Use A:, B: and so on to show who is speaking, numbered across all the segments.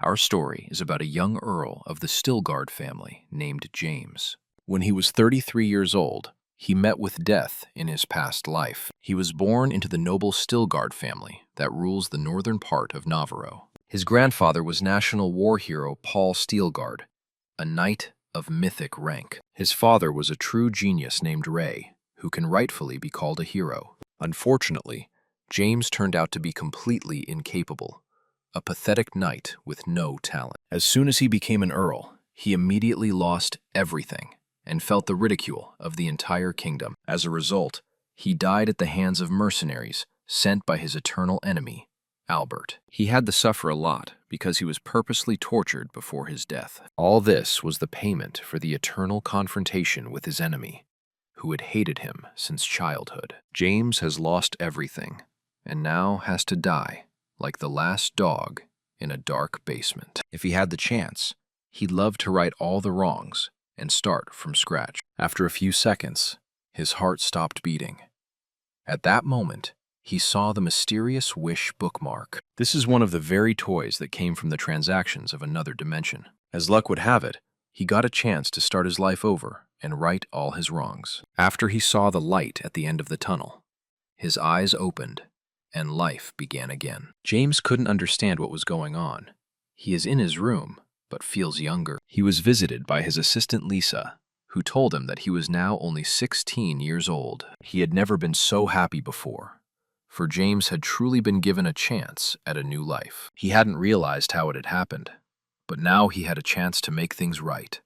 A: Our story is about a young earl of the Stilgard family named James. When he was 33 years old, he met with death in his past life. He was born into the noble Stilgard family that rules the northern part of Navarro. His grandfather was national war hero Paul Stilgard, a knight of mythic rank. His father was a true genius named Ray, who can rightfully be called a hero. Unfortunately, James turned out to be completely incapable, a pathetic knight with no talent. As soon as he became an earl, he immediately lost everything and felt the ridicule of the entire kingdom. As a result, he died at the hands of mercenaries sent by his eternal enemy, Albert. He had to suffer a lot because he was purposely tortured before his death. All this was the payment for the eternal confrontation with his enemy, who had hated him since childhood. James has lost everything, and now has to die like the last dog in a dark basement. If he had the chance, he'd love to right all the wrongs and start from scratch. After a few seconds, his heart stopped beating. At that moment, he saw the mysterious wish bookmark. This is one of the very toys that came from the transactions of another dimension. As luck would have it, he got a chance to start his life over and right all his wrongs. After he saw the light at the end of the tunnel, his eyes opened and life began again. James couldn't understand what was going on. He is in his room, but feels younger. He was visited by his assistant Lisa, who told him that he was now only 16 years old. He had never been so happy before, for James had truly been given a chance at a new life. He hadn't realized how it had happened, but now he had a chance to make things right,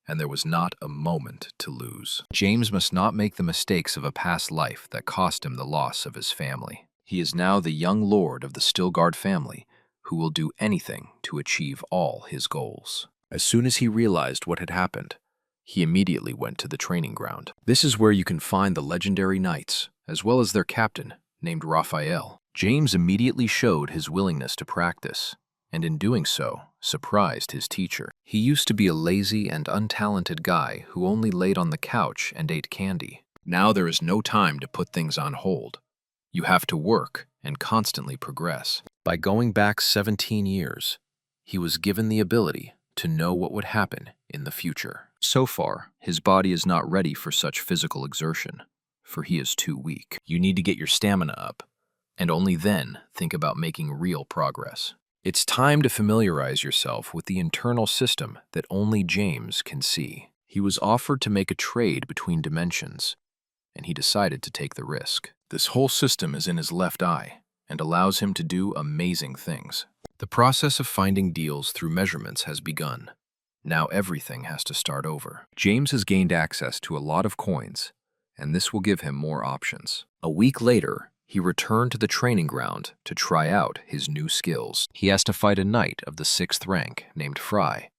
A: and there was not a moment to lose. James must not make the mistakes of a past life that cost him the loss of his family. He is now the young lord of the Stilgard family, who will do anything to achieve all his goals. As soon as he realized what had happened, he immediately went to the training ground. This is where you can find the legendary knights, as well as their captain, named Raphael. James immediately showed his willingness to practice, and in doing so, surprised his teacher. He used to be a lazy and untalented guy who only laid on the couch and ate candy. Now there is no time to put things on hold. You have to work and constantly progress. By going back 17 years, he was given the ability to know what would happen in the future. So far, his body is not ready for such physical exertion, for he is too weak. You need to get your stamina up, and only then think about making real progress. It's time to familiarize yourself with the internal system that only James can see. He was offered to make a trade between dimensions, and he decided to take the risk. This whole system is in his left eye and allows him to do amazing things. The process of finding deals through measurements has begun. Now everything has to start over. James has gained access to a lot of coins, and this will give him more options. A week later, he returned to the training ground to try out his new skills. He has to fight a knight of the 6th rank named Fry,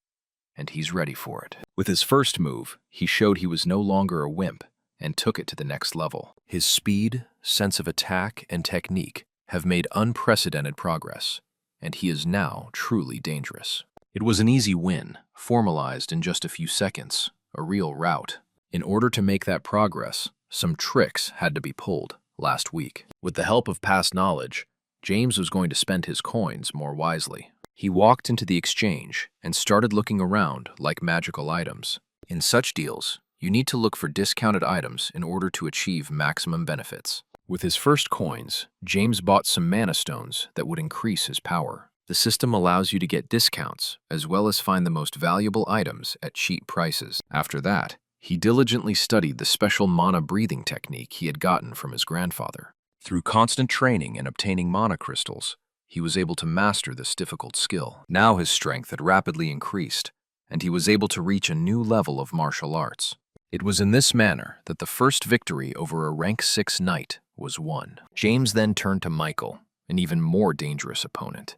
A: and he's ready for it. With his first move, he showed he was no longer a wimp and took it to the next level. His speed, sense of attack, and technique have made unprecedented progress, and he is now truly dangerous. It was an easy win, formalized in just a few seconds, a real rout. In order to make that progress, some tricks had to be pulled last week. With the help of past knowledge, James was going to spend his coins more wisely. He walked into the exchange and started looking around like magical items. In such deals, you need to look for discounted items in order to achieve maximum benefits. With his first coins, James bought some mana stones that would increase his power. The system allows you to get discounts, as well as find the most valuable items at cheap prices. After that, he diligently studied the special mana breathing technique he had gotten from his grandfather. Through constant training and obtaining mana crystals, he was able to master this difficult skill. Now his strength had rapidly increased, and he was able to reach a new level of martial arts. It was in this manner that the first victory over a rank 6 knight was won. James then turned to Michael, an even more dangerous opponent.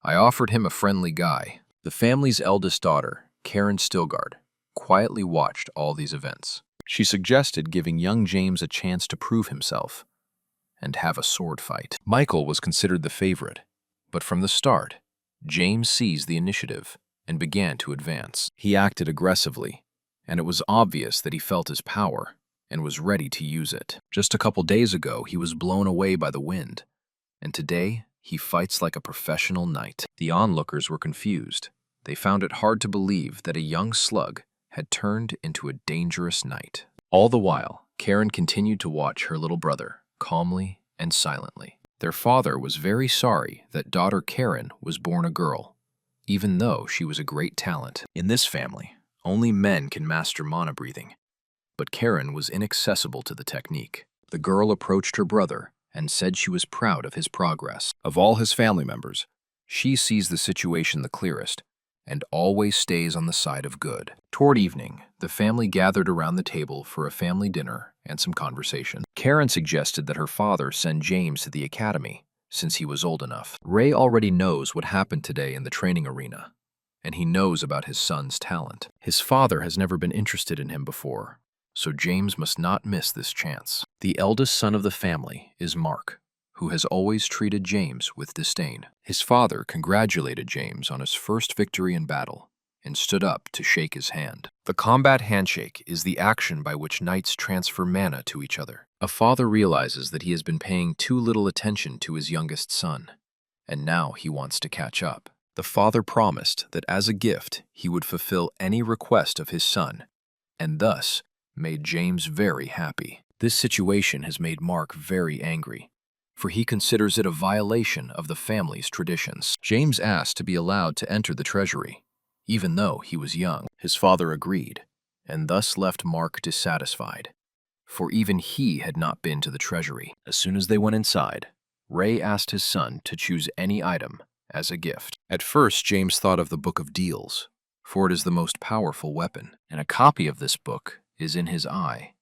A: I offered him a friendly guy. The family's eldest daughter, Karen Stilgard, quietly watched all these events. She suggested giving young James a chance to prove himself and have a sword fight. Michael was considered the favorite, but from the start, James seized the initiative and began to advance. He acted aggressively, and it was obvious that he felt his power and was ready to use it. Just a couple days ago, he was blown away by the wind, and today He fights like a professional knight. The onlookers were confused. They found it hard to believe that a young slug had turned into a dangerous knight. All the while, Karen continued to watch her little brother, calmly and silently. Their father was very sorry that daughter Karen was born a girl, even though she was a great talent. In this family, only men can master mana breathing, but Karen was inaccessible to the technique. The girl approached her brother and said she was proud of his progress. Of all his family members, she sees the situation the clearest and always stays on the side of good. Toward evening, the family gathered around the table for a family dinner and some conversation. Karen suggested that her father send James to the academy, since he was old enough. Ray already knows what happened today in the training arena, and he knows about his son's talent. His father has never been interested in him before, so James must not miss this chance. The eldest son of the family is Mark, who has always treated James with disdain. His father congratulated James on his first victory in battle and stood up to shake his hand. The combat handshake is the action by which knights transfer mana to each other. A father realizes that he has been paying too little attention to his youngest son, and now he wants to catch up. The father promised that as a gift he would fulfill any request of his son, and thus made James very happy. This situation has made Mark very angry, for he considers it a violation of the family's traditions. James asked to be allowed to enter the treasury, even though he was young. His father agreed, and thus left Mark dissatisfied, for even he had not been to the treasury. As soon as they went inside, Ray asked his son to choose any item as a gift. At first, James thought of the Book of Deals, for it is the most powerful weapon, and a copy of this book is in his eye,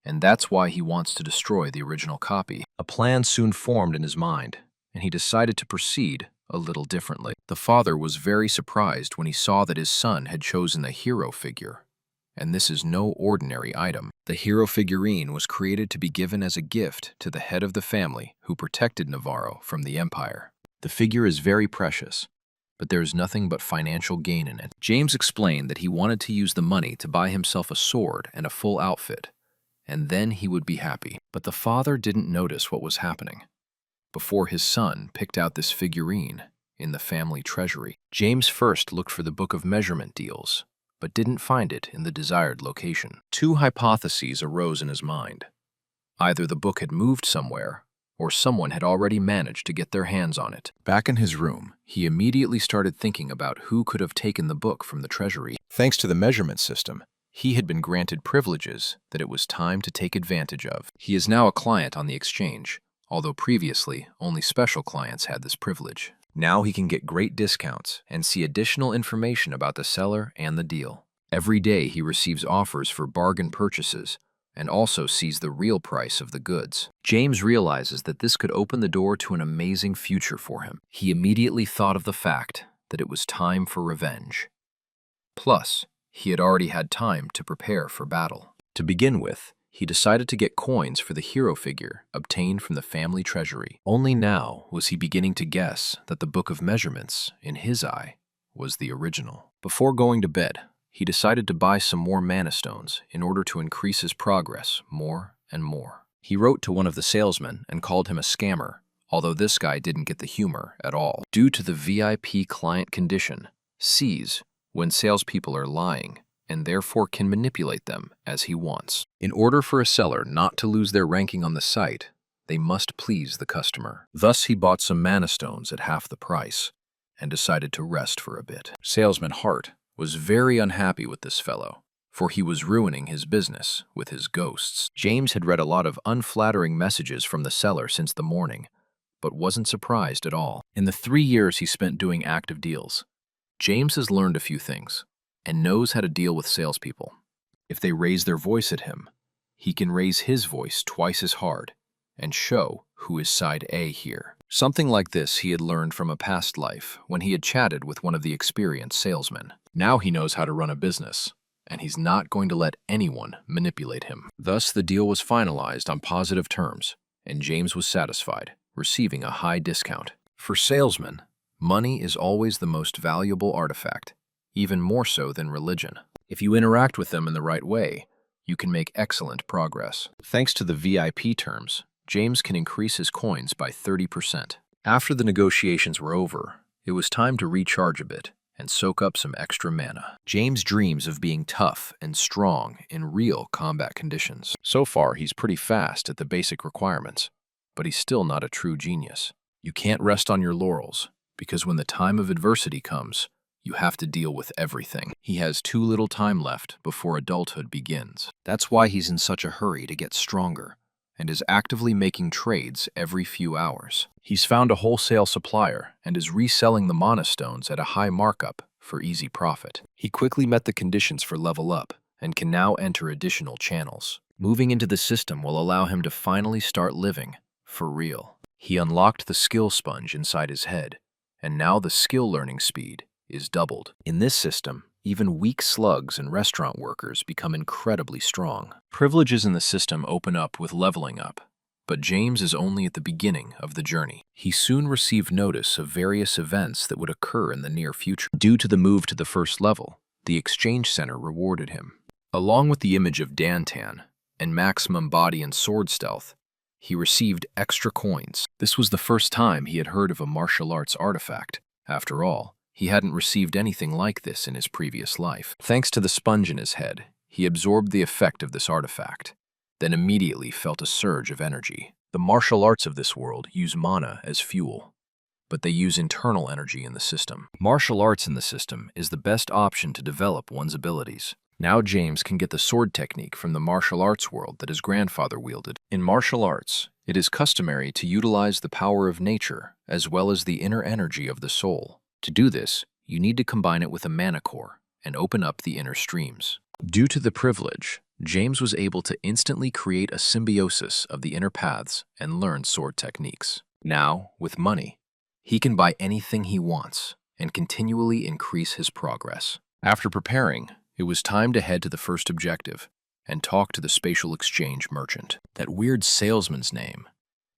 A: and that's why he wants to destroy the original copy. A plan soon formed in his mind, and he decided to proceed a little differently. The father was very surprised when he saw that his son had chosen a hero figure, and this is no ordinary item. The hero figurine was created to be given as a gift to the head of the family who protected Navarro from the Empire. The figure is very precious, but there is nothing but financial gain in it. James explained that he wanted to use the money to buy himself a sword and a full outfit, and then he would be happy. But the father didn't notice what was happening before his son picked out this figurine in the family treasury. James first looked for the Book of Measurement Deals, but didn't find it in the desired location. Two hypotheses arose in his mind. Either the book had moved somewhere, or someone had already managed to get their hands on it. Back in his room, he immediately started thinking about who could have taken the book from the treasury. Thanks to the measurement system, he had been granted privileges that it was time to take advantage of. He is now a client on the exchange, although previously only special clients had this privilege. Now he can get great discounts and see additional information about the seller and the deal. Every day he receives offers for bargain purchases and also sees the real price of the goods. James realizes that this could open the door to an amazing future for him. He immediately thought of the fact that it was time for revenge. Plus, he had already had time to prepare for battle. To begin with, he decided to get coins for the hero figure obtained from the family treasury. Only now was he beginning to guess that the Book of Measurements, in his eye, was the original. Before going to bed, he decided to buy some more mana stones in order to increase his progress more and more. He wrote to one of the salesmen and called him a scammer, although this guy didn't get the humor at all. Due to the VIP client condition, sees when salespeople are lying and therefore can manipulate them as he wants. In order for a seller not to lose their ranking on the site, they must please the customer. Thus, he bought some mana stones at half the price and decided to rest for a bit. Salesman Hart was very unhappy with this fellow, for he was ruining his business with his ghosts. James had read a lot of unflattering messages from the seller since the morning, but wasn't surprised at all. In the 3 years he spent doing active deals, James has learned a few things and knows how to deal with salespeople. If they raise their voice at him, he can raise his voice twice as hard and show who is side A here. Something like this he had learned from a past life when he had chatted with one of the experienced salesmen. Now he knows how to run a business, and he's not going to let anyone manipulate him. Thus, the deal was finalized on positive terms, and James was satisfied, receiving a high discount. For salesmen, money is always the most valuable artifact, even more so than religion. If you interact with them in the right way, you can make excellent progress. Thanks to the VIP terms, James can increase his coins by 30%. After the negotiations were over, it was time to recharge a bit and soak up some extra mana. James dreams of being tough and strong in real combat conditions. So far, he's pretty fast at the basic requirements, but he's still not a true genius. You can't rest on your laurels, because when the time of adversity comes, you have to deal with everything. He has too little time left before adulthood begins. That's why he's in such a hurry to get stronger, and is actively making trades every few hours. He's found a wholesale supplier and is reselling the mana stones at a high markup for easy profit. He quickly met the conditions for level up and can now enter additional channels. Moving into the system will allow him to finally start living for real. He unlocked the skill sponge inside his head, and now the skill learning speed is doubled. In this system, even weak slugs and restaurant workers become incredibly strong. Privileges in the system open up with leveling up, but James is only at the beginning of the journey. He soon received notice of various events that would occur in the near future. Due to the move to the first level, the exchange center rewarded him. Along with the image of Dantan and maximum body and sword stealth, he received extra coins. This was the first time he had heard of a martial arts artifact. After all, he hadn't received anything like this in his previous life. Thanks to the sponge in his head, he absorbed the effect of this artifact, then immediately felt a surge of energy. The martial arts of this world use mana as fuel, but they use internal energy in the system. Martial arts in the system is the best option to develop one's abilities. Now James can get the sword technique from the martial arts world that his grandfather wielded. In martial arts, it is customary to utilize the power of nature as well as the inner energy of the soul. To do this, you need to combine it with a mana core and open up the inner streams. Due to the privilege, James was able to instantly create a symbiosis of the inner paths and learn sword techniques. Now, with money, he can buy anything he wants and continually increase his progress. After preparing, it was time to head to the first objective and talk to the spatial exchange merchant. That weird salesman's name,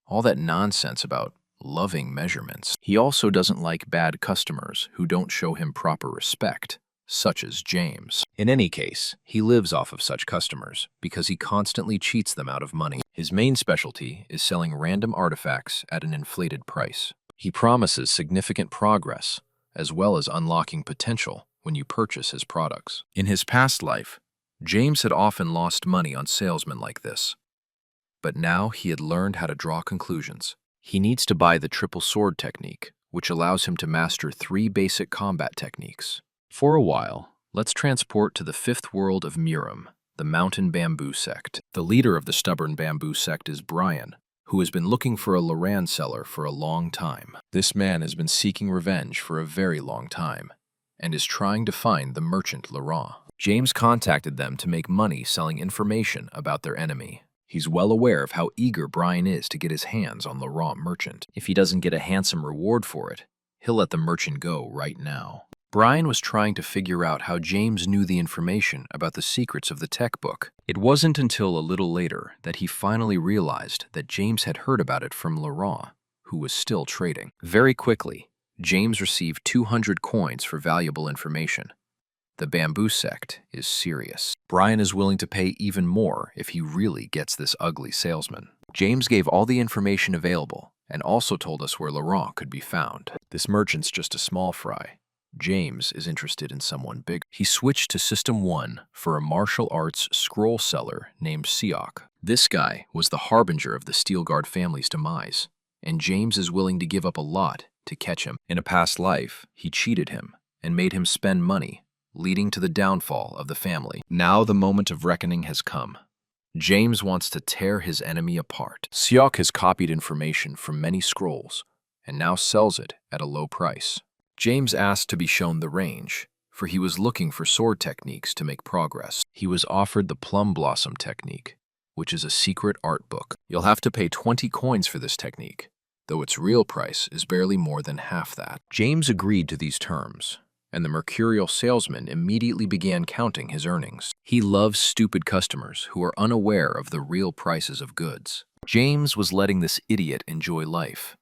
A: all that nonsense about loving measurements. He also doesn't like bad customers who don't show him proper respect, such as James. In any case, he lives off of such customers because he constantly cheats them out of money. His main specialty is selling random artifacts at an inflated price. He promises significant progress, as well as unlocking potential when you purchase his products. In his past life, James had often lost money on salesmen like this, but now he had learned how to draw conclusions. He needs to buy the triple sword technique, which allows him to master 3 basic combat techniques. For a while, let's transport to the 5th world of Murim, the Mountain Bamboo Sect. The leader of the stubborn bamboo sect is Brian, who has been looking for a Loran seller for a long time. This man has been seeking revenge for a very long time, and is trying to find the merchant Laurent. James contacted them to make money selling information about their enemy. He's well aware of how eager Brian is to get his hands on Laurent merchant. If he doesn't get a handsome reward for it, he'll let the merchant go right now. Brian was trying to figure out how James knew the information about the secrets of the tech book. It wasn't until a little later that he finally realized that James had heard about it from Laurent, who was still trading. Very quickly, James received 200 coins for valuable information. The bamboo sect is serious. Brian is willing to pay even more if he really gets this ugly salesman. James gave all the information available and also told us where Laurent could be found. This merchant's just a small fry. James is interested in someone big. He switched to System 1 for a martial arts scroll seller named Siok. This guy was the harbinger of the Steelguard family's demise, and James is willing to give up a lot to catch him. In a past life, he cheated him and made him spend money, leading to the downfall of the family. Now the moment of reckoning has come. James wants to tear his enemy apart. Siok has copied information from many scrolls and now sells it at a low price. James asked to be shown the range, for he was looking for sword techniques to make progress. He was offered the Plum Blossom technique, which is a secret art book. You'll have to pay 20 coins for this technique, though its real price is barely more than half that. James agreed to these terms, and the mercurial salesman immediately began counting his earnings. He loves stupid customers who are unaware of the real prices of goods. James was letting this idiot enjoy life,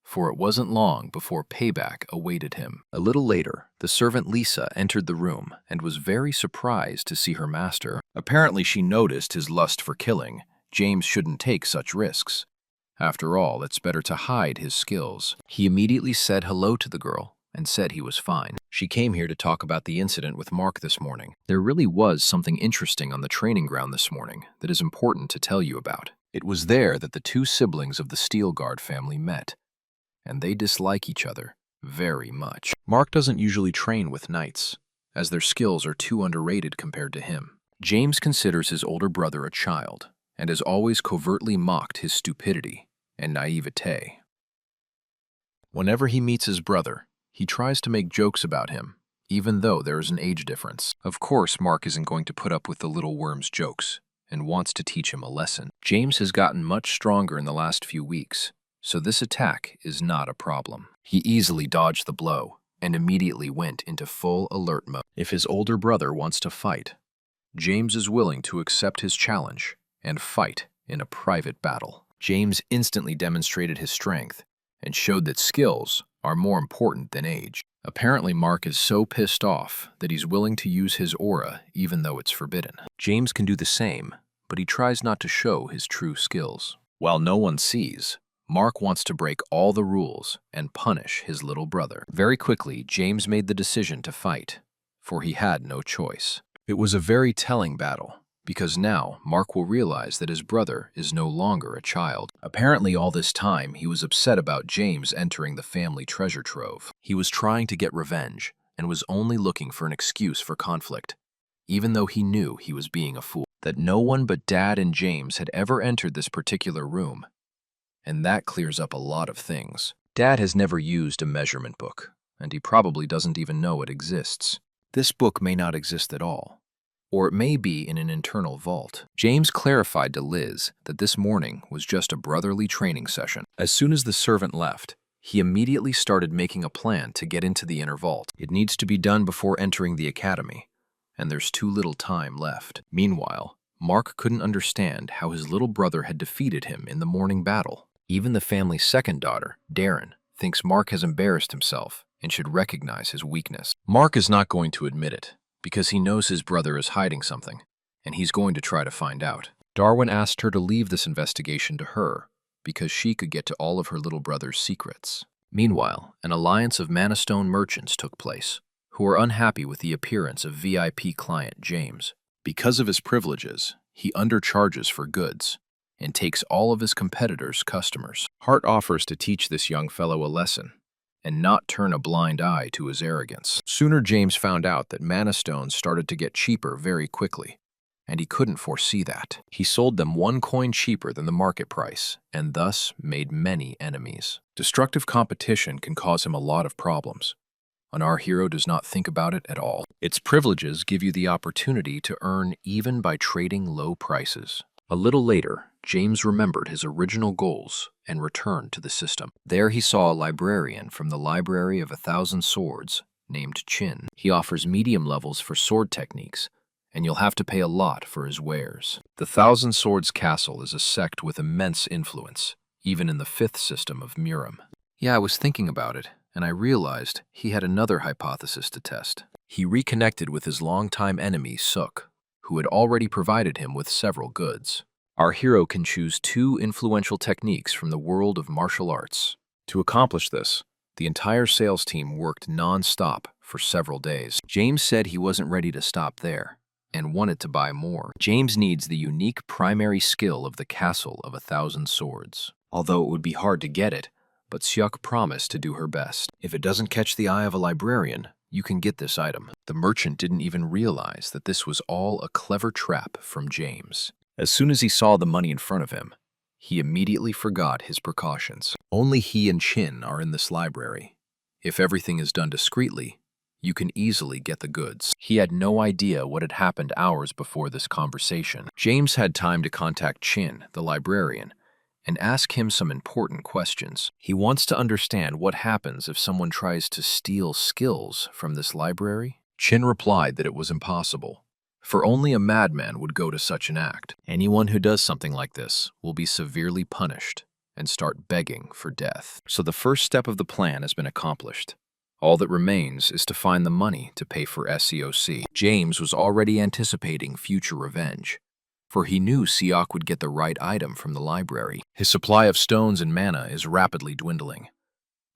A: for it wasn't long before payback awaited him. A little later, the servant Lisa entered the room and was very surprised to see her master. Apparently she noticed his lust for killing. James shouldn't take such risks. After all, it's better to hide his skills. He immediately said hello to the girl and said he was fine. She came here to talk about the incident with Mark this morning. There really was something interesting on the training ground this morning that is important to tell you about. It was there that the two siblings of the Steel Guard family met, and they dislike each other very much. Mark doesn't usually train with knights, as their skills are too underrated compared to him. James considers his older brother a child, and has always covertly mocked his stupidity and naivete. Whenever he meets his brother, he tries to make jokes about him, even though there is an age difference. Of course, Mark isn't going to put up with the little worm's jokes, and wants to teach him a lesson. James has gotten much stronger in the last few weeks, so this attack is not a problem. He easily dodged the blow, and immediately went into full alert mode. If his older brother wants to fight, James is willing to accept his challenge and fight in a private battle. James instantly demonstrated his strength and showed that skills are more important than age. Apparently, Mark is so pissed off that he's willing to use his aura even though it's forbidden. James can do the same, but he tries not to show his true skills. While no one sees, Mark wants to break all the rules and punish his little brother. Very quickly, James made the decision to fight, for he had no choice. It was a very telling battle, because now Mark will realize that his brother is no longer a child. Apparently all this time he was upset about James entering the family treasure trove. He was trying to get revenge and was only looking for an excuse for conflict, even though he knew he was being a fool. That no one but Dad and James had ever entered this particular room, and that clears up a lot of things. Dad has never used a measurement book, and he probably doesn't even know it exists. This book may not exist at all, or it may be in an internal vault. James clarified to Liz that this morning was just a brotherly training session. As soon as the servant left, he immediately started making a plan to get into the inner vault. It needs to be done before entering the academy, and there's too little time left. Meanwhile, Mark couldn't understand how his little brother had defeated him in the morning battle. Even the family's second daughter, Darren, thinks Mark has embarrassed himself and should recognize his weakness. Mark is not going to admit it, because he knows his brother is hiding something, and he's going to try to find out. Darwin asked her to leave this investigation to her, because she could get to all of her little brother's secrets. Meanwhile, an alliance of Manastone merchants took place, who were unhappy with the appearance of VIP client James. Because of his privileges, he undercharges for goods, and takes all of his competitors' customers. Hart offers to teach this young fellow a lesson, and not turn a blind eye to his arrogance. Sooner James found out that mana stones started to get cheaper very quickly, and he couldn't foresee that. He sold them 1 coin cheaper than the market price, and thus made many enemies. Destructive competition can cause him a lot of problems, and our hero does not think about it at all. Its privileges give you the opportunity to earn even by trading low prices. A little later, James remembered his original goals and returned to the system. There he saw a librarian from the Library of 1,000 Swords named Chin. He offers medium levels for sword techniques, and you'll have to pay a lot for his wares. The 1,000 Swords Castle is a sect with immense influence, even in the 5th system of Murim. Yeah, I was thinking about it, and I realized he had another hypothesis to test. He reconnected with his longtime enemy, Suk, who had already provided him with several goods. Our hero can choose 2 influential techniques from the world of martial arts. To accomplish this, the entire sales team worked non-stop for several days. James said he wasn't ready to stop there, and wanted to buy more. James needs the unique primary skill of the Castle of 1,000 Swords. Although it would be hard to get it, but Syuk promised to do her best. If it doesn't catch the eye of a librarian, you can get this item. The merchant didn't even realize that this was all a clever trap from James. As soon as he saw the money in front of him, he immediately forgot his precautions. Only he and Chin are in this library. If everything is done discreetly, you can easily get the goods. He had no idea what had happened hours before this conversation. James had time to contact Chin, the librarian, and ask him some important questions. He wants to understand what happens if someone tries to steal skills from this library. Chin replied that it was impossible, for only a madman would go to such an act. Anyone who does something like this will be severely punished and start begging for death. So the first step of the plan has been accomplished. All that remains is to find the money to pay for SEOC. James was already anticipating future revenge, for he knew Siak would get the right item from the library. His supply of stones and mana is rapidly dwindling,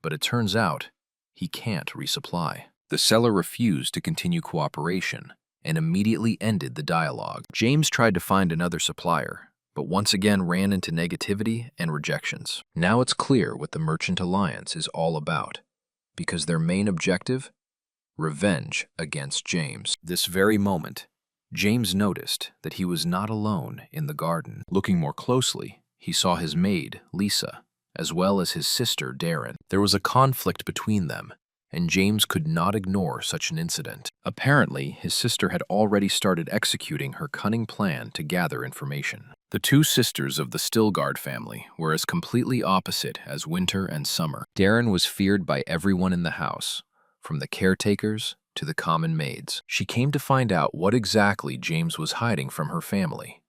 A: but it turns out he can't resupply. The seller refused to continue cooperation and immediately ended the dialogue. James tried to find another supplier, but once again ran into negativity and rejections. Now it's clear what the Merchant Alliance is all about, because their main objective? Revenge against James. This very moment, James noticed that he was not alone in the garden. Looking more closely, he saw his maid, Lisa, as well as his sister, Darren. There was a conflict between them, and James could not ignore such an incident. Apparently, his sister had already started executing her cunning plan to gather information. The two sisters of the Stilgard family were as completely opposite as winter and summer. Darren was feared by everyone in the house, from the caretakers to the common maids. She came to find out what exactly James was hiding from her family,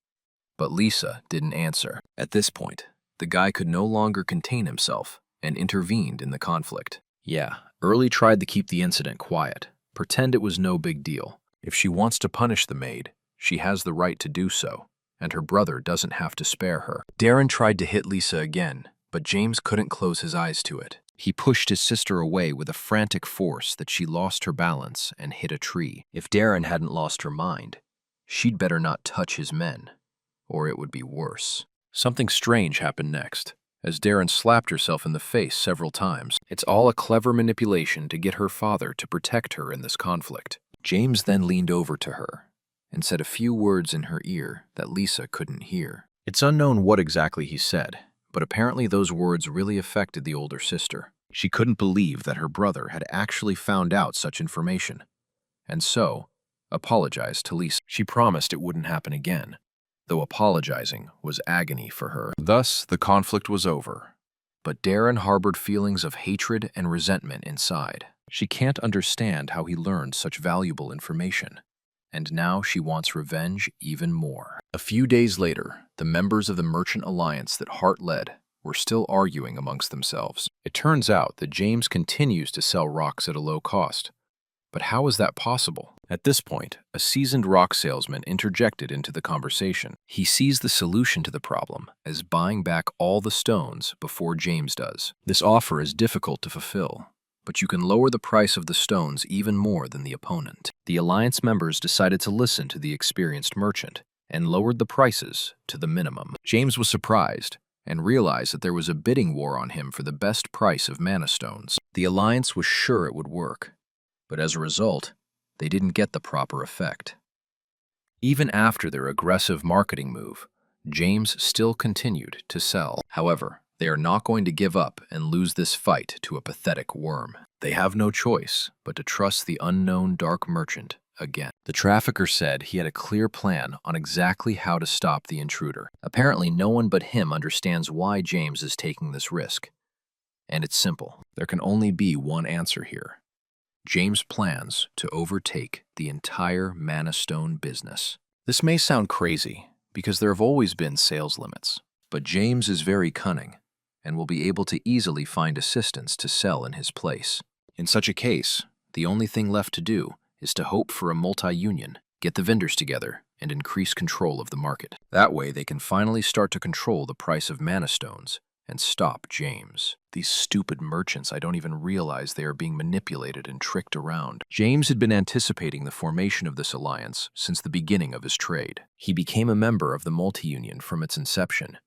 A: but Lisa didn't answer. At this point, the guy could no longer contain himself and intervened in the conflict. Yeah, Early tried to keep the incident quiet, pretend it was no big deal. If she wants to punish the maid, she has the right to do so, and her brother doesn't have to spare her. Darren tried to hit Lisa again, but James couldn't close his eyes to it. He pushed his sister away with a frantic force that she lost her balance and hit a tree. If Darren hadn't lost her mind, she'd better not touch his men, or it would be worse. Something strange happened next, as Darren slapped herself in the face several times. It's all a clever manipulation to get her father to protect her in this conflict. James then leaned over to her and said a few words in her ear that Lisa couldn't hear. It's unknown what exactly he said, but apparently those words really affected the older sister. She couldn't believe that her brother had actually found out such information, and so apologized to Lisa. She promised it wouldn't happen again, though apologizing was agony for her. Thus, the conflict was over. But Darren harbored feelings of hatred and resentment inside. She can't understand how he learned such valuable information, and now she wants revenge even more. A few days later, the members of the Merchant Alliance that Hart led were still arguing amongst themselves. It turns out that James continues to sell rocks at a low cost. But how is that possible? At this point, a seasoned rock salesman interjected into the conversation. He sees the solution to the problem as buying back all the stones before James does. This offer is difficult to fulfill, but you can lower the price of the stones even more than the opponent. The Alliance members decided to listen to the experienced merchant and lowered the prices to the minimum. James was surprised and realized that there was a bidding war on him for the best price of mana stones. The Alliance was sure it would work, but as a result, they didn't get the proper effect. Even after their aggressive marketing move, James still continued to sell. However, they are not going to give up and lose this fight to a pathetic worm. They have no choice but to trust the unknown dark merchant again. The trafficker said he had a clear plan on exactly how to stop the intruder. Apparently, no one but him understands why James is taking this risk. And it's simple. There can only be one answer here. James plans to overtake the entire mana stone business. This may sound crazy, because there have always been sales limits, but James is very cunning and will be able to easily find assistants to sell in his place. In such a case, the only thing left to do is to hope for a multi-union, get the vendors together, and increase control of the market. That way, they can finally start to control the price of mana stones and stop James. These stupid merchants, I don't even realize they are being manipulated and tricked around. James had been anticipating the formation of this alliance since the beginning of his trade. He became a member of the multi-union from its inception.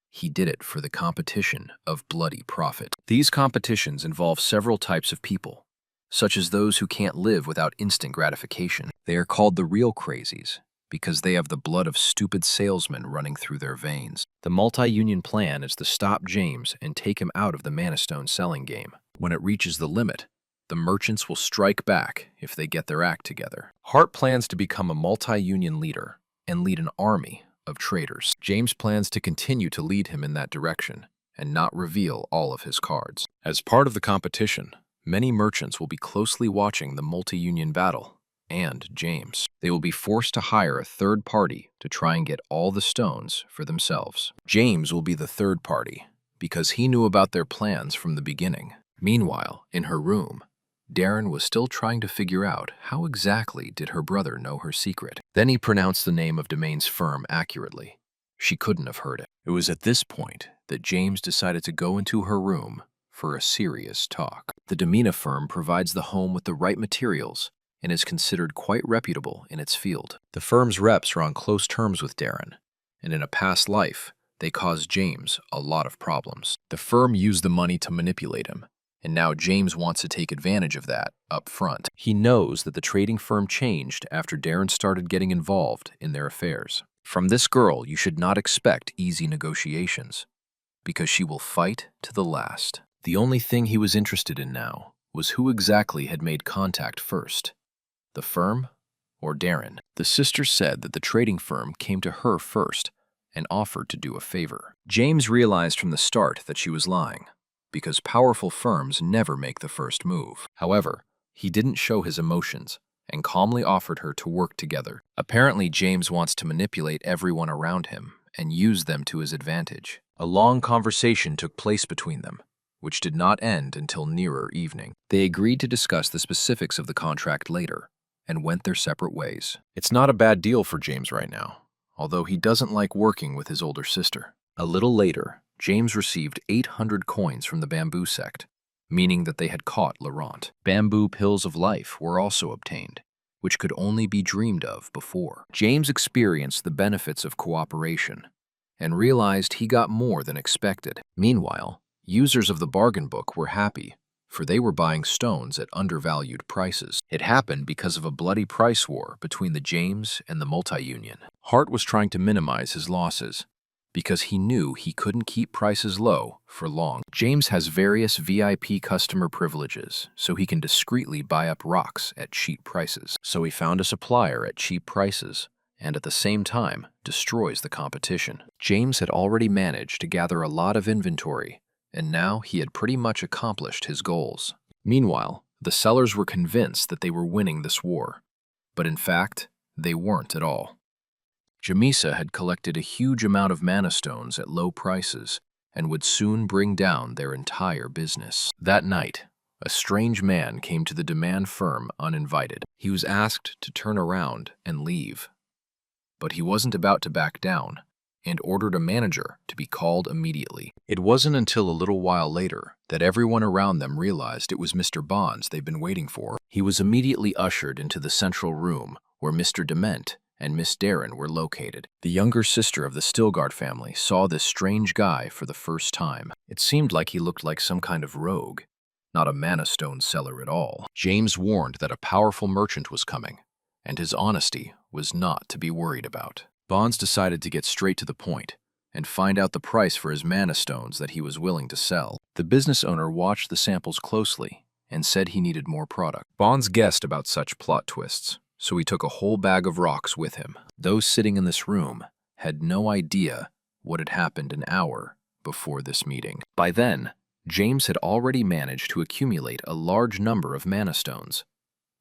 A: He did it for the competition of bloody profit. These competitions involve several types of people, such as those who can't live without instant gratification. They are called the real crazies, because they have the blood of stupid salesmen running through their veins. The multi-union plan is to stop James and take him out of the mana stone selling game. When it reaches the limit, the merchants will strike back if they get their act together. Hart plans to become a multi-union leader and lead an army of traders. James plans to continue to lead him in that direction and not reveal all of his cards. As part of the competition, many merchants will be closely watching the multi-union battle and James. They will be forced to hire a third party to try and get all the stones for themselves. James will be the third party because he knew about their plans from the beginning. Meanwhile, in her room, Darren was still trying to figure out how exactly did her brother know her secret. Then he pronounced the name of Domain's firm accurately. She couldn't have heard it. It was at this point that James decided to go into her room for a serious talk. The Domina firm provides the home with the right materials and is considered quite reputable in its field. The firm's reps are on close terms with Darren, and in a past life, they caused James a lot of problems. The firm used the money to manipulate him, and now James wants to take advantage of that up front. He knows that the trading firm changed after Darren started getting involved in their affairs. From this girl, you should not expect easy negotiations, because she will fight to the last. The only thing he was interested in now was who exactly had made contact first, the firm or Darren. The sister said that the trading firm came to her first and offered to do a favor. James realized from the start that she was lying, because powerful firms never make the first move. However, he didn't show his emotions and calmly offered her to work together. Apparently, James wants to manipulate everyone around him and use them to his advantage. A long conversation took place between them, which did not end until nearer evening. They agreed to discuss the specifics of the contract later and went their separate ways. It's not a bad deal for James right now, although he doesn't like working with his older sister. A little later, James received 800 coins from the bamboo sect, meaning that they had caught Laurent. Bamboo pills of life were also obtained, which could only be dreamed of before. James experienced the benefits of cooperation and realized he got more than expected. Meanwhile, users of the bargain book were happy, for they were buying stones at undervalued prices. It happened because of a bloody price war between the James and the Multi-Union. Hart was trying to minimize his losses, because he knew he couldn't keep prices low for long. James has various VIP customer privileges, so he can discreetly buy up rocks at cheap prices. So he found a supplier at cheap prices, and at the same time destroys the competition. James had already managed to gather a lot of inventory, and now he had pretty much accomplished his goals. Meanwhile, the sellers were convinced that they were winning this war, but in fact, they weren't at all. Jamisa had collected a huge amount of mana stones at low prices and would soon bring down their entire business. That night, a strange man came to the demand firm uninvited. He was asked to turn around and leave, but he wasn't about to back down and ordered a manager to be called immediately. It wasn't until a little while later that everyone around them realized it was Mr. Bonds they'd been waiting for. He was immediately ushered into the central room where Mr. Dement and Miss Darren were located. The younger sister of the Stilgard family saw this strange guy for the first time. It seemed like he looked like some kind of rogue, not a mana stone seller at all. James warned that a powerful merchant was coming, and his honesty was not to be worried about. Bonds decided to get straight to the point and find out the price for his mana stones that he was willing to sell. The business owner watched the samples closely and said he needed more product. Bonds guessed about such plot twists, so he took a whole bag of rocks with him. Those sitting in this room had no idea what had happened an hour before this meeting. By then, James had already managed to accumulate a large number of mana stones,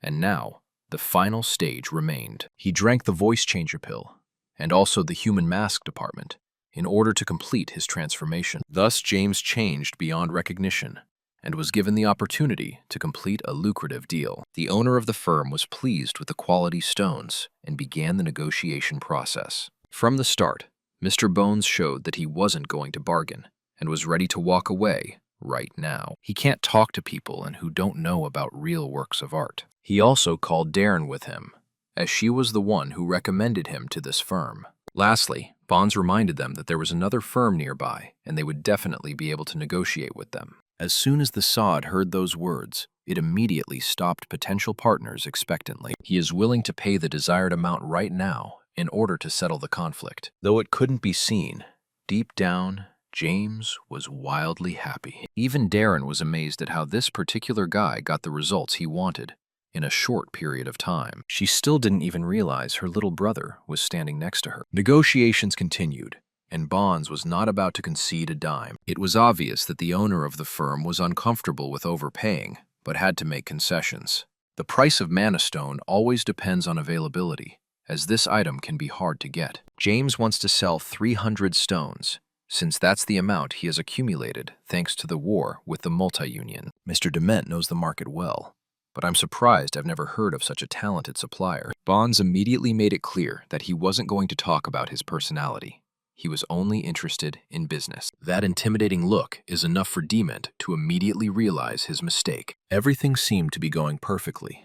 A: and now the final stage remained. He drank the voice changer pill and also the human mask department in order to complete his transformation. Thus, James changed beyond recognition and was given the opportunity to complete a lucrative deal. The owner of the firm was pleased with the quality stones and began the negotiation process. From the start, Mr. Bones showed that he wasn't going to bargain and was ready to walk away right now. He can't talk to people and who don't know about real works of art. He also called Darren with him, as she was the one who recommended him to this firm. Lastly, Bonds reminded them that there was another firm nearby, and they would definitely be able to negotiate with them. As soon as the sod heard those words, it immediately stopped potential partners expectantly. He is willing to pay the desired amount right now in order to settle the conflict. Though it couldn't be seen, deep down, James was wildly happy. Even Darren was amazed at how this particular guy got the results he wanted in a short period of time. She still didn't even realize her little brother was standing next to her. Negotiations continued, and Bonds was not about to concede a dime. It was obvious that the owner of the firm was uncomfortable with overpaying, but had to make concessions. The price of mana stone always depends on availability, as this item can be hard to get. James wants to sell 300 stones, since that's the amount he has accumulated thanks to the war with the Multi-Union. Mr. Dement knows the market well, but I'm surprised I've never heard of such a talented supplier. Bonds immediately made it clear that he wasn't going to talk about his personality. He was only interested in business. That intimidating look is enough for Dement to immediately realize his mistake. Everything seemed to be going perfectly,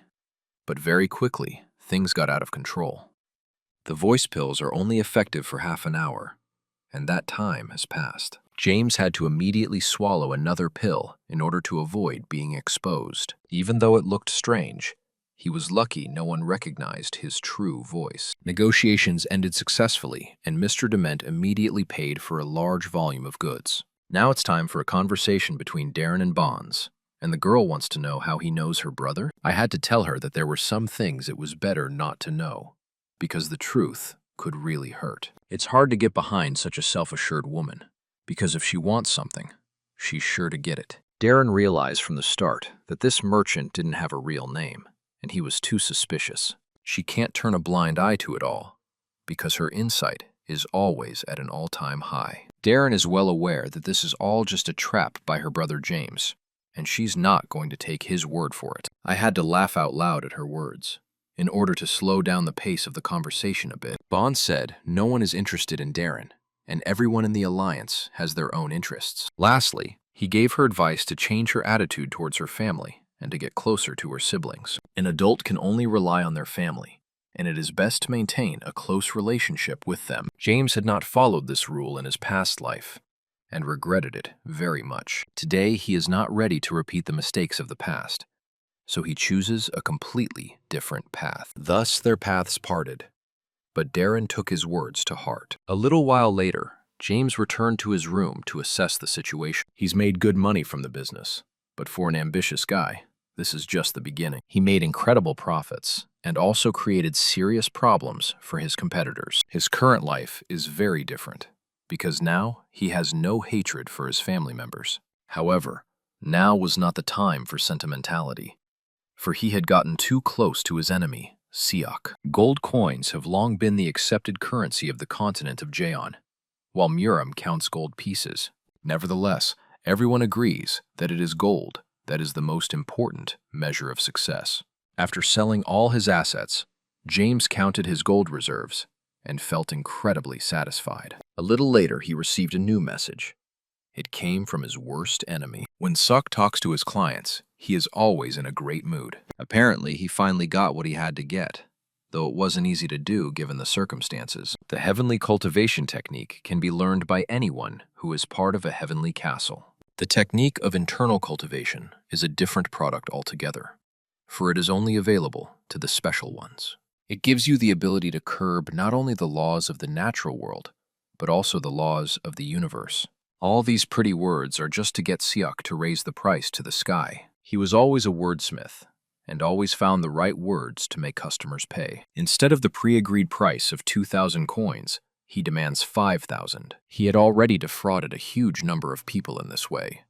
A: but very quickly, things got out of control. The voice pills are only effective for half an hour, and that time has passed. James had to immediately swallow another pill in order to avoid being exposed. Even though it looked strange, he was lucky no one recognized his true voice. Negotiations ended successfully, and Mr. Dement immediately paid for a large volume of goods. Now it's time for a conversation between Darren and Bonds, and the girl wants to know how he knows her brother. I had to tell her that there were some things it was better not to know, because the truth could really hurt. It's hard to get behind such a self-assured woman, because if she wants something, she's sure to get it. Darren realized from the start that this merchant didn't have a real name, and he was too suspicious. She can't turn a blind eye to it all, because her insight is always at an all-time high. Darren is well aware that this is all just a trap by her brother James, and she's not going to take his word for it. I had to laugh out loud at her words, in order to slow down the pace of the conversation a bit. Bond said no one is interested in Darren, and everyone in the alliance has their own interests. Lastly, he gave her advice to change her attitude towards her family and to get closer to her siblings. An adult can only rely on their family, and it is best to maintain a close relationship with them. James had not followed this rule in his past life, and regretted it very much. Today, he is not ready to repeat the mistakes of the past, so he chooses a completely different path. Thus, their paths parted, but Darren took his words to heart. A little while later, James returned to his room to assess the situation. He's made good money from the business, but for an ambitious guy, this is just the beginning. He made incredible profits and also created serious problems for his competitors. His current life is very different, because now he has no hatred for his family members. However, now was not the time for sentimentality, for he had gotten too close to his enemy, Siak. Gold coins have long been the accepted currency of the continent of Jaon, while Muram counts gold pieces. Nevertheless, everyone agrees that it is gold that is the most important measure of success. After selling all his assets, James counted his gold reserves and felt incredibly satisfied. A little later, he received a new message. It came from his worst enemy. When Suk talks to his clients, he is always in a great mood. Apparently, he finally got what he had to get, though it wasn't easy to do given the circumstances. The heavenly cultivation technique can be learned by anyone who is part of a heavenly castle. The technique of internal cultivation is a different product altogether, for it is only available to the special ones. It gives you the ability to curb not only the laws of the natural world, but also the laws of the universe. All these pretty words are just to get Siak to raise the price to the sky. He was always a wordsmith, and always found the right words to make customers pay. Instead of the pre-agreed price of 2,000 coins, he demands 5,000. He had already defrauded a huge number of people in this way,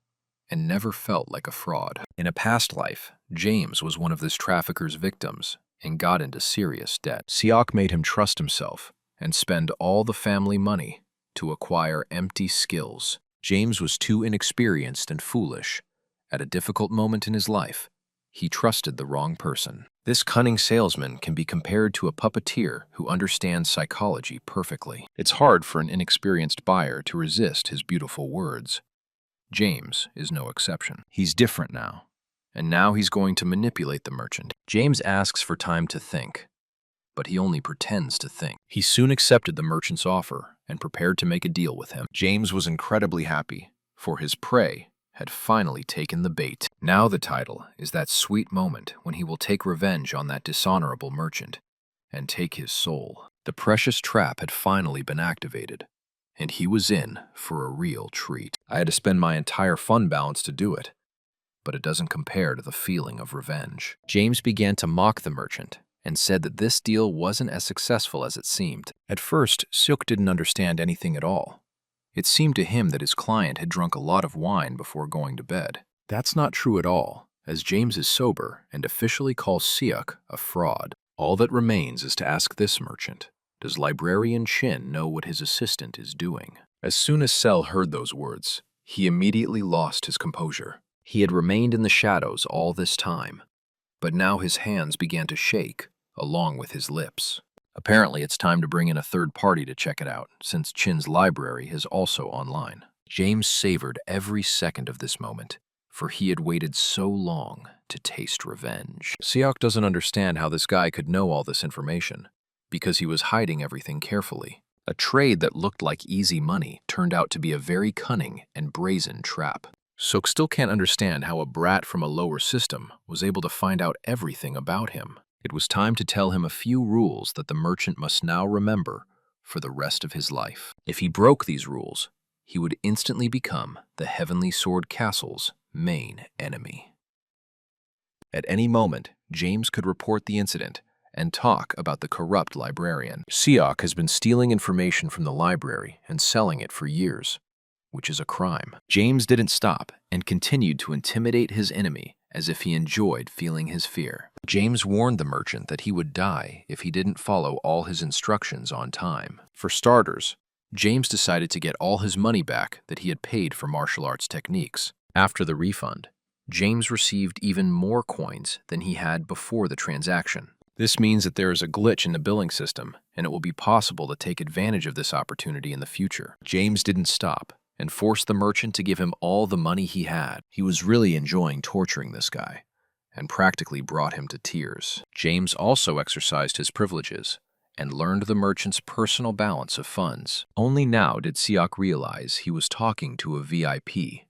A: and never felt like a fraud. In a past life, James was one of this trafficker's victims and got into serious debt. Siak made him trust himself and spend all the family money to acquire empty skills. James was too inexperienced and foolish. At a difficult moment in his life, he trusted the wrong person. This cunning salesman can be compared to a puppeteer who understands psychology perfectly. It's hard for an inexperienced buyer to resist his beautiful words. James is no exception. He's different now, and now he's going to manipulate the merchant. James asks for time to think, but he only pretends to think. He soon accepted the merchant's offer and prepared to make a deal with him. James was incredibly happy, for his prey had finally taken the bait. Now the title is that sweet moment when he will take revenge on that dishonorable merchant and take his soul. The precious trap had finally been activated, and he was in for a real treat. I had to spend my entire fund balance to do it, but it doesn't compare to the feeling of revenge. James began to mock the merchant and said that this deal wasn't as successful as it seemed. At first, Suk didn't understand anything at all. It seemed to him that his client had drunk a lot of wine before going to bed. That's not true at all, as James is sober and officially calls Siak a fraud. All that remains is to ask this merchant, does Librarian Chin know what his assistant is doing? As soon as Sel heard those words, he immediately lost his composure. He had remained in the shadows all this time, but now his hands began to shake, along with his lips. Apparently, it's time to bring in a third party to check it out, since Chin's library is also online. James savored every second of this moment, for he had waited so long to taste revenge. Seok doesn't understand how this guy could know all this information, because he was hiding everything carefully. A trade that looked like easy money turned out to be a very cunning and brazen trap. Seok still can't understand how a brat from a lower system was able to find out everything about him. It was time to tell him a few rules that the merchant must now remember for the rest of his life. If he broke these rules, he would instantly become the Heavenly Sword Castle's main enemy. At any moment, James could report the incident and talk about the corrupt librarian. Seok has been stealing information from the library and selling it for years, which is a crime. James didn't stop and continued to intimidate his enemy as if he enjoyed feeling his fear. James warned the merchant that he would die if he didn't follow all his instructions on time. For starters, James decided to get all his money back that he had paid for martial arts techniques. After the refund, James received even more coins than he had before the transaction. This means that there is a glitch in the billing system, and it will be possible to take advantage of this opportunity in the future. James didn't stop and forced the merchant to give him all the money he had. He was really enjoying torturing this guy, and practically brought him to tears. James also exercised his privileges and learned the merchant's personal balance of funds. Only now did Seok realize he was talking to a VIP,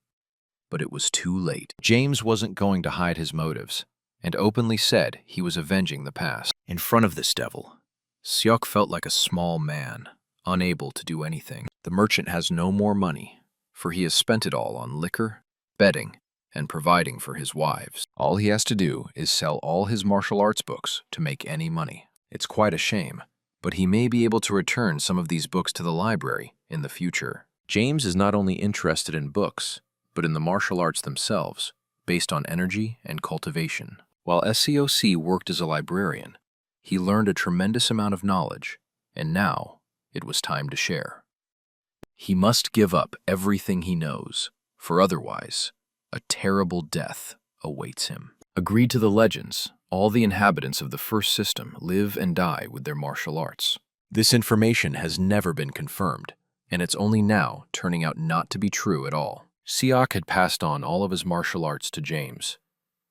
A: but it was too late. James wasn't going to hide his motives, and openly said he was avenging the past. In front of this devil, Seok felt like a small man, unable to do anything. The merchant has no more money, for he has spent it all on liquor, betting, and providing for his wives. All he has to do is sell all his martial arts books to make any money. It's quite a shame, but he may be able to return some of these books to the library in the future. James is not only interested in books, but in the martial arts themselves, based on energy and cultivation. While SCOC worked as a librarian, he learned a tremendous amount of knowledge, and now it was time to share. He must give up everything he knows, for otherwise, a terrible death awaits him. Agreed to the legends, all the inhabitants of the first system live and die with their martial arts. This information has never been confirmed, and it's only now turning out not to be true at all. Seok had passed on all of his martial arts to James.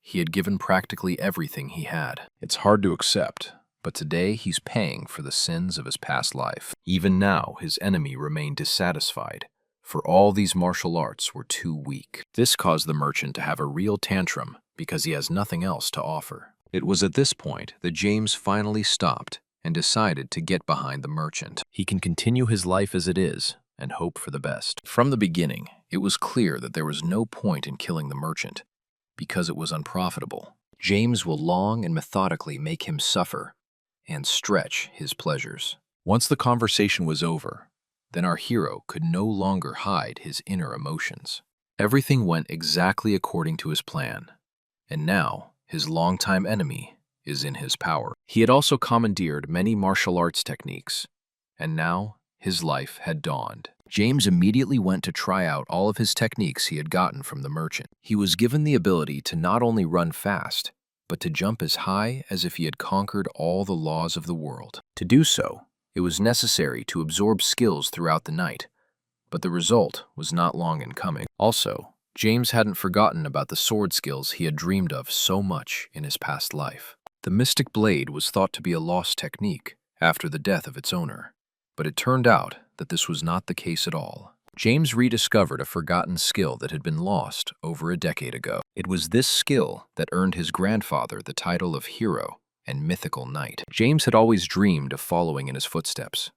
A: He had given practically everything he had. It's hard to accept, but today he's paying for the sins of his past life. Even now, his enemy remained dissatisfied, for all these martial arts were too weak. This caused the merchant to have a real tantrum because he has nothing else to offer. It was at this point that James finally stopped and decided to get behind the merchant. He can continue his life as it is and hope for the best. From the beginning, it was clear that there was no point in killing the merchant because it was unprofitable. James will long and methodically make him suffer and stretch his pleasures. Once the conversation was over, then our hero could no longer hide his inner emotions. Everything went exactly according to his plan, and now his longtime enemy is in his power. He had also commandeered many martial arts techniques, and now his life had dawned. James immediately went to try out all of his techniques he had gotten from the merchant. He was given the ability to not only run fast, but to jump as high as if he had conquered all the laws of the world. To do so, it was necessary to absorb skills throughout the night, but the result was not long in coming. Also, James hadn't forgotten about the sword skills he had dreamed of so much in his past life. The Mystic Blade was thought to be a lost technique after the death of its owner, but it turned out that this was not the case at all. James rediscovered a forgotten skill that had been lost over a decade ago. It was this skill that earned his grandfather the title of hero and mythical knight. James had always dreamed of following in his footsteps.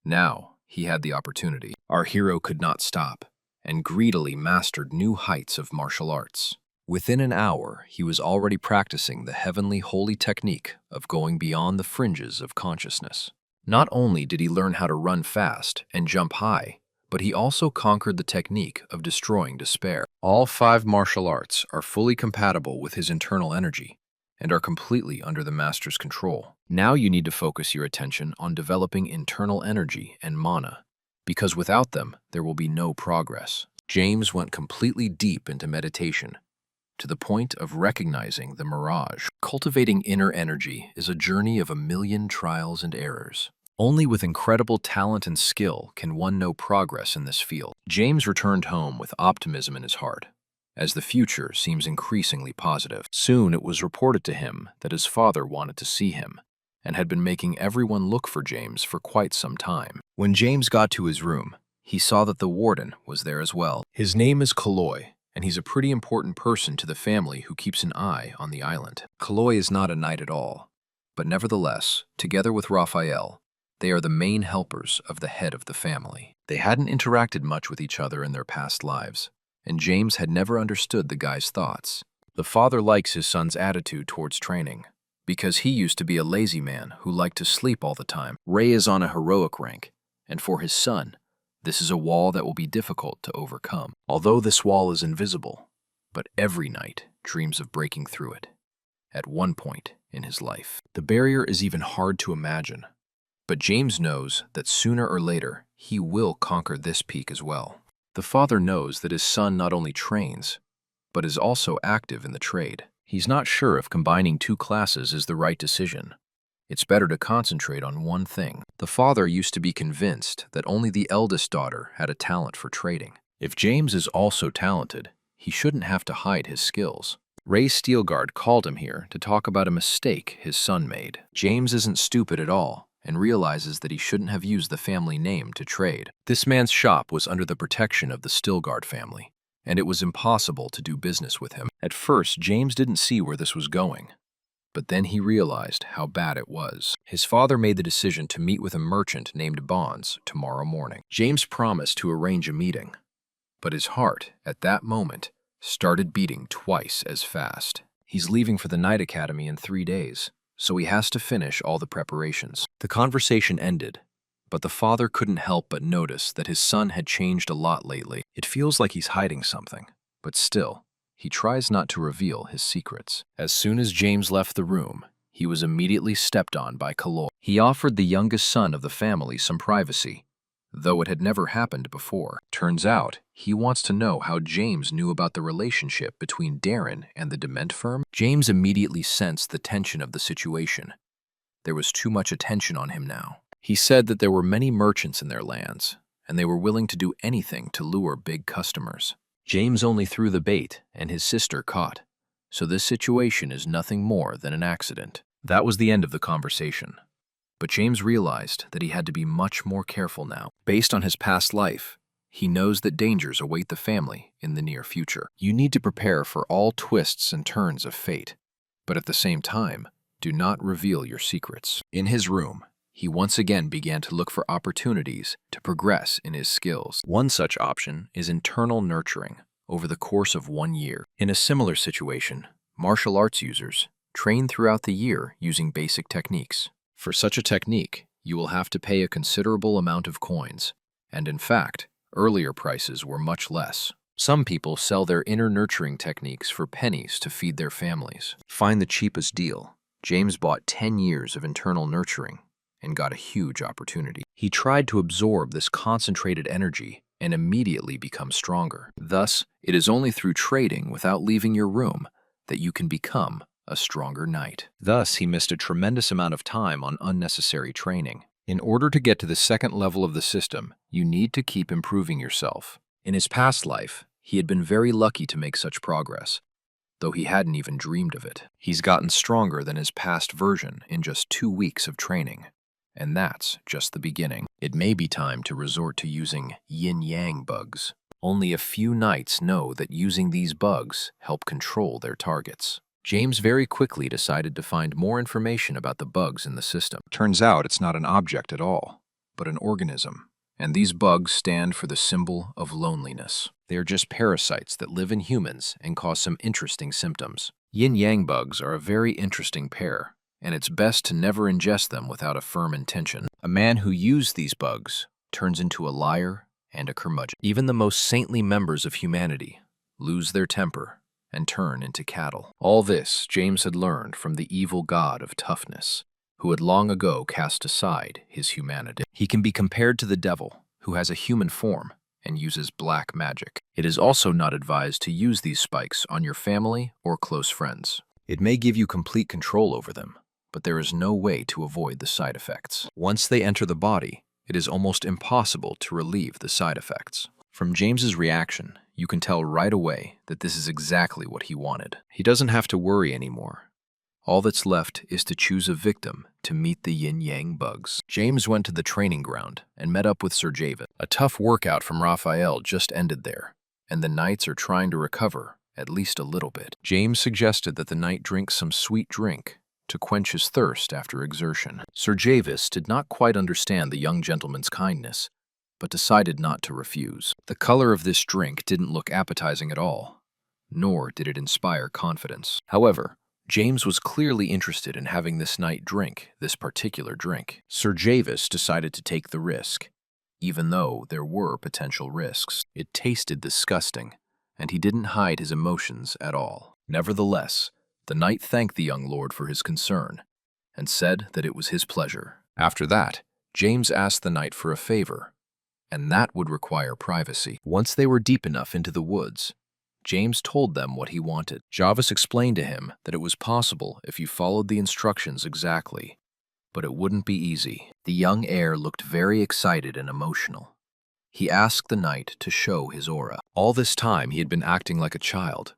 A: Now he had the opportunity. Our hero could not stop and greedily mastered new heights of martial arts. Within an hour, he was already practicing the heavenly holy technique of going beyond the fringes of consciousness. Not only did he learn how to run fast and jump high, but he also conquered the technique of destroying despair. All 5 martial arts are fully compatible with his internal energy and are completely under the master's control. Now you need to focus your attention on developing internal energy and mana, because without them, there will be no progress. James went completely deep into meditation, to the point of recognizing the mirage. Cultivating inner energy is a journey of a million trials and errors. Only with incredible talent and skill can one know progress in this field. James returned home with optimism in his heart, as the future seems increasingly positive. Soon it was reported to him that his father wanted to see him, and had been making everyone look for James for quite some time. When James got to his room, he saw that the warden was there as well. His name is Kaloy, and he's a pretty important person to the family who keeps an eye on the island. Kaloy is not a knight at all, but nevertheless, together with Raphael, they are the main helpers of the head of the family. They hadn't interacted much with each other in their past lives, and James had never understood the guy's thoughts. The father likes his son's attitude towards training, because he used to be a lazy man who liked to sleep all the time. Ray is on a heroic rank, and for his son, this is a wall that will be difficult to overcome. Although this wall is invisible, but every knight dreams of breaking through it at one point in his life. The barrier is even hard to imagine, but James knows that sooner or later he will conquer this peak as well. The father knows that his son not only trains, but is also active in the trade. He's not sure if combining two classes is the right decision. It's better to concentrate on one thing. The father used to be convinced that only the eldest daughter had a talent for trading. If James is also talented, he shouldn't have to hide his skills. Ray Steelguard called him here to talk about a mistake his son made. James isn't stupid at all and realizes that he shouldn't have used the family name to trade. This man's shop was under the protection of the Steelguard family, and it was impossible to do business with him. At first, James didn't see where this was going, but then he realized how bad it was. His father made the decision to meet with a merchant named Bonds tomorrow morning. James promised to arrange a meeting, but his heart, at that moment, started beating twice as fast. He's leaving for the Night Academy in 3 days, so he has to finish all the preparations. The conversation ended, but the father couldn't help but notice that his son had changed a lot lately. It feels like he's hiding something, but still, he tries not to reveal his secrets. As soon as James left the room, he was immediately stepped on by Kaloy. He offered the youngest son of the family some privacy, though it had never happened before. Turns out, he wants to know how James knew about the relationship between Darren and the Dement firm. James immediately sensed the tension of the situation. There was too much attention on him now. He said that there were many merchants in their lands, and they were willing to do anything to lure big customers. James only threw the bait, and his sister caught, so this situation is nothing more than an accident. That was the end of the conversation. But James realized that he had to be much more careful now. Based on his past life, he knows that dangers await the family in the near future. You need to prepare for all twists and turns of fate, but at the same time, do not reveal your secrets. In his room, he once again began to look for opportunities to progress in his skills. One such option is internal nurturing over the course of 1 year. In a similar situation, martial arts users train throughout the year using basic techniques. For such a technique, you will have to pay a considerable amount of coins, and in fact, earlier prices were much less. Some people sell their inner nurturing techniques for pennies to feed their families. Find the cheapest deal. James bought 10 years of internal nurturing and got a huge opportunity. He tried to absorb this concentrated energy and immediately become stronger. Thus, it is only through trading without leaving your room that you can become a stronger knight. Thus, he missed a tremendous amount of time on unnecessary training. In order to get to the second level of the system, you need to keep improving yourself. In his past life, he had been very lucky to make such progress, though he hadn't even dreamed of it. He's gotten stronger than his past version in just 2 weeks of training. And that's just the beginning. It may be time to resort to using yin-yang bugs. Only a few knights know that using these bugs help control their targets. James very quickly decided to find more information about the bugs in the system. Turns out it's not an object at all, but an organism. And these bugs stand for the symbol of loneliness. They are just parasites that live in humans and cause some interesting symptoms. Yin-yang bugs are a very interesting pair, and it's best to never ingest them without a firm intention. A man who used these bugs turns into a liar and a curmudgeon. Even the most saintly members of humanity lose their temper and turn into cattle. All this James had learned from the evil god of toughness, who had long ago cast aside his humanity. He can be compared to the devil, who has a human form, and uses black magic. It is also not advised to use these spikes on your family or close friends. It may give you complete control over them, but there is no way to avoid the side effects. Once they enter the body, it is almost impossible to relieve the side effects. From James's reaction, you can tell right away that this is exactly what he wanted. He doesn't have to worry anymore. All that's left is to choose a victim to meet the yin-yang bugs. James went to the training ground and met up with Sir Javis. A tough workout from Raphael just ended there, and the knights are trying to recover at least a little bit. James suggested that the knight drink some sweet drink to quench his thirst after exertion. Sir Javis did not quite understand the young gentleman's kindness, but decided not to refuse. The color of this drink didn't look appetizing at all, nor did it inspire confidence. However, James was clearly interested in having this knight drink this particular drink. Sir Javis decided to take the risk, even though there were potential risks. It tasted disgusting, and he didn't hide his emotions at all. Nevertheless, the knight thanked the young lord for his concern and said that it was his pleasure. After that, James asked the knight for a favor, and that would require privacy. Once they were deep enough into the woods, James told them what he wanted. Javis explained to him that it was possible if you followed the instructions exactly, but it wouldn't be easy. The young heir looked very excited and emotional. He asked the knight to show his aura. All this time he had been acting like a child,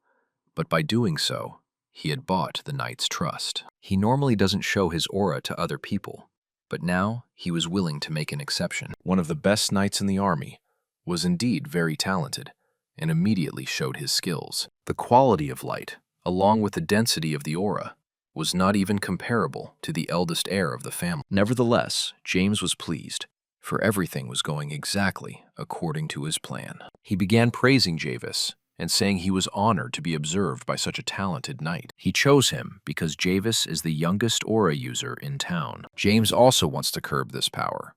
A: but by doing so, he had bought the knight's trust. He normally doesn't show his aura to other people, but now he was willing to make an exception. One of the best knights in the army was indeed very talented, and immediately showed his skills. The quality of light, along with the density of the aura, was not even comparable to the eldest heir of the family. Nevertheless, James was pleased, for everything was going exactly according to his plan. He began praising Javis and saying he was honored to be observed by such a talented knight. He chose him because Javis is the youngest aura user in town. James also wants to curb this power,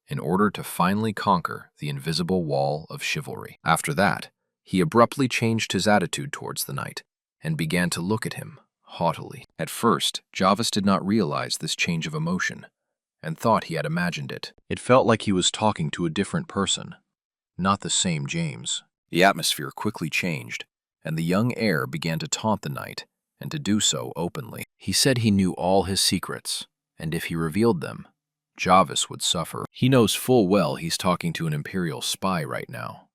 A: in order to finally conquer the invisible wall of chivalry. After that, he abruptly changed his attitude towards the knight and began to look at him haughtily. At first, Javis did not realize this change of emotion and thought he had imagined it. It felt like he was talking to a different person, not the same James. The atmosphere quickly changed, and the young heir began to taunt the knight, and to do so openly. He said he knew all his secrets, and if he revealed them, Javis would suffer. He knows full well he's talking to an imperial spy right now,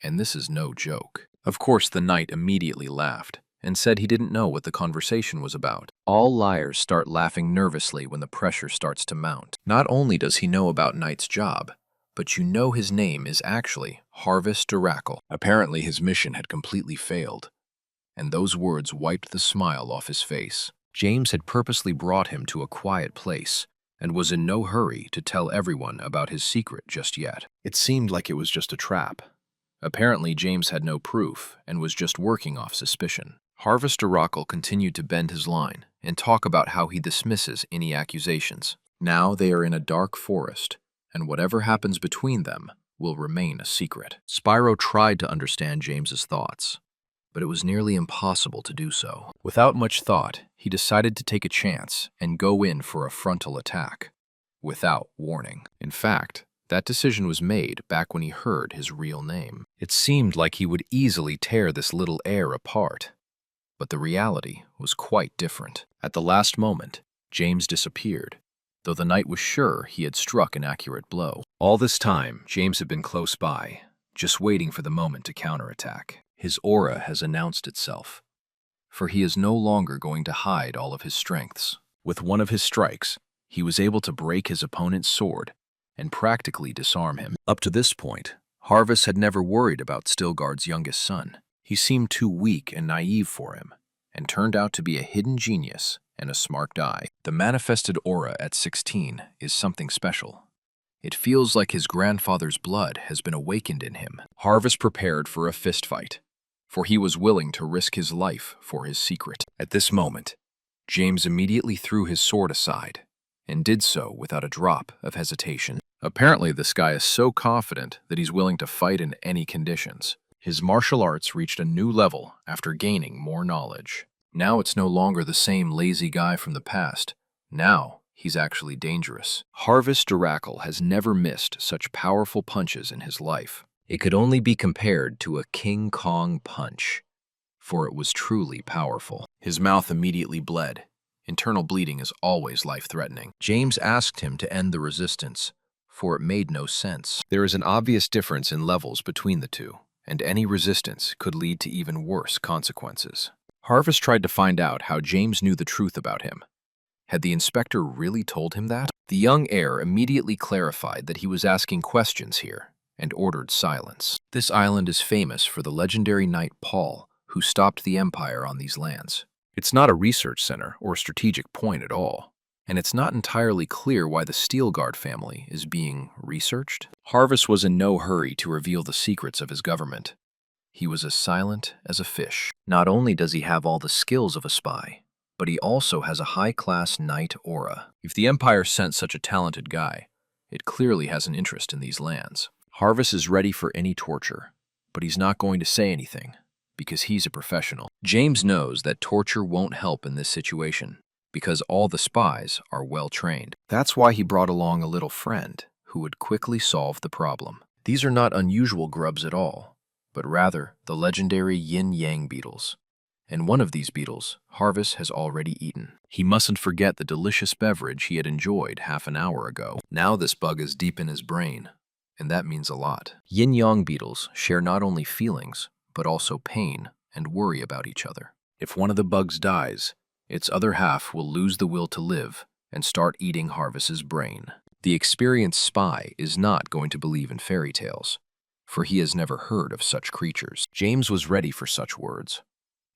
A: and this is no joke. Of course, the knight immediately laughed and said he didn't know what the conversation was about. All liars start laughing nervously when the pressure starts to mount. Not only does he know about Knight's job, but you know his name is actually Harvest Duracle. Apparently his mission had completely failed, and those words wiped the smile off his face. James had purposely brought him to a quiet place and was in no hurry to tell everyone about his secret just yet. It seemed like it was just a trap. Apparently James had no proof and was just working off suspicion. Harvest Duracle continued to bend his line and talk about how he dismisses any accusations. Now they are in a dark forest, and whatever happens between them will remain a secret. Spyro tried to understand James's thoughts, but it was nearly impossible to do so. Without much thought, he decided to take a chance and go in for a frontal attack, without warning. In fact, that decision was made back when he heard his real name. It seemed like he would easily tear this little heir apart, but the reality was quite different. At the last moment, James disappeared, though the knight was sure he had struck an accurate blow. All this time, James had been close by, just waiting for the moment to counterattack. His aura has announced itself, for he is no longer going to hide all of his strengths. With one of his strikes, he was able to break his opponent's sword and practically disarm him. Up to this point, Harvest had never worried about Stilgard's youngest son. He seemed too weak and naive for him, and turned out to be a hidden genius and a smart guy. The manifested aura at 16 is something special. It feels like his grandfather's blood has been awakened in him. Harvest prepared for a fistfight, for he was willing to risk his life for his secret. At this moment, James immediately threw his sword aside, and did so without a drop of hesitation. Apparently, this guy is so confident that he's willing to fight in any conditions. His martial arts reached a new level after gaining more knowledge. Now it's no longer the same lazy guy from the past. Now, he's actually dangerous. Harvest Duracle has never missed such powerful punches in his life. It could only be compared to a King Kong punch, for it was truly powerful. His mouth immediately bled. Internal bleeding is always life-threatening. James asked him to end the resistance, for it made no sense. There is an obvious difference in levels between the two, and any resistance could lead to even worse consequences. Harvest tried to find out how James knew the truth about him. Had the inspector really told him that? The young heir immediately clarified that he was asking questions here, and ordered silence. This island is famous for the legendary knight Paul, who stopped the Empire on these lands. It's not a research center or strategic point at all, and it's not entirely clear why the Steelguard family is being researched. Harvest was in no hurry to reveal the secrets of his government. He was as silent as a fish. Not only does he have all the skills of a spy, but he also has a high-class knight aura. If the Empire sent such a talented guy, it clearly has an interest in these lands. Harvest is ready for any torture, but he's not going to say anything, because he's a professional. James knows that torture won't help in this situation, because all the spies are well-trained. That's why he brought along a little friend who would quickly solve the problem. These are not unusual grubs at all, but rather the legendary yin-yang beetles. And one of these beetles, Harvest has already eaten. He mustn't forget the delicious beverage he had enjoyed half an hour ago. Now this bug is deep in his brain, and that means a lot. Yin-yang beetles share not only feelings, but also pain and worry about each other. If one of the bugs dies, its other half will lose the will to live and start eating Harvest's brain. The experienced spy is not going to believe in fairy tales, for he has never heard of such creatures. James was ready for such words,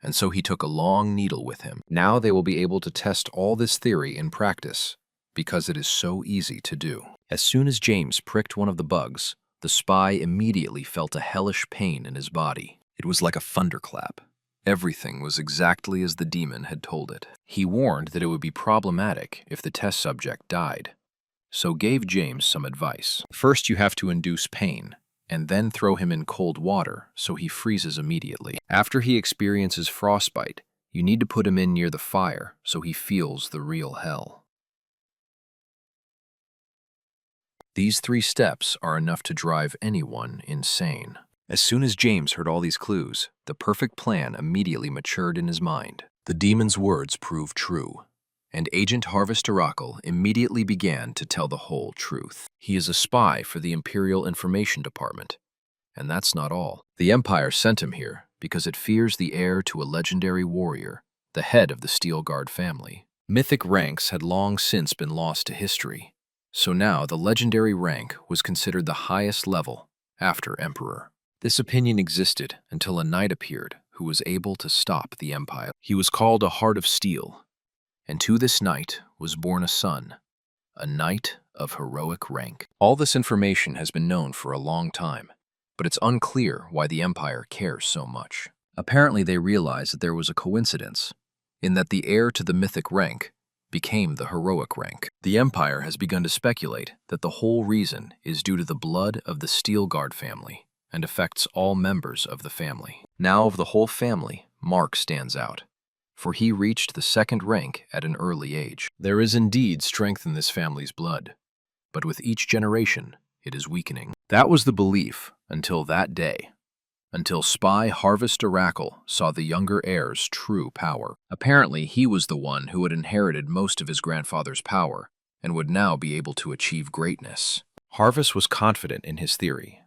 A: and so he took a long needle with him. Now they will be able to test all this theory in practice, because it is so easy to do. As soon as James pricked one of the bugs, the spy immediately felt a hellish pain in his body. It was like a thunderclap. Everything was exactly as the demon had told it. He warned that it would be problematic if the test subject died, so gave James some advice. First, you have to induce pain, and then throw him in cold water so he freezes immediately. After he experiences frostbite, you need to put him in near the fire so he feels the real hell. These 3 steps are enough to drive anyone insane. As soon as James heard all these clues, the perfect plan immediately matured in his mind. The demon's words proved true, and Agent Harvest Oracle immediately began to tell the whole truth. He is a spy for the Imperial Information Department, and that's not all. The Empire sent him here because it fears the heir to a legendary warrior, the head of the Steelguard family. Mythic ranks had long since been lost to history, so now the legendary rank was considered the highest level after Emperor. This opinion existed until a knight appeared who was able to stop the Empire. He was called a Heart of Steel, and to this knight was born a son, a knight of heroic rank. All this information has been known for a long time, but it's unclear why the Empire cares so much. Apparently they realized that there was a coincidence, in that the heir to the mythic rank became the heroic rank. The Empire has begun to speculate that the whole reason is due to the blood of the Steelguard family, and affects all members of the family. Now of the whole family, Mark stands out, for he reached the 2nd rank at an early age. There is indeed strength in this family's blood, but with each generation, it is weakening. That was the belief until that day, until spy Harvest Oracle saw the younger heir's true power. Apparently, he was the one who had inherited most of his grandfather's power and would now be able to achieve greatness. Harvest was confident in his theory,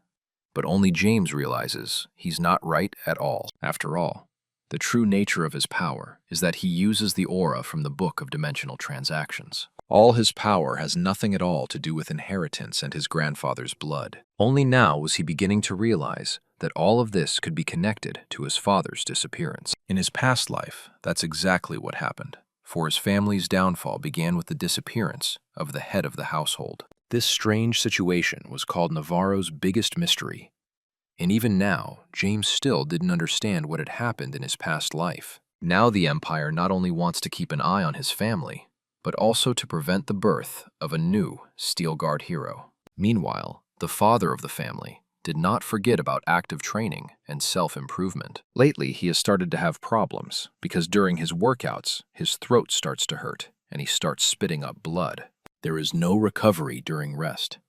A: but only James realizes he's not right at all. After all, the true nature of his power is that he uses the aura from the Book of Dimensional Transactions. All his power has nothing at all to do with inheritance and his grandfather's blood. Only now was he beginning to realize that all of this could be connected to his father's disappearance. In his past life, that's exactly what happened, for his family's downfall began with the disappearance of the head of the household. This strange situation was called Navarro's biggest mystery, and even now, James still didn't understand what had happened in his past life. Now the Empire not only wants to keep an eye on his family, but also to prevent the birth of a new Steelguard hero. Meanwhile, the father of the family did not forget about active training and self-improvement. Lately, he has started to have problems because during his workouts, his throat starts to hurt and he starts spitting up blood. There is no recovery during rest,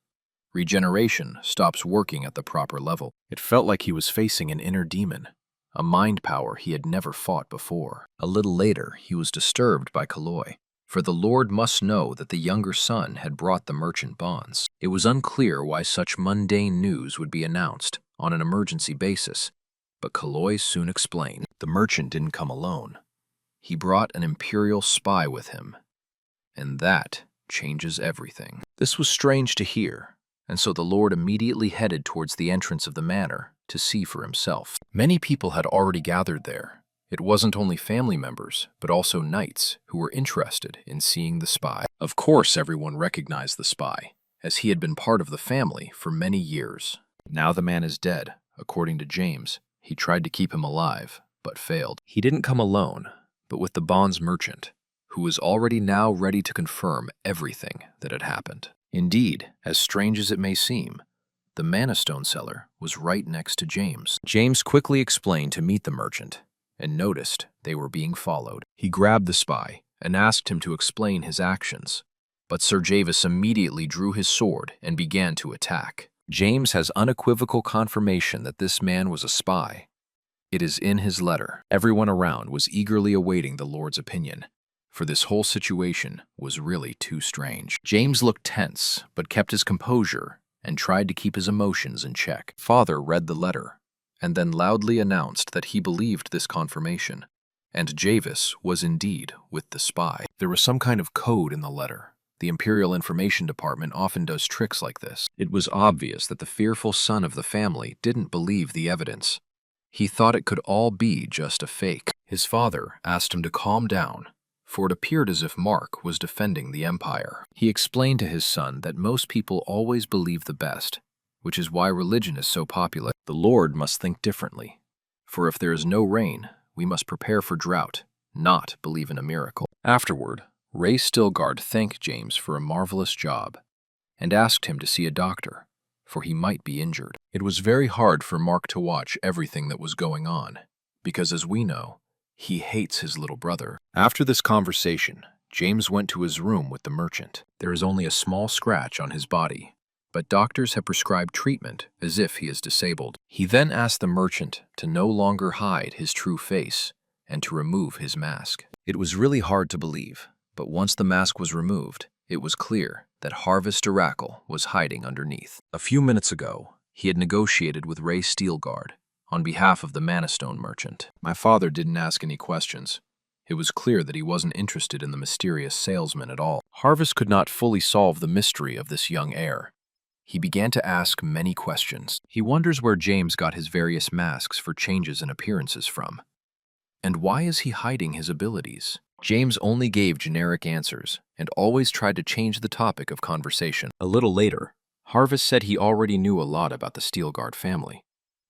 A: Regeneration stops working at the proper level. It felt like he was facing an inner demon, a mind power he had never fought before. A little later, he was disturbed by Kaloi, for the Lord must know that the younger son had brought the merchant bonds. It was unclear why such mundane news would be announced on an emergency basis, but Kaloi soon explained. The merchant didn't come alone. He brought an imperial spy with him, and that changes everything. This was strange to hear, and so the Lord immediately headed towards the entrance of the manor to see for himself. Many people had already gathered there. It wasn't only family members, but also knights who were interested in seeing the spy. Of course, everyone recognized the spy, as he had been part of the family for many years. Now the man is dead, according to James. He tried to keep him alive, but failed. He didn't come alone, but with the bonds merchant, who was already now ready to confirm everything that had happened. Indeed, as strange as it may seem, the Mana Stone seller was right next to James. James quickly explained to meet the merchant and noticed they were being followed. He grabbed the spy and asked him to explain his actions, but Sir Javis immediately drew his sword and began to attack. James has unequivocal confirmation that this man was a spy. It is in his letter. Everyone around was eagerly awaiting the Lord's opinion, for this whole situation was really too strange. James looked tense, but kept his composure and tried to keep his emotions in check. Father read the letter, and then loudly announced that he believed this confirmation, and Javis was indeed with the spy. There was some kind of code in the letter. The Imperial Information Department often does tricks like this. It was obvious that the fearful son of the family didn't believe the evidence. He thought it could all be just a fake. His father asked him to calm down, for it appeared as if Mark was defending the Empire. He explained to his son that most people always believe the best, which is why religion is so popular. The Lord must think differently, for if there is no rain, we must prepare for drought, not believe in a miracle. Afterward, Ray Stilgard thanked James for a marvelous job and asked him to see a doctor, for he might be injured. It was very hard for Mark to watch everything that was going on, because as we know, he hates his little brother. After this conversation, James went to his room with the merchant. There is only a small scratch on his body, but doctors have prescribed treatment as if he is disabled. He then asked the merchant to no longer hide his true face and to remove his mask. It was really hard to believe, but once the mask was removed, it was clear that Harvest Oracle was hiding underneath. A few minutes ago, he had negotiated with Ray Steelguard on behalf of the Mana Stone merchant. My father didn't ask any questions. It was clear that he wasn't interested in the mysterious salesman at all. Harvest could not fully solve the mystery of this young heir. He began to ask many questions. He wonders where James got his various masks for changes in appearances from. And why is he hiding his abilities? James only gave generic answers and always tried to change the topic of conversation. A little later, Harvest said he already knew a lot about the Steelguard family,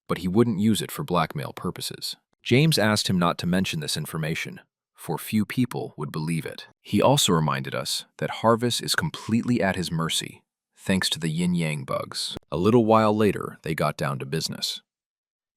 A: but he wouldn't use it for blackmail purposes. James asked him not to mention this information, for few people would believe it. He also reminded us that Harvest is completely at his mercy, thanks to the yin-yang bugs. A little while later, they got down to business.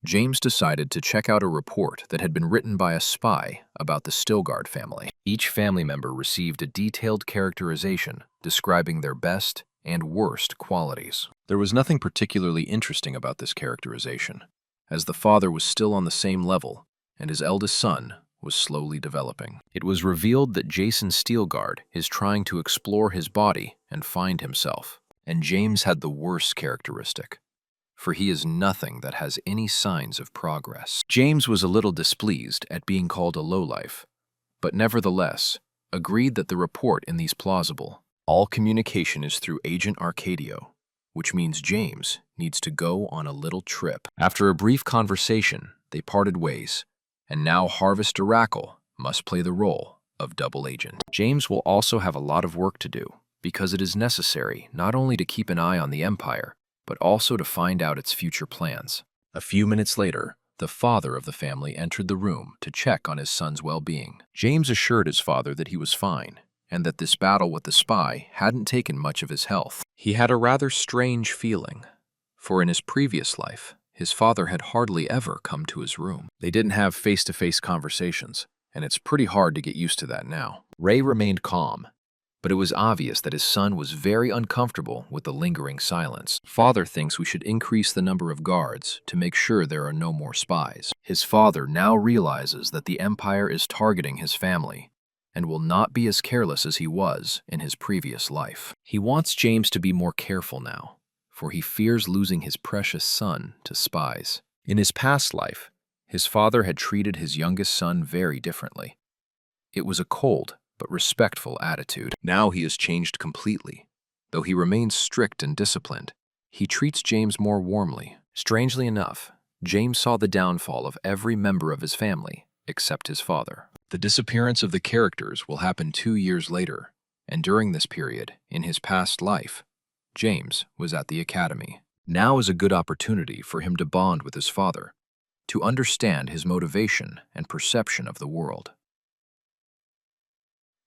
A: James decided to check out a report that had been written by a spy about the Stilgard family. Each family member received a detailed characterization describing their best and worst qualities. There was nothing particularly interesting about this characterization, as the father was still on the same level and his eldest son was slowly developing. It was revealed that Jason Steelguard is trying to explore his body and find himself, and James had the worst characteristic, for he is nothing that has any signs of progress. James was a little displeased at being called a lowlife, but nevertheless agreed that the report in these plausible. All communication is through Agent Arcadio, which means James needs to go on a little trip. After a brief conversation, they parted ways, and now Harvest Oracle must play the role of double agent. James will also have a lot of work to do, because it is necessary not only to keep an eye on the Empire, but also to find out its future plans. A few minutes later, the father of the family entered the room to check on his son's well-being. James assured his father that he was fine, and that this battle with the spy hadn't taken much of his health. He had a rather strange feeling, for in his previous life, his father had hardly ever come to his room. They didn't have face-to-face conversations, and it's pretty hard to get used to that now. Ray remained calm, But it was obvious that his son was very uncomfortable with the lingering silence. Father thinks we should increase the number of guards to make sure there are no more spies. His father now realizes that the Empire is targeting his family and will not be as careless as he was in his previous life. He wants James to be more careful now, for he fears losing his precious son to spies. In his past life, his father had treated his youngest son very differently. It was a cold but respectful attitude. Now he has changed completely. Though he remains strict and disciplined, he treats James more warmly. Strangely enough, James saw the downfall of every member of his family, except his father. The disappearance of the characters will happen 2 years later, and during this period, in his past life, James was at the academy. Now is a good opportunity for him to bond with his father, to understand his motivation and perception of the world.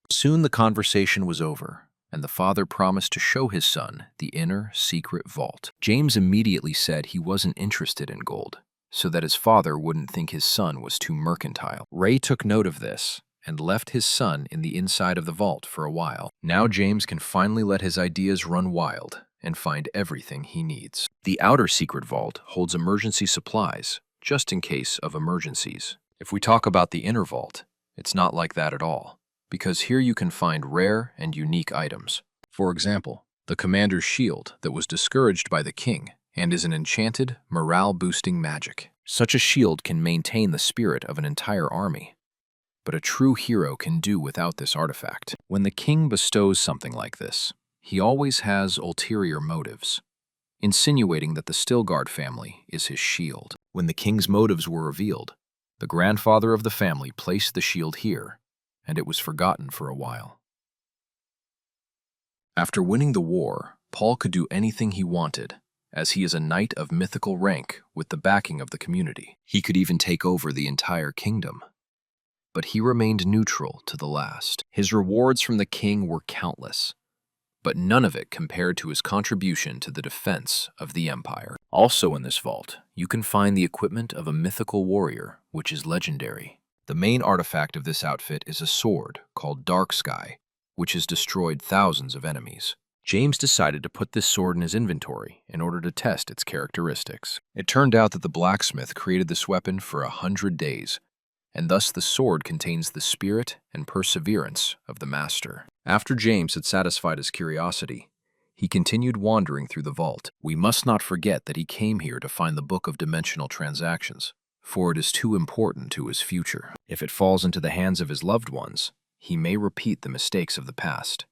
A: Soon the conversation was over, and the father promised to show his son the inner secret vault. James immediately said he wasn't interested in gold, so that his father wouldn't think his son was too mercantile. Ray took note of this and left his son in the inside of the vault for a while. Now James can finally let his ideas run wild and find everything he needs. The outer secret vault holds emergency supplies, just in case of emergencies. If we talk about the inner vault, it's not like that at all, because here you can find rare and unique items. For example, the commander's shield that was discouraged by the king and is an enchanted, morale-boosting magic. Such a shield can maintain the spirit of an entire army. But a true hero can do without this artifact. When the king bestows something like this, he always has ulterior motives, insinuating that the Stilgard family is his shield. When the king's motives were revealed, the grandfather of the family placed the shield here, and it was forgotten for a while. After winning the war, Paul could do anything he wanted, as he is a knight of mythical rank with the backing of the community. He could even take over the entire kingdom. But he remained neutral to the last. His rewards from the king were countless, but none of it compared to his contribution to the defense of the empire. Also in this vault, you can find the equipment of a mythical warrior, which is legendary. The main artifact of this outfit is a sword called Dark Sky, which has destroyed thousands of enemies. James decided to put this sword in his inventory in order to test its characteristics. It turned out that the blacksmith created this weapon for 100 days, and thus the sword contains the spirit and perseverance of the master. After James had satisfied his curiosity, he continued wandering through the vault. We must not forget that he came here to find the Book of Dimensional Transactions, for it is too important to his future. If it falls into the hands of his loved ones, he may repeat the mistakes of the past.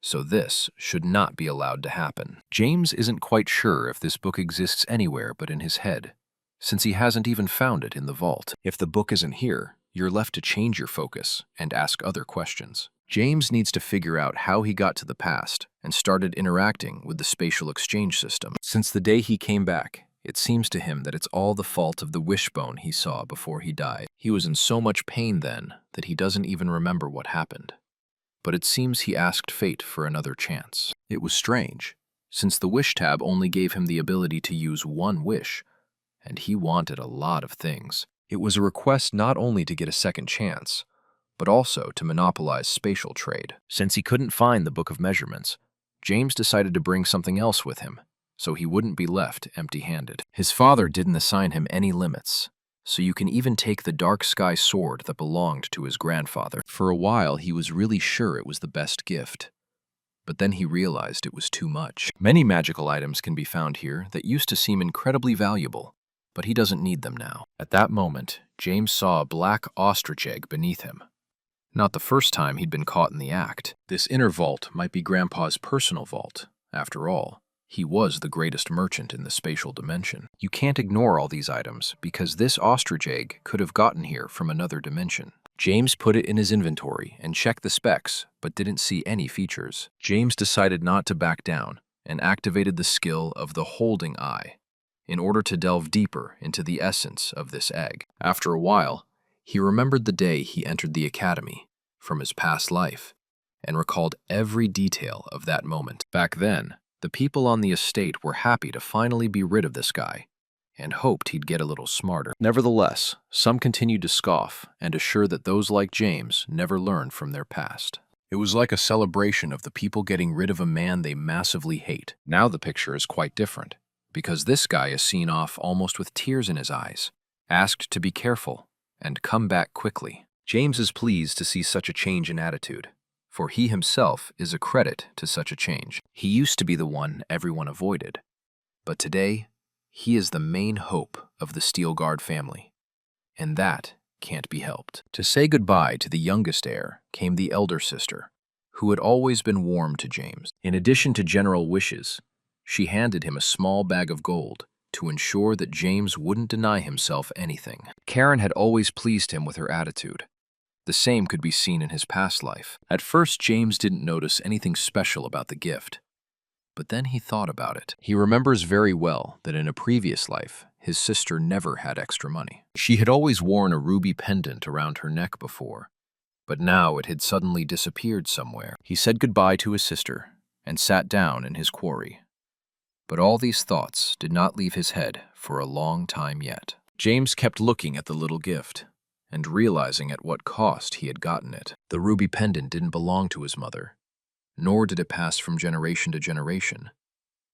A: So this should not be allowed to happen. James isn't quite sure if this book exists anywhere but in his head, since he hasn't even found it in the vault. If the book isn't here, you're left to change your focus and ask other questions. James needs to figure out how he got to the past and started interacting with the spatial exchange system. Since the day he came back, it seems to him that it's all the fault of the wishbone he saw before he died. He was in so much pain then that he doesn't even remember what happened. But it seems he asked fate for another chance. It was strange, since the wish tab only gave him the ability to use one wish, and he wanted a lot of things. It was a request not only to get a second chance, but also to monopolize spatial trade. Since he couldn't find the Book of Measurements, James decided to bring something else with him, so he wouldn't be left empty-handed. His father didn't assign him any limits, so you can even take the Dark Sky sword that belonged to his grandfather. For a while, he was really sure it was the best gift, but then he realized it was too much. Many magical items can be found here that used to seem incredibly valuable, but he doesn't need them now. At that moment, James saw a black ostrich egg beneath him. Not the first time he'd been caught in the act. This inner vault might be Grandpa's personal vault. After all, he was the greatest merchant in the spatial dimension. You can't ignore all these items, because this ostrich egg could have gotten here from another dimension. James put it in his inventory and checked the specs, but didn't see any features. James decided not to back down and activated the skill of the Holding Eye in order to delve deeper into the essence of this egg. After a while, he remembered the day he entered the academy from his past life and recalled every detail of that moment. Back then, the people on the estate were happy to finally be rid of this guy and hoped he'd get a little smarter. Nevertheless, some continued to scoff and assure that those like James never learned from their past. It was like a celebration of the people getting rid of a man they massively hate. Now the picture is quite different, because this guy is seen off almost with tears in his eyes, asked to be careful and come back quickly. James is pleased to see such a change in attitude, for he himself is a credit to such a change. He used to be the one everyone avoided, but today he is the main hope of the Steel Guard family, and that can't be helped. To say goodbye to the youngest heir came the elder sister, who had always been warm to James. In addition to general wishes, she handed him a small bag of gold to ensure that James wouldn't deny himself anything. Karen had always pleased him with her attitude. The same could be seen in his past life. At first, James didn't notice anything special about the gift, but then he thought about it. He remembers very well that in a previous life, his sister never had extra money. She had always worn a ruby pendant around her neck before, but now it had suddenly disappeared somewhere. He said goodbye to his sister and sat down in his quarry. But all these thoughts did not leave his head for a long time yet. James kept looking at the little gift and realizing at what cost he had gotten it. The ruby pendant didn't belong to his mother, nor did it pass from generation to generation,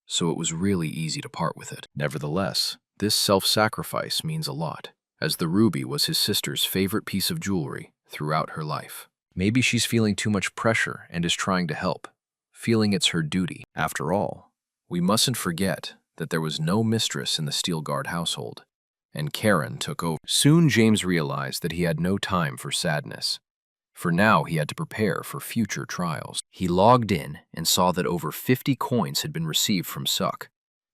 A: so it was really easy to part with it. Nevertheless, this self-sacrifice means a lot, as the ruby was his sister's favorite piece of jewelry throughout her life. Maybe she's feeling too much pressure and is trying to help, feeling it's her duty. After all, we mustn't forget that there was no mistress in the Steel Guard household, and Karen took over. Soon James realized that he had no time for sadness, for now he had to prepare for future trials. He logged in and saw that over 50 coins had been received from Suk,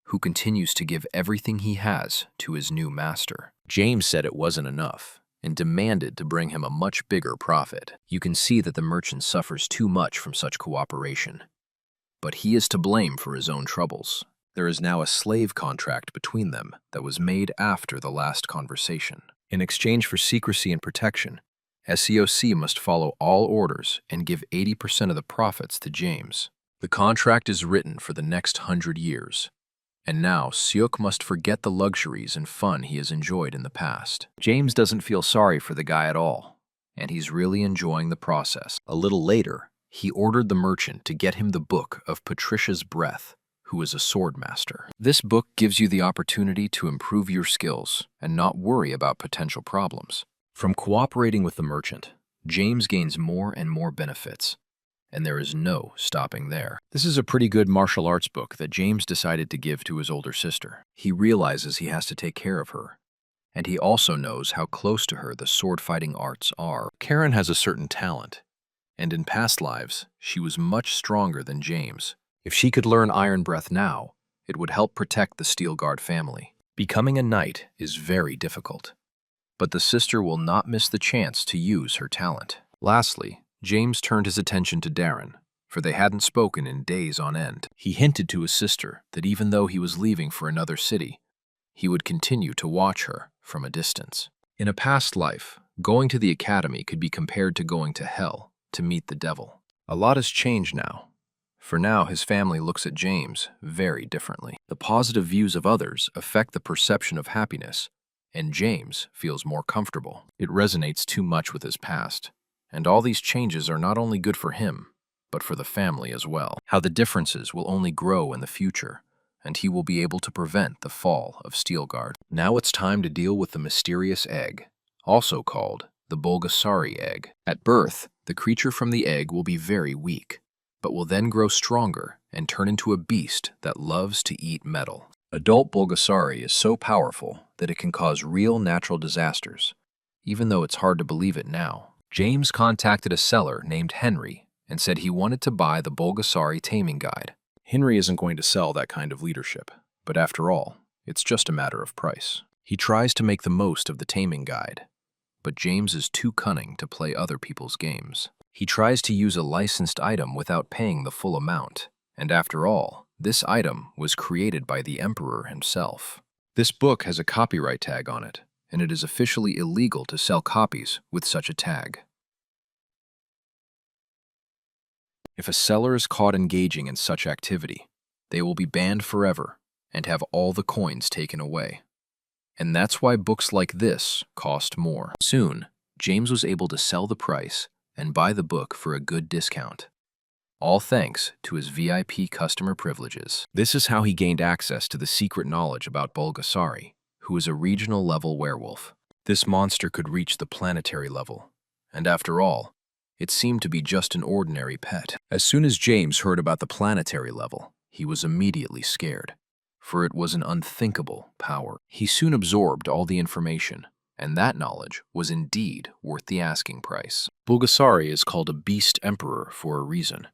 A: who continues to give everything he has to his new master. James said it wasn't enough and demanded to bring him a much bigger profit. You can see that the merchant suffers too much from such cooperation, but he is to blame for his own troubles. There is now a slave contract between them that was made after the last conversation. In exchange for secrecy and protection, SEOC must follow all orders and give 80% of the profits to James. The contract is written for the next 100 years, and now Seok must forget the luxuries and fun he has enjoyed in the past. James doesn't feel sorry for the guy at all, and he's really enjoying the process. A little later, he ordered the merchant to get him the book of Patricia's Breath, who is a sword master. This book gives you the opportunity to improve your skills and not worry about potential problems. From cooperating with the merchant, James gains more and more benefits, and there is no stopping there. This is a pretty good martial arts book that James decided to give to his older sister. He realizes he has to take care of her, and he also knows how close to her the sword-fighting arts are. Karen has a certain talent, and in past lives, she was much stronger than James. If she could learn Iron Breath now, it would help protect the Steel Guard family. Becoming a knight is very difficult, but the sister will not miss the chance to use her talent. Lastly, James turned his attention to Darren, for they hadn't spoken in days on end. He hinted to his sister that even though he was leaving for another city, he would continue to watch her from a distance. In a past life, going to the academy could be compared to going to hell to meet the devil. A lot has changed now. For now, his family looks at James very differently. The positive views of others affect the perception of happiness, and James feels more comfortable. It resonates too much with his past, and all these changes are not only good for him, but for the family as well. How the differences will only grow in the future, and he will be able to prevent the fall of Steel Guard. Now it's time to deal with the mysterious egg, also called the Bulgasari egg. At birth, the creature from the egg will be very weak, but will then grow stronger and turn into a beast that loves to eat metal. Adult Bulgasari is so powerful that it can cause real natural disasters, even though it's hard to believe it now. James contacted a seller named Henry and said he wanted to buy the Bulgasari Taming Guide. Henry isn't going to sell that kind of leadership, but after all, it's just a matter of price. He tries to make the most of the Taming Guide, but James is too cunning to play other people's games. He tries to use a licensed item without paying the full amount, and after all, this item was created by the Emperor himself. This book has a copyright tag on it, and it is officially illegal to sell copies with such a tag. If a seller is caught engaging in such activity, they will be banned forever and have all the coins taken away. And that's why books like this cost more. Soon, James was able to sell the price and buy the book for a good discount. All thanks to his VIP customer privileges. This is how he gained access to the secret knowledge about Bulgasari, who is a regional level werewolf. This monster could reach the planetary level, and after all, it seemed to be just an ordinary pet. As soon as James heard about the planetary level, he was immediately scared, for it was an unthinkable power. He soon absorbed all the information, and that knowledge was indeed worth the asking price. Bulgasari is called a beast emperor for a reason.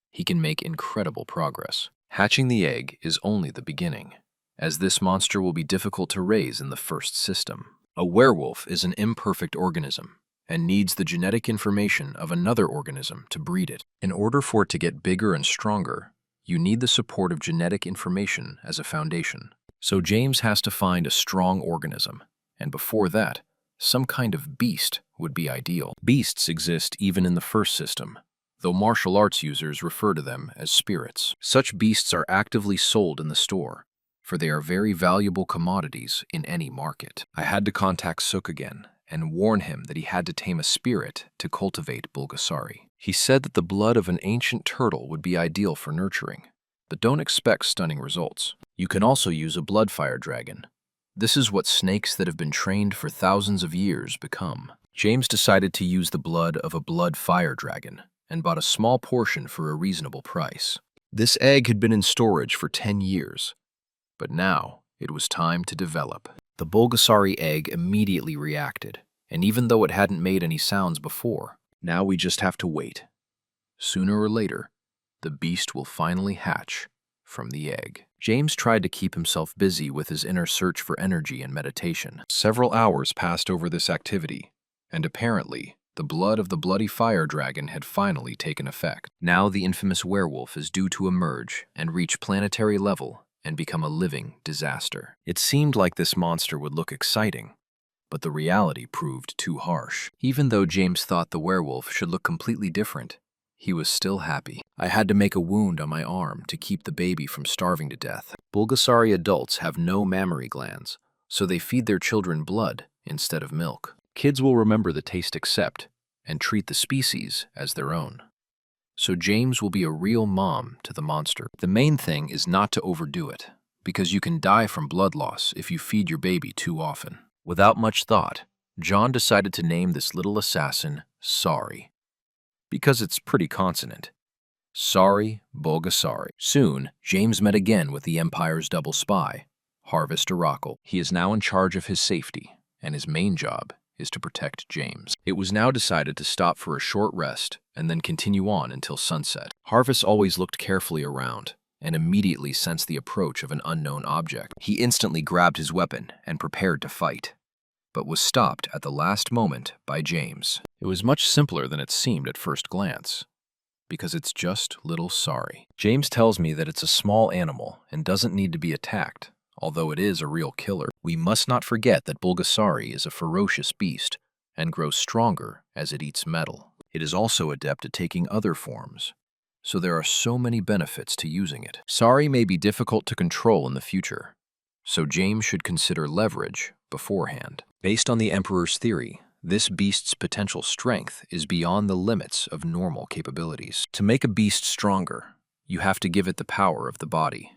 A: He can make incredible progress. Hatching the egg is only the beginning, as this monster will be difficult to raise in the first system. A werewolf is an imperfect organism and needs the genetic information of another organism to breed it. In order for it to get bigger and stronger, you need the support of genetic information as a foundation. So James has to find a strong organism, and before that, some kind of beast would be ideal. Beasts exist even in the first system, though martial arts users refer to them as spirits. Such beasts are actively sold in the store, for they are very valuable commodities in any market. I had to contact Suk again and warn him that he had to tame a spirit to cultivate Bulgasari. He said that the blood of an ancient turtle would be ideal for nurturing, but don't expect stunning results. You can also use a blood fire dragon. This is what snakes that have been trained for thousands of years become. James decided to use the blood of a blood fire dragon and bought a small portion for a reasonable price. This egg had been in storage for 10 years, but now it was time to develop. The Bulgasari egg immediately reacted, and even though it hadn't made any sounds before, now we just have to wait. Sooner or later, the beast will finally hatch from the egg. James tried to keep himself busy with his inner search for energy and meditation. Several hours passed over this activity, and apparently, the blood of the bloody fire dragon had finally taken effect. Now the infamous werewolf is due to emerge and reach planetary level and become a living disaster. It seemed like this monster would look exciting, but the reality proved too harsh. Even though James thought the werewolf should look completely different, he was still happy. I had to make a wound on my arm to keep the baby from starving to death. Bulgasari adults have no mammary glands, so they feed their children blood instead of milk. Kids will remember the taste accept and treat the species as their own. So James will be a real mom to the monster. The main thing is not to overdo it, because you can die from blood loss if you feed your baby too often. Without much thought, John decided to name this little assassin Sari, because it's pretty consonant. Sari Bulgasari. Soon, James met again with the Empire's double spy, Harvest Oracle. He is now in charge of his safety, and his main job is to protect James. It was now decided to stop for a short rest and then continue on until sunset. Harvest always looked carefully around and immediately sensed the approach of an unknown object. He instantly grabbed his weapon and prepared to fight, but was stopped at the last moment by James. It was much simpler than it seemed at first glance, because it's just little Sari. James tells me that it's a small animal and doesn't need to be attacked, although it is a real killer. We must not forget that Bulgasari is a ferocious beast and grows stronger as it eats metal. It is also adept at taking other forms, so there are so many benefits to using it. Sari may be difficult to control in the future, so James should consider leverage beforehand. Based on the Emperor's theory, this beast's potential strength is beyond the limits of normal capabilities. To make a beast stronger, you have to give it the power of the body.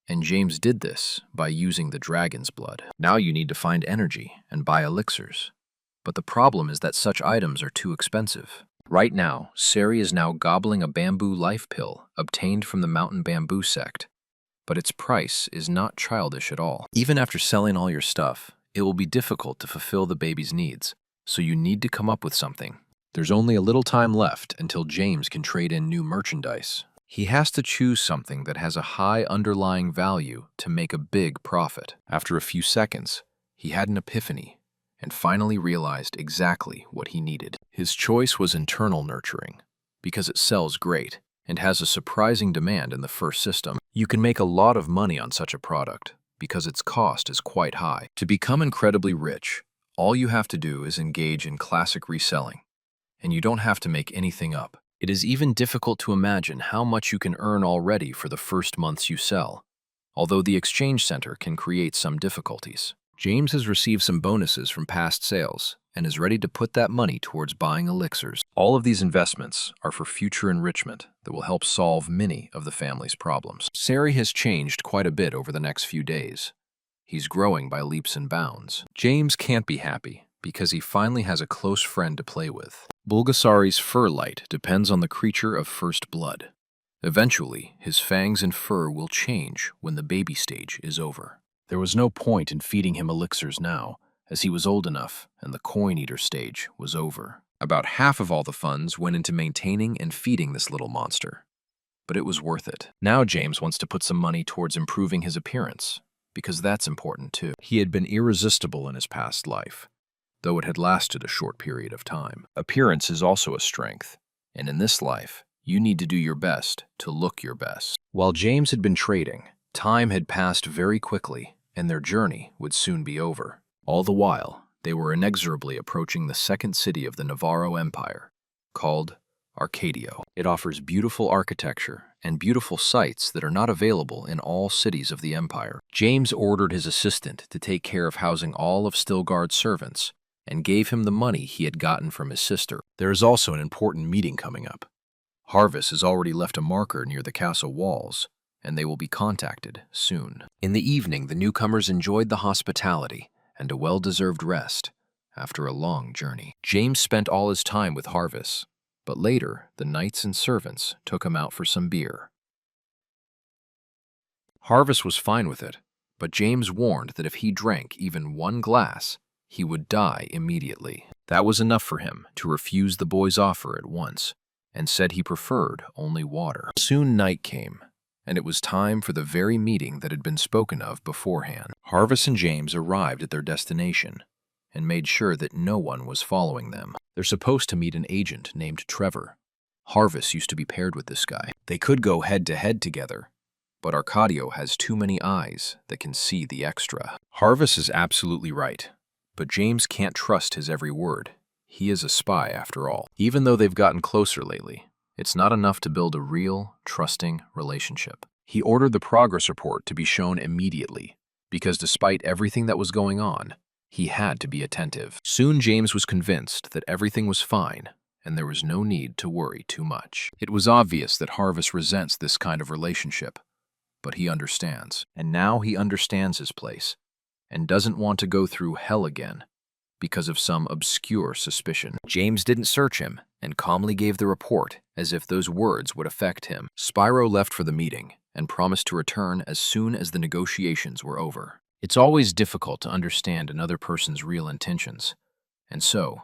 A: And James did this by using the dragon's blood. Now you need to find energy and buy elixirs. But the problem is that such items are too expensive. Right now, Sari is now gobbling a bamboo life pill obtained from the mountain bamboo sect. But its price is not childish at all. Even after selling all your stuff, it will be difficult to fulfill the baby's needs, so you need to come up with something. There's only a little time left until James can trade in new merchandise. He has to choose something that has a high underlying value to make a big profit. After a few seconds, he had an epiphany and finally realized exactly what he needed. His choice was internal nurturing, because it sells great and has a surprising demand in the first system. You can make a lot of money on such a product because its cost is quite high. To become incredibly rich, all you have to do is engage in classic reselling, and you don't have to make anything up. It is even difficult to imagine how much you can earn already for the first months you sell, although the exchange center can create some difficulties. James has received some bonuses from past sales and is ready to put that money towards buying elixirs. All of these investments are for future enrichment that will help solve many of the family's problems. Sari has changed quite a bit over the next few days. He's growing by leaps and bounds. James can't be happy because he finally has a close friend to play with. Bulgasari's fur light depends on the creature of first blood. Eventually, his fangs and fur will change when the baby stage is over. There was no point in feeding him elixirs now, as he was old enough and the coin-eater stage was over. About half of all the funds went into maintaining and feeding this little monster. But it was worth it. Now James wants to put some money towards improving his appearance, because that's important too. He had been irresistible in his past life, though it had lasted a short period of time. Appearance is also a strength, and in this life, you need to do your best to look your best. While James had been trading, time had passed very quickly, and their journey would soon be over. All the while, they were inexorably approaching the second city of the Navarro Empire, called Arcadio. It offers beautiful architecture and beautiful sights that are not available in all cities of the empire. James ordered his assistant to take care of housing all of Stilgard's servants and gave him the money he had gotten from his sister. There is also an important meeting coming up. Harvest has already left a marker near the castle walls, and they will be contacted soon. In the evening, the newcomers enjoyed the hospitality and a well-deserved rest after a long journey. James spent all his time with Harvest, but later the knights and servants took him out for some beer. Harvest was fine with it, but James warned that if he drank even one glass, he would die immediately. That was enough for him to refuse the boy's offer at once, and said he preferred only water. Soon night came, and it was time for the very meeting that had been spoken of beforehand. Harvest and James arrived at their destination and made sure that no one was following them. They're supposed to meet an agent named Trevor. Harvest used to be paired with this guy. They could go head-to-head together, but Arcadio has too many eyes that can see the extra. Harvest is absolutely right, but James can't trust his every word. He is a spy, after all. Even though they've gotten closer lately, it's not enough to build a real, trusting relationship. He ordered the progress report to be shown immediately, because despite everything that was going on, he had to be attentive. Soon James was convinced that everything was fine, and there was no need to worry too much. It was obvious that Harvest resents this kind of relationship, but he understands. And now he understands his place, and doesn't want to go through hell again because of some obscure suspicion. James didn't search him and calmly gave the report as if those words would affect him. Spyro left for the meeting and promised to return as soon as the negotiations were over. It's always difficult to understand another person's real intentions, and so,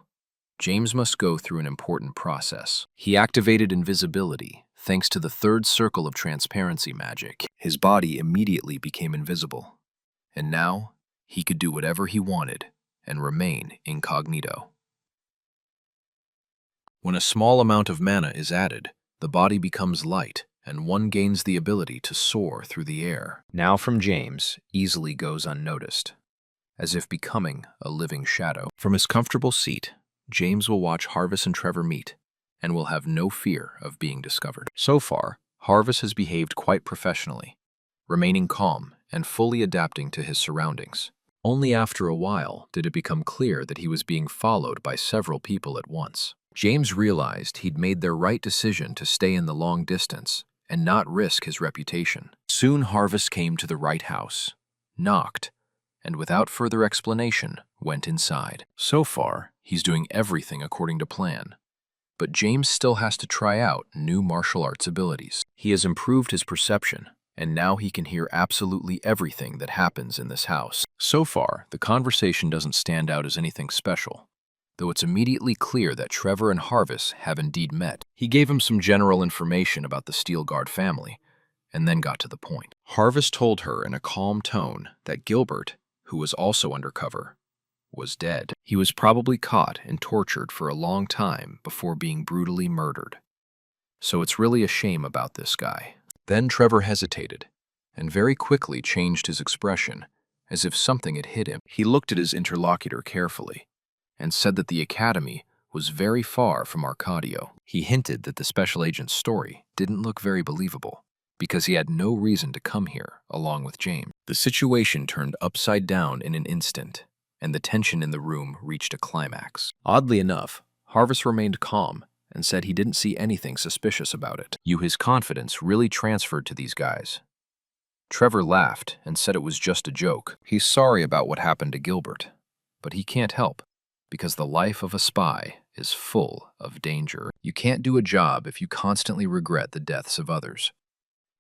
A: James must go through an important process. He activated invisibility thanks to the third circle of transparency magic. His body immediately became invisible, and now he could do whatever he wanted and remain incognito. When a small amount of mana is added, the body becomes light, and one gains the ability to soar through the air. Now from James easily goes unnoticed, as if becoming a living shadow. From his comfortable seat, James will watch Harvest and Trevor meet, and will have no fear of being discovered. So far, Harvest has behaved quite professionally, remaining calm and fully adapting to his surroundings. Only after a while did it become clear that he was being followed by several people at once. James realized he'd made the right decision to stay in the long distance and not risk his reputation. Soon Harvest came to the right house, knocked, and without further explanation, went inside. So far, he's doing everything according to plan, but James still has to try out new martial arts abilities. He has improved his perception, and now he can hear absolutely everything that happens in this house. So far, the conversation doesn't stand out as anything special, though it's immediately clear that Trevor and Harvest have indeed met. He gave him some general information about the Steelguard family, and then got to the point. Harvest told her in a calm tone that Gilbert, who was also undercover, was dead. He was probably caught and tortured for a long time before being brutally murdered. So it's really a shame about this guy. Then Trevor hesitated, and very quickly changed his expression, as if something had hit him. He looked at his interlocutor carefully, and said that the academy was very far from Arcadio. He hinted that the special agent's story didn't look very believable, because he had no reason to come here along with James. The situation turned upside down in an instant, and the tension in the room reached a climax. Oddly enough, Harvest remained calm and said he didn't see anything suspicious about it. His confidence really transferred to these guys. Trevor laughed and said it was just a joke. He's sorry about what happened to Gilbert, but he can't help, because the life of a spy is full of danger. You can't do a job if you constantly regret the deaths of others.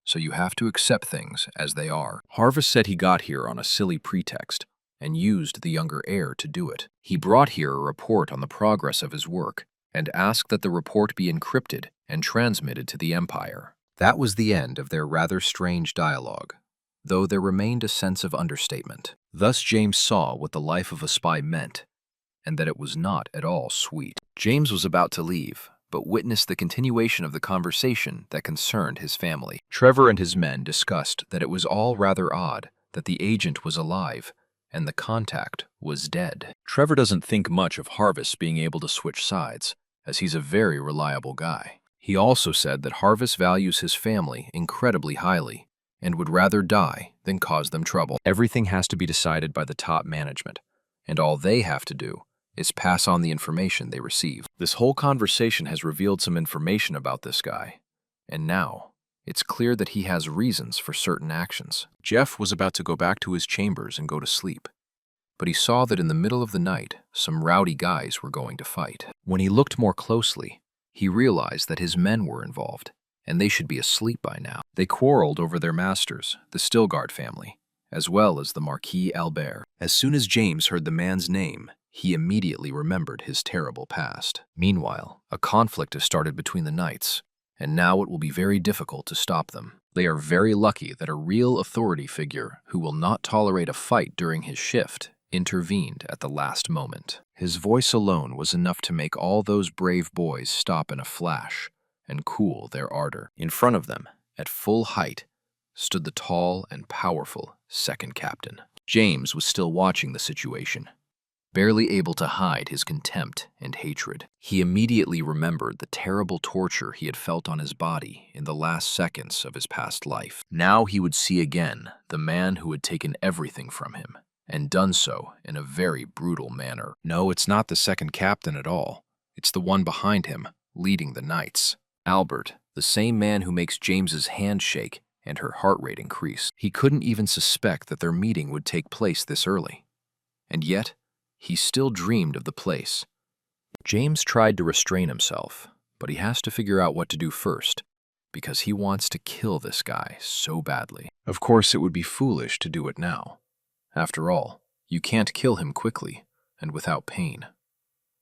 A: So you have to accept things as they are. Harvest said he got here on a silly pretext and used the younger heir to do it. He brought here a report on the progress of his work and asked that the report be encrypted and transmitted to the Empire. That was the end of their rather strange dialogue, though there remained a sense of understatement. Thus James saw what the life of a spy meant, and that it was not at all sweet. James was about to leave, but witnessed the continuation of the conversation that concerned his family. Trevor and his men discussed that it was all rather odd that the agent was alive and the contact was dead. Trevor doesn't think much of Harvest being able to switch sides, as he's a very reliable guy. He also said that Harvest values his family incredibly highly and would rather die than cause them trouble. Everything has to be decided by the top management, and all they have to do is pass on the information they receive. This whole conversation has revealed some information about this guy, and now it's clear that he has reasons for certain actions. Jeff was about to go back to his chambers and go to sleep, but he saw that in the middle of the night, some rowdy guys were going to fight. When he looked more closely, he realized that his men were involved, and they should be asleep by now. They quarreled over their masters, the Stilgard family, as well as the Marquis Albert. As soon as James heard the man's name, he immediately remembered his terrible past. Meanwhile, a conflict has started between the knights, and now it will be very difficult to stop them. They are very lucky that a real authority figure who will not tolerate a fight during his shift intervened at the last moment. His voice alone was enough to make all those brave boys stop in a flash and cool their ardor. In front of them, at full height, stood the tall and powerful second captain. James was still watching the situation, barely able to hide his contempt and hatred. He immediately remembered the terrible torture he had felt on his body in the last seconds of his past life. Now he would see again the man who had taken everything from him, and done so in a very brutal manner. No, it's not the second captain at all. It's the one behind him, leading the knights. Albert, the same man who makes James's hand shake and her heart rate increase. He couldn't even suspect that their meeting would take place this early. And yet, he still dreamed of the place. James tried to restrain himself, but he has to figure out what to do first, because he wants to kill this guy so badly. Of course, it would be foolish to do it now. After all, you can't kill him quickly and without pain.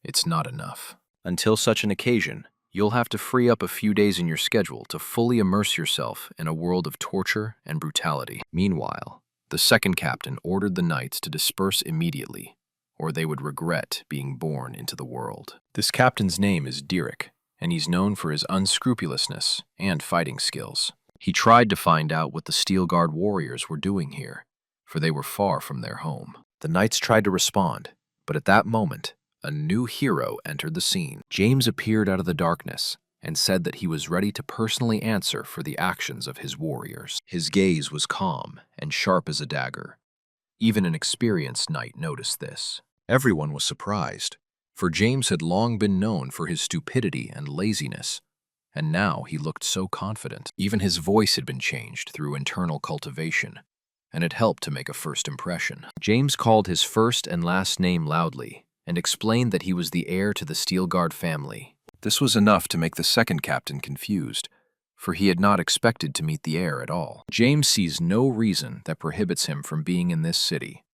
A: It's not enough. Until such an occasion, you'll have to free up a few days in your schedule to fully immerse yourself in a world of torture and brutality. Meanwhile, the second captain ordered the knights to disperse immediately, or they would regret being born into the world. This captain's name is Derek, and he's known for his unscrupulousness and fighting skills. He tried to find out what the Steelguard warriors were doing here, for they were far from their home. The knights tried to respond, but at that moment, a new hero entered the scene. James appeared out of the darkness and said that he was ready to personally answer for the actions of his warriors. His gaze was calm and sharp as a dagger. Even an experienced knight noticed this. Everyone was surprised, for James had long been known for his stupidity and laziness, and now he looked so confident. Even his voice had been changed through internal cultivation, and it helped to make a first impression. James called his first and last name loudly and explained that he was the heir to the Steelguard family. This was enough to make the second captain confused, for he had not expected to meet the heir at all. James sees no reason that prohibits him from being in this city,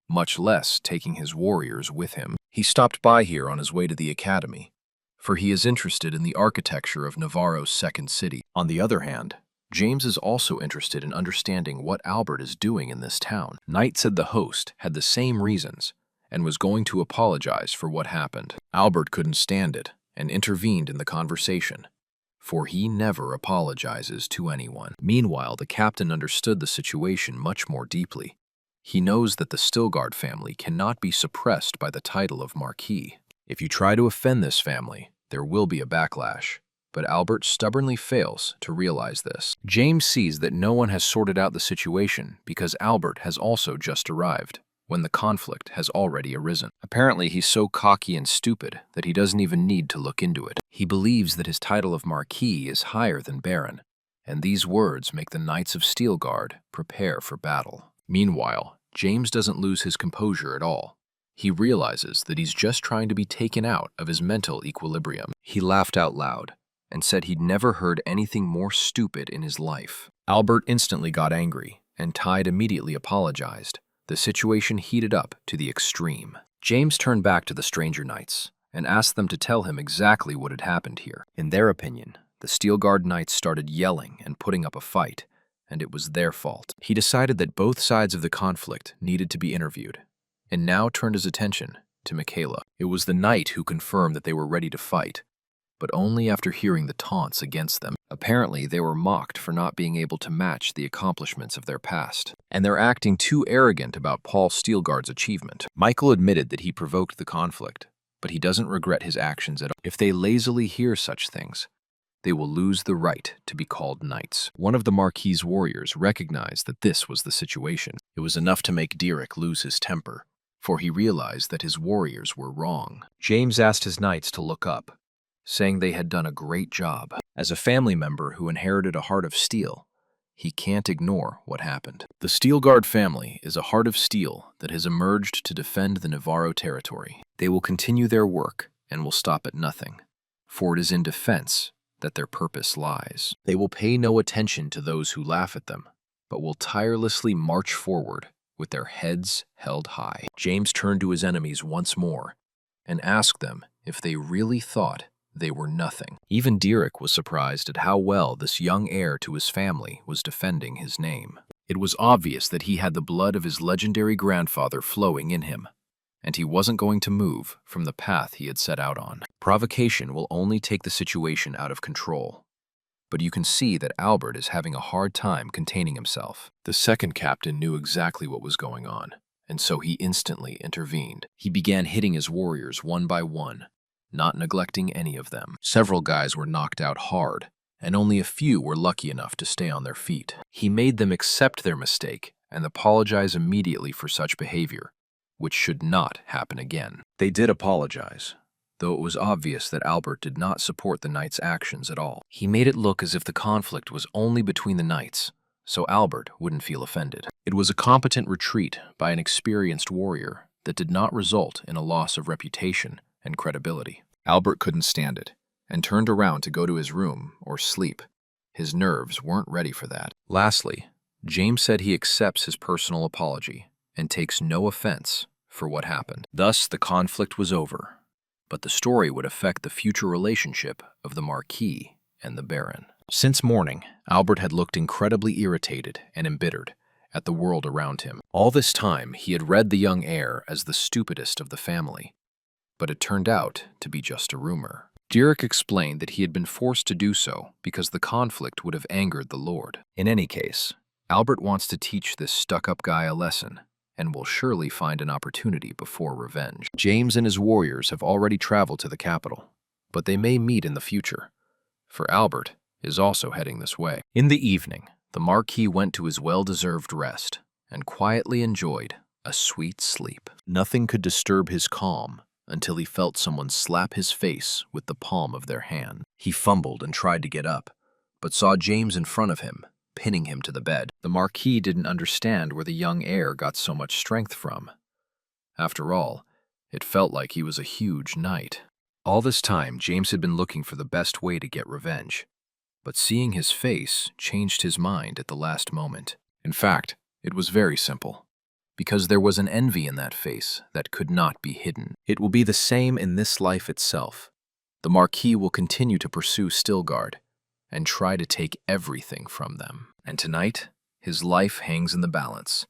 A: much less taking his warriors with him. He stopped by here on his way to the academy, for he is interested in the architecture of Navarro's second city. On the other hand, James is also interested in understanding what Albert is doing in this town. Knight said the host had the same reasons and was going to apologize for what happened. Albert couldn't stand it and intervened in the conversation, for he never apologizes to anyone. Meanwhile, the captain understood the situation much more deeply. He knows that the Stilgard family cannot be suppressed by the title of Marquis. If you try to offend this family, there will be a backlash. But Albert stubbornly fails to realize this. James sees that no one has sorted out the situation because Albert has also just arrived. when the conflict has already arisen. Apparently, he's so cocky and stupid that he doesn't even need to look into it. He believes that his title of Marquis is higher than Baron, and these words make the Knights of Steelguard prepare for battle. Meanwhile, James doesn't lose his composure at all. He realizes that he's just trying to be taken out of his mental equilibrium. He laughed out loud and said he'd never heard anything more stupid in his life. Albert instantly got angry, and Tide immediately apologized. The situation heated up to the extreme. James turned back to the stranger knights and asked them to tell him exactly what had happened here. In their opinion, the Steelguard knights started yelling and putting up a fight, and it was their fault. He decided that both sides of the conflict needed to be interviewed, and now turned his attention to Michaela. It was the knight who confirmed that they were ready to fight, but only after hearing the taunts against them. Apparently, they were mocked for not being able to match the accomplishments of their past, and they're acting too arrogant about Paul Steelguard's achievement. Michael admitted that he provoked the conflict, but he doesn't regret his actions at all. If they lazily hear such things, they will lose the right to be called knights. One of the Marquis' warriors recognized that this was the situation. It was enough to make Derek lose his temper, for he realized that his warriors were wrong. James asked his knights to look up, saying they had done a great job. As a family member who inherited a heart of steel, he can't ignore what happened. The Steelguard family is a heart of steel that has emerged to defend the Navarro territory. They will continue their work and will stop at nothing, for it is in defense that their purpose lies. They will pay no attention to those who laugh at them, but will tirelessly march forward with their heads held high. James turned to his enemies once more and asked them if they really thought they were nothing. Even Derek was surprised at how well this young heir to his family was defending his name. It was obvious that he had the blood of his legendary grandfather flowing in him, and he wasn't going to move from the path he had set out on. Provocation will only take the situation out of control, but you can see that Albert is having a hard time containing himself. The second captain knew exactly what was going on, and so he instantly intervened. He began hitting his warriors one by one, not neglecting any of them. Several guys were knocked out hard, and only a few were lucky enough to stay on their feet. He made them accept their mistake and apologize immediately for such behavior, which should not happen again. They did apologize, though it was obvious that Albert did not support the knights' actions at all. He made it look as if the conflict was only between the knights, so Albert wouldn't feel offended. It was a competent retreat by an experienced warrior that did not result in a loss of reputation and credibility. Albert couldn't stand it, and turned around to go to his room or sleep. His nerves weren't ready for that. Lastly, James said he accepts his personal apology and takes no offense for what happened. Thus, the conflict was over, but the story would affect the future relationship of the Marquis and the Baron. Since morning, Albert had looked incredibly irritated and embittered at the world around him. All this time, he had read the young heir as the stupidest of the family, but it turned out to be just a rumor. Derek explained that he had been forced to do so because the conflict would have angered the Lord. In any case, Albert wants to teach this stuck-up guy a lesson, and will surely find an opportunity before revenge. James and his warriors have already traveled to the capital, but they may meet in the future, for Albert is also heading this way. In the evening, the Marquis went to his well-deserved rest and quietly enjoyed a sweet sleep. Nothing could disturb his calm until he felt someone slap his face with the palm of their hand. He fumbled and tried to get up, but saw James in front of him, pinning him to the bed. The Marquis didn't understand where the young heir got so much strength from. After all, it felt like he was a huge knight. All this time, James had been looking for the best way to get revenge, but seeing his face changed his mind at the last moment. In fact, it was very simple, because there was an envy in that face that could not be hidden. It will be the same in this life itself. The Marquis will continue to pursue Steelguard and try to take everything from them. And tonight, his life hangs in the balance,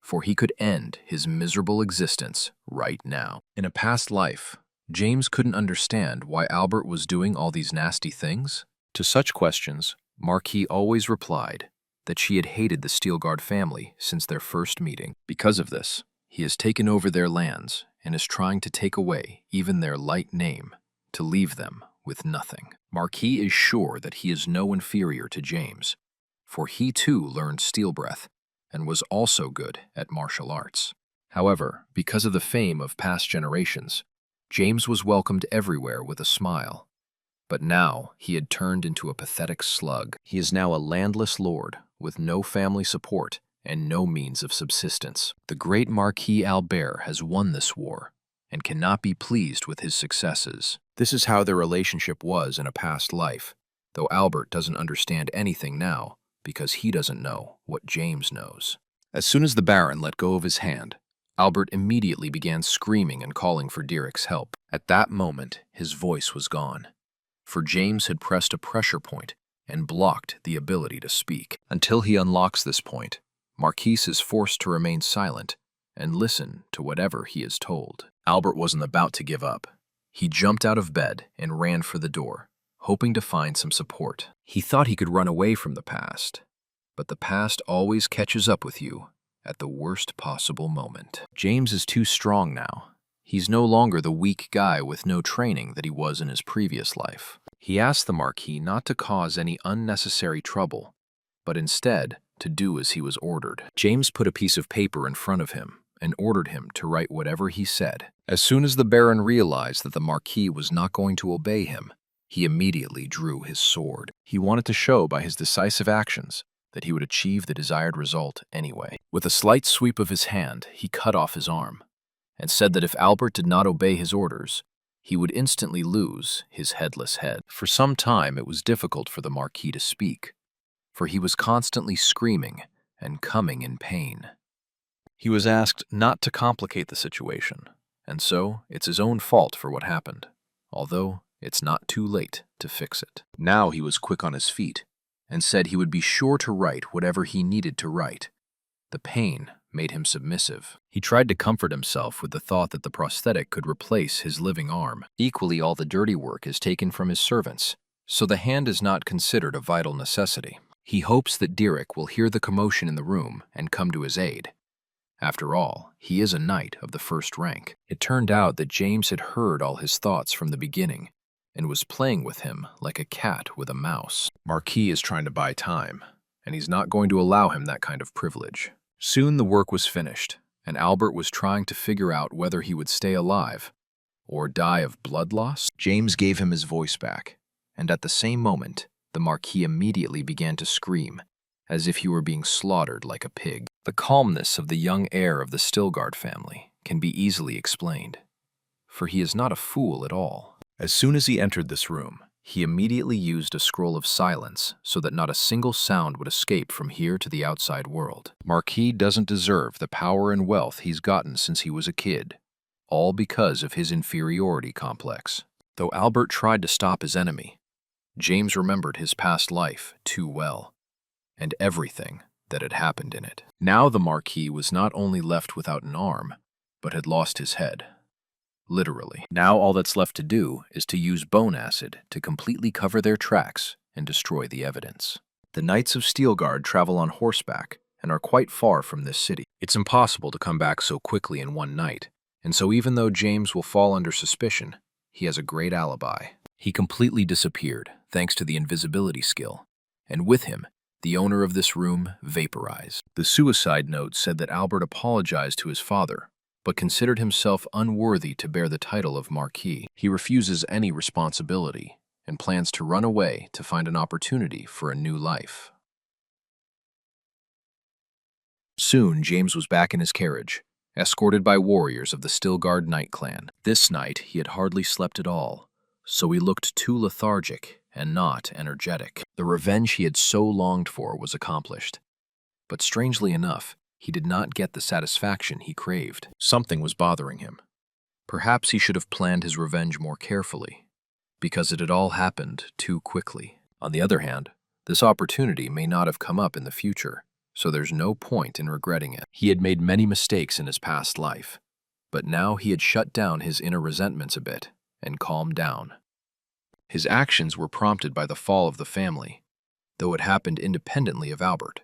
A: for he could end his miserable existence right now. In a past life, James couldn't understand why Albert was doing all these nasty things. To such questions, Marquis always replied that she had hated the Steelguard family since their first meeting. Because of this, he has taken over their lands and is trying to take away even their light name to leave them with nothing. Marquis is sure that he is no inferior to James, for he too learned steel breath and was also good at martial arts. However, because of the fame of past generations, James was welcomed everywhere with a smile. But now he had turned into a pathetic slug. He is now a landless lord with no family support and no means of subsistence. The great Marquis Albert has won this war and cannot be pleased with his successes. This is how their relationship was in a past life, though Albert doesn't understand anything now because he doesn't know what James knows. As soon as the Baron let go of his hand, Albert immediately began screaming and calling for Dierik's help. At that moment, his voice was gone, for James had pressed a pressure point and blocked the ability to speak. Until he unlocks this point, Marquise is forced to remain silent and listen to whatever he is told. Albert wasn't about to give up. He jumped out of bed and ran for the door, hoping to find some support. He thought he could run away from the past, but the past always catches up with you at the worst possible moment. James is too strong now. He's no longer the weak guy with no training that he was in his previous life. He asked the Marquis not to cause any unnecessary trouble, but instead to do as he was ordered. James put a piece of paper in front of him and ordered him to write whatever he said. As soon as the Baron realized that the Marquis was not going to obey him, he immediately drew his sword. He wanted to show by his decisive actions that he would achieve the desired result anyway. With a slight sweep of his hand, he cut off his arm and said that if Albert did not obey his orders, he would instantly lose his headless head. For some time, it was difficult for the Marquis to speak, for he was constantly screaming and coming in pain. He was asked not to complicate the situation, and so it's his own fault for what happened, although it's not too late to fix it. Now he was quick on his feet and said he would be sure to write whatever he needed to write. The pain made him submissive. He tried to comfort himself with the thought that the prosthetic could replace his living arm. Equally, all the dirty work is taken from his servants, so the hand is not considered a vital necessity. He hopes that Dierik will hear the commotion in the room and come to his aid. After all, he is a knight of the first rank. It turned out that James had heard all his thoughts from the beginning and was playing with him like a cat with a mouse. Marquis is trying to buy time, and he's not going to allow him that kind of privilege. Soon the work was finished, and Albert was trying to figure out whether he would stay alive or die of blood loss. James gave him his voice back, and at the same moment, the Marquis immediately began to scream, as if he were being slaughtered like a pig. The calmness of the young heir of the Stilgard family can be easily explained, for he is not a fool at all. As soon as he entered this room, he immediately used a scroll of silence so that not a single sound would escape from here to the outside world. Marquis doesn't deserve the power and wealth he's gotten since he was a kid, all because of his inferiority complex. Though Albert tried to stop his enemy, James remembered his past life too well, and everything that had happened in it. Now the Marquis was not only left without an arm, but had lost his head. Literally. Now all that's left to do is to use bone acid to completely cover their tracks and destroy the evidence. The Knights of Stilgard travel on horseback and are quite far from this city. It's impossible to come back so quickly in one night, and so even though James will fall under suspicion, he has a great alibi. He completely disappeared thanks to the invisibility skill, and with him, the owner of this room vaporized. The suicide note said that Albert apologized to his father, but considered himself unworthy to bear the title of Marquis. He refuses any responsibility and plans to run away to find an opportunity for a new life. Soon, James was back in his carriage, escorted by warriors of the Stilgard Knight clan. This night, he had hardly slept at all, so he looked too lethargic and not energetic. The revenge he had so longed for was accomplished, but strangely enough, he did not get the satisfaction he craved. Something was bothering him. Perhaps he should have planned his revenge more carefully, because it had all happened too quickly. On the other hand, this opportunity may not have come up in the future, so there's no point in regretting it. He had made many mistakes in his past life, but now he had shut down his inner resentments a bit and calmed down. His actions were prompted by the fall of the family, though it happened independently of Albert,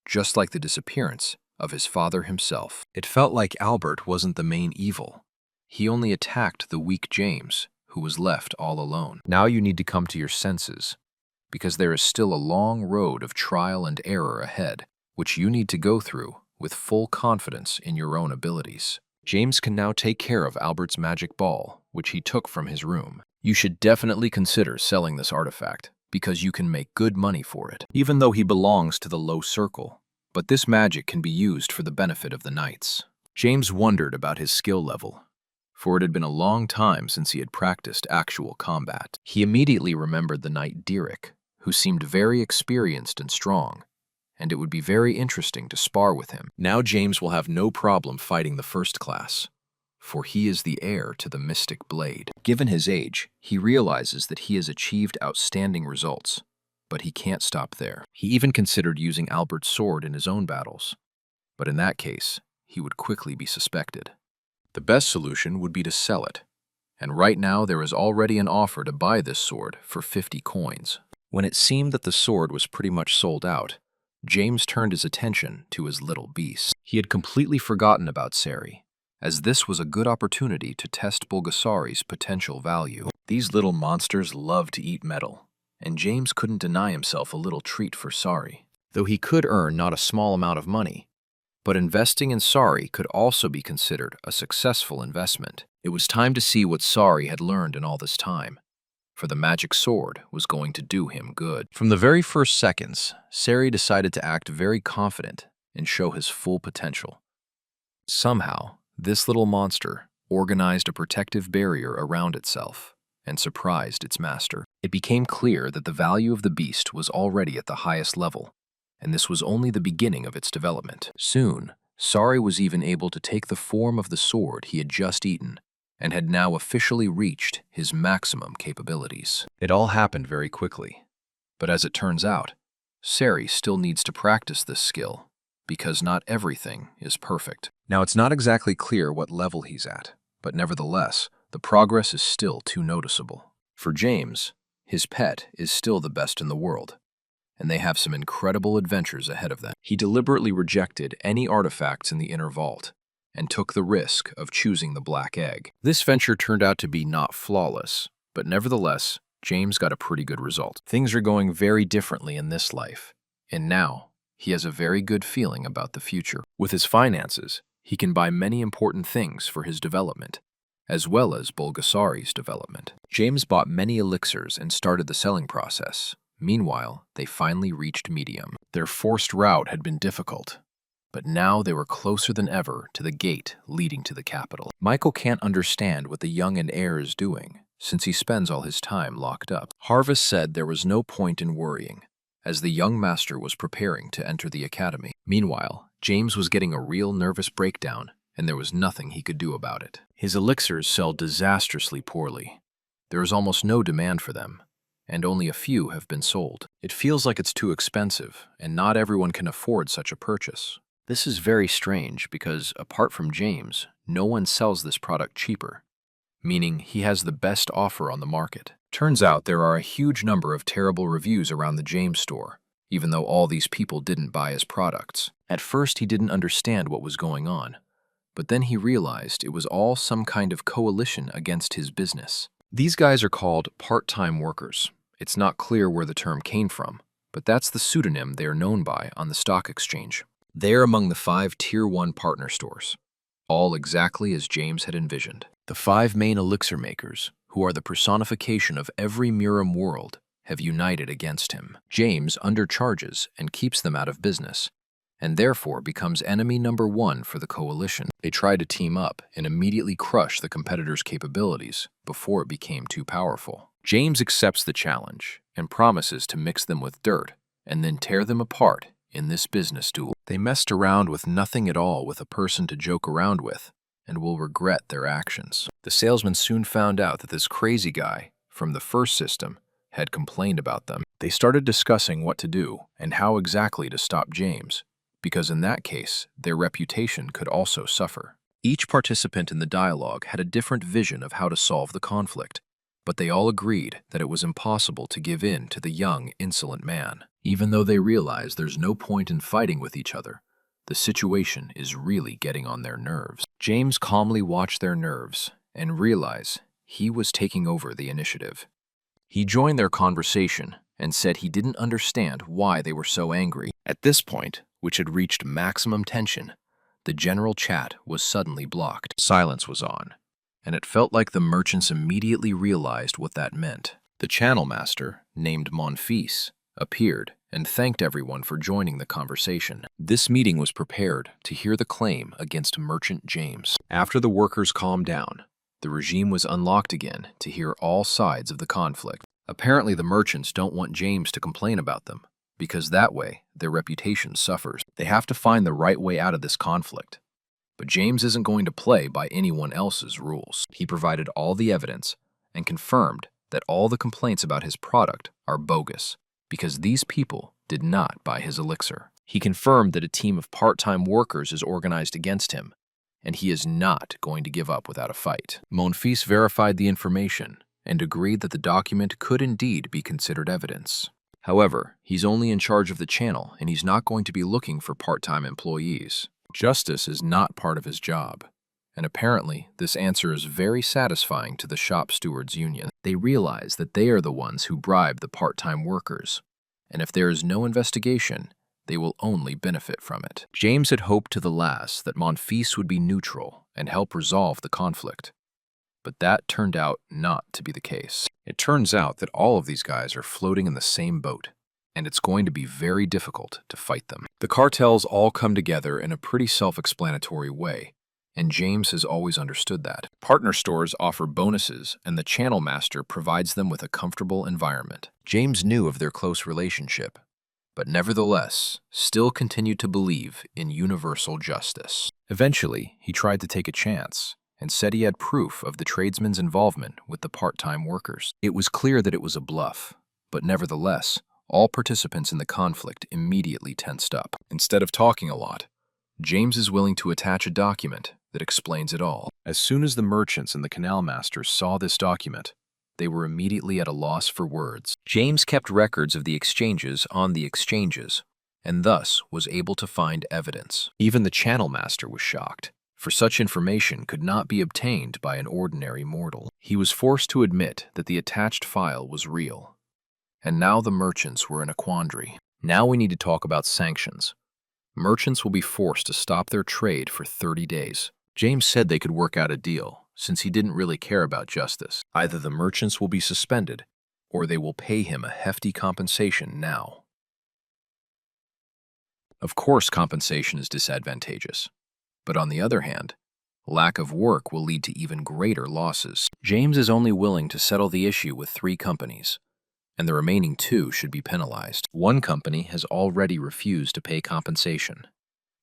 A: just like the disappearance of his father himself. It felt like Albert wasn't the main evil. He only attacked the weak James, who was left all alone. Now you need to come to your senses, because there is still a long road of trial and error ahead, which you need to go through with full confidence in your own abilities. James can now take care of Albert's magic ball, which he took from his room. You should definitely consider selling this artifact, because you can make good money for it, even though he belongs to the low circle. But this magic can be used for the benefit of the knights. James wondered about his skill level, for it had been a long time since he had practiced actual combat. He immediately remembered the knight Derek, who seemed very experienced and strong, and it would be very interesting to spar with him. Now James will have no problem fighting the first class, for he is the heir to the mystic blade. Given his age, he realizes that he has achieved outstanding results, but he can't stop there. He even considered using Albert's sword in his own battles, but in that case, he would quickly be suspected. The best solution would be to sell it, and right now there is already an offer to buy this sword for 50 coins. When it seemed that the sword was pretty much sold out, James turned his attention to his little beast. He had completely forgotten about Sari, as this was a good opportunity to test Bulgasari's potential value. These little monsters love to eat metal, and James couldn't deny himself a little treat for Sari. Though he could earn not a small amount of money, but investing in Sari could also be considered a successful investment. It was time to see what Sari had learned in all this time, for the magic sword was going to do him good. From the very first seconds, Sari decided to act very confident and show his full potential. Somehow, this little monster organized a protective barrier around itself and surprised its master. It became clear that the value of the beast was already at the highest level, and this was only the beginning of its development. Soon, Sari was even able to take the form of the sword he had just eaten, and had now officially reached his maximum capabilities. It all happened very quickly, but as it turns out, Sari still needs to practice this skill, because not everything is perfect. Now it's not exactly clear what level he's at, but nevertheless, the progress is still too noticeable. For James, his pet is still the best in the world, and they have some incredible adventures ahead of them. He deliberately rejected any artifacts in the inner vault, and took the risk of choosing the black egg. This venture turned out to be not flawless, but nevertheless, James got a pretty good result. Things are going very differently in this life, and now he has a very good feeling about the future. With his finances, he can buy many important things for his development, as well as Bulgasari's development. James bought many elixirs and started the selling process. Meanwhile, they finally reached medium. Their forced route had been difficult, but now they were closer than ever to the gate leading to the capital. Michael can't understand what the young and heir is doing, since he spends all his time locked up. Harvest said there was no point in worrying, as the young master was preparing to enter the academy. Meanwhile, James was getting a real nervous breakdown, and there was nothing he could do about it. His elixirs sell disastrously poorly. There is almost no demand for them, and only a few have been sold. It feels like it's too expensive, and not everyone can afford such a purchase. This is very strange because, apart from James, no one sells this product cheaper, meaning he has the best offer on the market. Turns out there are a huge number of terrible reviews around the James store, even though all these people didn't buy his products. At first, he didn't understand what was going on, but then he realized it was all some kind of coalition against his business. These guys are called part-time workers. It's not clear where the term came from, but that's the pseudonym they are known by on the stock exchange. They are among the 5 Tier 1 partner stores, all exactly as James had envisioned. The 5 main elixir makers, who are the personification of every Muram world, have united against him. James undercharges and keeps them out of business, and therefore becomes enemy number 1 for the coalition. They try to team up and immediately crush the competitor's capabilities before it became too powerful. James accepts the challenge and promises to mix them with dirt and then tear them apart in this business duel. They messed around with nothing at all with a person to joke around with, and will regret their actions. The salesman soon found out that this crazy guy from the first system had complained about them. They started discussing what to do and how exactly to stop James, because in that case, their reputation could also suffer. Each participant in the dialogue had a different vision of how to solve the conflict, but they all agreed that it was impossible to give in to the young, insolent man. Even though they realize there's no point in fighting with each other, the situation is really getting on their nerves. James calmly watched their nerves and realized he was taking over the initiative. He joined their conversation and said he didn't understand why they were so angry. At this point, which had reached maximum tension, the general chat was suddenly blocked. Silence was on, and it felt like the merchants immediately realized what that meant. The channel master, named Monfils, appeared and thanked everyone for joining the conversation. This meeting was prepared to hear the claim against Merchant James. After the workers calmed down, the regime was unlocked again to hear all sides of the conflict. Apparently, the merchants don't want James to complain about them, because that way their reputation suffers. They have to find the right way out of this conflict. But James isn't going to play by anyone else's rules. He provided all the evidence and confirmed that all the complaints about his product are bogus, because these people did not buy his elixir. He confirmed that a team of part-time workers is organized against him, and he is not going to give up without a fight. Monfils verified the information and agreed that the document could indeed be considered evidence. However, he's only in charge of the channel, and he's not going to be looking for part-time employees. Justice is not part of his job, and apparently this answer is very satisfying to the shop stewards union. They realize that they are the ones who bribed the part-time workers, and if there is no investigation, they will only benefit from it. James had hoped to the last that Monfils would be neutral and help resolve the conflict, but that turned out not to be the case. It turns out that all of these guys are floating in the same boat, and it's going to be very difficult to fight them. The cartels all come together in a pretty self-explanatory way, and James has always understood that. Partner stores offer bonuses, and the channel master provides them with a comfortable environment. James knew of their close relationship, but nevertheless still continued to believe in universal justice. Eventually, he tried to take a chance and said he had proof of the tradesmen's involvement with the part-time workers. It was clear that it was a bluff, but nevertheless, all participants in the conflict immediately tensed up. Instead of talking a lot, James is willing to attach a document that explains it all. As soon as the merchants and the canal masters saw this document, they were immediately at a loss for words. James kept records of the exchanges on the exchanges, and thus was able to find evidence. Even the channel master was shocked, for such information could not be obtained by an ordinary mortal. He was forced to admit that the attached file was real. And now the merchants were in a quandary. Now we need to talk about sanctions. Merchants will be forced to stop their trade for 30 days. James said they could work out a deal, since he didn't really care about justice. Either the merchants will be suspended, or they will pay him a hefty compensation now. Of course, compensation is disadvantageous. But on the other hand, lack of work will lead to even greater losses. James is only willing to settle the issue with 3 companies, and the remaining 2 should be penalized. One company has already refused to pay compensation.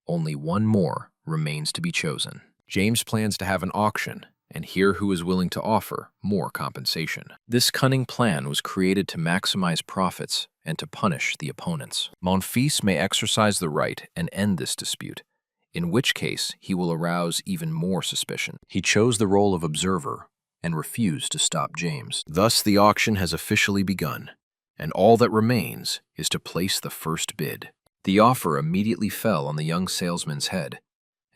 A: Only 1 more remains to be chosen. James plans to have an auction and hear who is willing to offer more compensation. This cunning plan was created to maximize profits and to punish the opponents. Monfils may exercise the right and end this dispute, in which case he will arouse even more suspicion. He chose the role of observer and refused to stop James. Thus, the auction has officially begun, and all that remains is to place the first bid. The offer immediately fell on the young salesman's head,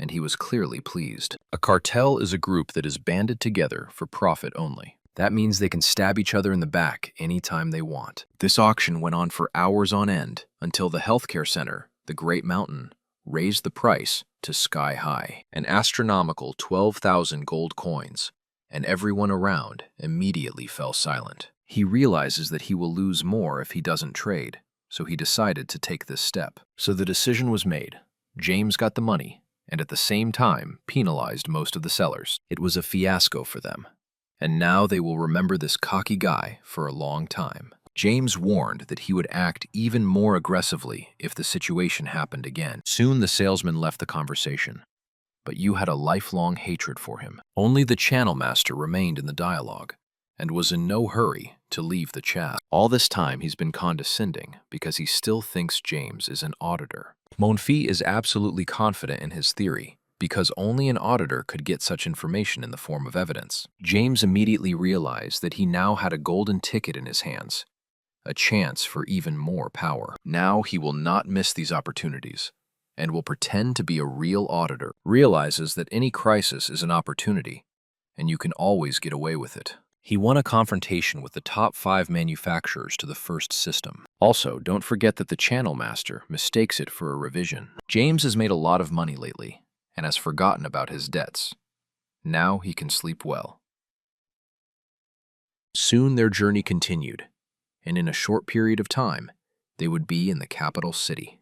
A: and he was clearly pleased. A cartel is a group that is banded together for profit only. That means they can stab each other in the back anytime they want. This auction went on for hours on end until the healthcare center, the Great Mountain, raised the price to sky high, an astronomical 12,000 gold coins, and everyone around immediately fell silent. He realizes that he will lose more if he doesn't trade, so he decided to take this step. So the decision was made. James got the money, and at the same time penalized most of the sellers. It was a fiasco for them, and now they will remember this cocky guy for a long time. James warned that he would act even more aggressively if the situation happened again. Soon the salesman left the conversation, but you had a lifelong hatred for him. Only the channel master remained in the dialogue, and was in no hurry to leave the chat. All this time he's been condescending because he still thinks James is an auditor. Monfils is absolutely confident in his theory, because only an auditor could get such information in the form of evidence. James immediately realized that he now had a golden ticket in his hands, a chance for even more power. Now he will not miss these opportunities, and will pretend to be a real auditor. Realizes that any crisis is an opportunity, and you can always get away with it. He won a confrontation with the top 5 manufacturers to the first system. Also, don't forget that the channel master mistakes it for a revision. James has made a lot of money lately and has forgotten about his debts. Now he can sleep well. Soon their journey continued, and in a short period of time, they would be in the capital city.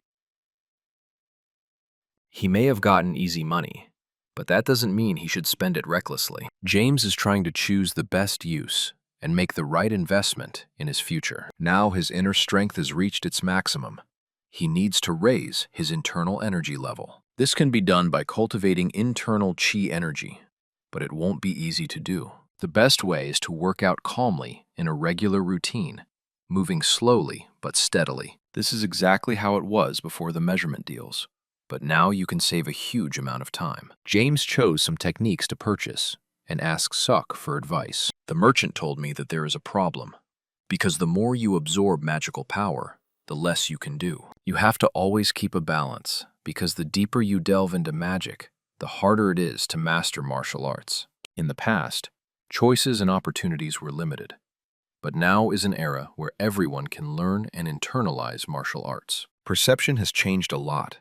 A: He may have gotten easy money, but that doesn't mean he should spend it recklessly. James is trying to choose the best use and make the right investment in his future. Now his inner strength has reached its maximum. He needs to raise his internal energy level. This can be done by cultivating internal chi energy, but it won't be easy to do. The best way is to work out calmly in a regular routine, moving slowly but steadily. This is exactly how it was before the measurement deals. But now you can save a huge amount of time. James chose some techniques to purchase and asked Suk for advice. The merchant told me that there is a problem, because the more you absorb magical power, the less you can do. You have to always keep a balance, because the deeper you delve into magic, the harder it is to master martial arts. In the past, choices and opportunities were limited, but now is an era where everyone can learn and internalize martial arts. Perception has changed a lot.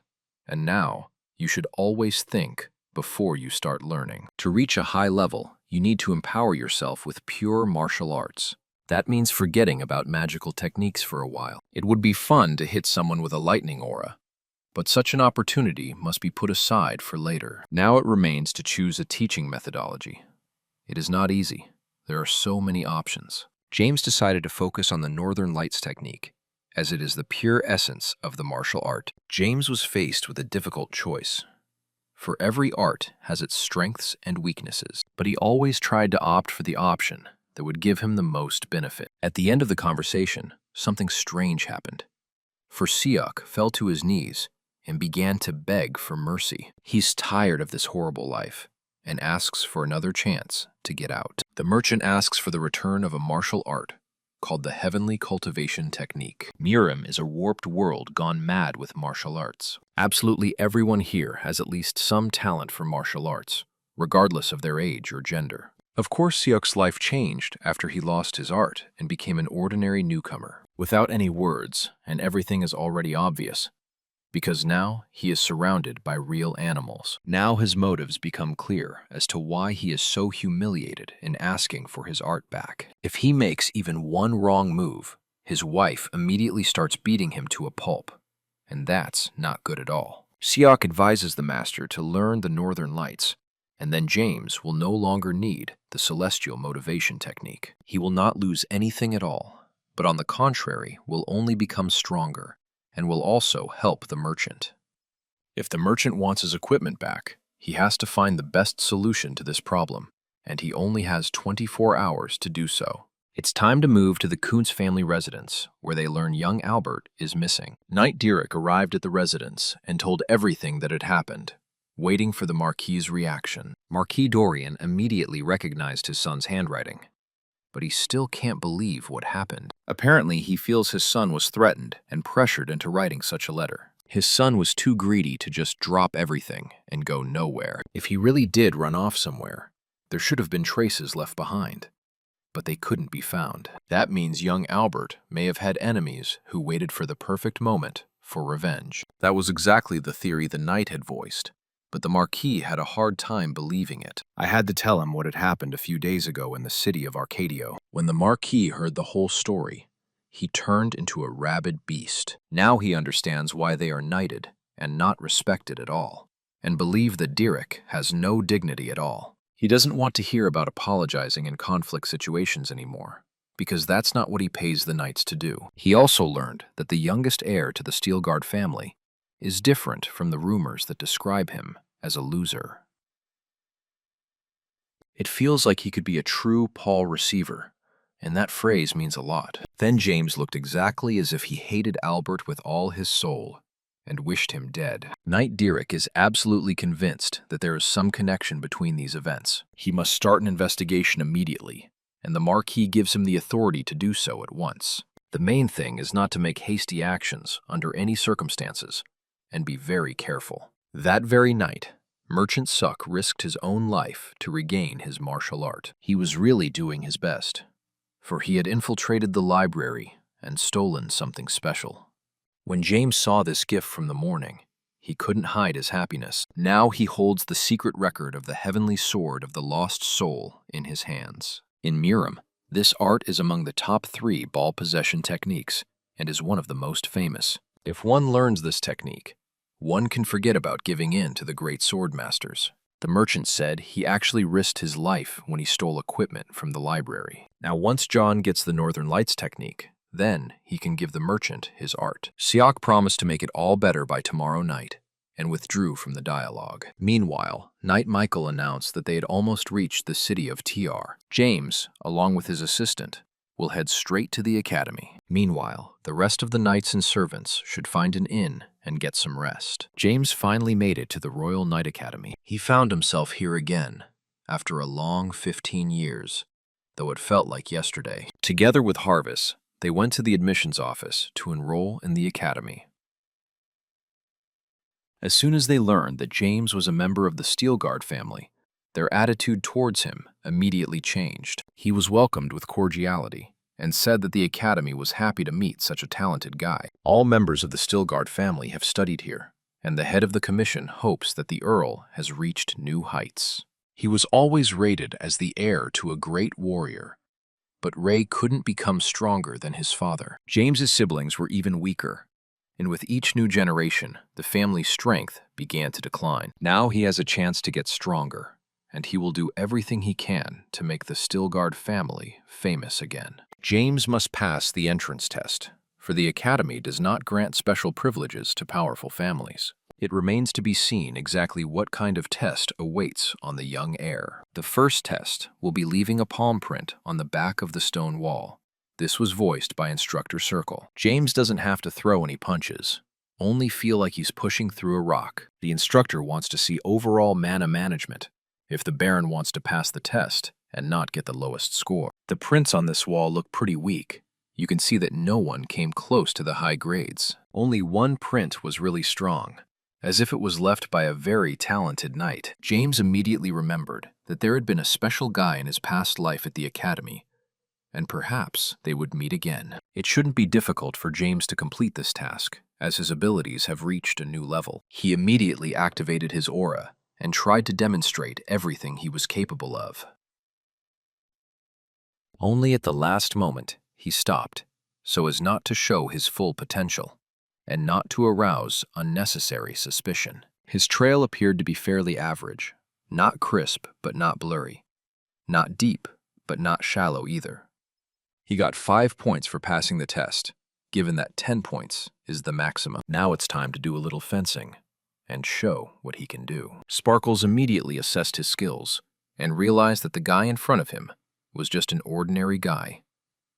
A: And now, you should always think before you start learning. To reach a high level, you need to empower yourself with pure martial arts. That means forgetting about magical techniques for a while. It would be fun to hit someone with a lightning aura, but such an opportunity must be put aside for later. Now it remains to choose a teaching methodology. It is not easy. There are so many options. James decided to focus on the Northern Lights technique, as it is the pure essence of the martial art. James was faced with a difficult choice. For every art has its strengths and weaknesses, but he always tried to opt for the option that would give him the most benefit. At the end of the conversation, something strange happened. For Siok fell to his knees and began to beg for mercy. He's tired of this horrible life and asks for another chance to get out. The merchant asks for the return of a martial art called the Heavenly Cultivation Technique. Murim is a warped world gone mad with martial arts. Absolutely everyone here has at least some talent for martial arts, regardless of their age or gender. Of course, Siok's life changed after he lost his art and became an ordinary newcomer, without any words, and everything is already obvious, because now he is surrounded by real animals. Now his motives become clear as to why he is so humiliated in asking for his art back. If he makes even one wrong move, his wife immediately starts beating him to a pulp, and that's not good at all. Siok advises the master to learn the Northern Lights, and then James will no longer need the Celestial Motivation Technique. He will not lose anything at all, but on the contrary will only become stronger, and will also help the merchant. If the merchant wants his equipment back, he has to find the best solution to this problem, and he only has 24 hours to do so. It's time to move to the Kuntz family residence, where they learn young Albert is missing. Knight Dirick arrived at the residence and told everything that had happened, waiting for the Marquis's reaction. Marquis Dorian immediately recognized his son's handwriting, but he still can't believe what happened. Apparently, he feels his son was threatened and pressured into writing such a letter. His son was too greedy to just drop everything and go nowhere. If he really did run off somewhere, there should have been traces left behind, but they couldn't be found. That means young Albert may have had enemies who waited for the perfect moment for revenge. That was exactly the theory the knight had voiced, but the Marquis had a hard time believing it. I had to tell him what had happened a few days ago in the city of Arcadio. When the Marquis heard the whole story, he turned into a rabid beast. Now he understands why they are knighted and not respected at all, and believe that Dirick has no dignity at all. He doesn't want to hear about apologizing in conflict situations anymore, because that's not what he pays the knights to do. He also learned that the youngest heir to the Steelguard family is different from the rumors that describe him as a loser. It feels like he could be a true Paul receiver, and that phrase means a lot. Then James looked exactly as if he hated Albert with all his soul and wished him dead. Knight Dirick is absolutely convinced that there is some connection between these events. He must start an investigation immediately, and the Marquis gives him the authority to do so at once. The main thing is not to make hasty actions under any circumstances, and be very careful. That very night, Merchant Suck risked his own life to regain his martial art. He was really doing his best, for he had infiltrated the library and stolen something special. When James saw this gift from the morning, he couldn't hide his happiness. Now he holds the secret record of the heavenly sword of the lost soul in his hands. In Muram, this art is among the top 3 ball possession techniques and is one of the most famous. If one learns this technique, one can forget about giving in to the great sword masters. The merchant said he actually risked his life when he stole equipment from the library. Now, once John gets the Northern Lights technique, then he can give the merchant his art. Siak promised to make it all better by tomorrow night and withdrew from the dialogue. Meanwhile, Knight Michael announced that they had almost reached the city of TR. James, along with his assistant, will head straight to the academy. Meanwhile, the rest of the knights and servants should find an inn and get some rest. James finally made it to the Royal Knight Academy. He found himself here again, after a long 15 years, though it felt like yesterday. Together with Harvis, they went to the admissions office to enroll in the academy. As soon as they learned that James was a member of the Steelguard family, their attitude towards him immediately changed. He was welcomed with cordiality and said that the academy was happy to meet such a talented guy. All members of the Steelguard family have studied here, and the head of the commission hopes that the Earl has reached new heights. He was always rated as the heir to a great warrior, but Ray couldn't become stronger than his father. James's siblings were even weaker, and with each new generation, the family's strength began to decline. Now he has a chance to get stronger, and he will do everything he can to make the Steelguard family famous again. James must pass the entrance test, for the academy does not grant special privileges to powerful families. It remains to be seen exactly what kind of test awaits on the young heir. The first test will be leaving a palm print on the back of the stone wall. This was voiced by Instructor Circle. James doesn't have to throw any punches, only feel like he's pushing through a rock. The instructor wants to see overall mana management, if the Baron wants to pass the test and not get the lowest score. The prints on this wall look pretty weak. You can see that no one came close to the high grades. Only one print was really strong, as if it was left by a very talented knight. James immediately remembered that there had been a special guy in his past life at the academy, and perhaps they would meet again. It shouldn't be difficult for James to complete this task, as his abilities have reached a new level. He immediately activated his aura and tried to demonstrate everything he was capable of. Only at the last moment, he stopped, so as not to show his full potential, and not to arouse unnecessary suspicion. His trail appeared to be fairly average, not crisp but not blurry, not deep but not shallow either. He got 5 points for passing the test, given that 10 points is the maximum. Now it's time to do a little fencing and show what he can do. Sparkles immediately assessed his skills and realized that the guy in front of him was just an ordinary guy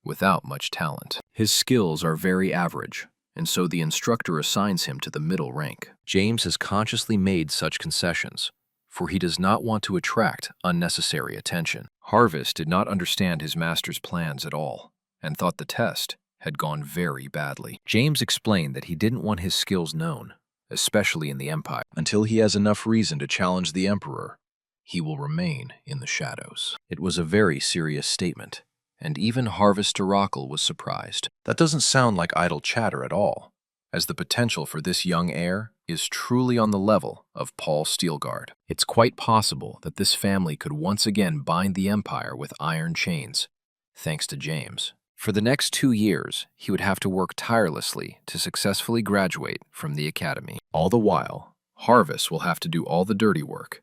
A: without much talent. His skills are very average, and so the instructor assigns him to the middle rank. James has consciously made such concessions, for he does not want to attract unnecessary attention. Harvis did not understand his master's plans at all, and thought the test had gone very badly. James explained that he didn't want his skills known, especially in the Empire. Until he has enough reason to challenge the Emperor, he will remain in the shadows. It was a very serious statement, and even Harvis Duracle was surprised. That doesn't sound like idle chatter at all, as the potential for this young heir is truly on the level of Paul Steelguard. It's quite possible that this family could once again bind the Empire with iron chains, thanks to James. For the next 2 years, he would have to work tirelessly to successfully graduate from the academy. All the while, Harvis will have to do all the dirty work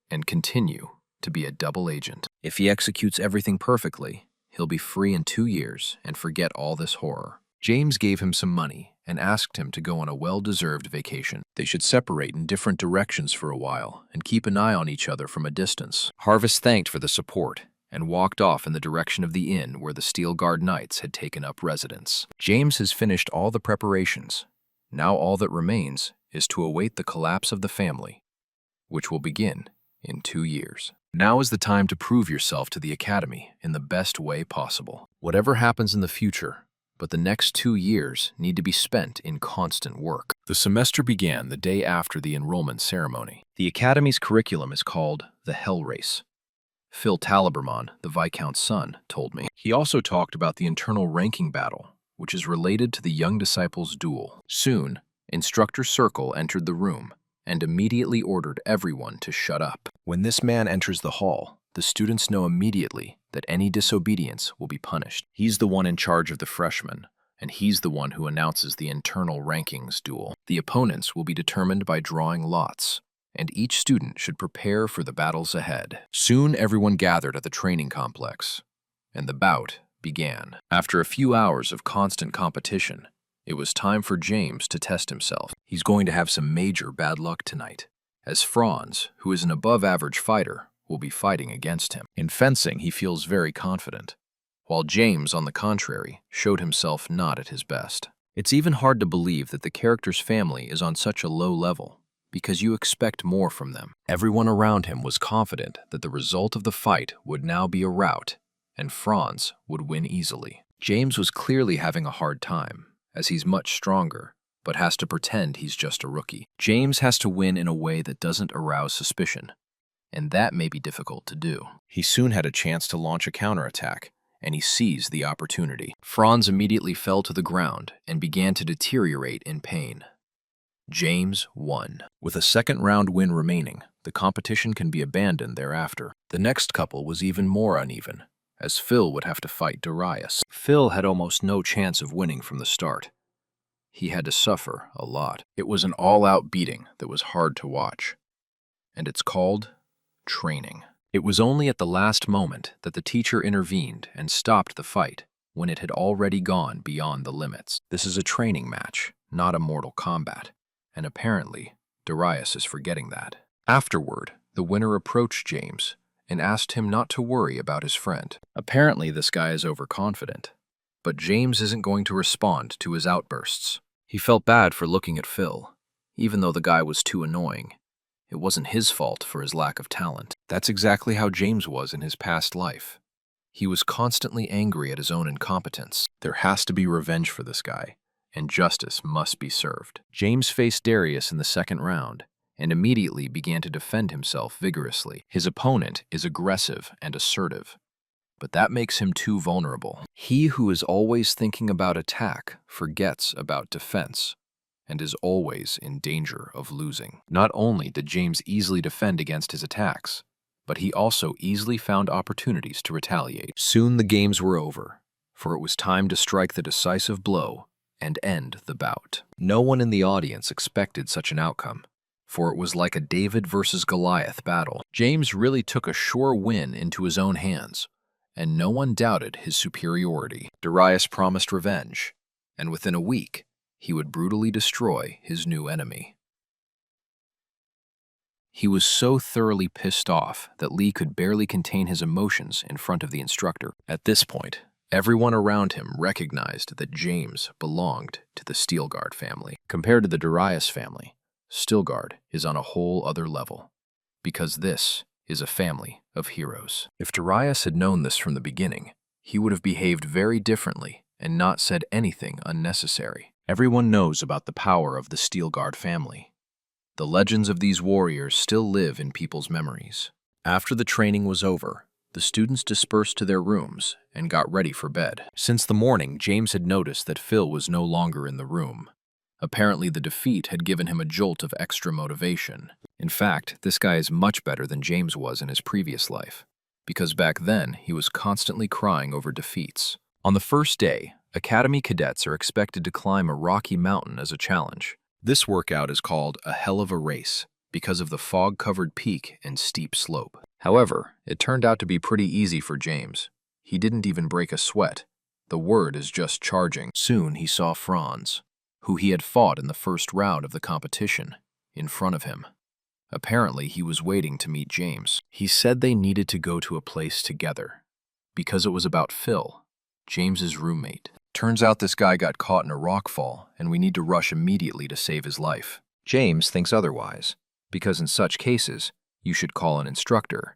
A: and continue to be a double agent. If he executes everything perfectly, he'll be free in 2 years and forget all this horror. James gave him some money and asked him to go on a well-deserved vacation. They should separate in different directions for a while and keep an eye on each other from a distance. Harvis thanked for the support and walked off in the direction of the inn where the Steelguard Knights had taken up residence. James has finished all the preparations. Now all that remains is to await the collapse of the family, which will begin in 2 years. Now is the time to prove yourself to the academy in the best way possible. Whatever happens in the future, but the next 2 years need to be spent in constant work. The semester began the day after the enrollment ceremony. The Academy's curriculum is called the Hell Race. Phil Taliberman, the Viscount's son, told me. He also talked about the internal ranking battle, which is related to the young disciples' duel. Soon, Instructor Circle entered the room and immediately ordered everyone to shut up. When this man enters the hall, the students know immediately that any disobedience will be punished. He's the one in charge of the freshmen, and he's the one who announces the internal rankings duel. The opponents will be determined by drawing lots, and each student should prepare for the battles ahead. Soon everyone gathered at the training complex, and the bout began. After a few hours of constant competition, it was time for James to test himself. He's going to have some major bad luck tonight, as Franz, who is an above-average fighter, will be fighting against him. In fencing, he feels very confident, while James, on the contrary, showed himself not at his best. It's even hard to believe that the character's family is on such a low level, because you expect more from them. Everyone around him was confident that the result of the fight would now be a rout, and Franz would win easily. James was clearly having a hard time, as he's much stronger, but has to pretend he's just a rookie. James has to win in a way that doesn't arouse suspicion, and that may be difficult to do. He soon had a chance to launch a counterattack, and he seized the opportunity. Franz immediately fell to the ground and began to deteriorate in pain. James won. With a second-round win remaining, the competition can be abandoned thereafter. The next couple was even more uneven, as Phil would have to fight Darius. Phil had almost no chance of winning from the start. He had to suffer a lot. It was an all-out beating that was hard to watch, and it's called training. It was only at the last moment that the teacher intervened and stopped the fight, when it had already gone beyond the limits. This is a training match, not a Mortal Kombat, and apparently, Darius is forgetting that. Afterward, the winner approached James and asked him not to worry about his friend. Apparently, this guy is overconfident, but James isn't going to respond to his outbursts. He felt bad for looking at Phil, even though the guy was too annoying. It wasn't his fault for his lack of talent. That's exactly how James was in his past life. He was constantly angry at his own incompetence. There has to be revenge for this guy, and justice must be served. James faced Darius in the second round, and immediately began to defend himself vigorously. His opponent is aggressive and assertive, but that makes him too vulnerable. He who is always thinking about attack forgets about defense, and is always in danger of losing. Not only did James easily defend against his attacks, but he also easily found opportunities to retaliate. Soon the games were over, for it was time to strike the decisive blow and end the bout. No one in the audience expected such an outcome, for it was like a David versus Goliath battle. James really took a sure win into his own hands, and no one doubted his superiority. Darius promised revenge, and within a week, he would brutally destroy his new enemy. He was so thoroughly pissed off that Lee could barely contain his emotions in front of the instructor. At this point, everyone around him recognized that James belonged to the Steelguard family. Compared to the Darius family, Steelguard is on a whole other level, because this is a family of heroes. If Darius had known this from the beginning, he would have behaved very differently and not said anything unnecessary. Everyone knows about the power of the Steelguard family. The legends of these warriors still live in people's memories. After the training was over, the students dispersed to their rooms and got ready for bed. Since the morning, James had noticed that Phil was no longer in the room. Apparently, the defeat had given him a jolt of extra motivation. In fact, this guy is much better than James was in his previous life, because back then he was constantly crying over defeats. On the first day, Academy cadets are expected to climb a rocky mountain as a challenge. This workout is called a hell of a race because of the fog-covered peak and steep slope. However, it turned out to be pretty easy for James. He didn't even break a sweat. The word is just charging. Soon he saw Franz, who he had fought in the first round of the competition, in front of him. Apparently, he was waiting to meet James. He said they needed to go to a place together, because it was about Phil, James's roommate. Turns out this guy got caught in a rockfall, and we need to rush immediately to save his life. James thinks otherwise, because in such cases, you should call an instructor.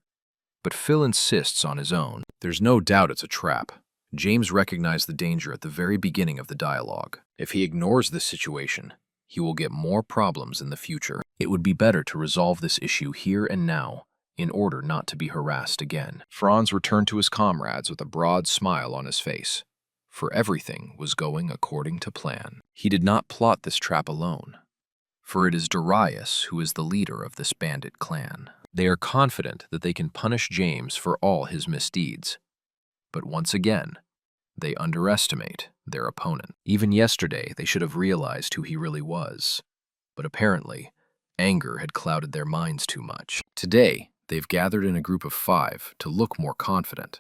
A: But Phil insists on his own. There's no doubt it's a trap. James recognized the danger at the very beginning of the dialogue. If he ignores this situation, he will get more problems in the future. It would be better to resolve this issue here and now in order not to be harassed again. Franz returned to his comrades with a broad smile on his face, for everything was going according to plan. He did not plot this trap alone, for it is Darius who is the leader of this bandit clan. They are confident that they can punish James for all his misdeeds. But once again, they underestimate their opponent. Even yesterday, they should have realized who he really was. But apparently, anger had clouded their minds too much. Today, they've gathered in a group of 5 to look more confident.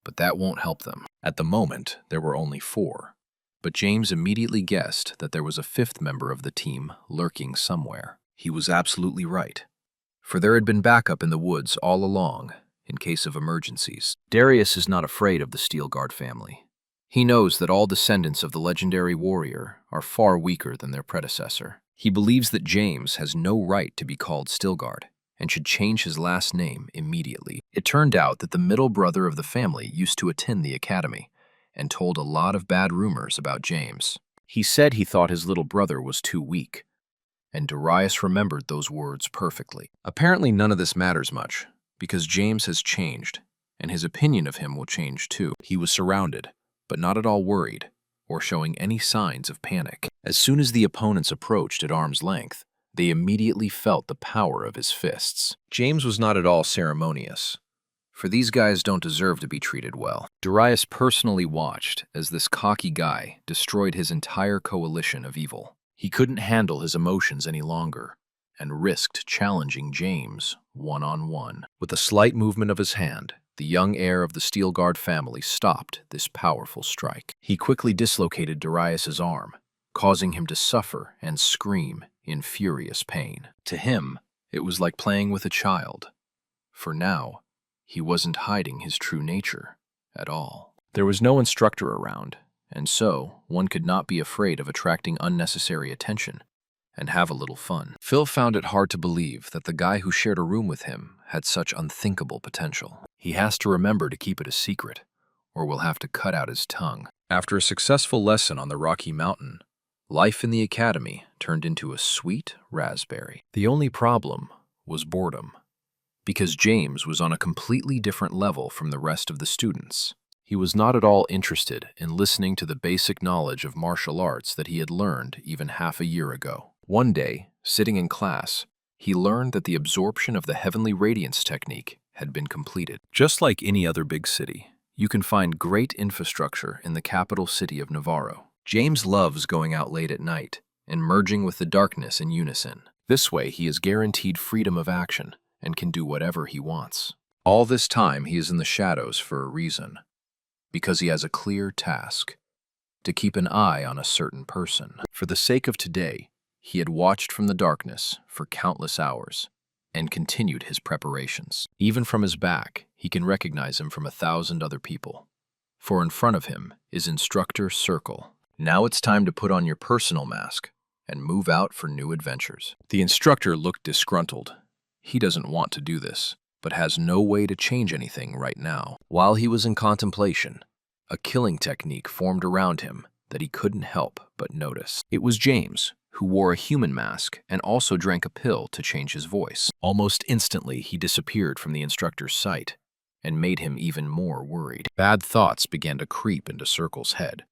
A: But that won't help them. At the moment, there were only 4. But James immediately guessed that there was a 5th member of the team lurking somewhere. He was absolutely right, for there had been backup in the woods all along in case of emergencies. Darius is not afraid of the Steel Guard family. He knows that all descendants of the legendary warrior are far weaker than their predecessor. He believes that James has no right to be called Stilgard and should change his last name immediately. It turned out that the middle brother of the family used to attend the academy and told a lot of bad rumors about James. He said he thought his little brother was too weak, and Darius remembered those words perfectly. Apparently none of this matters much, because James has changed, and his opinion of him will change too. He was surrounded, but not at all worried, or showing any signs of panic. As soon as the opponents approached at arm's length, they immediately felt the power of his fists. James was not at all ceremonious, for these guys don't deserve to be treated well. Darius personally watched as this cocky guy destroyed his entire coalition of evil. He couldn't handle his emotions any longer, and risked challenging James one-on-one. With a slight movement of his hand, the young heir of the Steel Guard family stopped this powerful strike. He quickly dislocated Darius's arm, causing him to suffer and scream in furious pain. To him, it was like playing with a child, for now, he wasn't hiding his true nature at all. There was no instructor around, and so one could not be afraid of attracting unnecessary attention and have a little fun. Phil found it hard to believe that the guy who shared a room with him had such unthinkable potential. He has to remember to keep it a secret, or we'll have to cut out his tongue. After a successful lesson on the Rocky Mountain, life in the academy turned into a sweet raspberry. The only problem was boredom, because James was on a completely different level from the rest of the students. He was not at all interested in listening to the basic knowledge of martial arts that he had learned even half a year ago. One day, sitting in class, he learned that the absorption of the heavenly radiance technique had been completed. Just like any other big city, you can find great infrastructure in the capital city of Navarro. James loves going out late at night and merging with the darkness in unison. This way, he is guaranteed freedom of action and can do whatever he wants. All this time, he is in the shadows for a reason, because he has a clear task: to keep an eye on a certain person. For the sake of today, he had watched from the darkness for countless hours and continued his preparations. Even from his back, he can recognize him from 1,000 other people, for in front of him is Instructor Circle. Now it's time to put on your personal mask and move out for new adventures. The instructor looked disgruntled. He doesn't want to do this, but has no way to change anything right now. While he was in contemplation, a killing technique formed around him that he couldn't help but notice. It was James, who wore a human mask and also drank a pill to change his voice. Almost instantly, he disappeared from the instructor's sight and made him even more worried. Bad thoughts began to creep into Circle's head,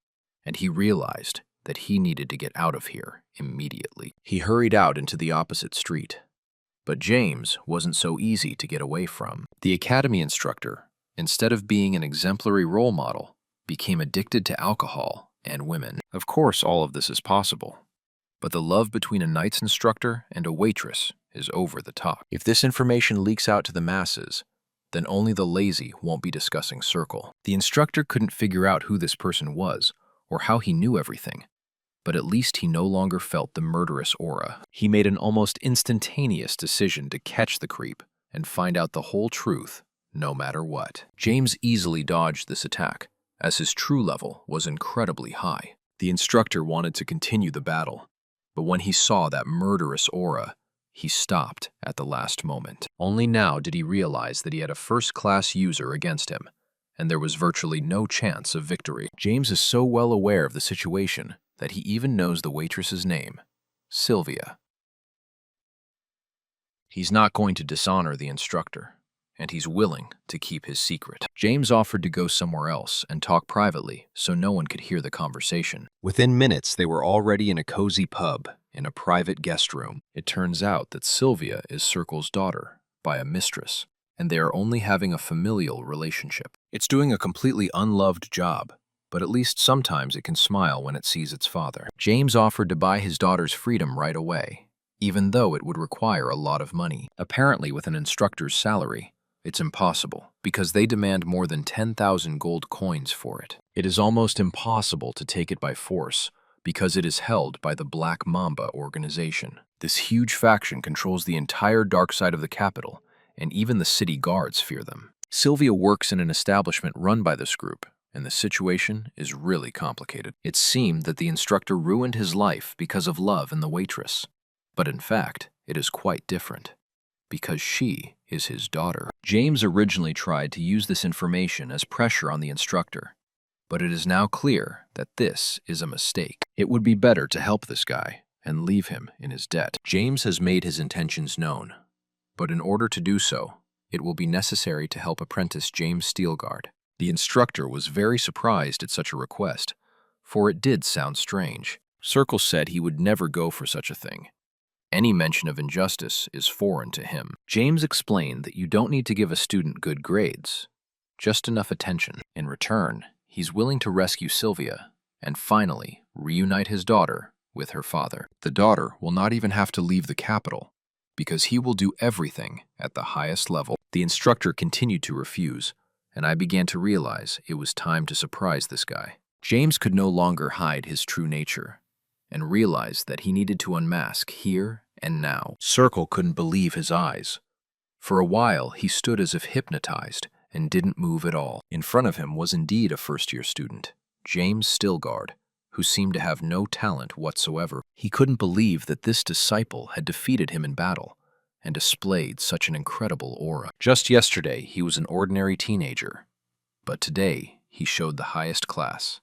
A: and he realized that he needed to get out of here immediately. He hurried out into the opposite street. But James wasn't so easy to get away from. The academy instructor, instead of being an exemplary role model, became addicted to alcohol and women. Of course, all of this is possible, but the love between a knight's instructor and a waitress is over the top. If this information leaks out to the masses, then only the lazy won't be discussing Circle. The instructor couldn't figure out who this person was or how he knew everything, but at least he no longer felt the murderous aura. He made an almost instantaneous decision to catch the creep and find out the whole truth, no matter what. James easily dodged this attack, as his true level was incredibly high. The instructor wanted to continue the battle, but when he saw that murderous aura, he stopped at the last moment. Only now did he realize that he had a first-class user against him, and there was virtually no chance of victory. James is so well aware of the situation that he even knows the waitress's name, Sylvia. He's not going to dishonor the instructor, and he's willing to keep his secret. James offered to go somewhere else and talk privately so no one could hear the conversation. Within minutes, they were already in a cozy pub in a private guest room. It turns out that Sylvia is Circle's daughter by a mistress, and they are only having a familial relationship. It's doing a completely unloved job, but at least sometimes it can smile when it sees its father. James offered to buy his daughter's freedom right away, even though it would require a lot of money. Apparently, with an instructor's salary, it's impossible, because they demand more than 10,000 gold coins for it. It is almost impossible to take it by force, because it is held by the Black Mamba organization. This huge faction controls the entire dark side of the capital, and even the city guards fear them. Sylvia works in an establishment run by this group, and the situation is really complicated. It seemed that the instructor ruined his life because of love in the waitress. But in fact, it is quite different, because she is his daughter. James originally tried to use this information as pressure on the instructor, but it is now clear that this is a mistake. It would be better to help this guy and leave him in his debt. James has made his intentions known, but in order to do so, it will be necessary to help apprentice James Steelguard. The instructor was very surprised at such a request, for it did sound strange. Circle said he would never go for such a thing. Any mention of injustice is foreign to him. James explained that you don't need to give a student good grades, just enough attention. In return, he's willing to rescue Sylvia and finally reunite his daughter with her father. The daughter will not even have to leave the capital, because he will do everything at the highest level. The instructor continued to refuse, and I began to realize it was time to surprise this guy. James could no longer hide his true nature, and realized that he needed to unmask here and now. Circle couldn't believe his eyes. For a while, he stood as if hypnotized and didn't move at all. In front of him was indeed a first-year student, James Steelguard, who seemed to have no talent whatsoever. He couldn't believe that this disciple had defeated him in battle and displayed such an incredible aura. Just yesterday, he was an ordinary teenager, but today he showed the highest class.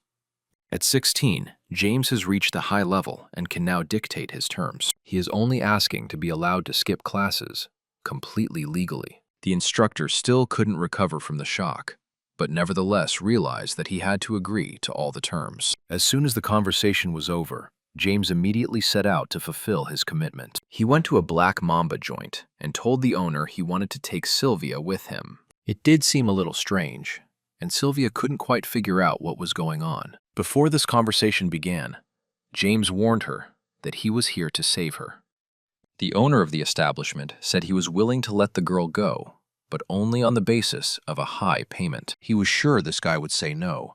A: At 16, James has reached the high level and can now dictate his terms. He is only asking to be allowed to skip classes, completely legally. The instructor still couldn't recover from the shock, but nevertheless realized that he had to agree to all the terms. As soon as the conversation was over, James immediately set out to fulfill his commitment. He went to a Black Mamba joint and told the owner he wanted to take Sylvia with him. It did seem a little strange, and Sylvia couldn't quite figure out what was going on. Before this conversation began, James warned her that he was here to save her. The owner of the establishment said he was willing to let the girl go, but only on the basis of a high payment. He was sure this guy would say no,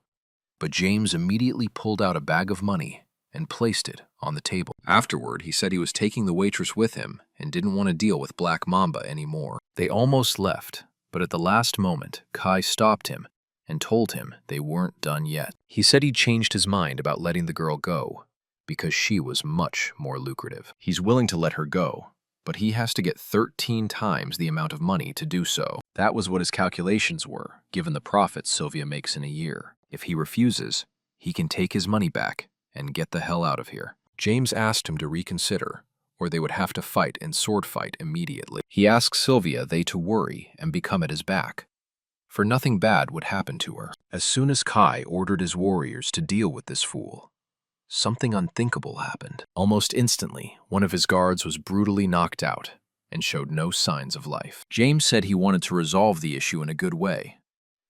A: but James immediately pulled out a bag of money and placed it on the table. Afterward, he said he was taking the waitress with him and didn't want to deal with Black Mamba anymore. They almost left, but at the last moment, Kai stopped him and told him they weren't done yet. He said he changed his mind about letting the girl go because she was much more lucrative. He's willing to let her go, but he has to get 13 times the amount of money to do so. That was what his calculations were, given the profits Sylvia makes in a year. If he refuses, he can take his money back and get the hell out of here. James asked him to reconsider, or they would have to fight and sword fight immediately. He asked Sylvia they to worry and become at his back, for nothing bad would happen to her. As soon as Kai ordered his warriors to deal with this fool, something unthinkable happened. Almost instantly, one of his guards was brutally knocked out and showed no signs of life. James said he wanted to resolve the issue in a good way,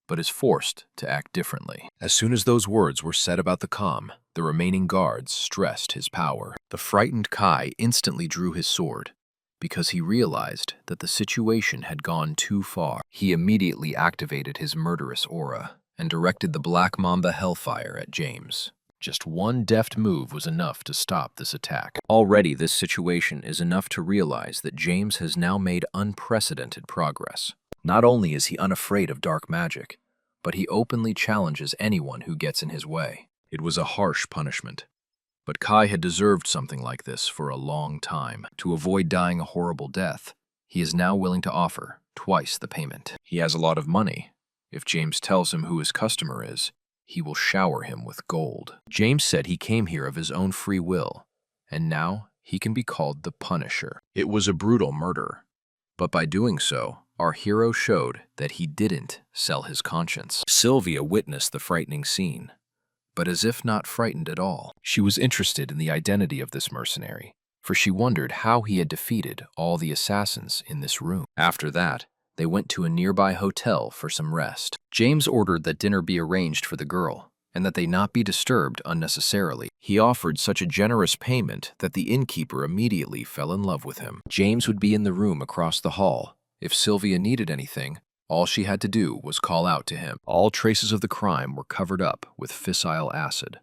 A: but is forced to act differently. As soon as those words were said about the calm, the remaining guards stressed his power. The frightened Kai instantly drew his sword, because he realized that the situation had gone too far. He immediately activated his murderous aura and directed the Black Mamba Hellfire at James. Just one deft move was enough to stop this attack. Already, this situation is enough to realize that James has now made unprecedented progress. Not only is he unafraid of dark magic, but he openly challenges anyone who gets in his way. It was a harsh punishment, but Kai had deserved something like this for a long time. To avoid dying a horrible death, he is now willing to offer twice the payment. He has a lot of money, If James tells him who his customer is, he will shower him with gold. James said he came here of his own free will, and now he can be called the Punisher. It was a brutal murder, but by doing so, our hero showed that he didn't sell his conscience. Sylvia witnessed the frightening scene, but as if not frightened at all. She was interested in the identity of this mercenary, for she wondered how he had defeated all the assassins in this room. After that, they went to a nearby hotel for some rest. James ordered that dinner be arranged for the girl, and that they not be disturbed unnecessarily. He offered such a generous payment that the innkeeper immediately fell in love with him. James would be in the room across the hall. If Sylvia needed anything, all she had to do was call out to him. All traces of the crime were covered up with fissile acid.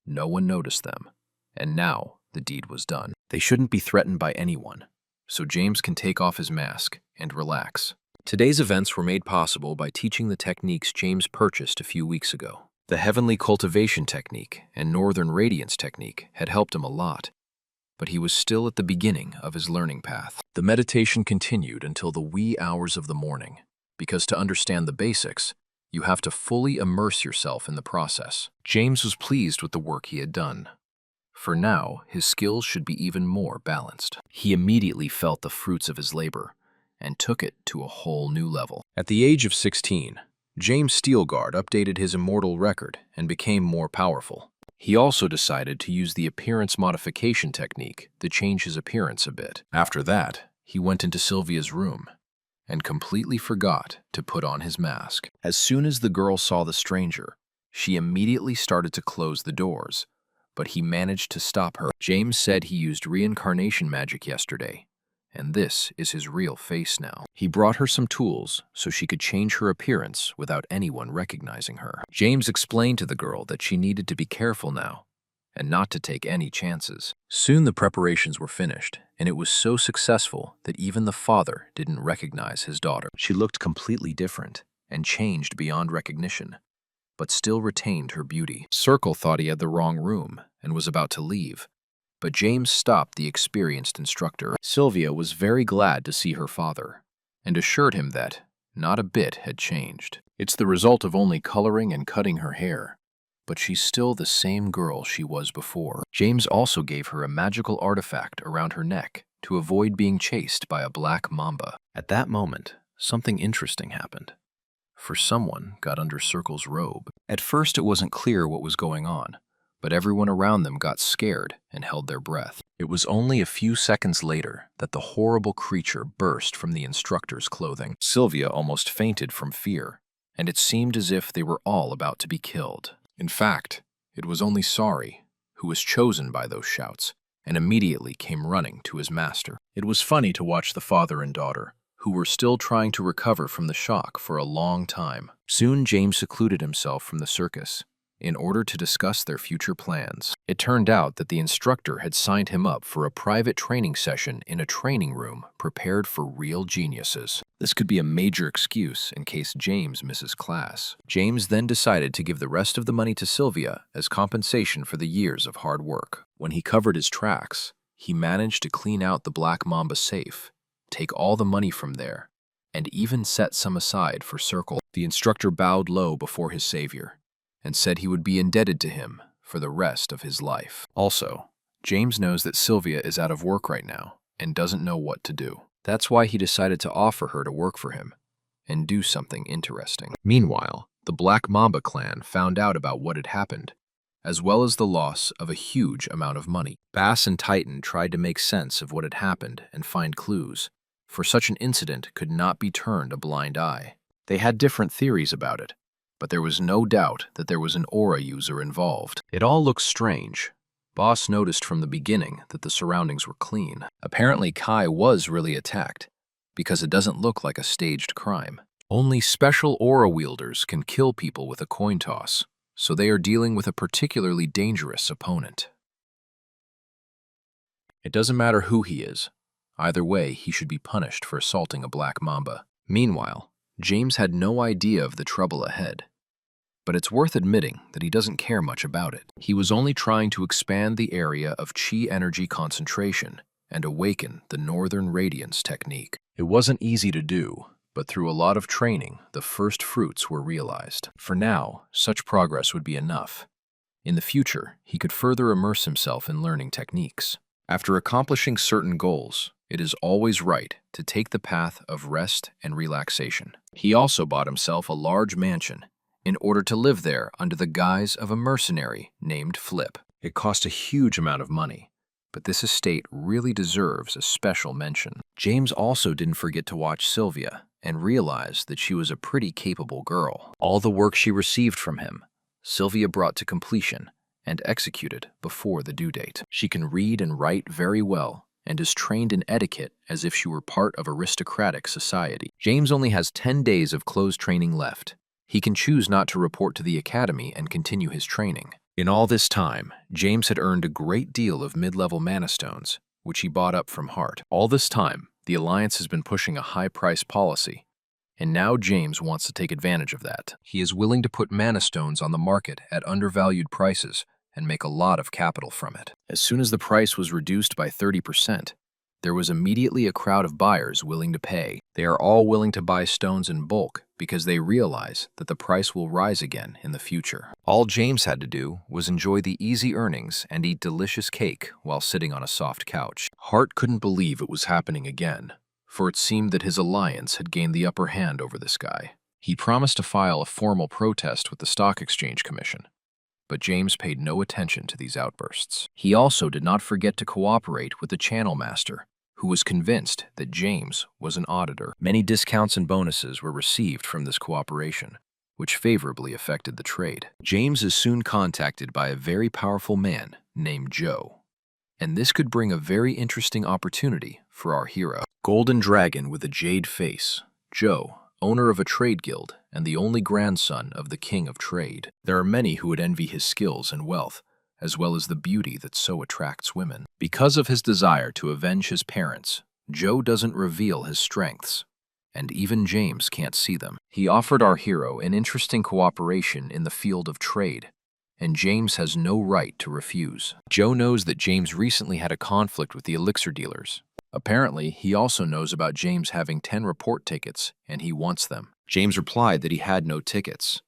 A: No one noticed them, and now the deed was done. They shouldn't be threatened by anyone, so James can take off his mask and relax. Today's events were made possible by teaching the techniques James purchased a few weeks ago. The Heavenly Cultivation Technique and Northern Radiance Technique had helped him a lot, but he was still at the beginning of his learning path. The meditation continued until the wee hours of the morning, because to understand the basics, you have to fully immerse yourself in the process. James was pleased with the work he had done. For now, his skills should be even more balanced. He immediately felt the fruits of his labor, and took it to a whole new level. At the age of 16, James Steelguard updated his immortal record and became more powerful. He also decided to use the appearance modification technique to change his appearance a bit. After that, he went into Sylvia's room and completely forgot to put on his mask. As soon as the girl saw the stranger, she immediately started to close the doors, but he managed to stop her. James said he used reincarnation magic yesterday, and this is his real face now. He brought her some tools so she could change her appearance without anyone recognizing her. James explained to the girl that she needed to be careful now and not to take any chances. Soon the preparations were finished, and it was so successful that even the father didn't recognize his daughter. She looked completely different and changed beyond recognition, but still retained her beauty. Circle thought he had the wrong room and was about to leave, but James stopped the experienced instructor. Sylvia was very glad to see her father and assured him that not a bit had changed. It's the result of only coloring and cutting her hair, but she's still the same girl she was before. James also gave her a magical artifact around her neck to avoid being chased by a black mamba. At that moment, something interesting happened, for someone got under Circle's robe. At first, it wasn't clear what was going on, but everyone around them got scared and held their breath. It was only a few seconds later that the horrible creature burst from the instructor's clothing. Sylvia almost fainted from fear, and it seemed as if they were all about to be killed. In fact, it was only Sari who was chosen by those shouts and immediately came running to his master. It was funny to watch the father and daughter, who were still trying to recover from the shock for a long time. Soon James secluded himself from the circus in order to discuss their future plans. It turned out that the instructor had signed him up for a private training session in a training room prepared for real geniuses. This could be a major excuse in case James misses class. James then decided to give the rest of the money to Sylvia as compensation for the years of hard work. When he covered his tracks, he managed to clean out the Black Mamba safe, take all the money from there, and even set some aside for Circle. The instructor bowed low before his savior and said he would be indebted to him for the rest of his life. Also, James knows that Sylvia is out of work right now and doesn't know what to do. That's why he decided to offer her to work for him and do something interesting. Meanwhile, the Black Mamba clan found out about what had happened, as well as the loss of a huge amount of money. Bass and Titan tried to make sense of what had happened and find clues, for such an incident could not be turned a blind eye. They had different theories about it, but there was no doubt that there was an aura user involved. It all looked strange. Boss noticed from the beginning that the surroundings were clean. Apparently Kai was really attacked, because it doesn't look like a staged crime. Only special aura wielders can kill people with a coin toss, so they are dealing with a particularly dangerous opponent. It doesn't matter who he is. Either way, he should be punished for assaulting a Black Mamba. Meanwhile, James had no idea of the trouble ahead, but it's worth admitting that he doesn't care much about it. He was only trying to expand the area of chi energy concentration and awaken the Northern Radiance technique. It wasn't easy to do, But through a lot of training, the first fruits were realized. For now, such progress would be enough. In the future, he could further immerse himself in learning techniques. After accomplishing certain goals, it is always right to take the path of rest and relaxation. He also bought himself a large mansion in order to live there under the guise of a mercenary named Flip. It cost a huge amount of money, but this estate really deserves a special mention. James also didn't forget to watch Sylvia and realized that she was a pretty capable girl. All the work she received from him, Sylvia brought to completion and executed before the due date. She can read and write very well and is trained in etiquette as if she were part of aristocratic society. James only has 10 days of closed training left. He can choose not to report to the academy and continue his training. In all this time, James had earned a great deal of mid-level mana stones, which he bought up from Hart. All this time, the Alliance has been pushing a high-price policy, and now James wants to take advantage of that. He is willing to put mana stones on the market at undervalued prices and make a lot of capital from it. As soon as the price was reduced by 30%, there was immediately a crowd of buyers willing to pay. They are all willing to buy stones in bulk because they realize that the price will rise again in the future. All James had to do was enjoy the easy earnings and eat delicious cake while sitting on a soft couch. Hart couldn't believe it was happening again, for it seemed that his alliance had gained the upper hand over this guy. He promised to file a formal protest with the Stock Exchange Commission, but James paid no attention to these outbursts. He also did not forget to cooperate with the channel master, who was convinced that James was an auditor. Many discounts and bonuses were received from this cooperation, which favorably affected the trade. James is soon contacted by a very powerful man named Joe, and this could bring a very interesting opportunity for our hero. Golden Dragon with a jade face, Joe, owner of a trade guild and the only grandson of the King of Trade. There are many who would envy his skills and wealth, as well as the beauty that so attracts women. Because of his desire to avenge his parents, Joe doesn't reveal his strengths, and even James can't see them. He offered our hero an interesting cooperation in the field of trade, and James has no right to refuse. Joe knows that James recently had a conflict with the elixir dealers. Apparently, he also knows about James having 10 report tickets, and he wants them. James replied that he had no tickets,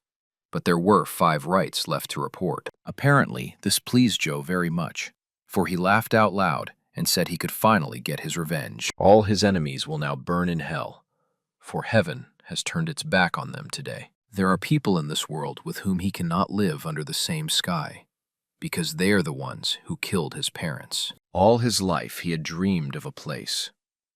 A: but there were 5 rights left to report. Apparently, this pleased Joe very much, for he laughed out loud and said he could finally get his revenge. All his enemies will now burn in hell, for heaven has turned its back on them today. There are people in this world with whom he cannot live under the same sky, because they are the ones who killed his parents. All his life he had dreamed of a place,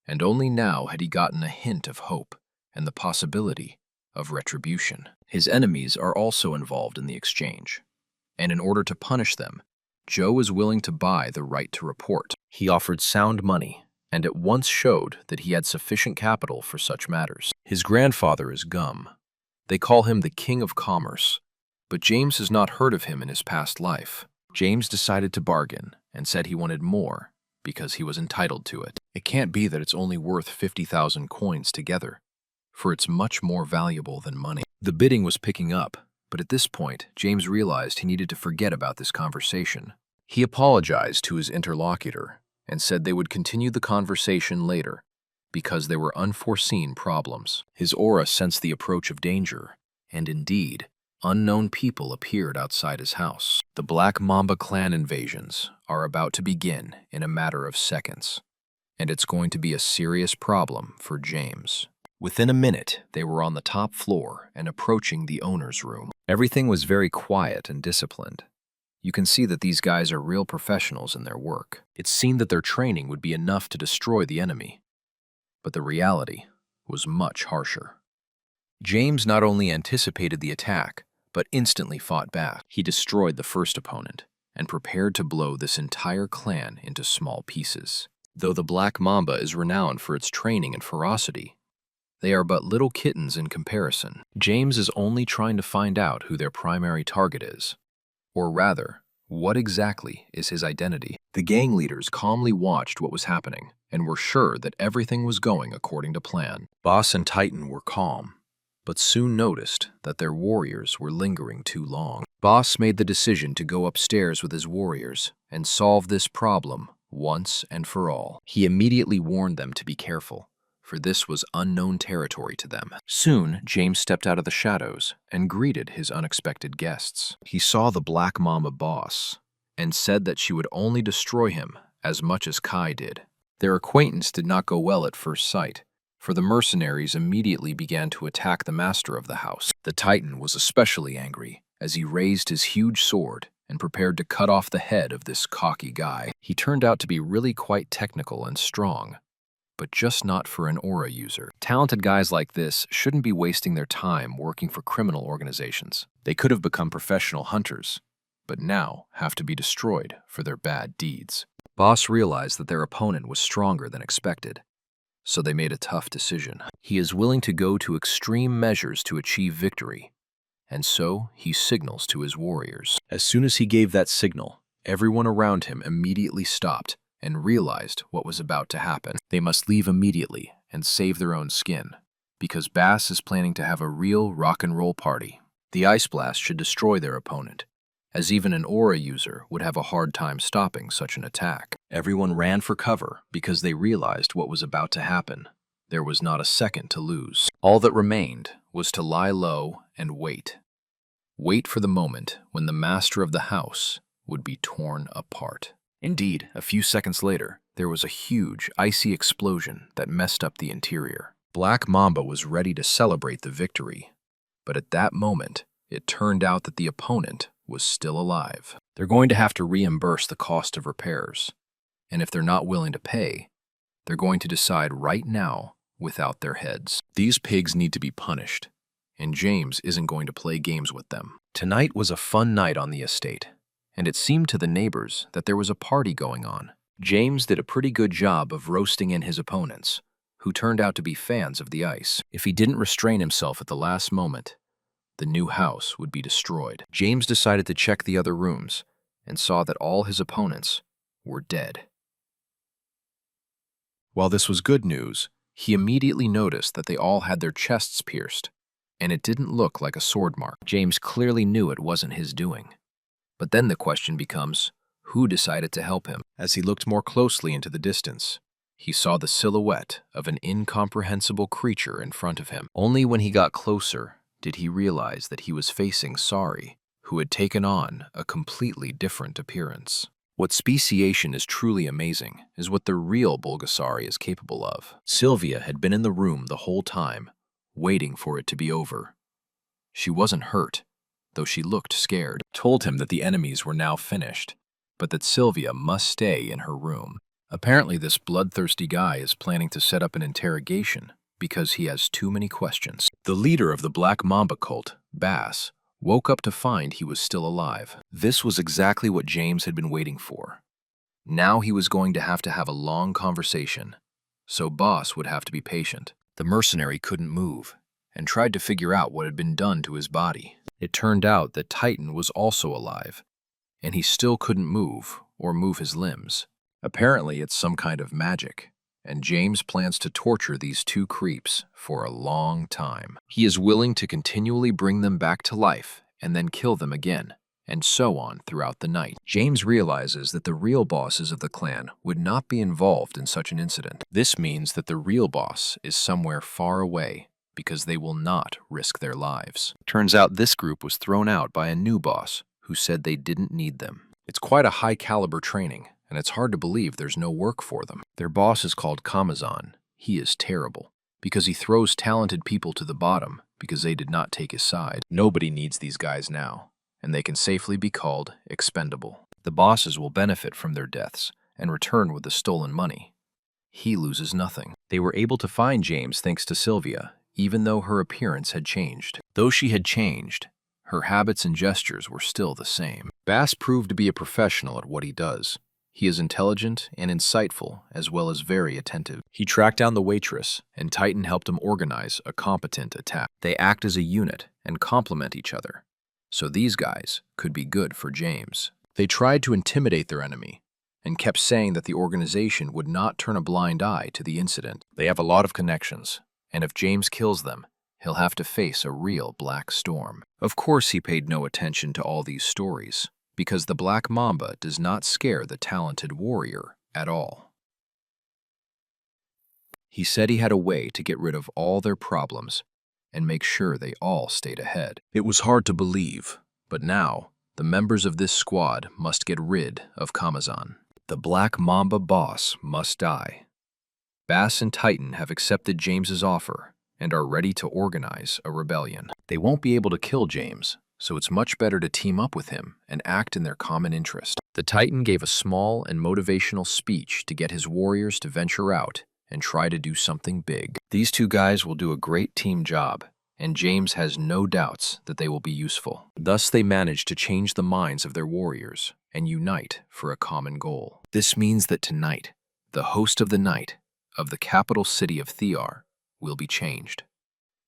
A: and only now had he gotten a hint of hope and the possibility of retribution. His enemies are also involved in the exchange, and in order to punish them, Joe is willing to buy the right to report. He offered sound money, and at once showed that he had sufficient capital for such matters. His grandfather is Gum. They call him the King of Commerce, but James has not heard of him in his past life. James decided to bargain and said he wanted more because he was entitled to it. It can't be that it's only worth 50,000 coins together, for it's much more valuable than money. The bidding was picking up, but at this point, James realized he needed to forget about this conversation. He apologized to his interlocutor and said they would continue the conversation later because there were unforeseen problems. His aura sensed the approach of danger, and indeed, unknown people appeared outside his house. The Black Mamba clan invasions are about to begin in a matter of seconds, and it's going to be a serious problem for James. Within a minute, they were on the top floor and approaching the owner's room. Everything was very quiet and disciplined. You can see that these guys are real professionals in their work. It seemed that their training would be enough to destroy the enemy, but the reality was much harsher. James not only anticipated the attack, but instantly fought back. He destroyed the first opponent and prepared to blow this entire clan into small pieces. Though the Black Mamba is renowned for its training and ferocity, they are but little kittens in comparison. James is only trying to find out who their primary target is, or rather, what exactly is his identity. The gang leaders calmly watched what was happening and were sure that everything was going according to plan. Boss and Titan were calm, but soon noticed that their warriors were lingering too long. Boss made the decision to go upstairs with his warriors and solve this problem once and for all. He immediately warned them to be careful, for this was unknown territory to them. Soon, James stepped out of the shadows and greeted his unexpected guests. He saw the Black Mamba boss and said that she would only destroy him as much as Kai did. Their acquaintance did not go well at first sight, for the mercenaries immediately began to attack the master of the house. The Titan was especially angry as he raised his huge sword and prepared to cut off the head of this cocky guy. He turned out to be really quite technical and strong, but just not for an aura user. Talented guys like this shouldn't be wasting their time working for criminal organizations. They could have become professional hunters, but now have to be destroyed for their bad deeds. Boss realized that their opponent was stronger than expected, so they made a tough decision. He is willing to go to extreme measures to achieve victory, and so he signals to his warriors. As soon as he gave that signal, everyone around him immediately stopped and realized what was about to happen. They must leave immediately and save their own skin, because Bass is planning to have a real rock and roll party. The Ice Blast should destroy their opponent, as even an aura user would have a hard time stopping such an attack. Everyone ran for cover because they realized what was about to happen. There was not a second to lose. All that remained was to lie low and wait. Wait for the moment when the master of the house would be torn apart. Indeed, a few seconds later, there was a huge, icy explosion that messed up the interior. Black Mamba was ready to celebrate the victory, but at that moment, it turned out that the opponent was still alive. They're going to have to reimburse the cost of repairs, and if they're not willing to pay, they're going to decide right now without their heads. These pigs need to be punished, and James isn't going to play games with them. Tonight was a fun night on the estate, and it seemed to the neighbors that there was a party going on. James did a pretty good job of roasting in his opponents, who turned out to be fans of the ice. If he didn't restrain himself at the last moment, the new house would be destroyed. James decided to check the other rooms and saw that all his opponents were dead. While this was good news, he immediately noticed that they all had their chests pierced, and it didn't look like a sword mark. James clearly knew it wasn't his doing. But then the question becomes, who decided to help him? As he looked more closely into the distance, he saw the silhouette of an incomprehensible creature in front of him. Only when he got closer did he realize that he was facing Sari, who had taken on a completely different appearance. What speciation is truly amazing is what the real Bulgasari is capable of. Sylvia had been in the room the whole time, waiting for it to be over. She wasn't hurt, though she looked scared. Told him that the enemies were now finished, but that Sylvia must stay in her room. Apparently this bloodthirsty guy is planning to set up an interrogation because he has too many questions. The leader of the Black Mamba cult, Bass, woke up to find he was still alive. This was exactly what James had been waiting for. Now he was going to have a long conversation, so Boss would have to be patient. The mercenary couldn't move and tried to figure out what had been done to his body. It turned out that Titan was also alive, and he still couldn't move or move his limbs. Apparently it's some kind of magic, and James plans to torture these two creeps for a long time. He is willing to continually bring them back to life and then kill them again, and so on throughout the night. James realizes that the real bosses of the clan would not be involved in such an incident. This means that the real boss is somewhere far away because they will not risk their lives. Turns out this group was thrown out by a new boss who said they didn't need them. It's quite a high-caliber training, and it's hard to believe there's no work for them. Their boss is called Kamazan. He is terrible, because he throws talented people to the bottom because they did not take his side. Nobody needs these guys now, and they can safely be called expendable. The bosses will benefit from their deaths and return with the stolen money. He loses nothing. They were able to find James thanks to Sylvia, even though her appearance had changed. Though she had changed, her habits and gestures were still the same. Bass proved to be a professional at what he does. He is intelligent and insightful, as well as very attentive. He tracked down the waitress, and Titan helped him organize a competent attack. They act as a unit and complement each other, so these guys could be good for James. They tried to intimidate their enemy, and kept saying that the organization would not turn a blind eye to the incident. They have a lot of connections, and if James kills them, he'll have to face a real black storm. Of course he paid no attention to all these stories, because the Black Mamba does not scare the talented warrior at all. He said he had a way to get rid of all their problems and make sure they all stayed ahead. It was hard to believe, but now the members of this squad must get rid of Kamazan. The Black Mamba boss must die. Bass and Titan have accepted James's offer and are ready to organize a rebellion. They won't be able to kill James, so it's much better to team up with him and act in their common interest. The Titan gave a small and motivational speech to get his warriors to venture out and try to do something big. These two guys will do a great team job, and James has no doubts that they will be useful. Thus, they manage to change the minds of their warriors and unite for a common goal. This means that tonight, the host of the night of the capital city of Thear will be changed.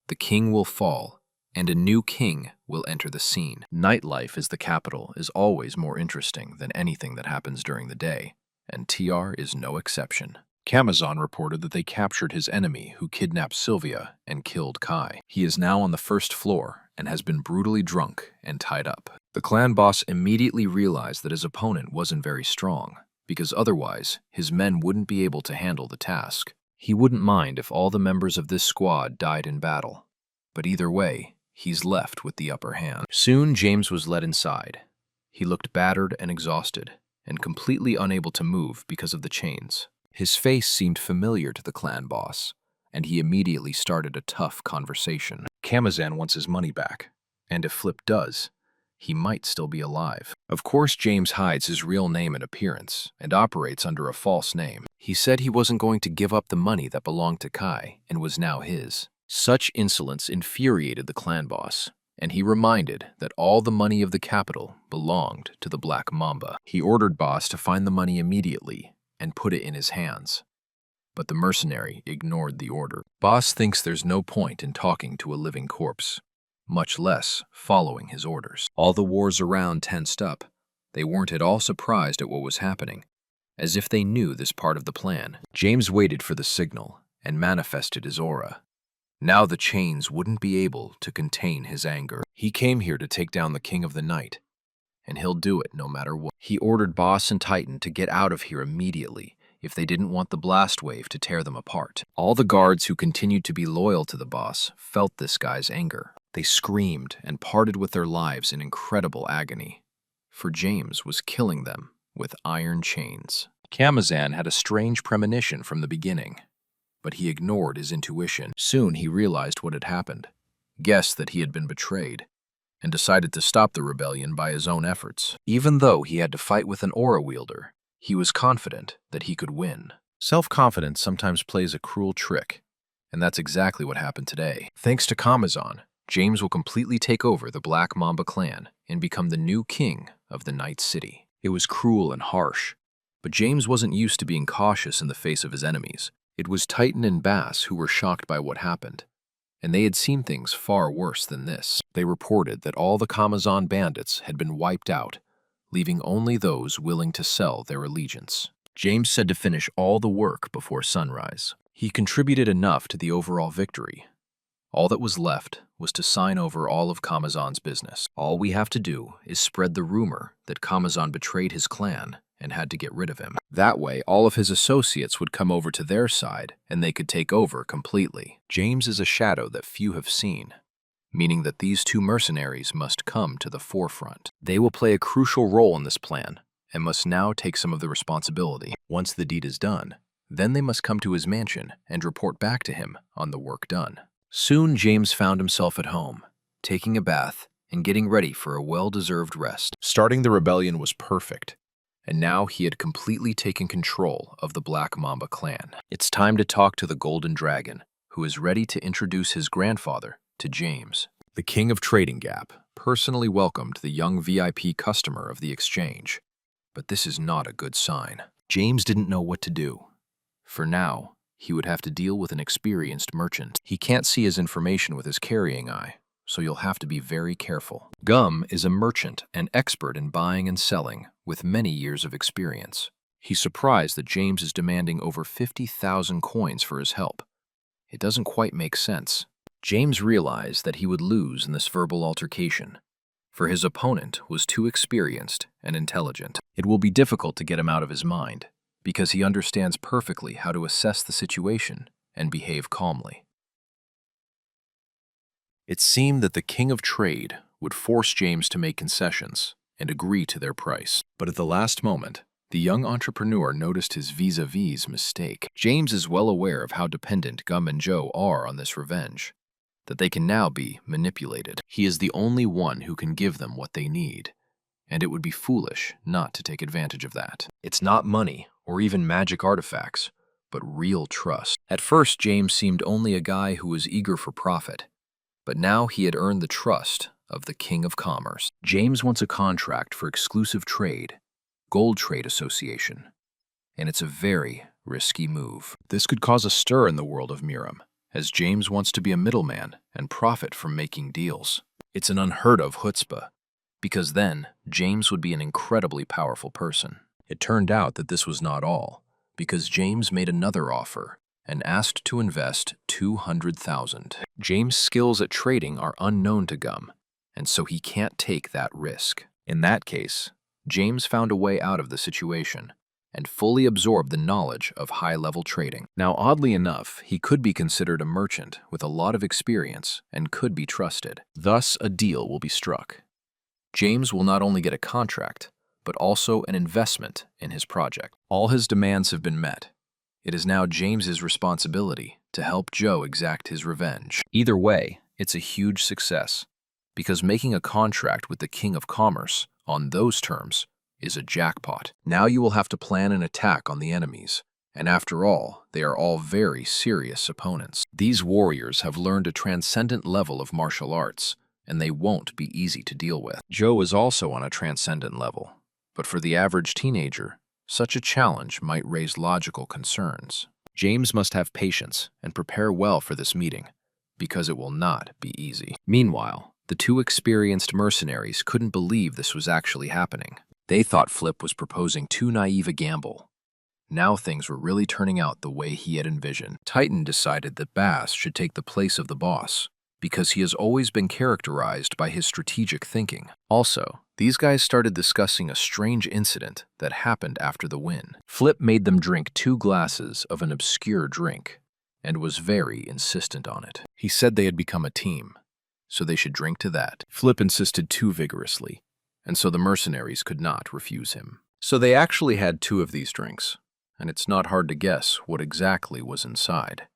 A: The king will fall, and a new king will enter the scene. Nightlife as the capital is always more interesting than anything that happens during the day, and TR is no exception. Kamazan reported that they captured his enemy who kidnapped Sylvia and killed Kai. He is now on the first floor and has been brutally drunk and tied up. The clan boss immediately realized that his opponent wasn't very strong, because otherwise his men wouldn't be able to handle the task. He wouldn't mind if all the members of this squad died in battle, but either way, he's left with the upper hand. Soon James was led inside. He looked battered and exhausted, and completely unable to move because of the chains. His face seemed familiar to the clan boss, and he immediately started a tough conversation. Kamazan wants his money back, and if Flip does, he might still be alive. Of course, James hides his real name and appearance, and operates under a false name. He said he wasn't going to give up the money that belonged to Kai and was now his. Such insolence infuriated the clan boss, and he reminded that all the money of the capital belonged to the Black Mamba. He ordered Boss to find the money immediately and put it in his hands. But the mercenary ignored the order. Boss thinks there's no point in talking to a living corpse, much less following his orders. All the wars around tensed up. They weren't at all surprised at what was happening, as if they knew this part of the plan. James waited for the signal and manifested his aura. Now the chains wouldn't be able to contain his anger. He came here to take down the King of the Night, and he'll do it no matter what. He ordered Boss and Titan to get out of here immediately if they didn't want the blast wave to tear them apart. All the guards who continued to be loyal to the boss felt this guy's anger. They screamed and parted with their lives in incredible agony, for James was killing them with iron chains. Kamazan had a strange premonition from the beginning, but he ignored his intuition. Soon he realized what had happened, guessed that he had been betrayed, and decided to stop the rebellion by his own efforts. Even though he had to fight with an aura wielder, he was confident that he could win. Self-confidence sometimes plays a cruel trick, and that's exactly what happened today. Thanks to Kamazan, James will completely take over the Black Mamba clan and become the new king of the Night City. It was cruel and harsh, but James wasn't used to being cautious in the face of his enemies. It was Titan and Bass who were shocked by what happened, and they had seen things far worse than this. They reported that all the Kamazan bandits had been wiped out, leaving only those willing to sell their allegiance. James said to finish all the work before sunrise. He contributed enough to the overall victory. All that was left was to sign over all of Kamazan's business. All we have to do is spread the rumor that Kamazan betrayed his clan and had to get rid of him. That way, all of his associates would come over to their side, and they could take over completely. James is a shadow that few have seen, meaning that these two mercenaries must come to the forefront. They will play a crucial role in this plan, and must now take some of the responsibility. Once the deed is done, then they must come to his mansion and report back to him on the work done. Soon James found himself at home, taking a bath and getting ready for a well-deserved rest. Starting the rebellion was perfect, and now he had completely taken control of the Black Mamba clan. It's time to talk to the Golden Dragon, who is ready to introduce his grandfather to James. The King of Trading Gap personally welcomed the young VIP customer of the exchange, but this is not a good sign. James didn't know what to do. For now, he would have to deal with an experienced merchant. He can't see his information with his carrying eye, so you'll have to be very careful. Gum is a merchant and expert in buying and selling with many years of experience. He's surprised that James is demanding over 50,000 coins for his help. It doesn't quite make sense. James realized that he would lose in this verbal altercation, for his opponent was too experienced and intelligent. It will be difficult to get him out of his mind, because he understands perfectly how to assess the situation and behave calmly. It seemed that the king of trade would force James to make concessions and agree to their price. But at the last moment, the young entrepreneur noticed his vis-a-vis mistake. James is well aware of how dependent Gum and Joe are on this revenge, that they can now be manipulated. He is the only one who can give them what they need, and it would be foolish not to take advantage of that. It's not money or even magic artifacts, but real trust. At first, James seemed only a guy who was eager for profit, but now he had earned the trust of the King of Commerce. James wants a contract for exclusive trade, Gold Trade Association, and it's a very risky move. This could cause a stir in the world of Miram, as James wants to be a middleman and profit from making deals. It's an unheard of chutzpah, because then James would be an incredibly powerful person. It turned out that this was not all, because James made another offer and asked to invest $200,000. James' skills at trading are unknown to Gum, and so he can't take that risk. In that case, James found a way out of the situation and fully absorbed the knowledge of high-level trading. Now, oddly enough, he could be considered a merchant with a lot of experience and could be trusted. Thus, a deal will be struck. James will not only get a contract, but also an investment in his project. All his demands have been met. It is now James's responsibility to help Joe exact his revenge. Either way, it's a huge success, because making a contract with the King of Commerce on those terms is a jackpot. Now you will have to plan an attack on the enemies, and after all, they are all very serious opponents. These warriors have learned a transcendent level of martial arts, and they won't be easy to deal with. Joe is also on a transcendent level, but for the average teenager, such a challenge might raise logical concerns. James must have patience and prepare well for this meeting, because it will not be easy. Meanwhile, the two experienced mercenaries couldn't believe this was actually happening. They thought Flip was proposing too naive a gamble. Now things were really turning out the way he had envisioned. Titan decided that Bass should take the place of the boss, because he has always been characterized by his strategic thinking. Also, these guys started discussing a strange incident that happened after the win. Flip made them drink 2 glasses of an obscure drink, and was very insistent on it. He said they had become a team, so they should drink to that. Flip insisted too vigorously, and so the mercenaries could not refuse him. So they actually had 2 of these drinks, and it's not hard to guess what exactly was inside.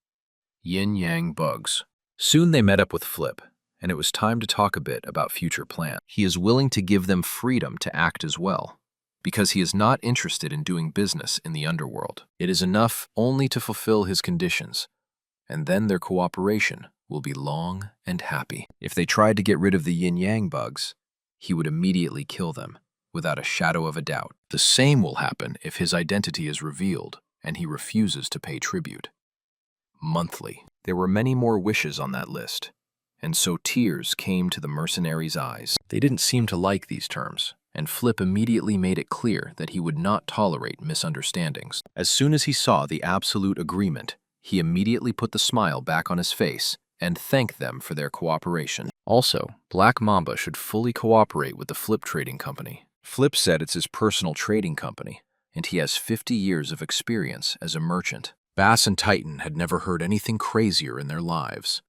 A: Yin-yang bugs. Soon they met up with Flip, and it was time to talk a bit about future plans. He is willing to give them freedom to act as well, because he is not interested in doing business in the underworld. It is enough only to fulfill his conditions, and then their cooperation will be long and happy. If they tried to get rid of the yin-yang bugs, he would immediately kill them, without a shadow of a doubt. The same will happen if his identity is revealed and he refuses to pay tribute. Monthly. There were many more wishes on that list, and so tears came to the mercenaries' eyes. They didn't seem to like these terms, and Flip immediately made it clear that he would not tolerate misunderstandings. As soon as he saw the absolute agreement, he immediately put the smile back on his face and thanked them for their cooperation. Also, Black Mamba should fully cooperate with the Flip Trading Company. Flip said it's his personal trading company, and he has 50 years of experience as a merchant. Bass and Titan had never heard anything crazier in their lives,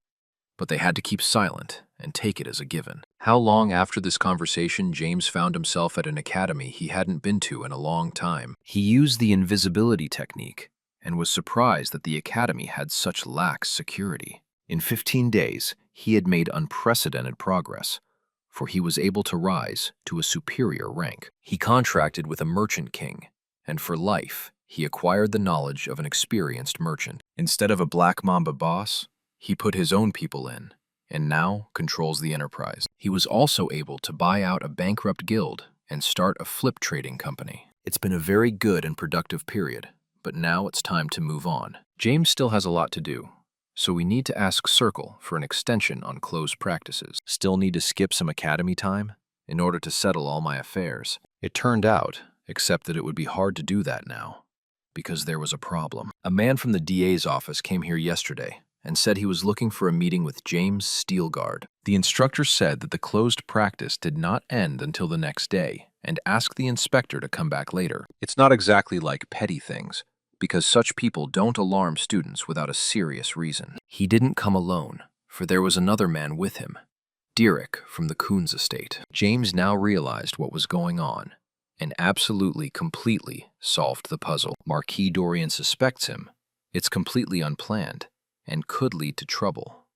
A: but they had to keep silent and take it as a given. How long after this conversation, James found himself at an academy he hadn't been to in a long time. He used the invisibility technique and was surprised that the academy had such lax security. In 15 days, he had made unprecedented progress, for he was able to rise to a superior rank. He contracted with a merchant king, and for life, he acquired the knowledge of an experienced merchant. Instead of a Black Mamba boss, he put his own people in, and now controls the enterprise. He was also able to buy out a bankrupt guild and start a flip trading company. It's been a very good and productive period, but now it's time to move on. James still has a lot to do, so we need to ask Circle for an extension on closed practices. Still need to skip some academy time in order to settle all my affairs. It turned out, except that it would be hard to do that now, because there was a problem. A man from the DA's office came here yesterday and said he was looking for a meeting with James Steelguard. The instructor said that the closed practice did not end until the next day and asked the inspector to come back later. It's not exactly like petty things, because such people don't alarm students without a serious reason. He didn't come alone, for there was another man with him, Derek from the Coons estate. James now realized what was going on, and absolutely, completely solved the puzzle. Marquis Dorian suspects him. It's completely unplanned, and could lead to trouble.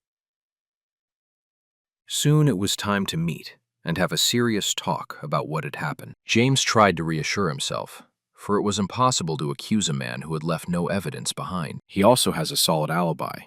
A: Soon it was time to meet and have a serious talk about what had happened. James tried to reassure himself, for it was impossible to accuse a man who had left no evidence behind. He also has a solid alibi,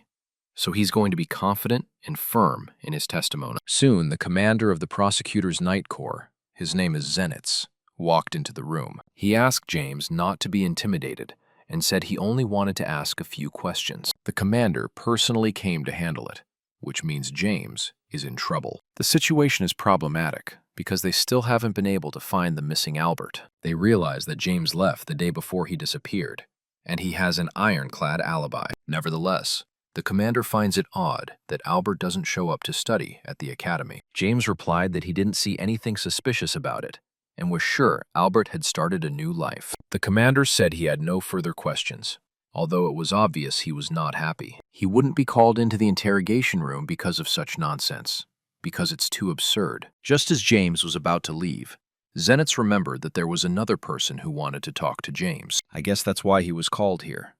A: so he's going to be confident and firm in his testimony. Soon, the commander of the prosecutor's night corps, his name is Zenitz, walked into the room. He asked James not to be intimidated and said he only wanted to ask a few questions. The commander personally came to handle it, which means James is in trouble. The situation is problematic because they still haven't been able to find the missing Albert. They realize that James left the day before he disappeared, and he has an ironclad alibi. Nevertheless, the commander finds it odd that Albert doesn't show up to study at the academy. James replied that he didn't see anything suspicious about it, and was sure Albert had started a new life. The commander said he had no further questions, although it was obvious he was not happy. He wouldn't be called into the interrogation room because of such nonsense, because it's too absurd. Just as James was about to leave, Zenitz remembered that there was another person who wanted to talk to James. I guess that's why he was called here,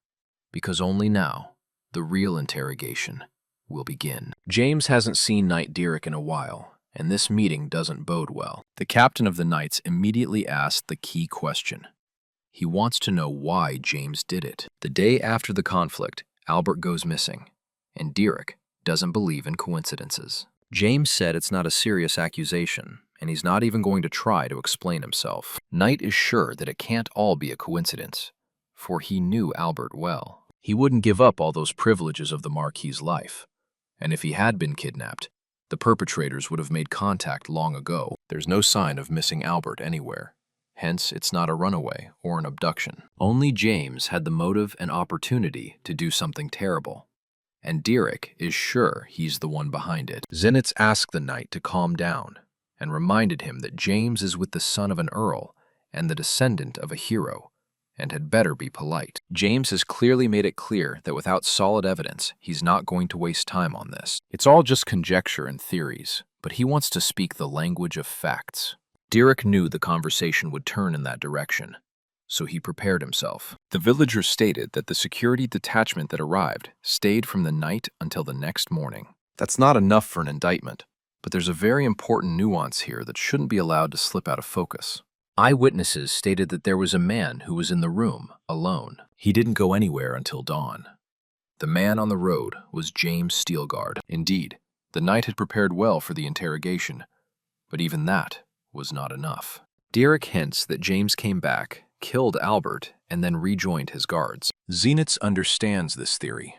A: because only now the real interrogation will begin. James hasn't seen Knight Derek in a while, and this meeting doesn't bode well. The captain of the Knights immediately asked the key question. He wants to know why James did it. The day after the conflict, Albert goes missing, and Derek doesn't believe in coincidences. James said it's not a serious accusation, and he's not even going to try to explain himself. Knight is sure that it can't all be a coincidence, for he knew Albert well. He wouldn't give up all those privileges of the Marquis's life, and if he had been kidnapped, the perpetrators would have made contact long ago. There's no sign of missing Albert anywhere. Hence, it's not a runaway or an abduction. Only James had the motive and opportunity to do something terrible, and Derek is sure he's the one behind it. Zenitz asked the knight to calm down and reminded him that James is with the son of an earl and the descendant of a hero, and had better be polite. James has clearly made it clear that without solid evidence, he's not going to waste time on this. It's all just conjecture and theories, but he wants to speak the language of facts. Derek knew the conversation would turn in that direction, so he prepared himself. The villagers stated that the security detachment that arrived stayed from the night until the next morning. That's not enough for an indictment, but there's a very important nuance here that shouldn't be allowed to slip out of focus. Eyewitnesses stated that there was a man who was in the room, alone. He didn't go anywhere until dawn. The man on the road was James Steelguard. Indeed, the knight had prepared well for the interrogation, but even that was not enough. Derek hints that James came back, killed Albert, and then rejoined his guards. Zenitz understands this theory,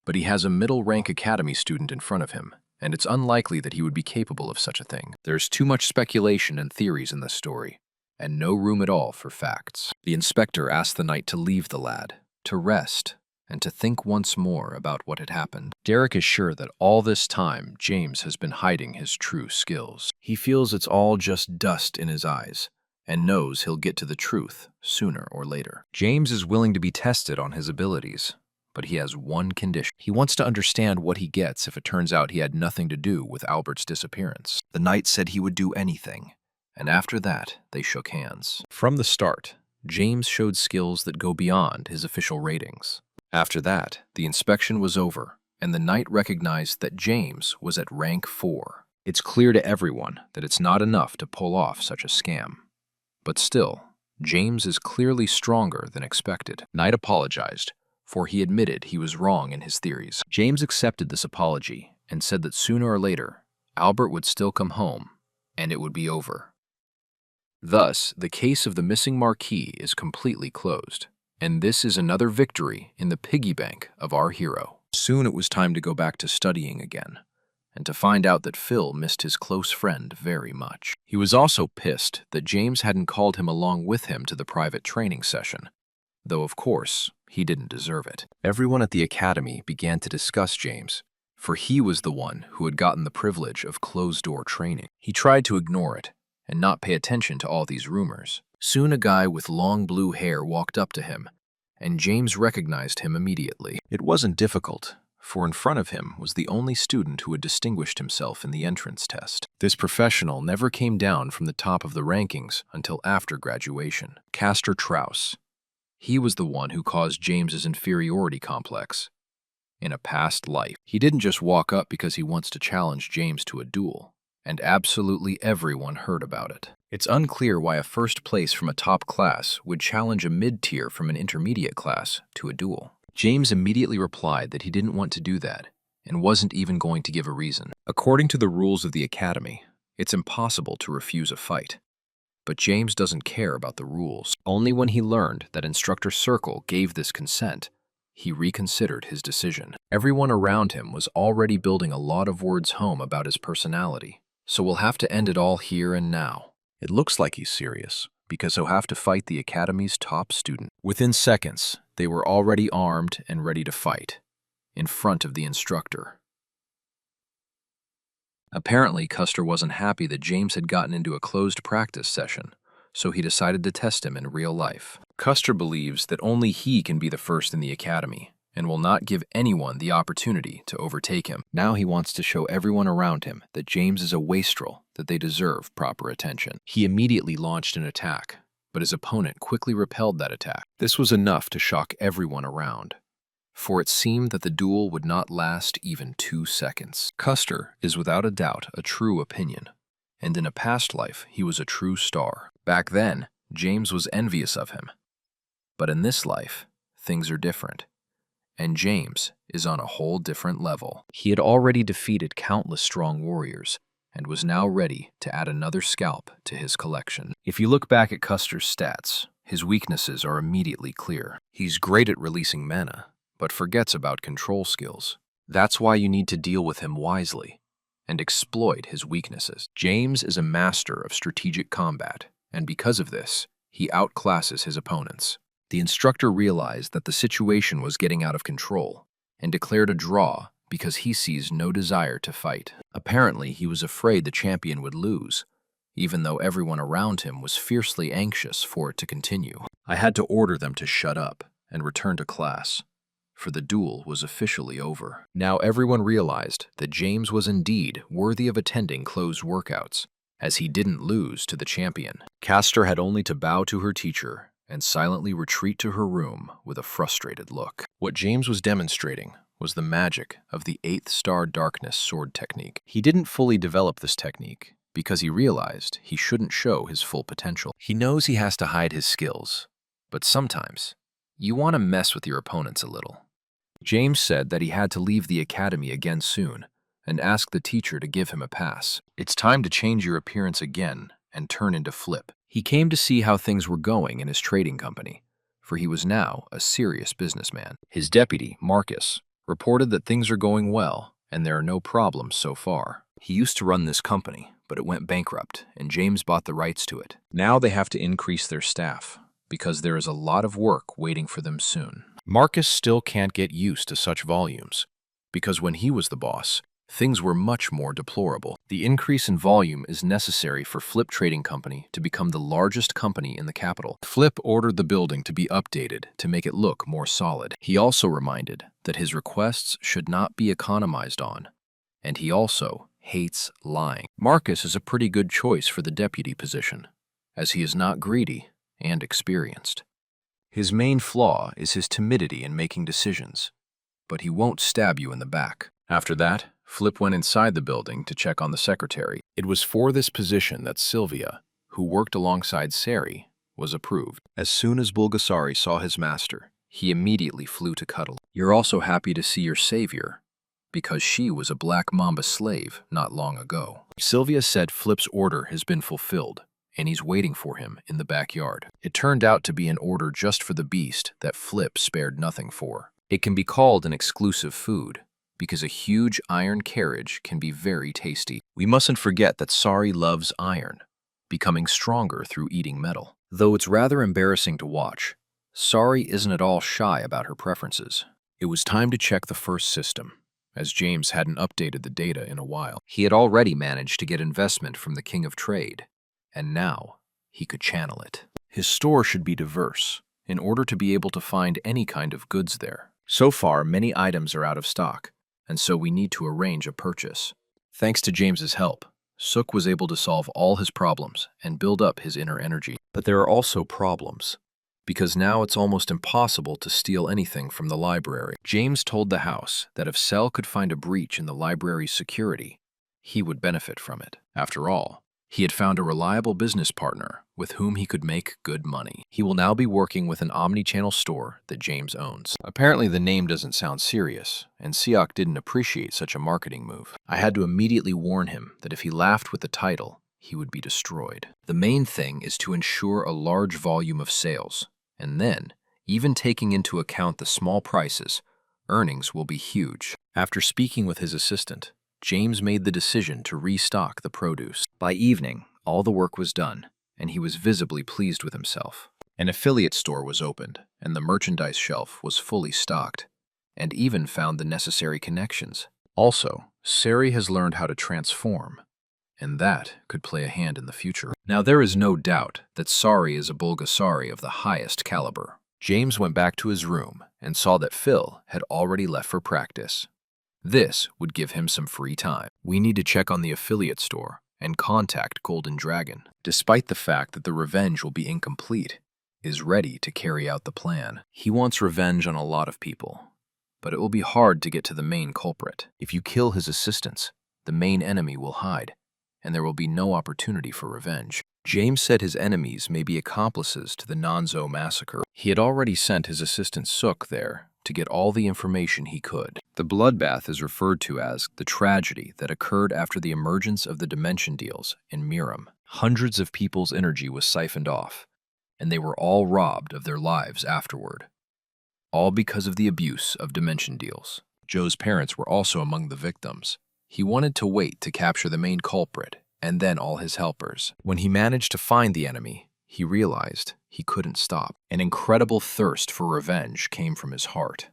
A: but he has a middle-rank academy student in front of him, and it's unlikely that he would be capable of such a thing. There's too much speculation and theories in this story, and no room at all for facts. The inspector asked the knight to leave the lad, to rest, and to think once more about what had happened. Derek is sure that all this time James has been hiding his true skills. He feels it's all just dust in his eyes, and knows he'll get to the truth sooner or later. James is willing to be tested on his abilities, but he has one condition. He wants to understand what he gets if it turns out he had nothing to do with Albert's disappearance. The knight said he would do anything, and after that, they shook hands. From the start, James showed skills that go beyond his official ratings. After that, the inspection was over, and the knight recognized that James was at rank 4. It's clear to everyone that it's not enough to pull off such a scam. But still, James is clearly stronger than expected. Knight apologized, for he admitted he was wrong in his theories. James accepted this apology and said that sooner or later, Albert would still come home, and it would be over. Thus, the case of the missing Marquis is completely closed, and this is another victory in the piggy bank of our hero. Soon it was time to go back to studying again, and to find out that Phil missed his close friend very much. He was also pissed that James hadn't called him along with him to the private training session, though of course, he didn't deserve it. Everyone at the academy began to discuss James, for he was the one who had gotten the privilege of closed-door training. He tried to ignore it, and not pay attention to all these rumors. Soon a guy with long blue hair walked up to him and James recognized him immediately. It wasn't difficult, for in front of him was the only student who had distinguished himself in the entrance test. This professional never came down from the top of the rankings until after graduation. Castor Trouse. He was the one who caused James's inferiority complex. In a past life, he didn't just walk up because he wants to challenge James to a duel, and absolutely everyone heard about it. It's unclear why a first place from a top class would challenge a mid-tier from an intermediate class to a duel. James immediately replied that he didn't want to do that, and wasn't even going to give a reason. According to the rules of the academy, it's impossible to refuse a fight. But James doesn't care about the rules. Only when he learned that Instructor Circle gave this consent, he reconsidered his decision. Everyone around him was already building a lot of words home about his personality, so we'll have to end it all here and now. It looks like he's serious, because he'll have to fight the academy's top student. Within seconds, they were already armed and ready to fight, in front of the instructor. Apparently, Custer wasn't happy that James had gotten into a closed practice session, so he decided to test him in real life. Custer believes that only he can be the first in the academy, and will not give anyone the opportunity to overtake him. Now he wants to show everyone around him that James is a wastrel, that they deserve proper attention. He immediately launched an attack, but his opponent quickly repelled that attack. This was enough to shock everyone around, for it seemed that the duel would not last even 2 seconds. Custer is without a doubt a true opinion, and in a past life he was a true star. Back then, James was envious of him. But in this life, things are different, and James is on a whole different level. He had already defeated countless strong warriors, and was now ready to add another scalp to his collection. If you look back at Custer's stats, his weaknesses are immediately clear. He's great at releasing mana, but forgets about control skills. That's why you need to deal with him wisely and exploit his weaknesses. James is a master of strategic combat, and because of this, he outclasses his opponents. The instructor realized that the situation was getting out of control and declared a draw because he sees no desire to fight. Apparently, he was afraid the champion would lose, even though everyone around him was fiercely anxious for it to continue. I had to order them to shut up and return to class, for the duel was officially over. Now everyone realized that James was indeed worthy of attending closed workouts, as he didn't lose to the champion. Castor had only to bow to her teacher and silently retreat to her room with a frustrated look. What James was demonstrating was the magic of the 8th Star Darkness sword technique. He didn't fully develop this technique because he realized he shouldn't show his full potential. He knows he has to hide his skills, but sometimes you want to mess with your opponents a little. James said that he had to leave the academy again soon and asked the teacher to give him a pass. It's time to change your appearance again and turn into Flip. He came to see how things were going in his trading company, for he was now a serious businessman. His deputy, Marcus, reported that things are going well and there are no problems so far. He used to run this company, but it went bankrupt and James bought the rights to it. Now they have to increase their staff because there is a lot of work waiting for them soon. Marcus still can't get used to such volumes, because when he was the boss, things were much more deplorable. The increase in volume is necessary for Flip Trading Company to become the largest company in the capital. Flip ordered the building to be updated to make it look more solid. He also reminded that his requests should not be economized on, and he also hates lying. Marcus is a pretty good choice for the deputy position, as he is not greedy and experienced. His main flaw is his timidity in making decisions, but he won't stab you in the back. After that, Flip went inside the building to check on the secretary. It was for this position that Sylvia, who worked alongside Sari, was approved. As soon as Bulgasari saw his master, he immediately flew to cuddle. You're also happy to see your savior, because she was a Black Mamba slave not long ago. Sylvia said Flip's order has been fulfilled, and he's waiting for him in the backyard. It turned out to be an order just for the beast that Flip spared nothing for. It can be called an exclusive food, because a huge iron carriage can be very tasty. We mustn't forget that Sari loves iron, becoming stronger through eating metal. Though it's rather embarrassing to watch, Sari isn't at all shy about her preferences. It was time to check the first system, as James hadn't updated the data in a while. He had already managed to get investment from the King of Trade, and now he could channel it. His store should be diverse, in order to be able to find any kind of goods there. So far, many items are out of stock, and so we need to arrange a purchase. Thanks to James's help, Suk was able to solve all his problems and build up his inner energy. But there are also problems, because now it's almost impossible to steal anything from the library. James told the house that if Sel could find a breach in the library's security, he would benefit from it. After all, he had found a reliable business partner with whom he could make good money. He will now be working with an omni-channel store that James owns. Apparently the name doesn't sound serious, and Siak didn't appreciate such a marketing move. I had to immediately warn him that if he laughed with the title, he would be destroyed. The main thing is to ensure a large volume of sales, and then, even taking into account the small prices, earnings will be huge. After speaking with his assistant, James made the decision to restock the produce. By evening, all the work was done, and he was visibly pleased with himself. An affiliate store was opened, and the merchandise shelf was fully stocked, and even found the necessary connections. Also, Sari has learned how to transform, and that could play a hand in the future. Now there is no doubt that Sari is a Bulgasari of the highest caliber. James went back to his room and saw that Phil had already left for practice. This would give him some free time. We need to check on the affiliate store and contact Golden Dragon. Despite the fact that the revenge will be incomplete, is ready to carry out the plan. He wants revenge on a lot of people, but it will be hard to get to the main culprit. If you kill his assistants, the main enemy will hide, and there will be no opportunity for revenge. James said his enemies may be accomplices to the Nanzo massacre. He had already sent his assistant Suk there to get all the information he could. The bloodbath is referred to as the tragedy that occurred after the emergence of the dimension deals in Miram. Hundreds of people's energy was siphoned off, and they were all robbed of their lives afterward. All because of the abuse of dimension deals. Joe's parents were also among the victims. He wanted to wait to capture the main culprit, and then all his helpers. When he managed to find the enemy, he realized he couldn't stop. An incredible thirst for revenge came from his heart.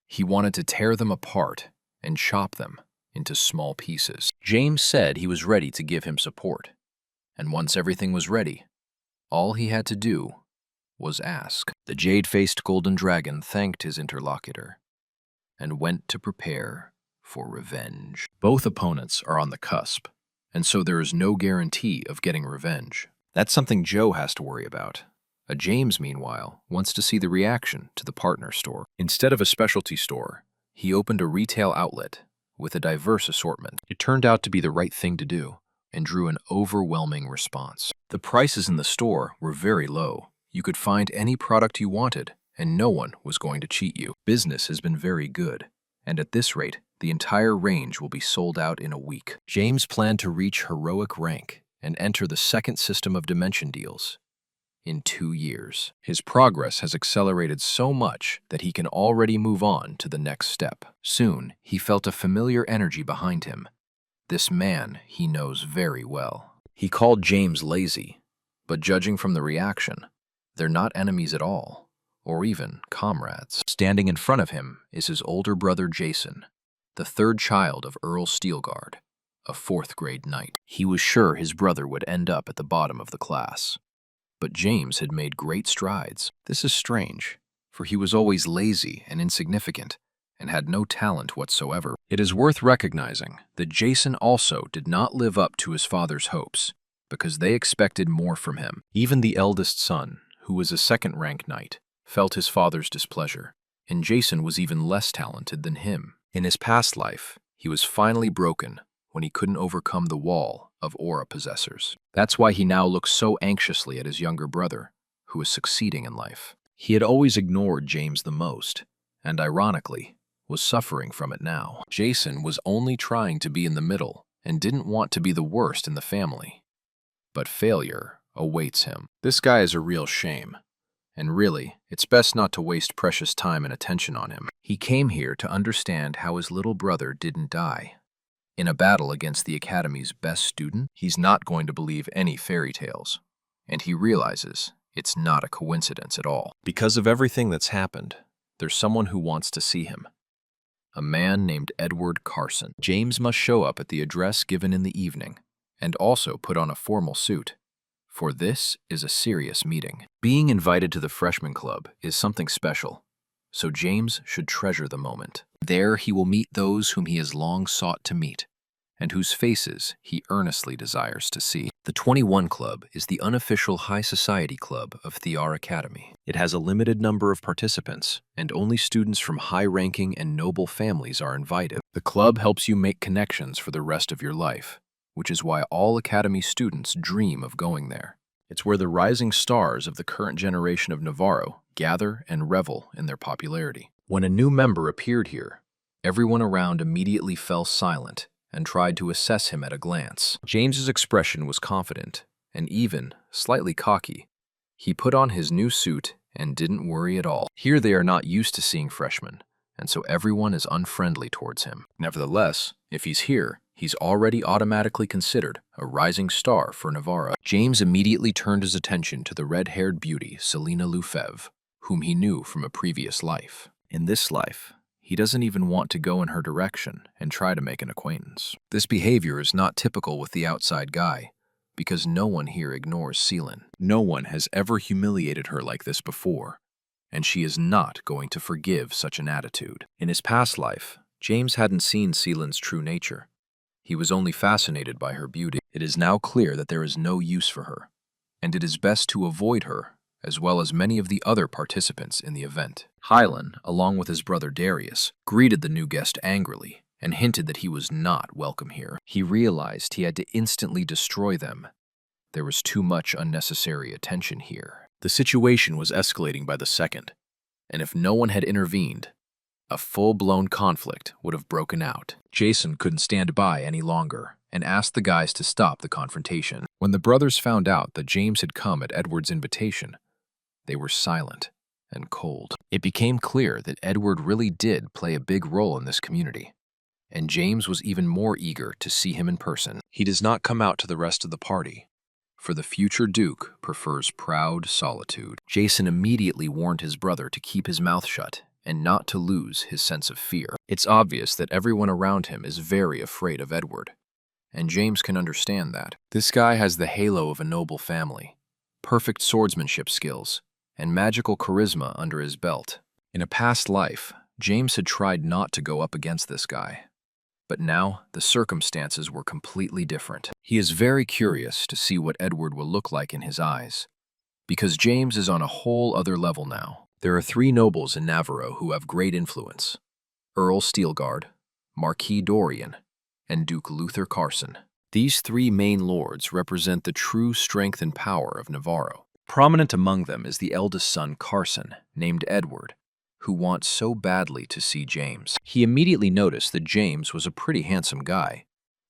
A: He wanted to tear them apart and chop them into small pieces. James said he was ready to give him support, and once everything was ready, all he had to do was ask. The jade-faced golden dragon thanked his interlocutor and went to prepare for revenge. Both opponents are on the cusp, and so there is no guarantee of getting revenge. That's something Joe has to worry about. James, meanwhile, wants to see the reaction to the partner store. Instead of a specialty store, he opened a retail outlet with a diverse assortment. It turned out to be the right thing to do and drew an overwhelming response. The prices in the store were very low. You could find any product you wanted, and no one was going to cheat you. Business has been very good, and at this rate, the entire range will be sold out in a week. James planned to reach heroic rank and enter the second system of dimension deals in 2 years. His progress has accelerated so much that he can already move on to the next step. Soon, he felt a familiar energy behind him. This man he knows very well. He called James lazy, but judging from the reaction, they're not enemies at all, or even comrades. Standing in front of him is his older brother Jason, the third child of Earl Steelguard, a 4th-grade knight. He was sure his brother would end up at the bottom of the class. But James had made great strides. This is strange, for he was always lazy and insignificant, and had no talent whatsoever. It is worth recognizing that Jason also did not live up to his father's hopes, because they expected more from him. Even the eldest son, who was a 2nd-rank knight, felt his father's displeasure, and Jason was even less talented than him. In his past life, he was finally broken when he couldn't overcome the wall of aura possessors. That's why he now looks so anxiously at his younger brother, who is succeeding in life. He had always ignored James the most, and ironically, was suffering from it now. Jason was only trying to be in the middle and didn't want to be the worst in the family. But failure awaits him. This guy is a real shame. And really, it's best not to waste precious time and attention on him. He came here to understand how his little brother didn't die. In a battle against the Academy's best student, he's not going to believe any fairy tales. And he realizes it's not a coincidence at all. Because of everything that's happened, there's someone who wants to see him. A man named Edward Carson. James must show up at the address given in the evening, and also put on a formal suit, for this is a serious meeting. Being invited to the freshman club is something special, so James should treasure the moment. There he will meet those whom he has long sought to meet, and whose faces he earnestly desires to see. The 21 Club is the unofficial high society club of Thear Academy. It has a limited number of participants, and only students from high-ranking and noble families are invited. The club helps you make connections for the rest of your life, which is why all Academy students dream of going there. It's where the rising stars of the current generation of Navarro gather and revel in their popularity. When a new member appeared here, everyone around immediately fell silent and tried to assess him at a glance. James's expression was confident and even slightly cocky. He put on his new suit and didn't worry at all. Here they are not used to seeing freshmen, and so everyone is unfriendly towards him. Nevertheless, if he's here, he's already automatically considered a rising star for Navarro. James immediately turned his attention to the red-haired beauty Selina Lufev, whom he knew from a previous life. In this life, he doesn't even want to go in her direction and try to make an acquaintance. This behavior is not typical with the outside guy, because no one here ignores Selin. No one has ever humiliated her like this before, and she is not going to forgive such an attitude. In his past life, James hadn't seen Selin's true nature. He was only fascinated by her beauty. It is now clear that there is no use for her, and it is best to avoid her, as well as many of the other participants in the event. Hylan, along with his brother Darius, greeted the new guest angrily and hinted that he was not welcome here. He realized he had to instantly destroy them. There was too much unnecessary attention here. The situation was escalating by the second, and if no one had intervened, a full-blown conflict would have broken out. Jason couldn't stand by any longer and asked the guys to stop the confrontation. When the brothers found out that James had come at Edward's invitation, they were silent and cold. It became clear that Edward really did play a big role in this community, and James was even more eager to see him in person. He does not come out to the rest of the party, for the future Duke prefers proud solitude. Jason immediately warned his brother to keep his mouth shut and not to lose his sense of fear. It's obvious that everyone around him is very afraid of Edward, and James can understand that. This guy has the halo of a noble family, perfect swordsmanship skills, and magical charisma under his belt. In a past life, James had tried not to go up against this guy, but now the circumstances were completely different. He is very curious to see what Edward will look like in his eyes, because James is on a whole other level now. There are 3 nobles in Navarro who have great influence: Earl Steelguard, Marquis Dorian, and Duke Luther Carson. These 3 main lords represent the true strength and power of Navarro. Prominent among them is the eldest son, Carson, named Edward, who wants so badly to see James. He immediately noticed that James was a pretty handsome guy,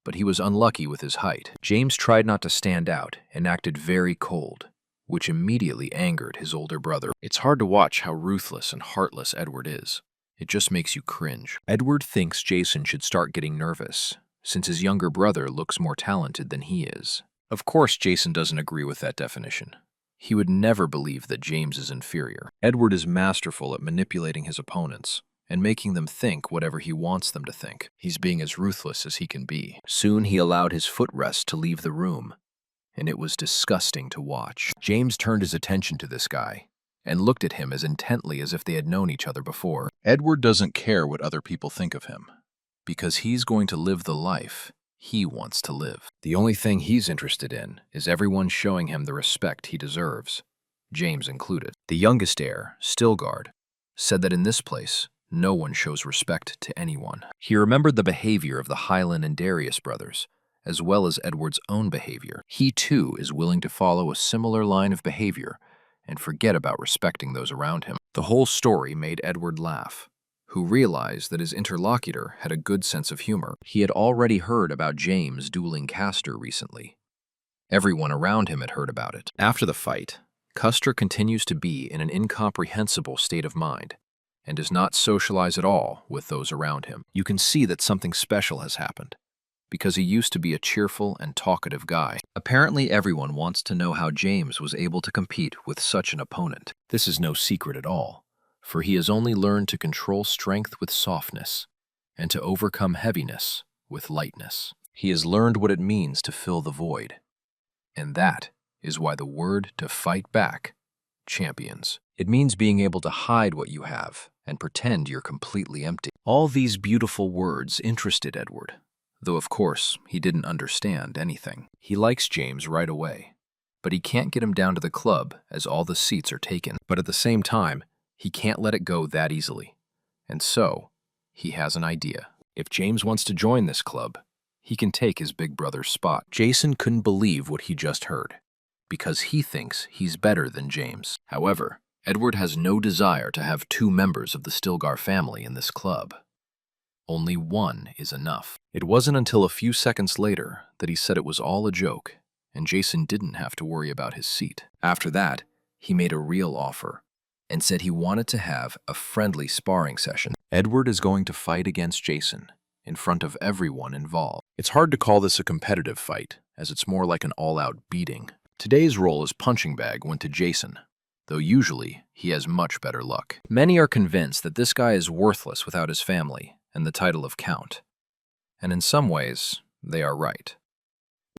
A: but he was unlucky with his height. James tried not to stand out and acted very cold, which immediately angered his older brother. It's hard to watch how ruthless and heartless Edward is. It just makes you cringe. Edward thinks Jason should start getting nervous, since his younger brother looks more talented than he is. Of course, Jason doesn't agree with that definition. He would never believe that James is inferior. Edward is masterful at manipulating his opponents and making them think whatever he wants them to think. He's being as ruthless as he can be. Soon he allowed his footrest to leave the room, and it was disgusting to watch. James turned his attention to this guy and looked at him as intently as if they had known each other before. Edward doesn't care what other people think of him, because he's going to live the life he wants to live. The only thing he's interested in is everyone showing him the respect he deserves, James included. The youngest heir, Stilgard, said that in this place, no one shows respect to anyone. He remembered the behavior of the Hylan and Darius brothers, as well as Edward's own behavior. He too is willing to follow a similar line of behavior and forget about respecting those around him. The whole story made Edward laugh, who realized that his interlocutor had a good sense of humor. He had already heard about James dueling Castor recently. Everyone around him had heard about it. After the fight, Custer continues to be in an incomprehensible state of mind and does not socialize at all with those around him. You can see that something special has happened, because he used to be a cheerful and talkative guy. Apparently everyone wants to know how James was able to compete with such an opponent. This is no secret at all, for he has only learned to control strength with softness and to overcome heaviness with lightness. He has learned what it means to fill the void, and that is why the word to fight back, champions. It means being able to hide what you have and pretend you're completely empty. All these beautiful words interested Edward, though of course he didn't understand anything. He likes James right away, but he can't get him down to the club as all the seats are taken. But at the same time, he can't let it go that easily. And so, he has an idea. If James wants to join this club, he can take his big brother's spot. Jason couldn't believe what he just heard, because he thinks he's better than James. However, Edward has no desire to have 2 members of the Stilgar family in this club. Only one is enough. It wasn't until a few seconds later that he said it was all a joke, and Jason didn't have to worry about his seat. After that, he made a real offer and said he wanted to have a friendly sparring session. Edward is going to fight against Jason in front of everyone involved. It's hard to call this a competitive fight, as it's more like an all-out beating. Today's role as punching bag went to Jason, though usually he has much better luck. Many are convinced that this guy is worthless without his family and the title of Count, and in some ways, they are right.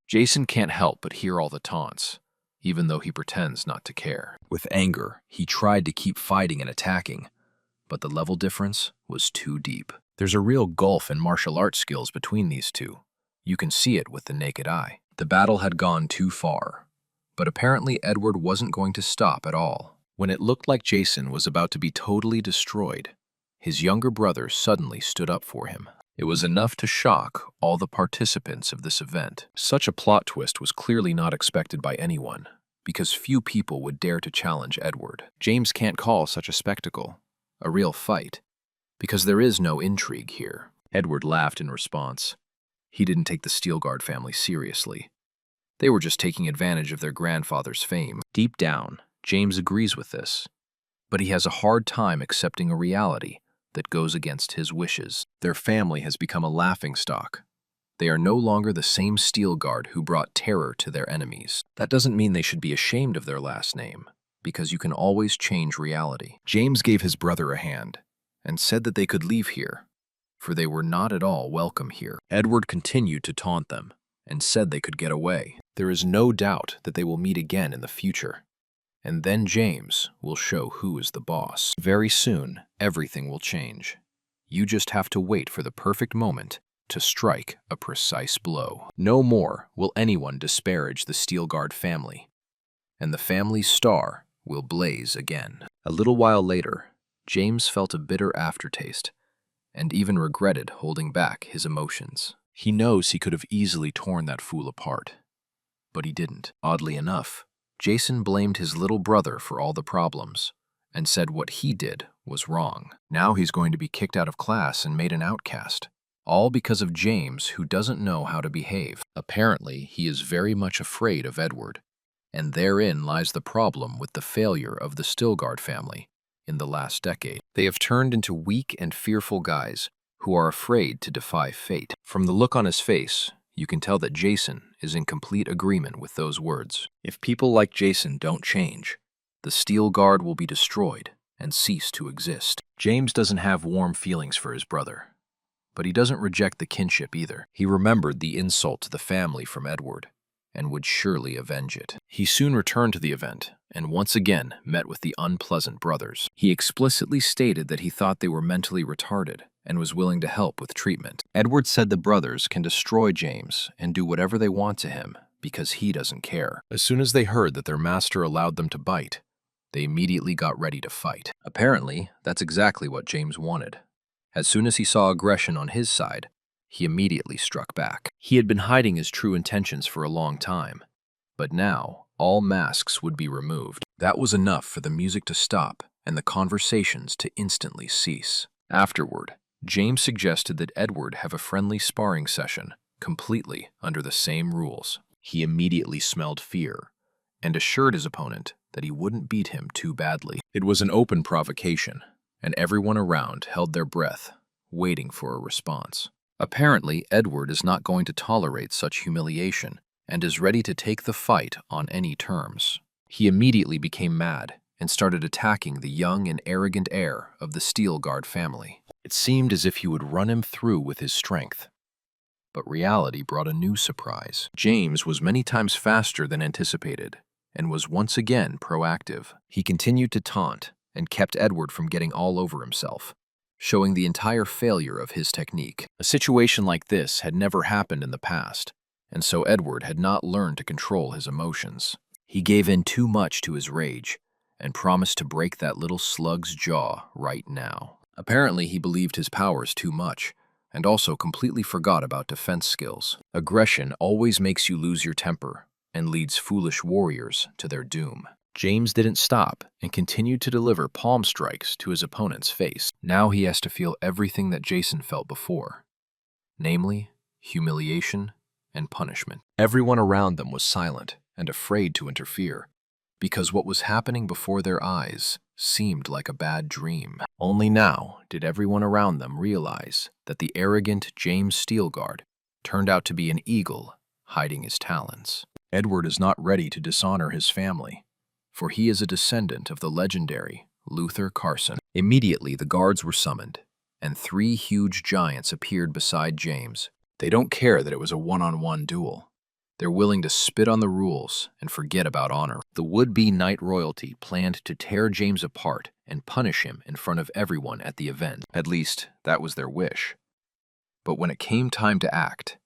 A: Jason can't help but hear all the taunts, even though he pretends not to care. With anger, he tried to keep fighting and attacking, but the level difference was too deep. There's a real gulf in martial arts skills between these two. You can see it with the naked eye. The battle had gone too far, but apparently Edward wasn't going to stop at all. When it looked like Jason was about to be totally destroyed, his younger brother suddenly stood up for him. It was enough to shock all the participants of this event. Such a plot twist was clearly not expected by anyone, because few people would dare to challenge Edward. James can't call such a spectacle a real fight, because there is no intrigue here. Edward laughed in response. He didn't take the Steelguard family seriously. They were just taking advantage of their grandfather's fame. Deep down, James agrees with this, but he has a hard time accepting a reality that goes against his wishes. Their family has become a laughingstock. They are no longer the same Steelguard who brought terror to their enemies. That doesn't mean they should be ashamed of their last name, because you can always change reality. James gave his brother a hand and said that they could leave here, for they were not at all welcome here. Edward continued to taunt them and said they could get away. There is no doubt that they will meet again in the future, and then James will show who is the boss. Very soon, everything will change. You just have to wait for the perfect moment to strike a precise blow. No more will anyone disparage the Steelguard family, and the family's star will blaze again. A little while later, James felt a bitter aftertaste, and even regretted holding back his emotions. He knows he could have easily torn that fool apart, but he didn't. Oddly enough, Jason blamed his little brother for all the problems, and said what he did was wrong. Now he's going to be kicked out of class and made an outcast, all because of James, who doesn't know how to behave. Apparently, he is very much afraid of Edward, and therein lies the problem with the failure of the Steelguard family in the last decade. They have turned into weak and fearful guys who are afraid to defy fate. From the look on his face, you can tell that Jason is in complete agreement with those words. If people like Jason don't change, the Steelguard will be destroyed and cease to exist. James doesn't have warm feelings for his brother, but he doesn't reject the kinship either. He remembered the insult to the family from Edward, and would surely avenge it. He soon returned to the event, and once again met with the unpleasant brothers. He explicitly stated that he thought they were mentally retarded, and was willing to help with treatment. Edward said the brothers can destroy James and do whatever they want to him, because he doesn't care. As soon as they heard that their master allowed them to bite, they immediately got ready to fight. Apparently, that's exactly what James wanted. As soon as he saw aggression on his side, he immediately struck back. He had been hiding his true intentions for a long time, but now all masks would be removed. That was enough for the music to stop and the conversations to instantly cease. Afterward, James suggested that Edward have a friendly sparring session, completely under the same rules. He immediately smelled fear, and assured his opponent that he wouldn't beat him too badly. It was an open provocation, and everyone around held their breath, waiting for a response. Apparently, Edward is not going to tolerate such humiliation, and is ready to take the fight on any terms. He immediately became mad, and started attacking the young and arrogant heir of the Steelguard family. It seemed as if he would run him through with his strength. But reality brought a new surprise. James was many times faster than anticipated, and was once again proactive. He continued to taunt and kept Edward from getting all over himself, showing the entire failure of his technique. A situation like this had never happened in the past, and so Edward had not learned to control his emotions. He gave in too much to his rage and promised to break that little slug's jaw right now. Apparently, he believed his powers too much, and also completely forgot about defense skills. Aggression always makes you lose your temper and leads foolish warriors to their doom. James didn't stop and continued to deliver palm strikes to his opponent's face. Now he has to feel everything that Jason felt before, namely, humiliation and punishment. Everyone around them was silent and afraid to interfere, because what was happening before their eyes seemed like a bad dream. Only now did everyone around them realize that the arrogant James Steelguard turned out to be an eagle hiding his talons. Edward is not ready to dishonor his family, for he is a descendant of the legendary Luther Carson. Immediately, the guards were summoned, and 3 huge giants appeared beside James. They don't care that it was a one-on-one duel. They're willing to spit on the rules and forget about honor. The would-be knight royalty planned to tear James apart and punish him in front of everyone at the event. At least, that was their wish. But when it came time to act,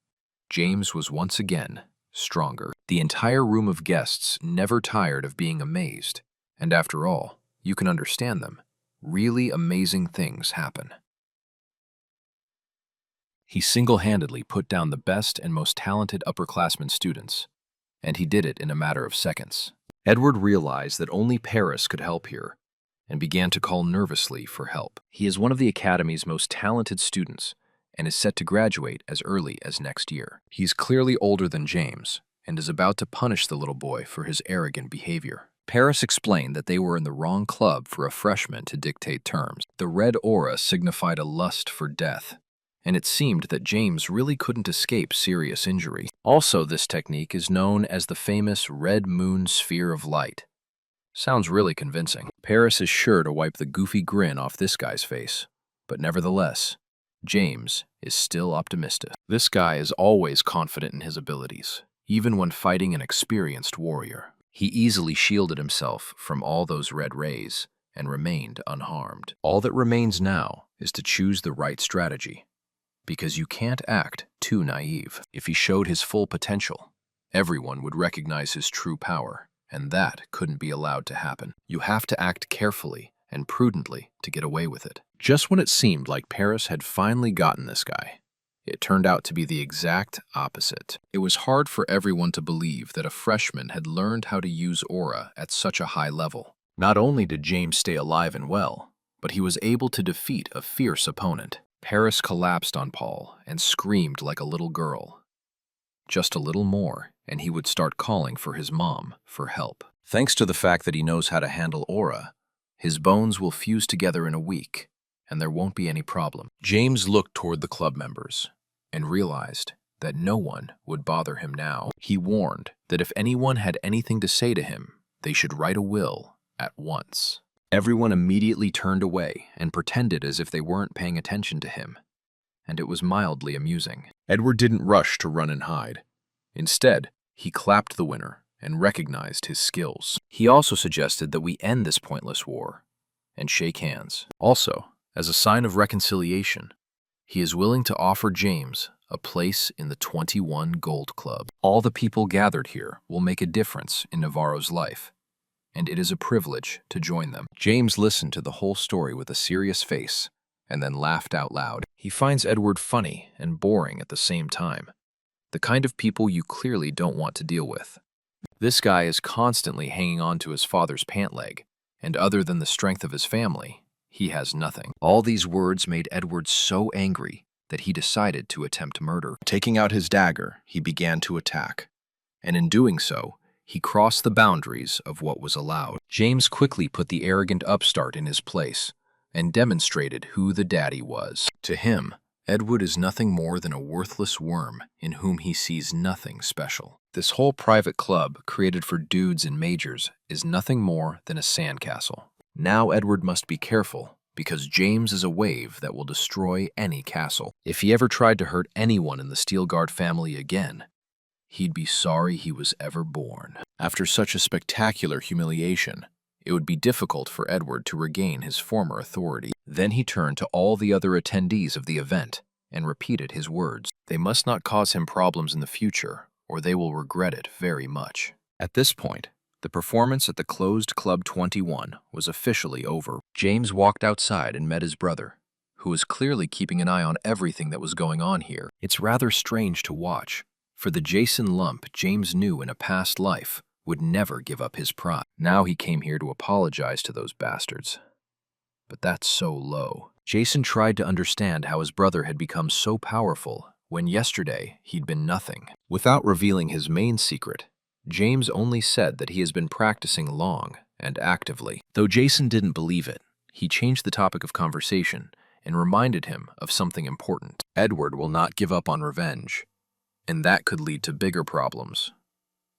A: James was once again stronger. The entire room of guests never tired of being amazed, and after all, you can understand them. Really amazing things happen. He single-handedly put down the best and most talented upperclassmen students, and he did it in a matter of seconds. Edward realized that only Paris could help here, and began to call nervously for help. He is one of the Academy's most talented students, and is set to graduate as early as next year. He's clearly older than James, and is about to punish the little boy for his arrogant behavior. Paris explained that they were in the wrong club for a freshman to dictate terms. The red aura signified a lust for death, and it seemed that James really couldn't escape serious injury. Also, this technique is known as the famous Red Moon Sphere of Light. Sounds really convincing. Paris is sure to wipe the goofy grin off this guy's face, but nevertheless, James is still optimistic. This guy is always confident in his abilities, even when fighting an experienced warrior. He easily shielded himself from all those red rays and remained unharmed. All that remains now is to choose the right strategy, because you can't act too naive. If he showed his full potential, everyone would recognize his true power, and that couldn't be allowed to happen. You have to act carefully and prudently to get away with it. Just when it seemed like Paris had finally gotten this guy, it turned out to be the exact opposite. It was hard for everyone to believe that a freshman had learned how to use aura at such a high level. Not only did James stay alive and well, but he was able to defeat a fierce opponent. Paris collapsed on Paul and screamed like a little girl. Just a little more, and he would start calling for his mom for help. Thanks to the fact that he knows how to handle aura, his bones will fuse together in a week, and there won't be any problem. James looked toward the club members and realized that no one would bother him now. He warned that if anyone had anything to say to him, they should write a will at once. Everyone immediately turned away and pretended as if they weren't paying attention to him, and it was mildly amusing. Edward didn't rush to run and hide. Instead, he clapped the winner and recognized his skills. He also suggested that we end this pointless war and shake hands. Also, as a sign of reconciliation, he is willing to offer James a place in the 21 Gold Club. All the people gathered here will make a difference in Navarro's life, and it is a privilege to join them. James listened to the whole story with a serious face, and then laughed out loud. He finds Edward funny and boring at the same time, the kind of people you clearly don't want to deal with. This guy is constantly hanging on to his father's pant leg, and other than the strength of his family, he has nothing. All these words made Edward so angry that he decided to attempt murder. Taking out his dagger, he began to attack, and in doing so, he crossed the boundaries of what was allowed. James quickly put the arrogant upstart in his place and demonstrated who the daddy was. To him, Edward is nothing more than a worthless worm in whom he sees nothing special. This whole private club created for dudes and majors is nothing more than a sandcastle. Now Edward must be careful, because James is a wave that will destroy any castle. If he ever tried to hurt anyone in the Steelguard family again, he'd be sorry he was ever born. After such a spectacular humiliation, it would be difficult for Edward to regain his former authority. Then he turned to all the other attendees of the event and repeated his words. They must not cause him problems in the future, or they will regret it very much. At this point, the performance at the closed Club 21 was officially over. James walked outside and met his brother, who was clearly keeping an eye on everything that was going on here. It's rather strange to watch, for the Jason Lump James knew in a past life would never give up his pride. Now he came here to apologize to those bastards. But that's so low. Jason tried to understand how his brother had become so powerful when yesterday he'd been nothing. Without revealing his main secret, James only said that he has been practicing long and actively. Though Jason didn't believe it, he changed the topic of conversation and reminded him of something important. Edward will not give up on revenge, and that could lead to bigger problems.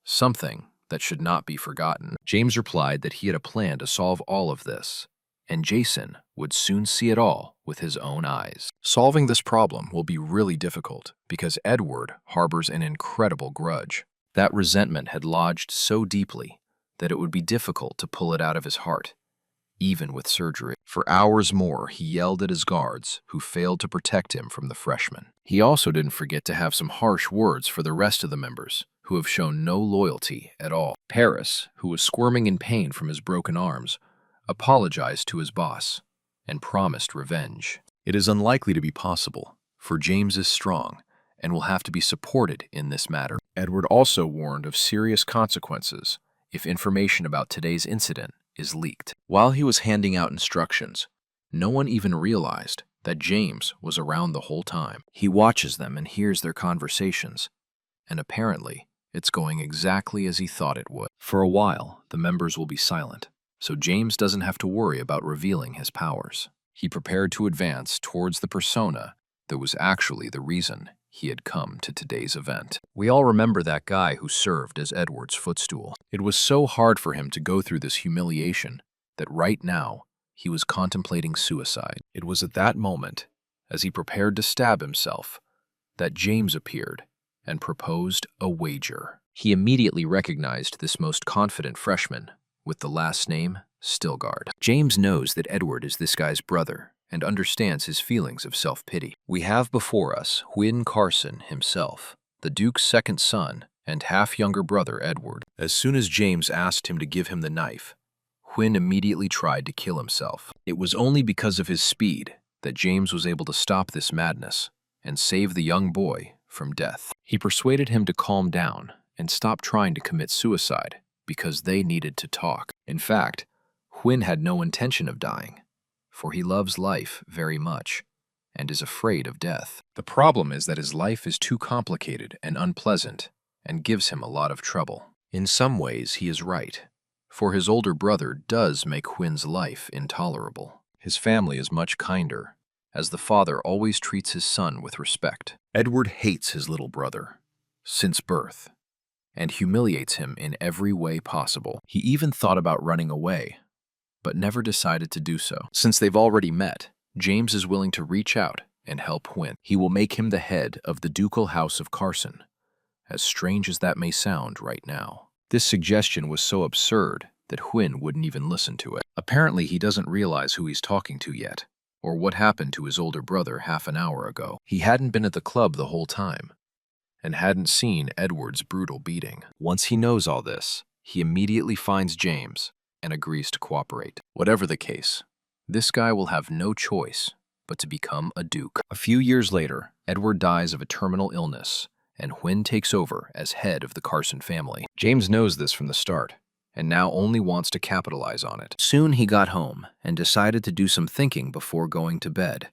A: Something that should not be forgotten. James replied that he had a plan to solve all of this, and Jason would soon see it all with his own eyes. Solving this problem will be really difficult because Edward harbors an incredible grudge. That resentment had lodged so deeply that it would be difficult to pull it out of his heart, even with surgery. For hours more, he yelled at his guards, who failed to protect him from the freshmen. He also didn't forget to have some harsh words for the rest of the members, who have shown no loyalty at all. Paris, who was squirming in pain from his broken arms, apologized to his boss and promised revenge. It is unlikely to be possible, for James is strong and will have to be supported in this matter. Edward also warned of serious consequences if information about today's incident is leaked. While he was handing out instructions, no one even realized that James was around the whole time. He watches them and hears their conversations, and apparently it's going exactly as he thought it would. For a while, the members will be silent, so James doesn't have to worry about revealing his powers. He prepared to advance towards the persona that was actually the reason he had come to today's event. We all remember that guy who served as Edward's footstool. It was so hard for him to go through this humiliation that right now he was contemplating suicide. It was at that moment, as he prepared to stab himself, that James appeared and proposed a wager. He immediately recognized this most confident freshman with the last name Stilgard. James knows that Edward is this guy's brother and understands his feelings of self-pity. We have before us Hwin Carson himself, the Duke's second son and half-younger brother Edward. As soon as James asked him to give him the knife, Hwin immediately tried to kill himself. It was only because of his speed that James was able to stop this madness and save the young boy from death. He persuaded him to calm down and stop trying to commit suicide because they needed to talk. In fact, Hwin had no intention of dying, for he loves life very much and is afraid of death. The problem is that his life is too complicated and unpleasant and gives him a lot of trouble. In some ways, he is right, for his older brother does make Hwin's life intolerable. His family is much kinder, as the father always treats his son with respect. Edward hates his little brother since birth and humiliates him in every way possible. He even thought about running away, but never decided to do so. Since they've already met, James is willing to reach out and help Hwin. He will make him the head of the ducal house of Carson, as strange as that may sound right now. This suggestion was so absurd that Hwin wouldn't even listen to it. Apparently, he doesn't realize who he's talking to yet, or what happened to his older brother half an hour ago. He hadn't been at the club the whole time, and hadn't seen Edward's brutal beating. Once he knows all this, he immediately finds James and agrees to cooperate. Whatever the case, this guy will have no choice but to become a duke. A few years later, Edward dies of a terminal illness, and Hwin takes over as head of the Carson family. James knows this from the start, and now only wants to capitalize on it. Soon he got home and decided to do some thinking before going to bed.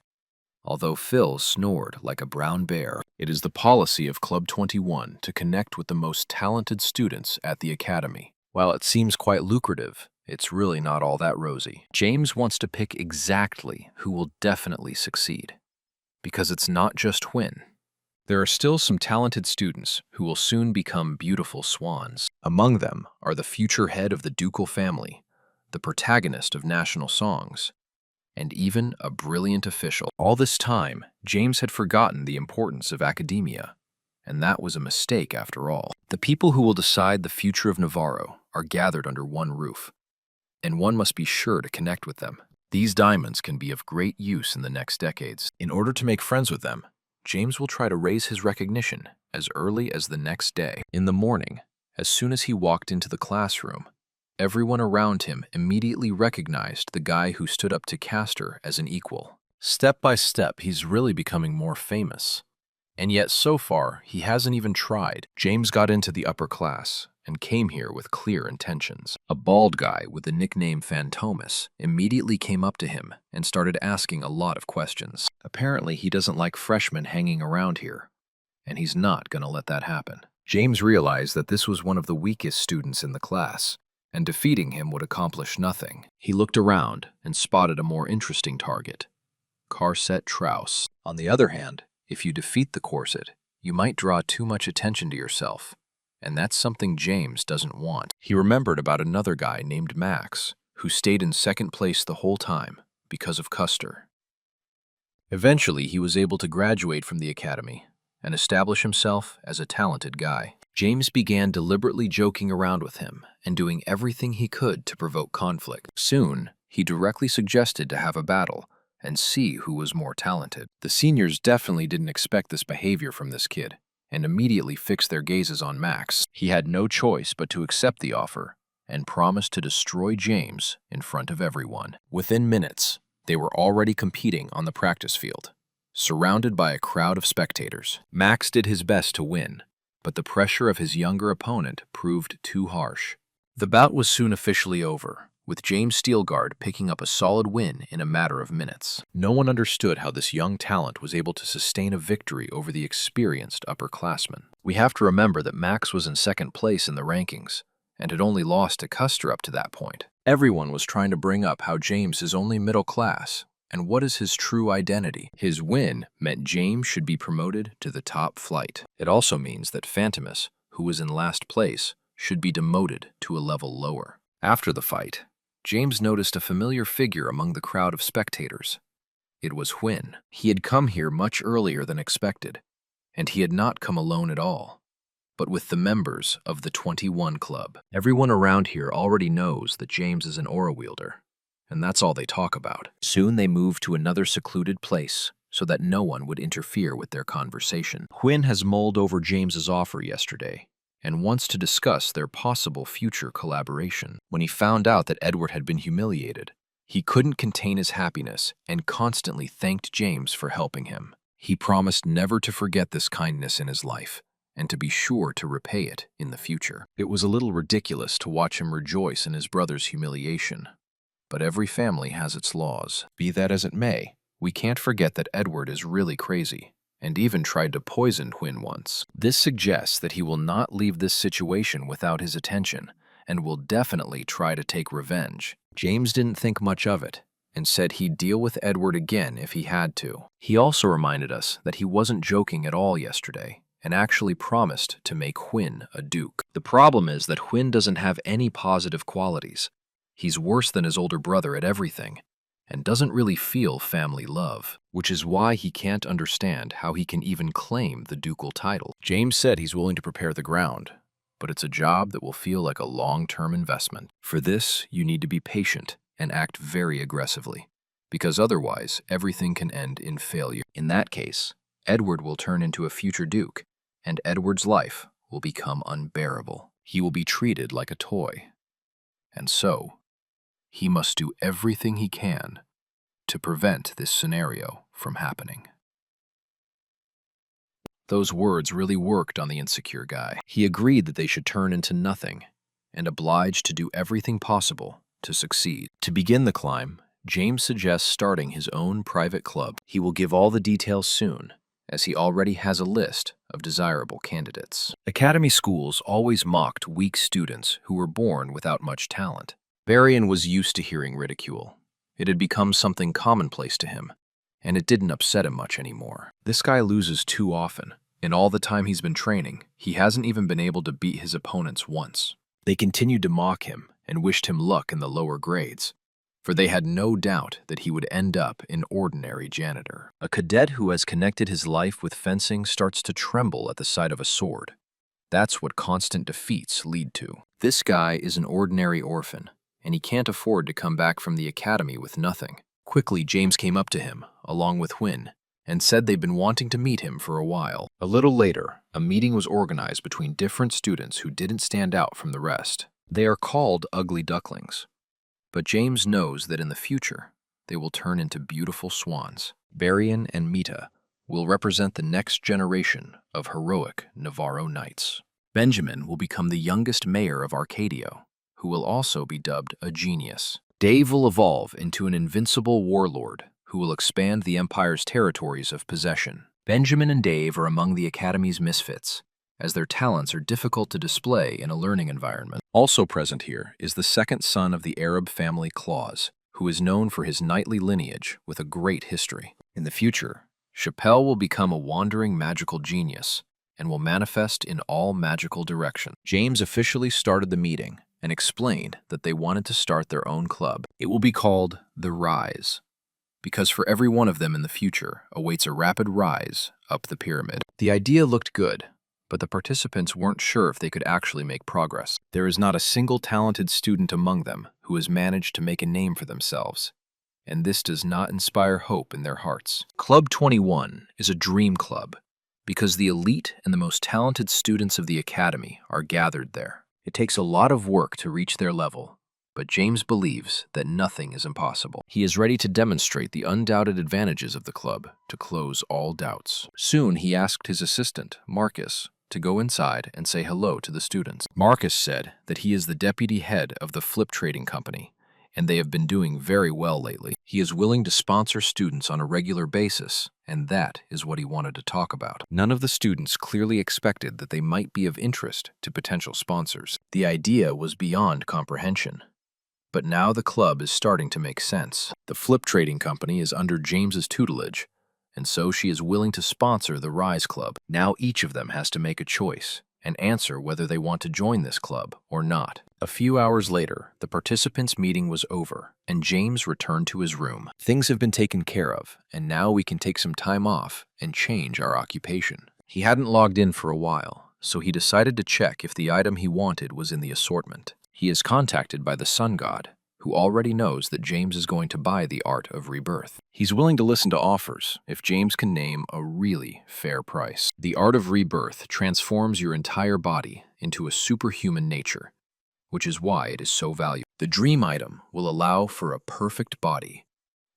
A: Although Phil snored like a brown bear, it is the policy of Club 21 to connect with the most talented students at the academy. While it seems quite lucrative, it's really not all that rosy. James wants to pick exactly who will definitely succeed, because it's not just Hwin. There are still some talented students who will soon become beautiful swans. Among them are the future head of the ducal family, the protagonist of national songs, and even a brilliant official. All this time, James had forgotten the importance of academia, and that was a mistake after all. The people who will decide the future of Navarro are gathered under one roof, and one must be sure to connect with them. These diamonds can be of great use in the next decades. In order to make friends with them, James will try to raise his recognition as early as the next day. In the morning, as soon as he walked into the classroom, everyone around him immediately recognized the guy who stood up to Castor as an equal. Step by step, he's really becoming more famous. And yet, so far, he hasn't even tried. James got into the upper class and came here with clear intentions. A bald guy with the nickname Phantomus immediately came up to him and started asking a lot of questions. Apparently, he doesn't like freshmen hanging around here, and he's not going to let that happen. James realized that this was one of the weakest students in the class, and defeating him would accomplish nothing. He looked around and spotted a more interesting target, Corset Trouse. On the other hand, if you defeat the corset, you might draw too much attention to yourself, and that's something James doesn't want. He remembered about another guy named Max, who stayed in second place the whole time because of Custer. Eventually, he was able to graduate from the academy and establish himself as a talented guy. James began deliberately joking around with him and doing everything he could to provoke conflict. Soon, he directly suggested to have a battle and see who was more talented. The seniors definitely didn't expect this behavior from this kid and immediately fixed their gazes on Max. He had no choice but to accept the offer and promised to destroy James in front of everyone. Within minutes, they were already competing on the practice field, surrounded by a crowd of spectators. Max did his best to win, but the pressure of his younger opponent proved too harsh. The bout was soon officially over, with James Steelguard picking up a solid win in a matter of minutes. No one understood how this young talent was able to sustain a victory over the experienced upperclassmen. We have to remember that Max was in second place in the rankings, and had only lost to Custer up to that point. Everyone was trying to bring up how James is only middle class, and what is his true identity. His win meant James should be promoted to the top flight. It also means that Phantomus, who was in last place, should be demoted to a level lower. After the fight, James noticed a familiar figure among the crowd of spectators. It was Huynh. He had come here much earlier than expected, and he had not come alone at all, but with the members of the 21 Club. Everyone around here already knows that James is an aura wielder, and that's all they talk about. Soon they moved to another secluded place so that no one would interfere with their conversation. Huynh has mulled over James's offer yesterday and wants to discuss their possible future collaboration. When he found out that Edward had been humiliated, he couldn't contain his happiness and constantly thanked James for helping him. He promised never to forget this kindness in his life and to be sure to repay it in the future. It was a little ridiculous to watch him rejoice in his brother's humiliation, but every family has its laws. Be that as it may, we can't forget that Edward is really crazy and even tried to poison Huynh once. This suggests that he will not leave this situation without his attention and will definitely try to take revenge. James didn't think much of it and said he'd deal with Edward again if he had to. He also reminded us that he wasn't joking at all yesterday and actually promised to make Huynh a duke. The problem is that Huynh doesn't have any positive qualities. He's worse than his older brother at everything and doesn't really feel family love, which is why he can't understand how he can even claim the ducal title. James said he's willing to prepare the ground, but it's a job that will feel like a long-term investment. For this, you need to be patient and act very aggressively, because otherwise everything can end in failure. In that case, Edward will turn into a future duke, and Edward's life will become unbearable. He will be treated like a toy. And so, he must do everything he can to prevent this scenario from happening. Those words really worked on the insecure guy. He agreed that they should turn into nothing and obliged to do everything possible to succeed. To begin the climb, James suggests starting his own private club. He will give all the details soon, as he already has a list of desirable candidates. Academy schools always mocked weak students who were born without much talent. Varian was used to hearing ridicule. It had become something commonplace to him, and it didn't upset him much anymore. This guy loses too often. In all the time he's been training, he hasn't even been able to beat his opponents once. They continued to mock him and wished him luck in the lower grades. for they had no doubt that he would end up an ordinary janitor. A cadet who has connected his life with fencing starts to tremble at the sight of a sword. That's what constant defeats lead to. This guy is an ordinary orphan, and he can't afford to come back from the academy with nothing. Quickly, James came up to him, along with Wynne, and said they'd been wanting to meet him for a while. A little later, a meeting was organized between different students who didn't stand out from the rest. They are called ugly ducklings, but James knows that in the future, they will turn into beautiful swans. Barian and Mita will represent the next generation of heroic Navarro knights. Benjamin will become the youngest mayor of Arcadio, who will also be dubbed a genius. Dave will evolve into an invincible warlord who will expand the Empire's territories of possession. Benjamin and Dave are among the Academy's misfits, as their talents are difficult to display in a learning environment. Also present here is the second son of the Arab family Claus, who is known for his knightly lineage with a great history. In the future, Chappelle will become a wandering magical genius and will manifest in all magical directions. James officially started the meeting and explained that they wanted to start their own club. It will be called The Rise, because for every one of them in the future awaits a rapid rise up the pyramid. The idea looked good, but the participants weren't sure if they could actually make progress. There is not a single talented student among them who has managed to make a name for themselves, and this does not inspire hope in their hearts. Club 21 is a dream club because the elite and the most talented students of the academy are gathered there. It takes a lot of work to reach their level, but James believes that nothing is impossible. He is ready to demonstrate the undoubted advantages of the club to close all doubts. Soon he asked his assistant, Marcus, to go inside and say hello to the students. Marcus said that he is the deputy head of the flip trading company, and they have been doing very well lately. He is willing to sponsor students on a regular basis, and that is what he wanted to talk about. None of the students clearly expected that they might be of interest to potential sponsors. The idea was beyond comprehension. But now the club is starting to make sense. The flip trading company is under James's tutelage, and so she is willing to sponsor the Rise Club. Now each of them has to make a choice and answer whether they want to join this club or not. A few hours later, the participants' meeting was over, and James returned to his room. Things have been taken care of, and now we can take some time off and change our occupation. He hadn't logged in for a while, so he decided to check if the item he wanted was in the assortment. He is contacted by the Sun God, who already knows that James is going to buy the Art of Rebirth. He's willing to listen to offers if James can name a really fair price. The Art of Rebirth transforms your entire body into a superhuman nature, which is why it is so valuable. The dream item will allow for a perfect body,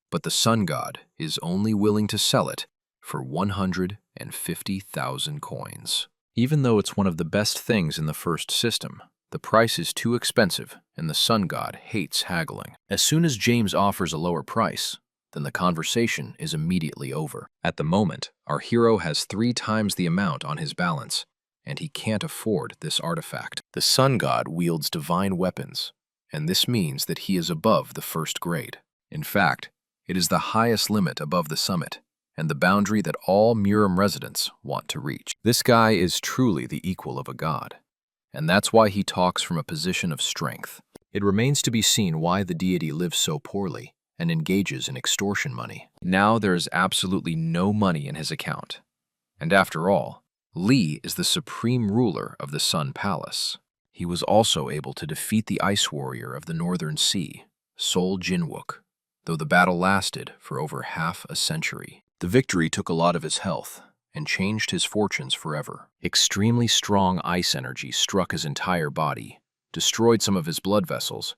A: but the Sun God is only willing to sell it for 150,000 coins. Even though it's one of the best things in the first system, the price is too expensive, and the Sun God hates haggling. As soon as James offers a lower price, then the conversation is immediately over. At the moment, our hero has 3 times the amount on his balance, and he can't afford this artifact. The Sun God wields divine weapons, and this means that he is above the first grade. In fact, it is the highest limit above the summit, and the boundary that all Murim residents want to reach. This guy is truly the equal of a god, and that's why he talks from a position of strength. It remains to be seen why the deity lives so poorly and engages in extortion money. Now there is absolutely no money in his account. And after all, Li is the supreme ruler of the Sun Palace. He was also able to defeat the ice warrior of the Northern Sea, Sol Jinwook, though the battle lasted for over half a century. The victory took a lot of his health and changed his fortunes forever. Extremely strong ice energy struck his entire body, destroyed some of his blood vessels,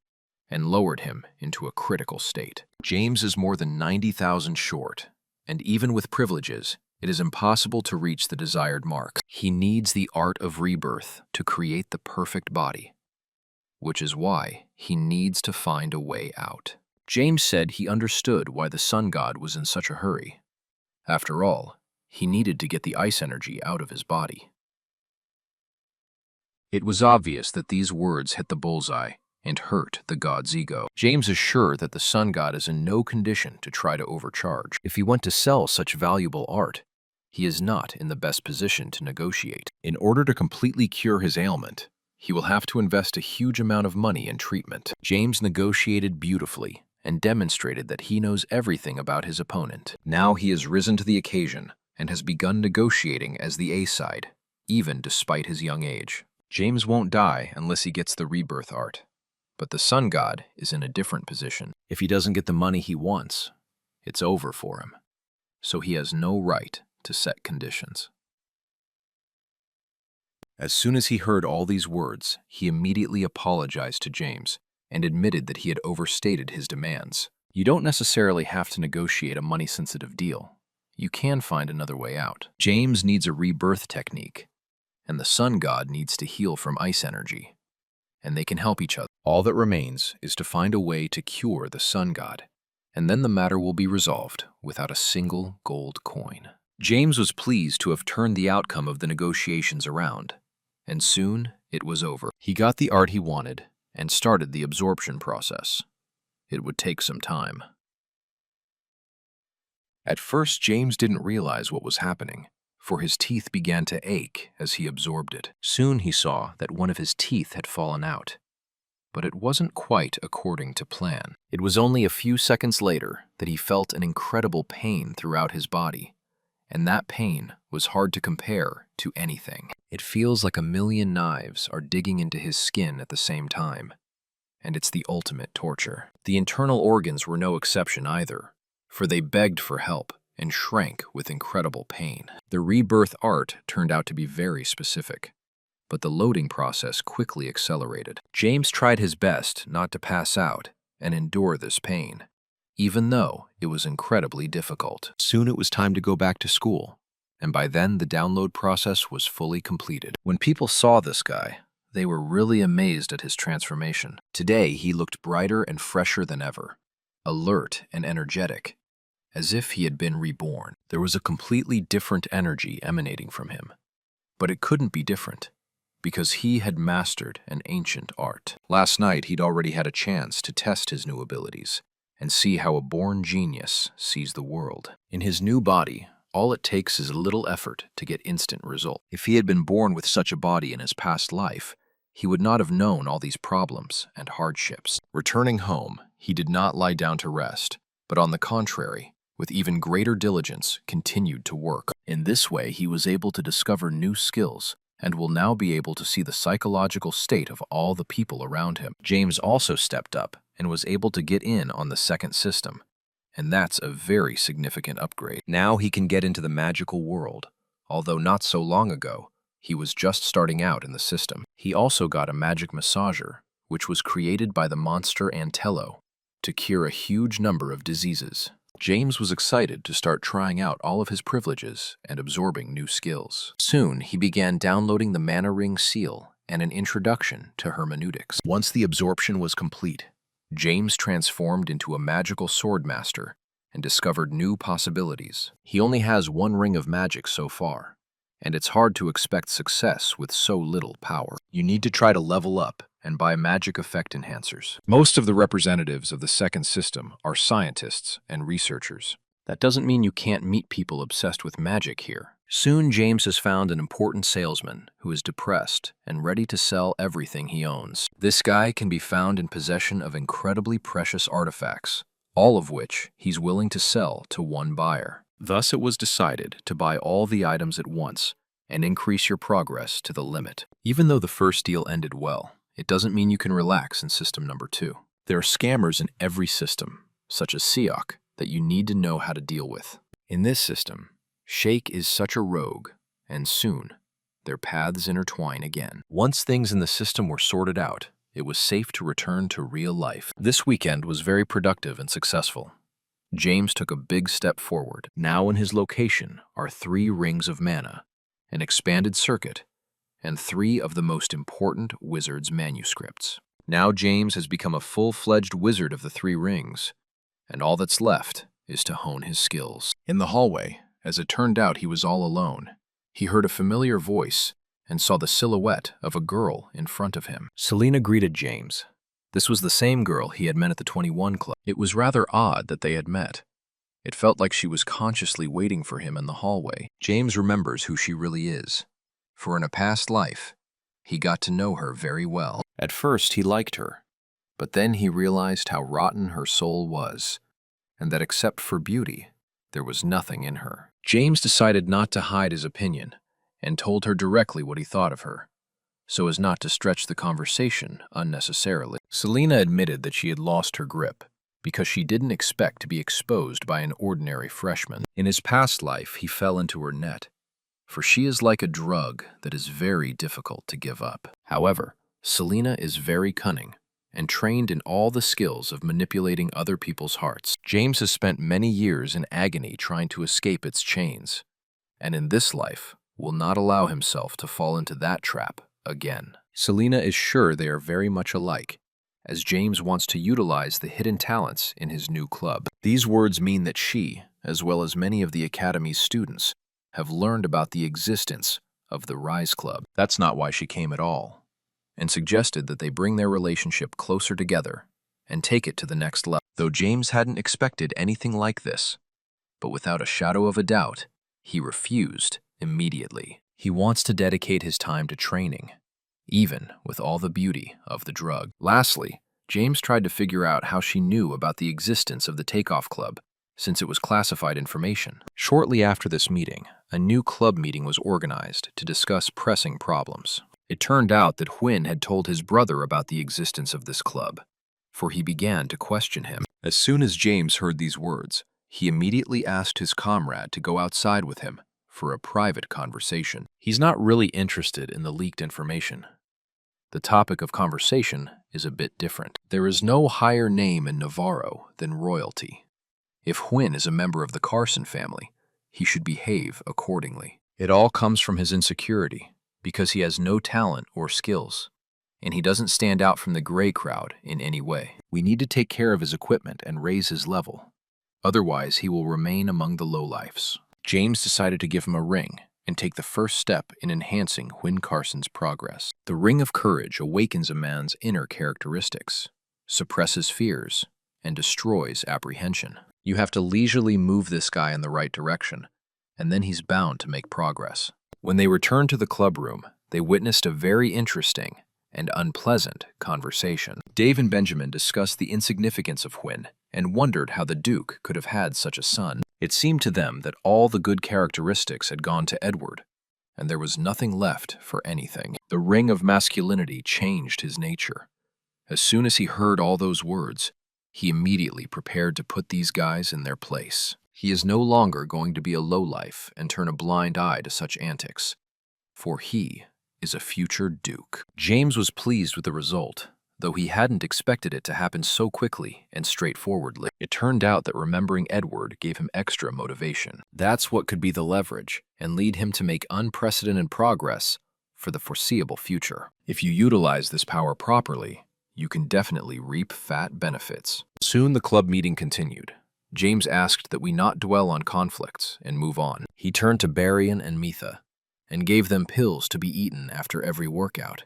A: and lowered him into a critical state. James is more than 90,000 short, and even with privileges, it is impossible to reach the desired mark. He needs the Art of Rebirth to create the perfect body, which is why he needs to find a way out. James said he understood why the Sun God was in such a hurry. After all, he needed to get the ice energy out of his body. It was obvious that these words hit the bullseye and hurt the god's ego. James is sure that the Sun God is in no condition to try to overcharge. If he went to sell such valuable art, he is not in the best position to negotiate. In order to completely cure his ailment, he will have to invest a huge amount of money in treatment. James negotiated beautifully and demonstrated that he knows everything about his opponent. Now he has risen to the occasion and has begun negotiating as the A side, even despite his young age. James won't die unless he gets the rebirth art, but the sun god is in a different position. If he doesn't get the money he wants, it's over for him, so he has no right to set conditions. As soon as he heard all these words, he immediately apologized to James and admitted that he had overstated his demands. You don't necessarily have to negotiate a money-sensitive deal. You can find another way out. James needs a rebirth technique, and the sun god needs to heal from ice energy, and they can help each other. All that remains is to find a way to cure the sun god, and then the matter will be resolved without a single gold coin. James was pleased to have turned the outcome of the negotiations around, and soon it was over. He got the art he wanted and started the absorption process. It would take some time. At first, James didn't realize what was happening, for his teeth began to ache as he absorbed it. Soon he saw that one of his teeth had fallen out, but it wasn't quite according to plan. It was only a few seconds later that he felt an incredible pain throughout his body, and that pain was hard to compare to anything. It feels like a million knives are digging into his skin at the same time, and it's the ultimate torture. The internal organs were no exception either, for they begged for help and shrank with incredible pain. The rebirth art turned out to be very specific, but the loading process quickly accelerated. James tried his best not to pass out and endure this pain, even though it was incredibly difficult. Soon it was time to go back to school, and by then the download process was fully completed. When people saw this guy, they were really amazed at his transformation. Today he looked brighter and fresher than ever, alert and energetic, as if he had been reborn. There was a completely different energy emanating from him, but it couldn't be different, because he had mastered an ancient art. Last night he'd already had a chance to test his new abilities and see how a born genius sees the world. In his new body, all it takes is a little effort to get instant result. If he had been born with such a body in his past life, he would not have known all these problems and hardships. Returning home, he did not lie down to rest, but on the contrary, with even greater diligence, continued to work. In this way, he was able to discover new skills and will now be able to see the psychological state of all the people around him. James also stepped up and was able to get in on the second system, and that's a very significant upgrade. Now he can get into the magical world, although not so long ago, he was just starting out in the system. He also got a magic massager, which was created by the monster Antello to cure a huge number of diseases. James was excited to start trying out all of his privileges and absorbing new skills. Soon, he began downloading the Mana Ring seal and an introduction to hermeneutics. Once the absorption was complete, James transformed into a magical sword master and discovered new possibilities. He only has one ring of magic so far, and it's hard to expect success with so little power. You need to try to level up and buy magic effect enhancers. Most of the representatives of the second system are scientists and researchers. That doesn't mean you can't meet people obsessed with magic here. Soon, James has found an important salesman who is depressed and ready to sell everything he owns. This guy can be found in possession of incredibly precious artifacts, all of which he's willing to sell to one buyer. Thus, it was decided to buy all the items at once and increase your progress to the limit. Even though the first deal ended well, it doesn't mean you can relax in system number 2. There are scammers in every system, such as Siok, that you need to know how to deal with. In this system, Sheikh is such a rogue, and soon, their paths intertwine again. Once things in the system were sorted out, it was safe to return to real life. This weekend was very productive and successful. James took a big step forward. Now in his location are 3 rings of mana, an expanded circuit, and 3 of the most important wizard's manuscripts. Now James has become a full-fledged wizard of the 3 rings, and all that's left is to hone his skills. In the hallway, as it turned out he was all alone, he heard a familiar voice and saw the silhouette of a girl in front of him. Selena greeted James. This was the same girl he had met at the 21 Club. It was rather odd that they had met. It felt like she was consciously waiting for him in the hallway. James remembers who she really is, for in a past life, he got to know her very well. At first, he liked her, But then he realized how rotten her soul was, and that except for beauty, there was nothing in her. James decided not to hide his opinion, and told her directly what he thought of her, so as not to stretch the conversation unnecessarily. Selena admitted that she had lost her grip, because she didn't expect to be exposed by an ordinary freshman. In his past life, he fell into her net, for she is like a drug that is very difficult to give up. However, Selena is very cunning and trained in all the skills of manipulating other people's hearts. James has spent many years in agony trying to escape its chains, and in this life will not allow himself to fall into that trap again. Selena is sure they are very much alike, as James wants to utilize the hidden talents in his new club. These words mean that she, as well as many of the Academy's students, have learned about the existence of the Rise Club. That's not why she came at all, and suggested that they bring their relationship closer together and take it to the next level. Though James hadn't expected anything like this, but without a shadow of a doubt, he refused immediately. He wants to dedicate his time to training, even with all the beauty of the drug. Lastly, James tried to figure out how she knew about the existence of the Takeoff Club, since it was classified information. Shortly after this meeting, a new club meeting was organized to discuss pressing problems. It turned out that Huynh had told his brother about the existence of this club, for he began to question him. As soon as James heard these words, he immediately asked his comrade to go outside with him for a private conversation. He's not really interested in the leaked information. The topic of conversation is a bit different. There is no higher name in Navarro than royalty. If Huynh is a member of the Carson family, he should behave accordingly. It all comes from his insecurity, because he has no talent or skills, and he doesn't stand out from the gray crowd in any way. We need to take care of his equipment and raise his level. Otherwise, he will remain among the lowlifes. James decided to give him a ring and take the first step in enhancing Huynh Carson's progress. The Ring of Courage awakens a man's inner characteristics, suppresses fears, and destroys apprehension. You have to leisurely move this guy in the right direction, and then he's bound to make progress. When they returned to the club room, they witnessed a very interesting and unpleasant conversation. Dave and Benjamin discussed the insignificance of Huynh and wondered how the Duke could have had such a son. It seemed to them that all the good characteristics had gone to Edward, and there was nothing left for anything. The ring of masculinity changed his nature. As soon as he heard all those words, he immediately prepared to put these guys in their place. He is no longer going to be a lowlife and turn a blind eye to such antics, for he is a future Duke. James was pleased with the result, though he hadn't expected it to happen so quickly and straightforwardly. It turned out that remembering Edward gave him extra motivation. That's what could be the leverage and lead him to make unprecedented progress for the foreseeable future. If you utilize this power properly, you can definitely reap fat benefits. Soon the club meeting continued. James asked that we not dwell on conflicts and move on. He turned to Barian and Mitha and gave them pills to be eaten after every workout,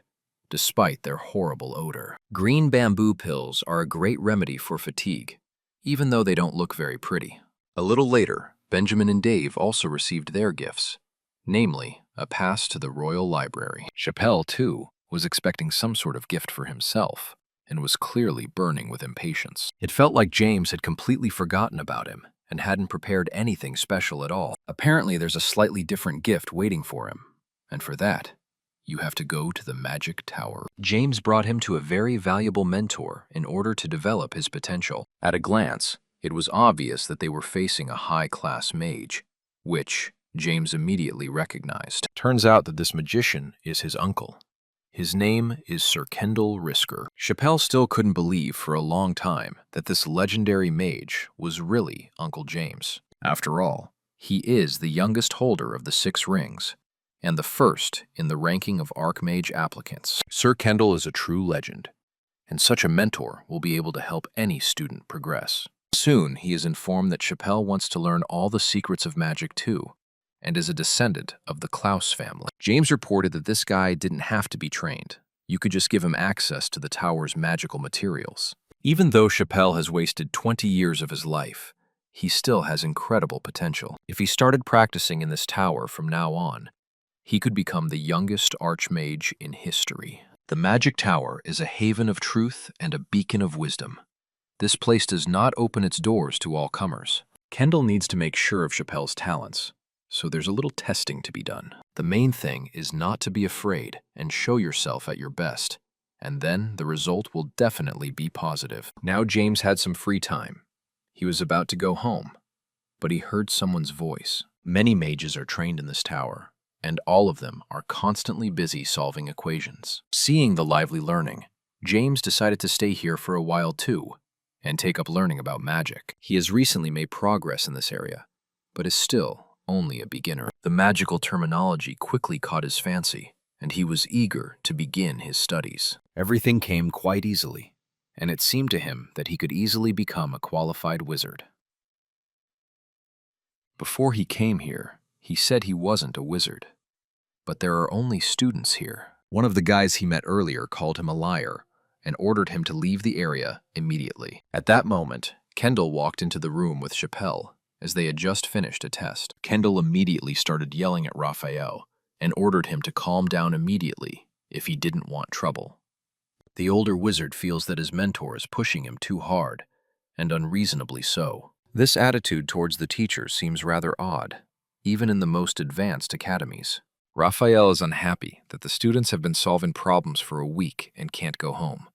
A: despite their horrible odor. Green bamboo pills are a great remedy for fatigue, even though they don't look very pretty. A little later, Benjamin and Dave also received their gifts, namely, a pass to the Royal Library. Chappelle, too, was expecting some sort of gift for himself, and was clearly burning with impatience. It felt like James had completely forgotten about him and hadn't prepared anything special at all. Apparently, there's a slightly different gift waiting for him, and for that, you have to go to the Magic Tower. James brought him to a very valuable mentor in order to develop his potential. At a glance, it was obvious that they were facing a high-class mage, which James immediately recognized. Turns out that this magician is his uncle. His name is Sir Kendall Risker. Chappelle still couldn't believe for a long time that this legendary mage was really Uncle James. After all, he is the youngest holder of the 6 rings, and the first in the ranking of Archmage applicants. Sir Kendall is a true legend, and such a mentor will be able to help any student progress. Soon, he is informed that Chappelle wants to learn all the secrets of magic too, and is a descendant of the Klaus family. James reported that this guy didn't have to be trained. You could just give him access to the tower's magical materials. Even though Chappelle has wasted 20 years of his life, he still has incredible potential. If he started practicing in this tower from now on, he could become the youngest archmage in history. The Magic Tower is a haven of truth and a beacon of wisdom. This place does not open its doors to all comers. Kendall needs to make sure of Chappelle's talents, so there's a little testing to be done. The main thing is not to be afraid and show yourself at your best, and then the result will definitely be positive. Now James had some free time. He was about to go home, but he heard someone's voice. Many mages are trained in this tower, and all of them are constantly busy solving equations. Seeing the lively learning, James decided to stay here for a while too, and take up learning about magic. He has recently made progress in this area, but is still only a beginner. The magical terminology quickly caught his fancy, and he was eager to begin his studies. Everything came quite easily, and it seemed to him that he could easily become a qualified wizard. Before he came here, he said he wasn't a wizard. But there are only students here. One of the guys he met earlier called him a liar and ordered him to leave the area immediately. At that moment, Kendall walked into the room with Chappelle as they had just finished a test. Kendall immediately started yelling at Raphael and ordered him to calm down immediately if he didn't want trouble. The older wizard feels that his mentor is pushing him too hard, and unreasonably so. This attitude towards the teacher seems rather odd, even in the most advanced academies. Raphael is unhappy that the students have been solving problems for a week and can't go home,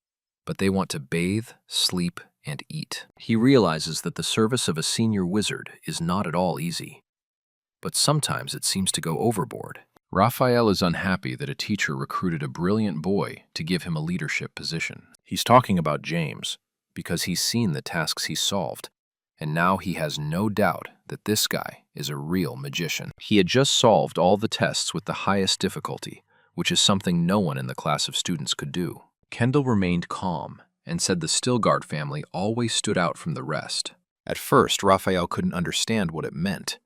A: but they want to bathe, sleep, and eat. He realizes that the service of a senior wizard is not at all easy, but sometimes it seems to go overboard. Raphael is unhappy that a teacher recruited a brilliant boy to give him a leadership position. He's talking about James because he's seen the tasks he solved, and now he has no doubt that this guy is a real magician. He had just solved all the tests with the highest difficulty, which is something no one in the class of students could do. Kendall remained calm and said the Stilgard family always stood out from the rest. At first, Raphael couldn't understand what it meant,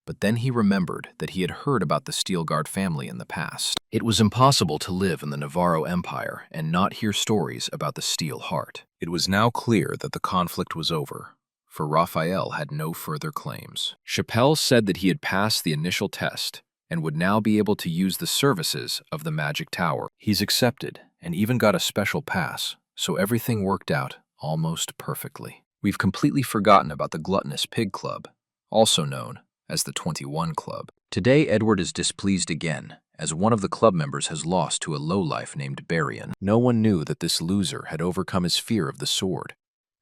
A: but then he remembered that he had heard about the Stilgard family in the past. It was impossible to live in the Navarro Empire and not hear stories about the Steel Heart. It was now clear that the conflict was over, for Raphael had no further claims. Chappelle said that he had passed the initial test and would now be able to use the services of the Magic Tower. He's accepted and even got a special pass, so everything worked out almost perfectly. We've completely forgotten about the Gluttonous Pig Club, also known as the 21 Club. Today, Edward is displeased again, as one of the club members has lost to a lowlife named Barian. No one knew that this loser had overcome his fear of the sword,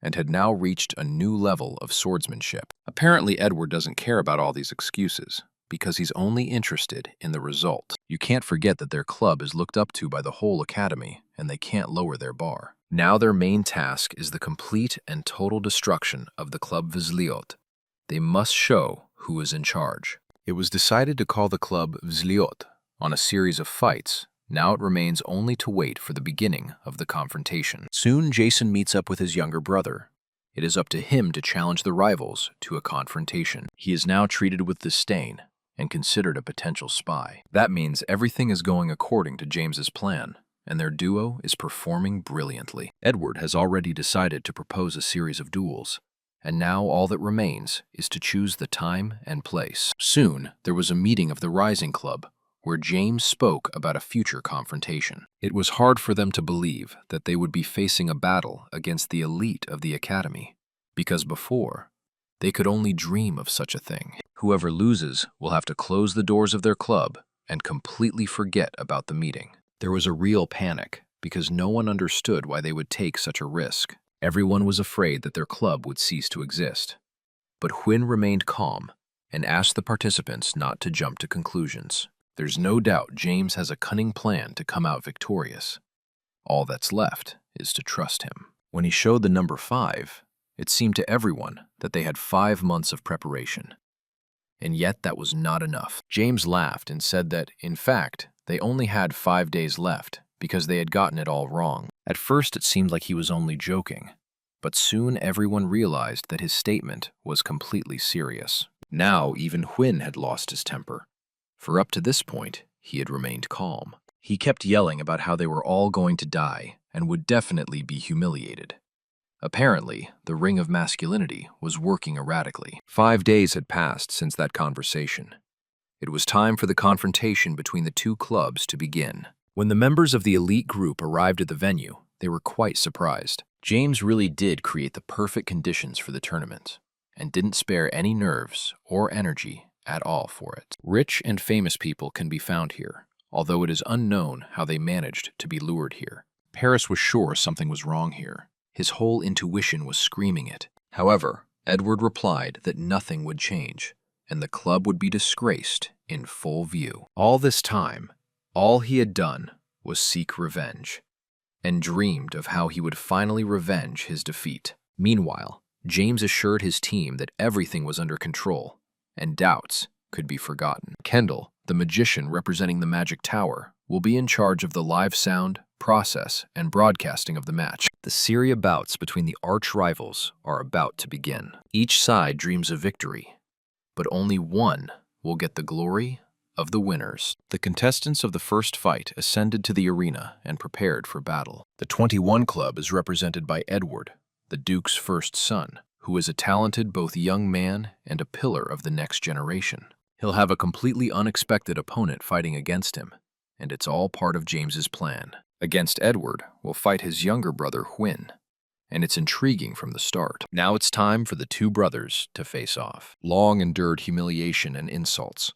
A: and had now reached a new level of swordsmanship. Apparently, Edward doesn't care about all these excuses, because he's only interested in the result. You can't forget that their club is looked up to by the whole academy, and they can't lower their bar. Now their main task is the complete and total destruction of the Club Vzliot. They must show who is in charge. It was decided to call the club Vzliot on a series of fights. Now it remains only to wait for the beginning of the confrontation. Soon Jason meets up with his younger brother. It is up to him to challenge the rivals to a confrontation. He is now treated with disdain and considered a potential spy. That means everything is going according to James's plan, and their duo is performing brilliantly. Edward has already decided to propose a series of duels, and now all that remains is to choose the time and place. Soon, there was a meeting of the Rising Club, where James spoke about a future confrontation. It was hard for them to believe that they would be facing a battle against the elite of the academy, because before, they could only dream of such a thing. Whoever loses will have to close the doors of their club and completely forget about the meeting. There was a real panic, because no one understood why they would take such a risk. Everyone was afraid that their club would cease to exist. But Huynh remained calm and asked the participants not to jump to conclusions. There's no doubt James has a cunning plan to come out victorious. All that's left is to trust him. When he showed the number 5, it seemed to everyone that they had 5 months of preparation. And yet that was not enough. James laughed and said that, in fact, they only had 5 days left because they had gotten it all wrong. At first it seemed like he was only joking, but soon everyone realized that his statement was completely serious. Now even Huynh had lost his temper, for up to this point he had remained calm. He kept yelling about how they were all going to die and would definitely be humiliated. Apparently, the ring of masculinity was working erratically. 5 days had passed since that conversation. It was time for the confrontation between the two clubs to begin. When the members of the elite group arrived at the venue, they were quite surprised. James really did create the perfect conditions for the tournament, and didn't spare any nerves or energy at all for it. Rich and famous people can be found here, although it is unknown how they managed to be lured here. Paris was sure something was wrong here. His whole intuition was screaming it. However, Edward replied that nothing would change, and the club would be disgraced in full view. All this time, all he had done was seek revenge, and dreamed of how he would finally revenge his defeat. Meanwhile, James assured his team that everything was under control, and doubts could be forgotten. Kendall, the magician representing the Magic Tower, will be in charge of the live sound, process, and broadcasting of the match. The Syria bouts between the arch-rivals are about to begin. Each side dreams of victory, but only one will get the glory of the winners. The contestants of the first fight ascended to the arena and prepared for battle. The 21 Club is represented by Edward, the Duke's first son, who is a talented both young man and a pillar of the next generation. He'll have a completely unexpected opponent fighting against him, and it's all part of James's plan. Against Edward will fight his younger brother Hwin, and it's intriguing from the start. Now it's time for the two brothers to face off. Long endured humiliation and insults,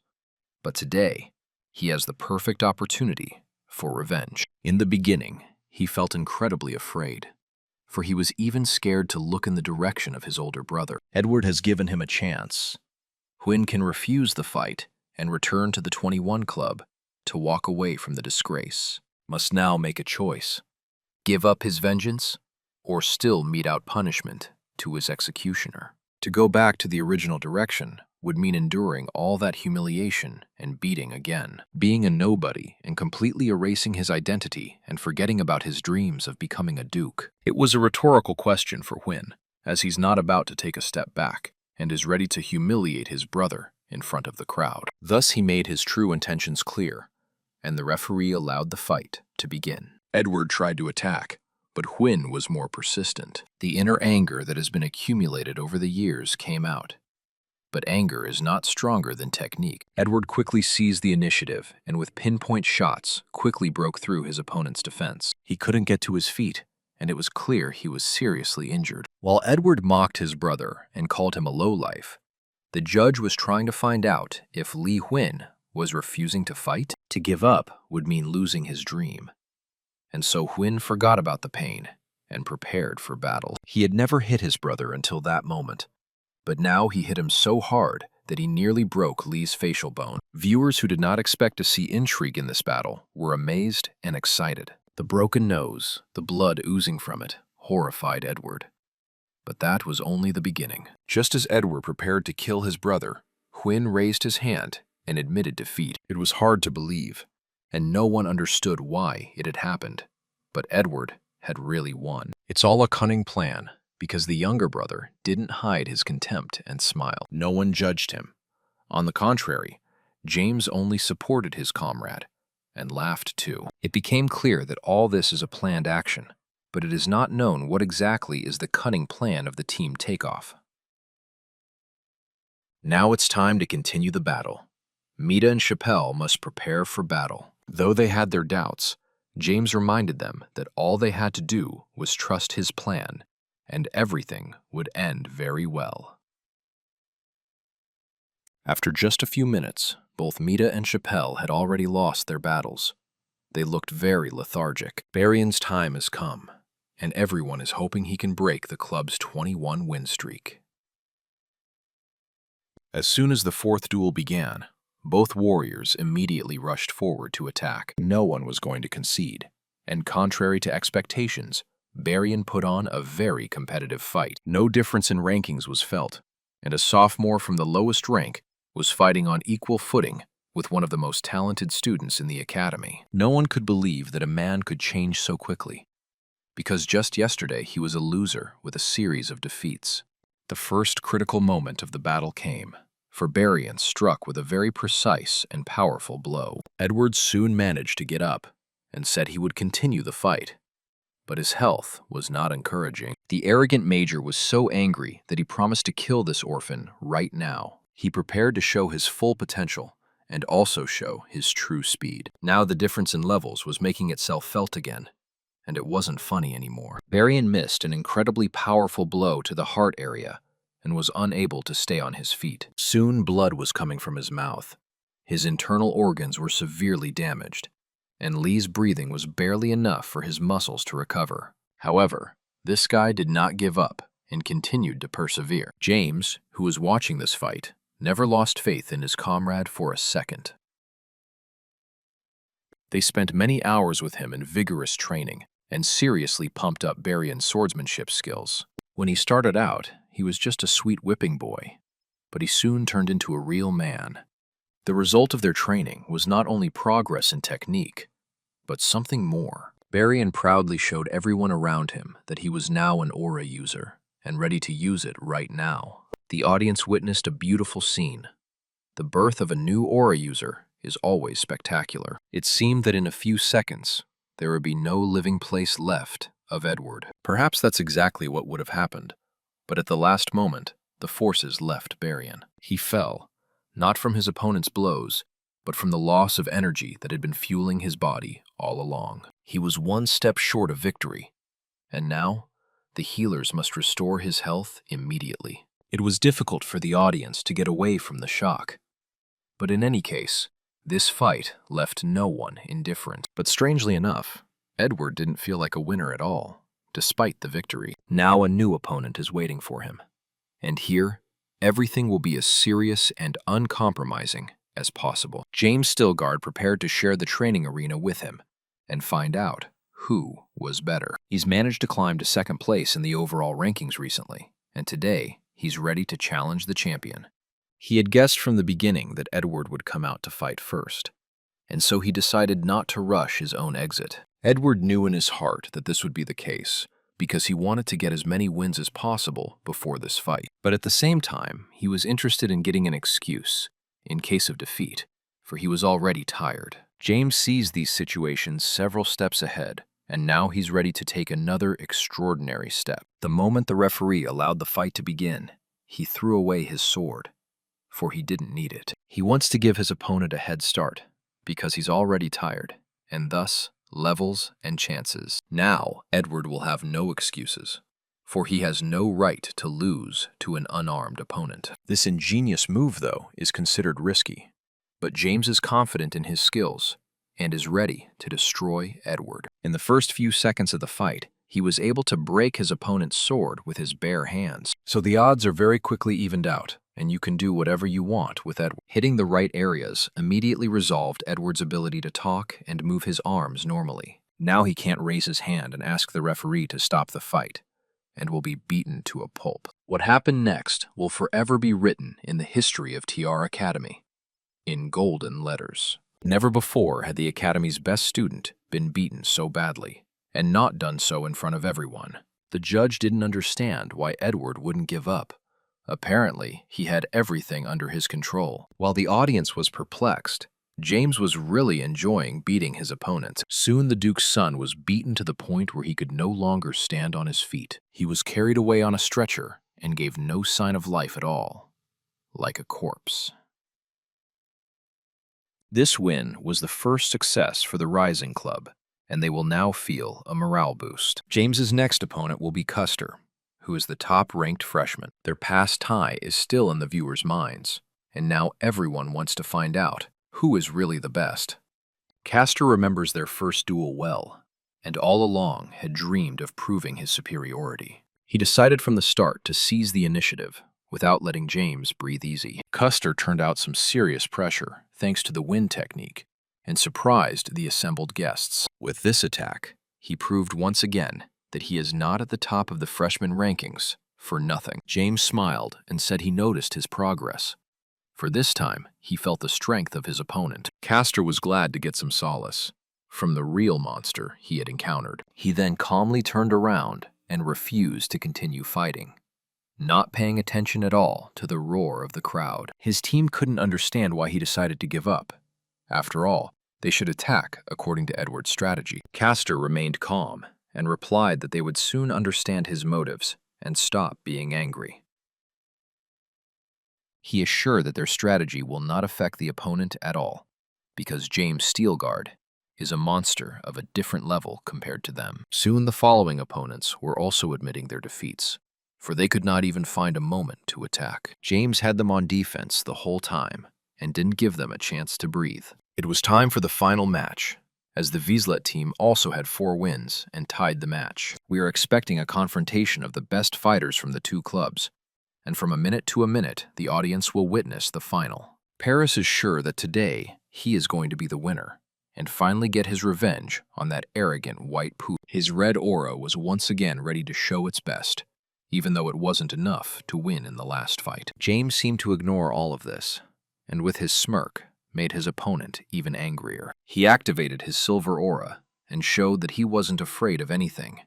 A: but today he has the perfect opportunity for revenge. In the beginning, he felt incredibly afraid, for he was even scared to look in the direction of his older brother. Edward has given him a chance. Hwin can refuse the fight and return to the 21 Club to walk away from the disgrace. Must now make a choice: give up his vengeance or still mete out punishment to his executioner. To go back to the original direction would mean enduring all that humiliation and beating again, being a nobody and completely erasing his identity and forgetting about his dreams of becoming a duke. It was a rhetorical question for Hwin, as he's not about to take a step back and is ready to humiliate his brother in front of the crowd. Thus he made his true intentions clear, and the referee allowed the fight to begin. Edward tried to attack, but Hwin was more persistent. The inner anger that has been accumulated over the years came out. But anger is not stronger than technique. Edward quickly seized the initiative and with pinpoint shots quickly broke through his opponent's defense. He couldn't get to his feet, and it was clear he was seriously injured. While Edward mocked his brother and called him a lowlife, the judge was trying to find out if Li Hwin was refusing to fight. To give up would mean losing his dream. And so Hwin forgot about the pain and prepared for battle. He had never hit his brother until that moment, but now he hit him so hard that he nearly broke Li's facial bone. Viewers who did not expect to see intrigue in this battle were amazed and excited. The broken nose, the blood oozing from it, horrified Edward. But that was only the beginning. Just as Edward prepared to kill his brother, Hwin raised his hand and admitted defeat. It was hard to believe, and no one understood why it had happened, but Edward had really won. It's all a cunning plan, because the younger brother didn't hide his contempt and smile. No one judged him. On the contrary, James only supported his comrade and laughed too. It became clear that all this is a planned action, but it is not known what exactly is the cunning plan of the team takeoff. Now it's time to continue the battle. Mita and Chappelle must prepare for battle. Though they had their doubts, James reminded them that all they had to do was trust his plan, and everything would end very well. After just a few minutes, both Mita and Chappelle had already lost their battles. They looked very lethargic. Barion's time has come, and everyone is hoping he can break the club's 21 win streak. As soon as the fourth duel began, both warriors immediately rushed forward to attack. No one was going to concede, and contrary to expectations, Barion put on a very competitive fight. No difference in rankings was felt, and a sophomore from the lowest rank was fighting on equal footing with one of the most talented students in the academy. No one could believe that a man could change so quickly, because just yesterday he was a loser with a series of defeats. The first critical moment of the battle came, for Barion struck with a very precise and powerful blow. Edward soon managed to get up and said he would continue the fight, but his health was not encouraging. The arrogant major was so angry that he promised to kill this orphan right now. He prepared to show his full potential and also show his true speed. Now the difference in levels was making itself felt again, and it wasn't funny anymore. Barian missed an incredibly powerful blow to the heart area and was unable to stay on his feet. Soon blood was coming from his mouth. His internal organs were severely damaged, and Lee's breathing was barely enough for his muscles to recover. However, this guy did not give up and continued to persevere. James, who was watching this fight, never lost faith in his comrade for a second. They spent many hours with him in vigorous training and seriously pumped up Barian's swordsmanship skills. When he started out, he was just a sweet whipping boy, but he soon turned into a real man. The result of their training was not only progress in technique, but something more. Barian proudly showed everyone around him that he was now an aura user and ready to use it right now. The audience witnessed a beautiful scene. The birth of a new aura user is always spectacular. It seemed that in a few seconds, there would be no living place left of Edward. Perhaps that's exactly what would have happened, but at the last moment, the forces left Barian. He fell, not from his opponent's blows, but from the loss of energy that had been fueling his body all along. He was one step short of victory, and now the healers must restore his health immediately. It was difficult for the audience to get away from the shock. But in any case, this fight left no one indifferent. But strangely enough, Edward didn't feel like a winner at all, despite the victory. Now a new opponent is waiting for him. And here, everything will be as serious and uncompromising as possible. James Stilgard prepared to share the training arena with him and find out who was better. He's managed to climb to second place in the overall rankings recently, and today he's ready to challenge the champion. He had guessed from the beginning that Edward would come out to fight first, and so he decided not to rush his own exit. Edward knew in his heart that this would be the case, because he wanted to get as many wins as possible before this fight. But at the same time, he was interested in getting an excuse, in case of defeat, for he was already tired. James sees these situations several steps ahead, and now he's ready to take another extraordinary step. The moment the referee allowed the fight to begin, he threw away his sword, for he didn't need it. He wants to give his opponent a head start, because he's already tired, and thus levels and chances. Now, Edward will have no excuses, for he has no right to lose to an unarmed opponent. This ingenious move, though, is considered risky, but James is confident in his skills and is ready to destroy Edward. In the first few seconds of the fight, he was able to break his opponent's sword with his bare hands. So the odds are very quickly evened out, and you can do whatever you want with Edward. Hitting the right areas immediately resolved Edward's ability to talk and move his arms normally. Now he can't raise his hand and ask the referee to stop the fight, and will be beaten to a pulp. What happened next will forever be written in the history of TR Academy, in golden letters. Never before had the Academy's best student been beaten so badly, and not done so in front of everyone. The judge didn't understand why Edward wouldn't give up. Apparently, he had everything under his control. While the audience was perplexed, James was really enjoying beating his opponent. Soon the Duke's son was beaten to the point where he could no longer stand on his feet. He was carried away on a stretcher and gave no sign of life at all, like a corpse. This win was the first success for the Rising Club, and they will now feel a morale boost. James's next opponent will be Custer, who is the top-ranked freshman. Their past tie is still in the viewers' minds, and now everyone wants to find out who is really the best. Castor remembers their first duel well, and all along had dreamed of proving his superiority. He decided from the start to seize the initiative, without letting James breathe easy. Custer turned out some serious pressure, thanks to the wind technique, and surprised the assembled guests. With this attack, he proved once again that he is not at the top of the freshman rankings for nothing. James smiled and said he noticed his progress. For this time, he felt the strength of his opponent. Castor was glad to get some solace from the real monster he had encountered. He then calmly turned around and refused to continue fighting, not paying attention at all to the roar of the crowd. His team couldn't understand why he decided to give up. After all, they should attack according to Edward's strategy. Castor remained calm and replied that they would soon understand his motives and stop being angry. He is sure that their strategy will not affect the opponent at all, because James Steelguard is a monster of a different level compared to them. Soon the following opponents were also admitting their defeats, for they could not even find a moment to attack. James had them on defense the whole time and didn't give them a chance to breathe. It was time for the final match, as the Wieslet team also had 4 wins and tied the match. We are expecting a confrontation of the best fighters from the two clubs, and from a minute to a minute, the audience will witness the final. Paris is sure that today he is going to be the winner and finally get his revenge on that arrogant white poodle. His red aura was once again ready to show its best, even though it wasn't enough to win in the last fight. James seemed to ignore all of this, and with his smirk, made his opponent even angrier. He activated his silver aura and showed that he wasn't afraid of anything.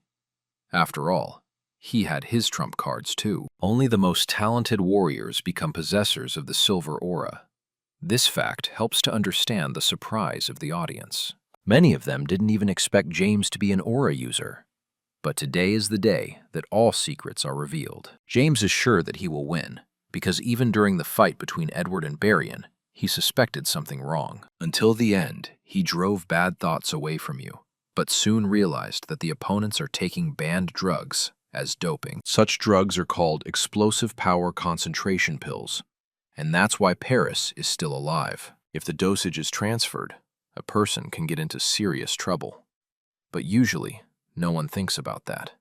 A: After all, he had his trump cards too. Only the most talented warriors become possessors of the silver aura. This fact helps to understand the surprise of the audience. Many of them didn't even expect James to be an aura user. But today is the day that all secrets are revealed. James is sure that he will win, because even during the fight between Edward and Berrien, he suspected something wrong. Until the end, he drove bad thoughts away from you, but soon realized that the opponents are taking banned drugs as doping. Such drugs are called explosive power concentration pills, and that's why Paris is still alive. If the dosage is transferred, a person can get into serious trouble. But usually, no one thinks about that.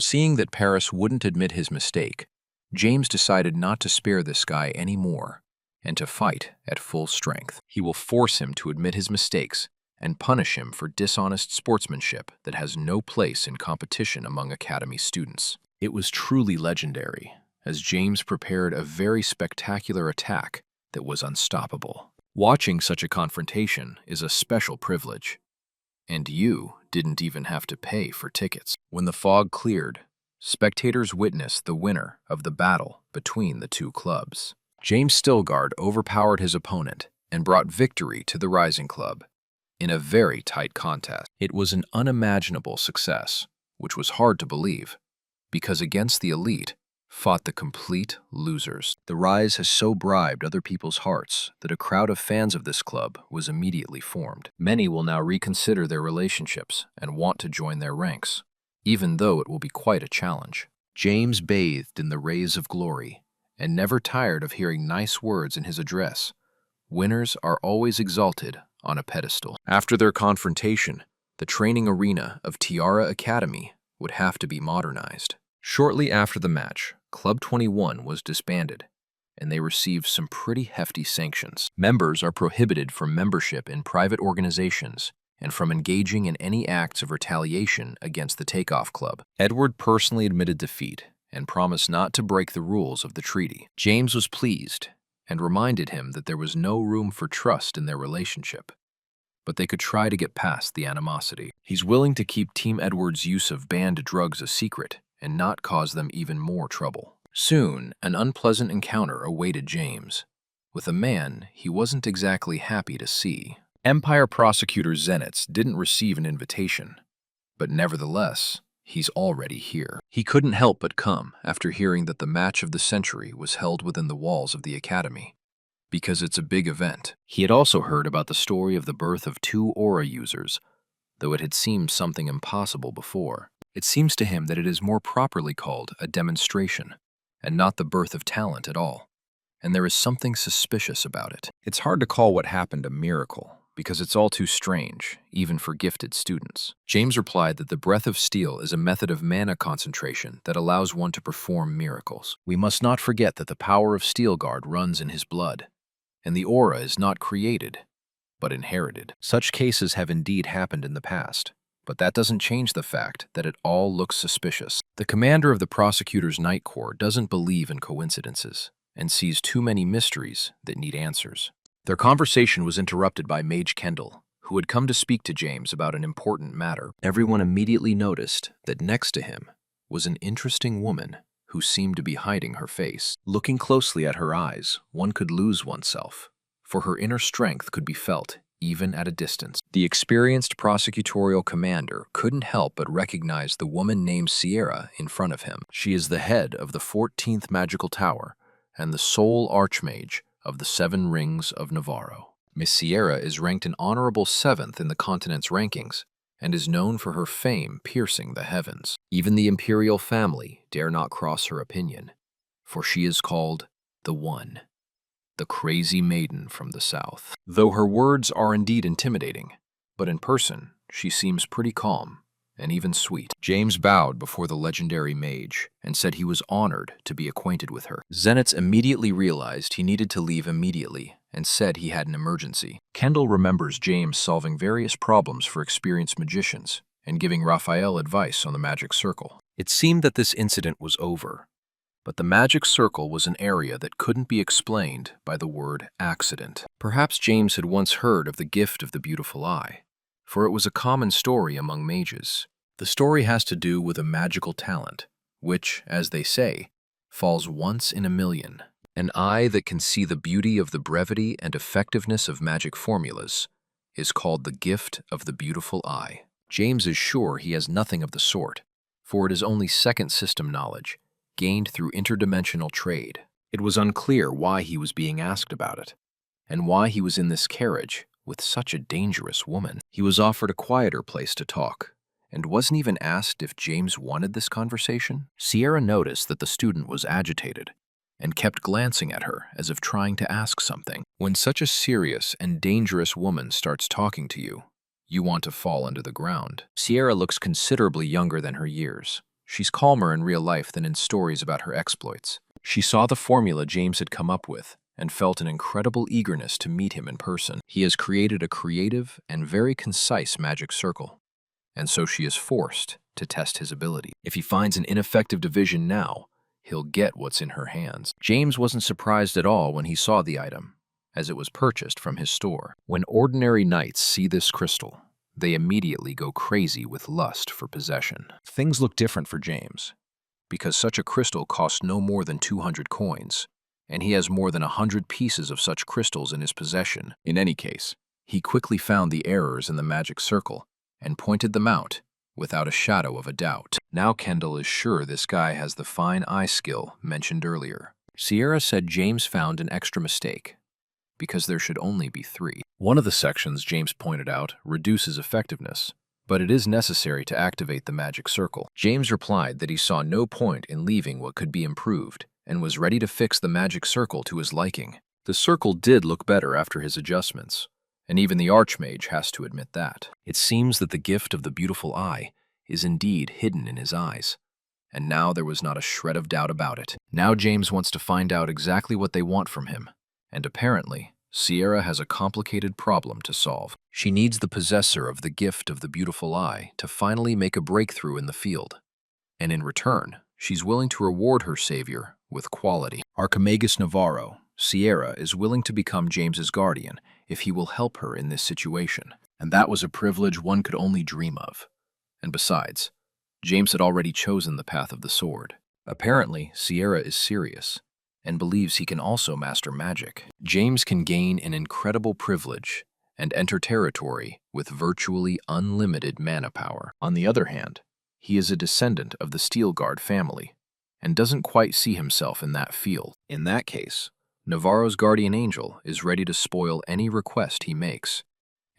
A: Seeing that Paris wouldn't admit his mistake, James decided not to spare this guy anymore and to fight at full strength. He will force him to admit his mistakes and punish him for dishonest sportsmanship that has no place in competition among academy students. It was truly legendary, as James prepared a very spectacular attack that was unstoppable. Watching such a confrontation is a special privilege, and you didn't even have to pay for tickets. When the fog cleared, spectators witnessed the winner of the battle between the two clubs. James Steelguard overpowered his opponent and brought victory to the Rising Club in a very tight contest. It was an unimaginable success, which was hard to believe, because against the elite fought the complete losers. The Rise has so bribed other people's hearts that a crowd of fans of this club was immediately formed. Many will now reconsider their relationships and want to join their ranks, even though it will be quite a challenge. James bathed in the rays of glory and never tired of hearing nice words in his address. Winners are always exalted on a pedestal. After their confrontation, the training arena of Tiara Academy would have to be modernized. Shortly after the match, Club 21 was disbanded, and they received some pretty hefty sanctions. Members are prohibited from membership in private organizations and from engaging in any acts of retaliation against the Takeoff Club. Edward personally admitted defeat and promised not to break the rules of the treaty. James was pleased and reminded him that there was no room for trust in their relationship, but they could try to get past the animosity. He's willing to keep Team Edward's use of banned drugs a secret and not cause them even more trouble. Soon, an unpleasant encounter awaited James, with a man he wasn't exactly happy to see. Empire prosecutor Zenitz didn't receive an invitation, but nevertheless, he's already here. He couldn't help but come after hearing that the match of the century was held within the walls of the academy, because it's a big event. He had also heard about the story of the birth of 2 aura users, though it had seemed something impossible before. It seems to him that it is more properly called a demonstration, and not the birth of talent at all, and there is something suspicious about it. It's hard to call what happened a miracle, because it's all too strange, even for gifted students. James replied that the breath of steel is a method of mana concentration that allows one to perform miracles. We must not forget that the power of Steelguard runs in his blood, and the aura is not created, but inherited. Such cases have indeed happened in the past, but that doesn't change the fact that it all looks suspicious. The commander of the prosecutor's night corps doesn't believe in coincidences and sees too many mysteries that need answers. Their conversation was interrupted by Mage Kendall, who had come to speak to James about an important matter. Everyone immediately noticed that next to him was an interesting woman who seemed to be hiding her face. Looking closely at her eyes, one could lose oneself, for her inner strength could be felt even at a distance. The experienced prosecutorial commander couldn't help but recognize the woman named Sierra in front of him. She is the head of the 14th Magical Tower and the sole archmage of the 7 Rings of Navarro. Miss Sierra is ranked an honorable 7th in the continent's rankings and is known for her fame piercing the heavens. Even the imperial family dare not cross her opinion, for she is called the One, the crazy maiden from the south. Though her words are indeed intimidating, but in person she seems pretty calm and even sweet. James bowed before the legendary mage and said he was honored to be acquainted with her. Zenitz immediately realized he needed to leave immediately and said he had an emergency. Kendall remembers James solving various problems for experienced magicians and giving Raphael advice on the magic circle. It seemed that this incident was over, but the magic circle was an area that couldn't be explained by the word accident. Perhaps James had once heard of the gift of the beautiful eye, for it was a common story among mages. The story has to do with a magical talent, which, as they say, falls once in a million. An eye that can see the beauty of the brevity and effectiveness of magic formulas is called the gift of the beautiful eye. James is sure he has nothing of the sort, for it is only second system knowledge, gained through interdimensional trade. It was unclear why he was being asked about it, and why he was in this carriage with such a dangerous woman. He was offered a quieter place to talk, and wasn't even asked if James wanted this conversation. Sierra noticed that the student was agitated, and kept glancing at her as if trying to ask something. When such a serious and dangerous woman starts talking to you, you want to fall under the ground. Sierra looks considerably younger than her years. She's calmer in real life than in stories about her exploits. She saw the formula James had come up with and felt an incredible eagerness to meet him in person. He has created a creative and very concise magic circle, and so she is forced to test his ability. If he finds an ineffective division now, he'll get what's in her hands. James wasn't surprised at all when he saw the item, as it was purchased from his store. When ordinary knights see this crystal, they immediately go crazy with lust for possession. Things look different for James, because such a crystal costs no more than 200 coins, and he has more than 100 pieces of such crystals in his possession. In any case, he quickly found the errors in the magic circle and pointed them out without a shadow of a doubt. Now Kendall is sure this guy has the fine eye skill mentioned earlier. Sierra said James found an extra mistake, because there should only be 3. One of the sections James pointed out reduces effectiveness, but it is necessary to activate the magic circle. James replied that he saw no point in leaving what could be improved, and was ready to fix the magic circle to his liking. The circle did look better after his adjustments, and even the Archmage has to admit that. It seems that the gift of the beautiful eye is indeed hidden in his eyes, and now there was not a shred of doubt about it. Now James wants to find out exactly what they want from him, and apparently, Sierra has a complicated problem to solve. She needs the possessor of the gift of the beautiful eye to finally make a breakthrough in the field, and in return, she's willing to reward her savior with quality. Archimagus Navarro, Sierra is willing to become James's guardian if he will help her in this situation, and that was a privilege one could only dream of. And besides, James had already chosen the path of the sword. Apparently, Sierra is serious and believes he can also master magic. James can gain an incredible privilege and enter territory with virtually unlimited mana power. On the other hand, he is a descendant of the Steelguard family and doesn't quite see himself in that field. In that case, Navarro's guardian angel is ready to spoil any request he makes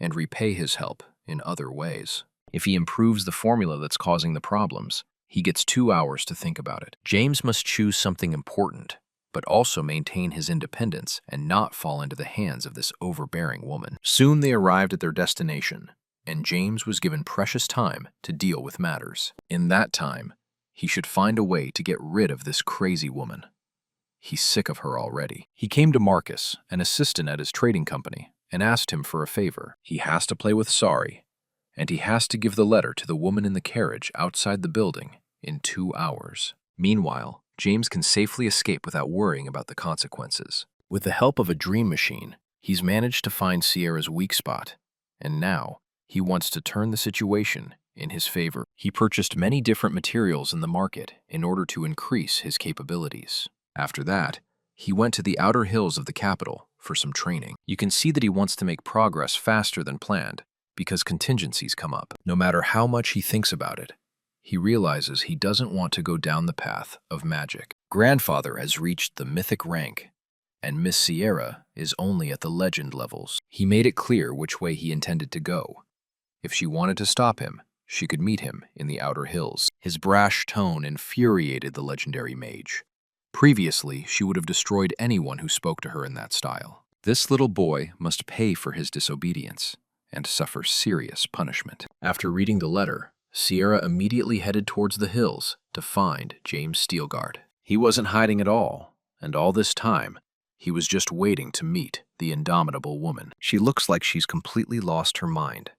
A: and repay his help in other ways. If he improves the formula that's causing the problems, he gets 2 hours to think about it. James must choose something important, but also maintain his independence and not fall into the hands of this overbearing woman. Soon they arrived at their destination, and James was given precious time to deal with matters. In that time, he should find a way to get rid of this crazy woman. He's sick of her already. He came to Marcus, an assistant at his trading company, and asked him for a favor. He has to play with Sari, and he has to give the letter to the woman in the carriage outside the building in 2 hours. Meanwhile, James can safely escape without worrying about the consequences. With the help of a dream machine, he's managed to find Sierra's weak spot, and now he wants to turn the situation in his favor. He purchased many different materials in the market in order to increase his capabilities. After that, he went to the outer hills of the capital for some training. You can see that he wants to make progress faster than planned because contingencies come up. No matter how much he thinks about it, he realizes he doesn't want to go down the path of magic. Grandfather has reached the mythic rank, and Miss Sierra is only at the legend levels. He made it clear which way he intended to go. If she wanted to stop him, she could meet him in the outer hills. His brash tone infuriated the legendary mage. Previously, she would have destroyed anyone who spoke to her in that style. This little boy must pay for his disobedience and suffer serious punishment. After reading the letter, Sierra immediately headed towards the hills to find James Steelguard. He wasn't hiding at all, and all this time, he was just waiting to meet the indomitable woman. She looks like she's completely lost her mind,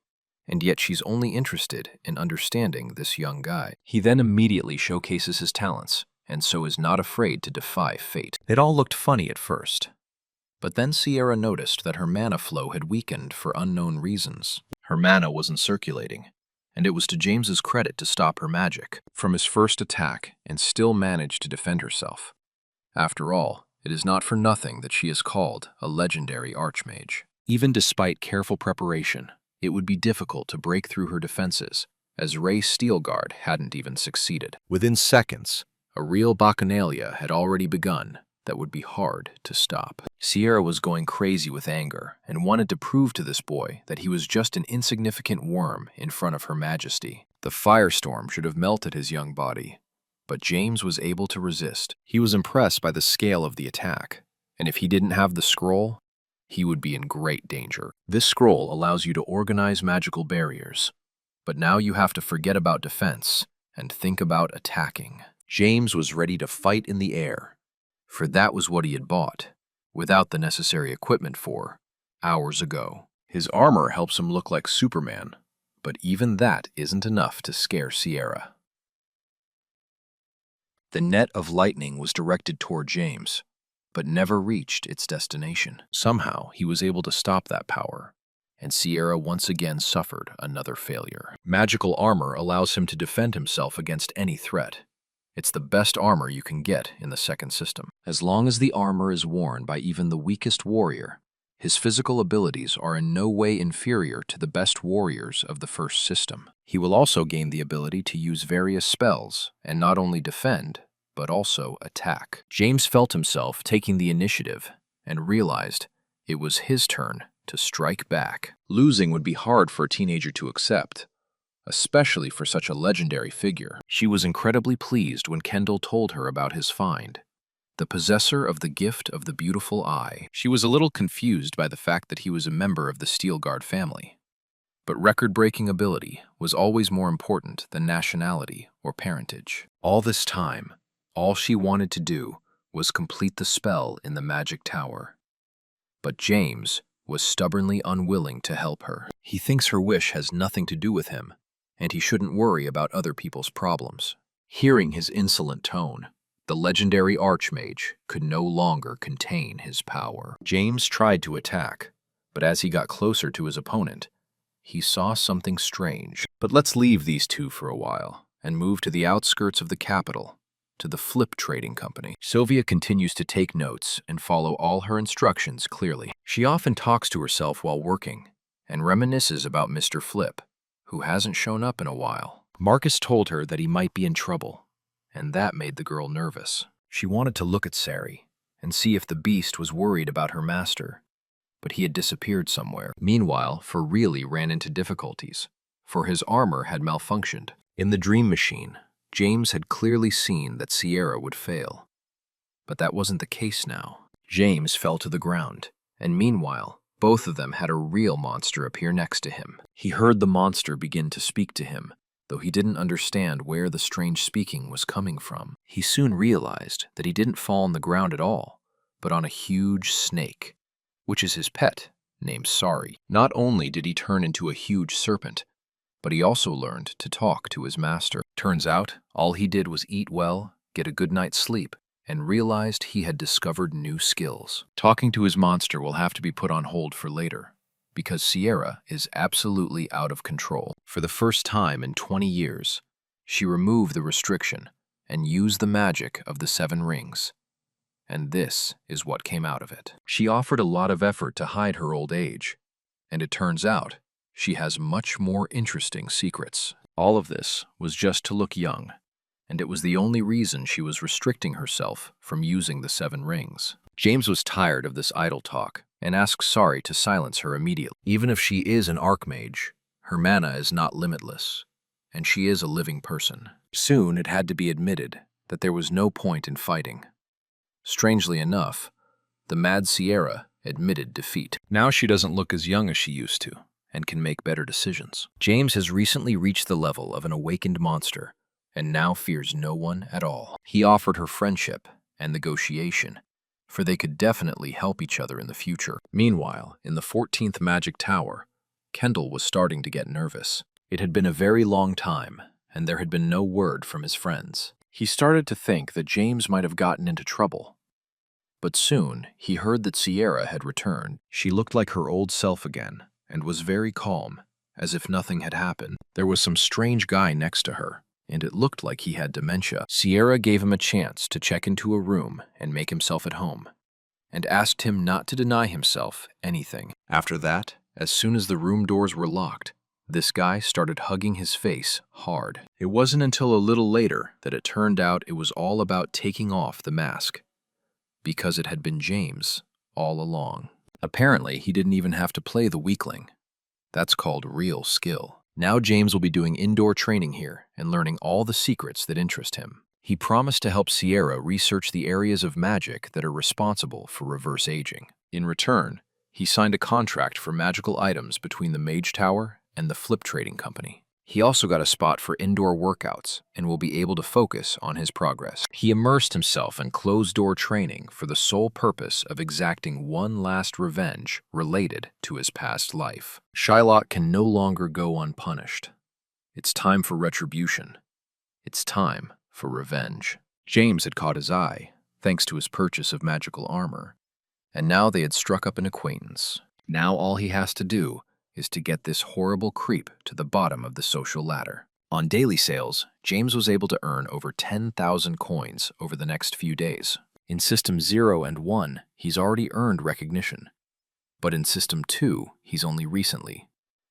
A: and yet she's only interested in understanding this young guy. He then immediately showcases his talents, and so is not afraid to defy fate. It all looked funny at first, but then Sierra noticed that her mana flow had weakened for unknown reasons. Her mana wasn't circulating, and it was to James's credit to stop her magic from his first attack and still managed to defend herself. After all, it is not for nothing that she is called a legendary archmage. Even despite careful preparation, it would be difficult to break through her defenses, as Ray Steelguard hadn't even succeeded. Within seconds, a real bacchanalia had already begun that would be hard to stop. Sierra was going crazy with anger and wanted to prove to this boy that he was just an insignificant worm in front of Her Majesty. The firestorm should have melted his young body, but James was able to resist. He was impressed by the scale of the attack, and if he didn't have the scroll, he would be in great danger. This scroll allows you to organize magical barriers, but now you have to forget about defense and think about attacking. James was ready to fight in the air, for that was what he had bought, without the necessary equipment for, hours ago. His armor helps him look like Superman, but even that isn't enough to scare Sierra. The net of lightning was directed toward James, but never reached its destination. Somehow, he was able to stop that power, and Sierra once again suffered another failure. Magical armor allows him to defend himself against any threat. It's the best armor you can get in the second system. As long as the armor is worn by even the weakest warrior, his physical abilities are in no way inferior to the best warriors of the first system. He will also gain the ability to use various spells and not only defend, but also attack. James felt himself taking the initiative and realized it was his turn to strike back. Losing would be hard for a teenager to accept, especially for such a legendary figure. She was incredibly pleased when Kendall told her about his find, the possessor of the gift of the beautiful eye. She was a little confused by the fact that he was a member of the Steelguard family, but record-breaking ability was always more important than nationality or parentage. All this time, all she wanted to do was complete the spell in the magic tower. But James was stubbornly unwilling to help her. He thinks her wish has nothing to do with him, and he shouldn't worry about other people's problems. Hearing his insolent tone, the legendary archmage could no longer contain his power. James tried to attack, but as he got closer to his opponent, he saw something strange. But let's leave these two for a while and move to the outskirts of the capital, to the Flip Trading Company. Sylvia continues to take notes and follow all her instructions clearly. She often talks to herself while working and reminisces about Mr. Flip, who hasn't shown up in a while. Marcus told her that he might be in trouble, and that made the girl nervous. She wanted to look at Sari and see if the beast was worried about her master, but he had disappeared somewhere. Meanwhile, For really ran into difficulties, for his armor had malfunctioned. In the dream machine, James had clearly seen that Sierra would fail, but that wasn't the case now. James fell to the ground, and meanwhile, both of them had a real monster appear next to him. He heard the monster begin to speak to him, though he didn't understand where the strange speaking was coming from. He soon realized that he didn't fall on the ground at all, but on a huge snake, which is his pet, named Sari. Not only did he turn into a huge serpent, but he also learned to talk to his master. Turns out, all he did was eat well, get a good night's sleep, and realized he had discovered new skills. Talking to his monster will have to be put on hold for later, because Sierra is absolutely out of control. For the first time in 20 years, she removed the restriction and used the magic of the 7 rings. And this is what came out of it. She offered a lot of effort to hide her old age, and it turns out she has much more interesting secrets. All of this was just to look young, and it was the only reason she was restricting herself from using the 7 rings. James was tired of this idle talk and asked Sari to silence her immediately. Even if she is an archmage, her mana is not limitless, and she is a living person. Soon it had to be admitted that there was no point in fighting. Strangely enough, the mad Sierra admitted defeat. Now she doesn't look as young as she used to, and can make better decisions. James has recently reached the level of an awakened monster, and now fears no one at all. He offered her friendship and negotiation, for they could definitely help each other in the future. Meanwhile, in the 14th Magic Tower, Kendall was starting to get nervous. It had been a very long time, and there had been no word from his friends. He started to think that James might have gotten into trouble. But soon, he heard that Sierra had returned. She looked like her old self again, and was very calm, as if nothing had happened. There was some strange guy next to her, and it looked like he had dementia. Sierra gave him a chance to check into a room and make himself at home, and asked him not to deny himself anything. After that, as soon as the room doors were locked, this guy started hugging his face hard. It wasn't until a little later that it turned out it was all about taking off the mask, because it had been James all along. Apparently, he didn't even have to play the weakling. That's called real skill. Now James will be doing indoor training here and learning all the secrets that interest him. He promised to help Sierra research the areas of magic that are responsible for reverse aging. In return, he signed a contract for magical items between the Mage Tower and the Flip Trading Company. He also got a spot for indoor workouts and will be able to focus on his progress. He immersed himself in closed-door training for the sole purpose of exacting one last revenge related to his past life. Shylock can no longer go unpunished. It's time for retribution. It's time for revenge. James had caught his eye, thanks to his purchase of magical armor, and now they had struck up an acquaintance. Now all he has to do is to get this horrible creep to the bottom of the social ladder. On daily sales, James was able to earn over 10,000 coins over the next few days. In System 0 and 1, he's already earned recognition. But in System 2, he's only recently,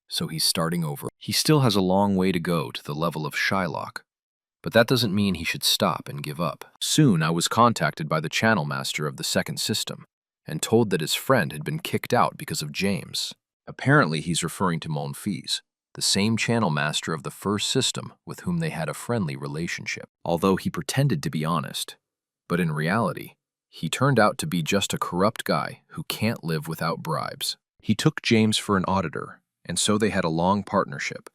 A: so he's starting over. He still has a long way to go to the level of Shylock, but that doesn't mean he should stop and give up. Soon I was contacted by the channel master of the second system, and told that his friend had been kicked out because of James. Apparently, he's referring to Monfils, the same channel master of the first system with whom they had a friendly relationship. Although he pretended to be honest, but in reality, he turned out to be just a corrupt guy who can't live without bribes. He took James for an auditor, and so they had a long partnership.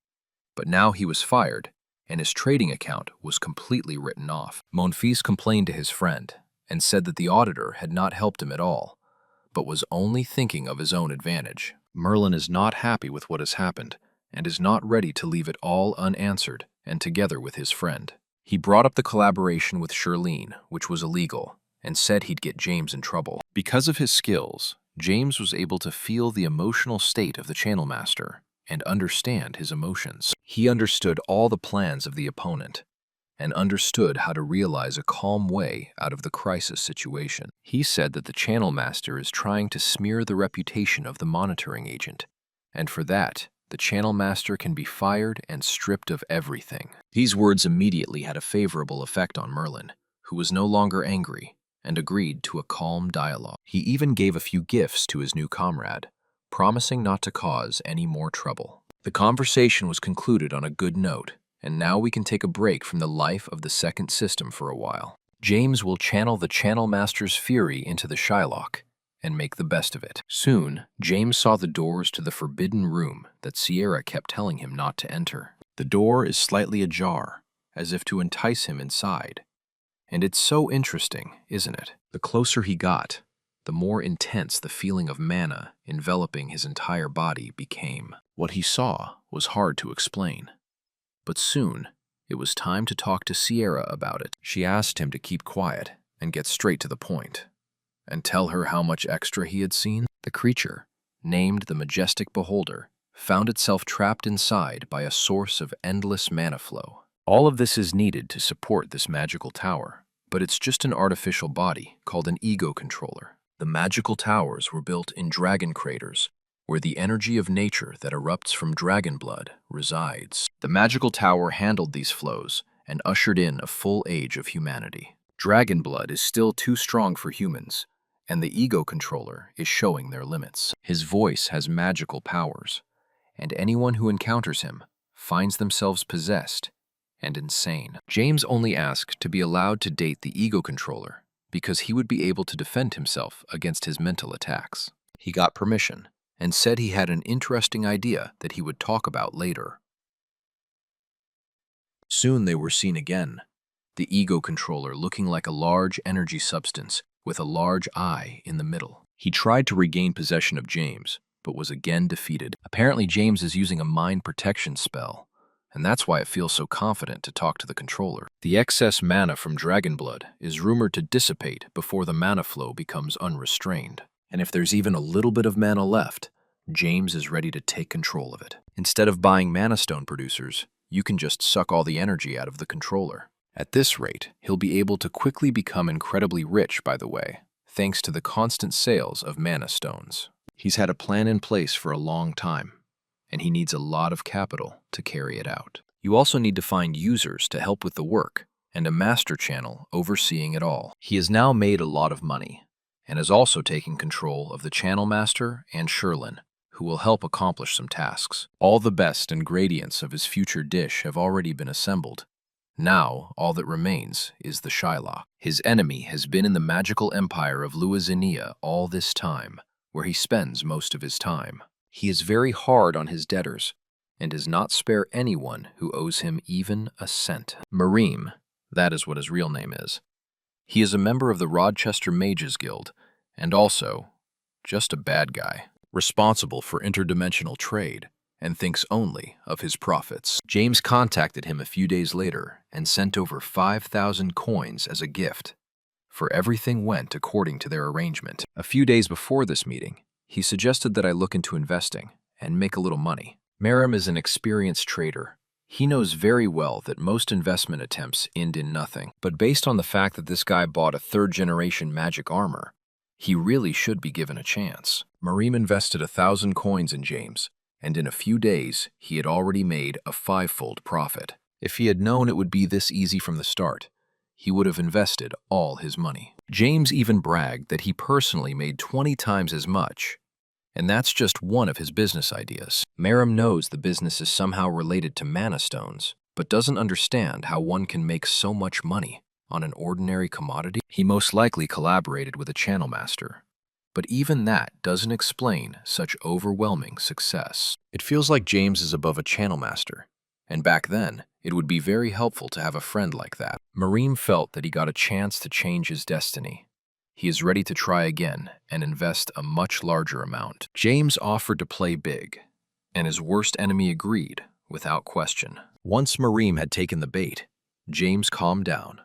A: But now he was fired, and his trading account was completely written off. Monfils complained to his friend and said that the auditor had not helped him at all, but was only thinking of his own advantage. Merlin is not happy with what has happened and is not ready to leave it all unanswered and together with his friend. He brought up the collaboration with Shirlene, which was illegal, and said he'd get James in trouble. Because of his skills, James was able to feel the emotional state of the channel master and understand his emotions. He understood all the plans of the opponent and understood how to realize a calm way out of the crisis situation. He said that the channel master is trying to smear the reputation of the monitoring agent, and for that, the channel master can be fired and stripped of everything. These words immediately had a favorable effect on Merlin, who was no longer angry and agreed to a calm dialogue. He even gave a few gifts to his new comrade, promising not to cause any more trouble. The conversation was concluded on a good note, and now we can take a break from the life of the second system for a while. James will channel the channel master's fury into the Shylock and make the best of it. Soon, James saw the doors to the forbidden room that Sierra kept telling him not to enter. The door is slightly ajar, as if to entice him inside. And it's so interesting, isn't it? The closer he got, the more intense the feeling of mana enveloping his entire body became. What he saw was hard to explain. But soon, it was time to talk to Sierra about it. She asked him to keep quiet and get straight to the point, and tell her how much extra he had seen. The creature, named the Majestic Beholder, found itself trapped inside by a source of endless mana flow. All of this is needed to support this magical tower, but it's just an artificial body called an ego controller. The magical towers were built in dragon craters, where the energy of nature that erupts from dragon blood resides. The magical tower handled these flows and ushered in a full age of humanity. Dragon blood is still too strong for humans, and the ego controller is showing their limits. His voice has magical powers, and anyone who encounters him finds themselves possessed and insane. James only asked to be allowed to date the ego controller because he would be able to defend himself against his mental attacks. He got permission and said he had an interesting idea that he would talk about later. Soon they were seen again, the ego controller looking like a large energy substance with a large eye in the middle. He tried to regain possession of James, but was again defeated. Apparently James is using a mind protection spell, and that's why it feels so confident to talk to the controller. The excess mana from dragon blood is rumored to dissipate before the mana flow becomes unrestrained. And if there's even a little bit of mana left, James is ready to take control of it. Instead of buying mana stone producers, you can just suck all the energy out of the controller. At this rate, he'll be able to quickly become incredibly rich, by the way, thanks to the constant sales of mana stones. He's had a plan in place for a long time, and he needs a lot of capital to carry it out. You also need to find users to help with the work, and a master channel overseeing it all. He has now made a lot of money, and is also taking control of the channel master and Sherlin, who will help accomplish some tasks. All the best ingredients of his future dish have already been assembled. Now, all that remains is the Shylock. His enemy has been in the magical empire of Luisinia all this time, where he spends most of his time. He is very hard on his debtors, and does not spare anyone who owes him even a cent. Mareem, that is what his real name is. He is a member of the Rochester Mages Guild, and also just a bad guy, responsible for interdimensional trade, and thinks only of his profits. James contacted him a few days later and sent over 5,000 coins as a gift, for everything went according to their arrangement. A few days before this meeting, he suggested that I look into investing and make a little money. Mareem is an experienced trader. He knows very well that most investment attempts end in nothing, but based on the fact that this guy bought a third-generation magic armor, he really should be given a chance. Mareem invested 1,000 coins in James, and in a few days, he had already made a 5-fold profit. If he had known it would be this easy from the start, he would have invested all his money. James even bragged that he personally made 20 times as much, and that's just one of his business ideas. Mareem knows the business is somehow related to mana stones, but doesn't understand how one can make so much money on an ordinary commodity. He most likely collaborated with a channel master, but even that doesn't explain such overwhelming success. It feels like James is above a channel master, and back then, it would be very helpful to have a friend like that. Mareem felt that he got a chance to change his destiny. He is ready to try again and invest a much larger amount. James offered to play big, and his worst enemy agreed without question. Once Mareem had taken the bait, James calmed down.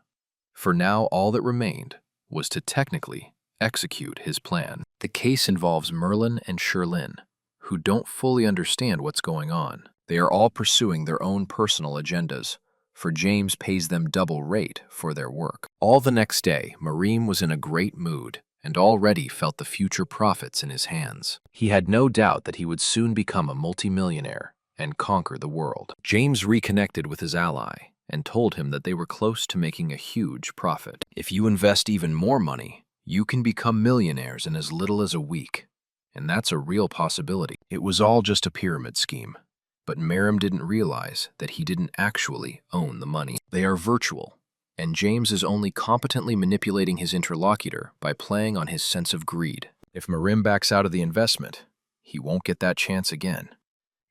A: For now, all that remained was to technically execute his plan. The case involves Merlin and Sherlin, who don't fully understand what's going on. They are all pursuing their own personal agendas, for James pays them double rate for their work. All the next day, Mareem was in a great mood and already felt the future profits in his hands. He had no doubt that he would soon become a multimillionaire and conquer the world. James reconnected with his ally and told him that they were close to making a huge profit. If you invest even more money, you can become millionaires in as little as a week, and that's a real possibility. It was all just a pyramid scheme, but Mareem didn't realize that he didn't actually own the money. They are virtual, and James is only competently manipulating his interlocutor by playing on his sense of greed. If Mareem backs out of the investment, he won't get that chance again,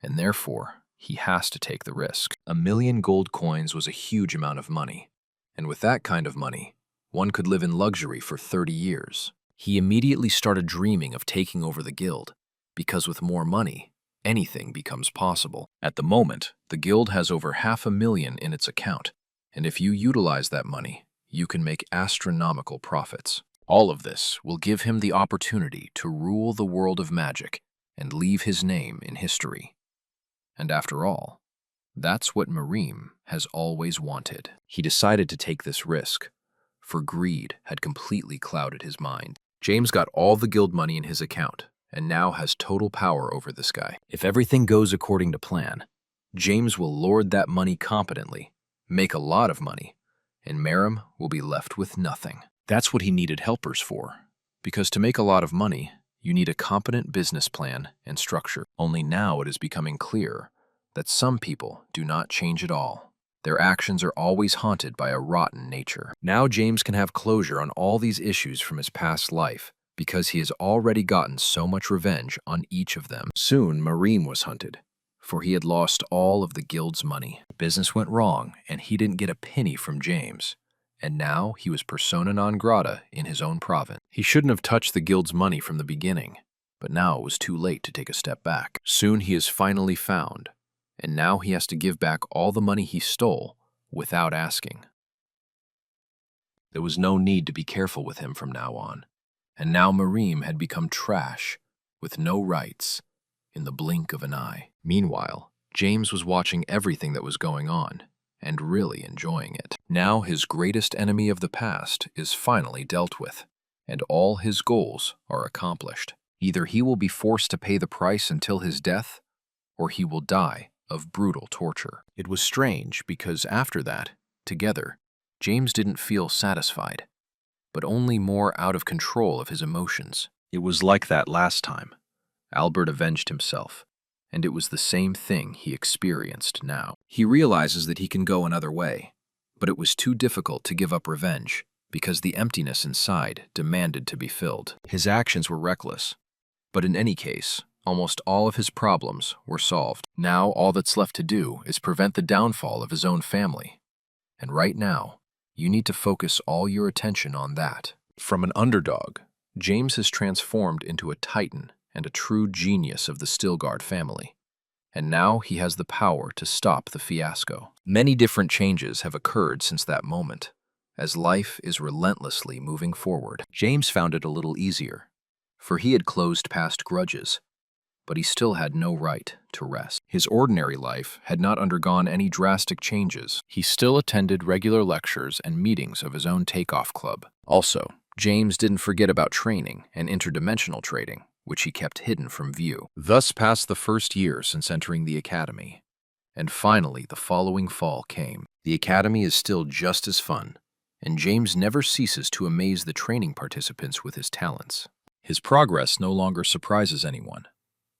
A: and therefore, he has to take the risk. 1,000,000 gold coins was a huge amount of money, and with that kind of money, one could live in luxury for 30 years. He immediately started dreaming of taking over the guild, because with more money, anything becomes possible. At the moment, the guild has over 500,000 in its account, and if you utilize that money, you can make astronomical profits. All of this will give him the opportunity to rule the world of magic and leave his name in history. And after all, that's what Mareem has always wanted. He decided to take this risk, for greed had completely clouded his mind. James got all the guild money in his account and now has total power over this guy. If everything goes according to plan, James will lord that money competently, make a lot of money, and Merim will be left with nothing. That's what he needed helpers for, because to make a lot of money, you need a competent business plan and structure. Only now it is becoming clear that some people do not change at all. Their actions are always haunted by a rotten nature. Now James can have closure on all these issues from his past life because he has already gotten so much revenge on each of them. Soon, Merim was hunted, for he had lost all of the guild's money. Business went wrong, and he didn't get a penny from James. And now he was persona non grata in his own province. He shouldn't have touched the guild's money from the beginning, but now it was too late to take a step back. Soon he is finally found, and now he has to give back all the money he stole without asking. There was no need to be careful with him from now on, and now Merim had become trash, with no rights, in the blink of an eye. Meanwhile, James was watching everything that was going on, and really enjoying it. Now his greatest enemy of the past is finally dealt with, and all his goals are accomplished. Either he will be forced to pay the price until his death, or he will die of brutal torture. It was strange because after that, together, James didn't feel satisfied, but only more out of control of his emotions. It was like that last time. Albert avenged himself, and it was the same thing he experienced now. He realizes that he can go another way, but it was too difficult to give up revenge because the emptiness inside demanded to be filled. His actions were reckless, but in any case, almost all of his problems were solved. Now all that's left to do is prevent the downfall of his own family. And right now, you need to focus all your attention on that. From an underdog, James has transformed into a titan and a true genius of the Stilgard family. And now he has the power to stop the fiasco. Many different changes have occurred since that moment, as life is relentlessly moving forward. James found it a little easier, for he had closed past grudges, but he still had no right to rest. His ordinary life had not undergone any drastic changes. He still attended regular lectures and meetings of his own takeoff club. Also, James didn't forget about training and interdimensional trading, which he kept hidden from view. Thus passed the first year since entering the academy. And finally, the following fall came. The academy is still just as fun, and James never ceases to amaze the training participants with his talents. His progress no longer surprises anyone,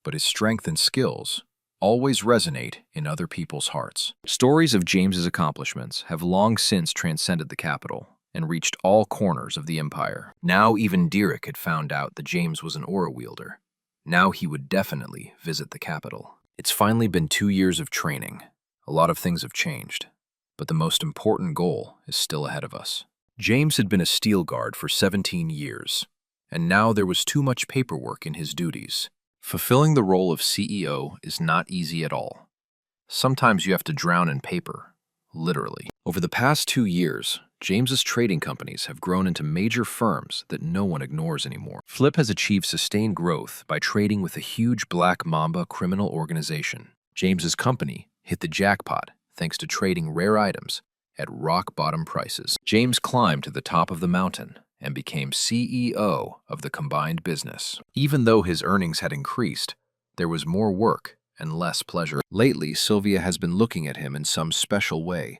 A: but his strength and skills always resonate in other people's hearts. Stories of James's accomplishments have long since transcended the capital and reached all corners of the empire. Now even Derek had found out that James was an aura wielder. Now he would definitely visit the capital. It's finally been 2 years of training. A lot of things have changed, but the most important goal is still ahead of us. James had been a steel guard for 17 years, and now there was too much paperwork in his duties. Fulfilling the role of CEO is not easy at all. Sometimes you have to drown in paper, literally. Over the past 2 years, James's trading companies have grown into major firms that no one ignores anymore. Flip has achieved sustained growth by trading with a huge Black Mamba criminal organization. James's company hit the jackpot thanks to trading rare items at rock-bottom prices. James climbed to the top of the mountain and became CEO of the combined business. Even though his earnings had increased, there was more work and less pleasure. Lately, Sylvia has been looking at him in some special way,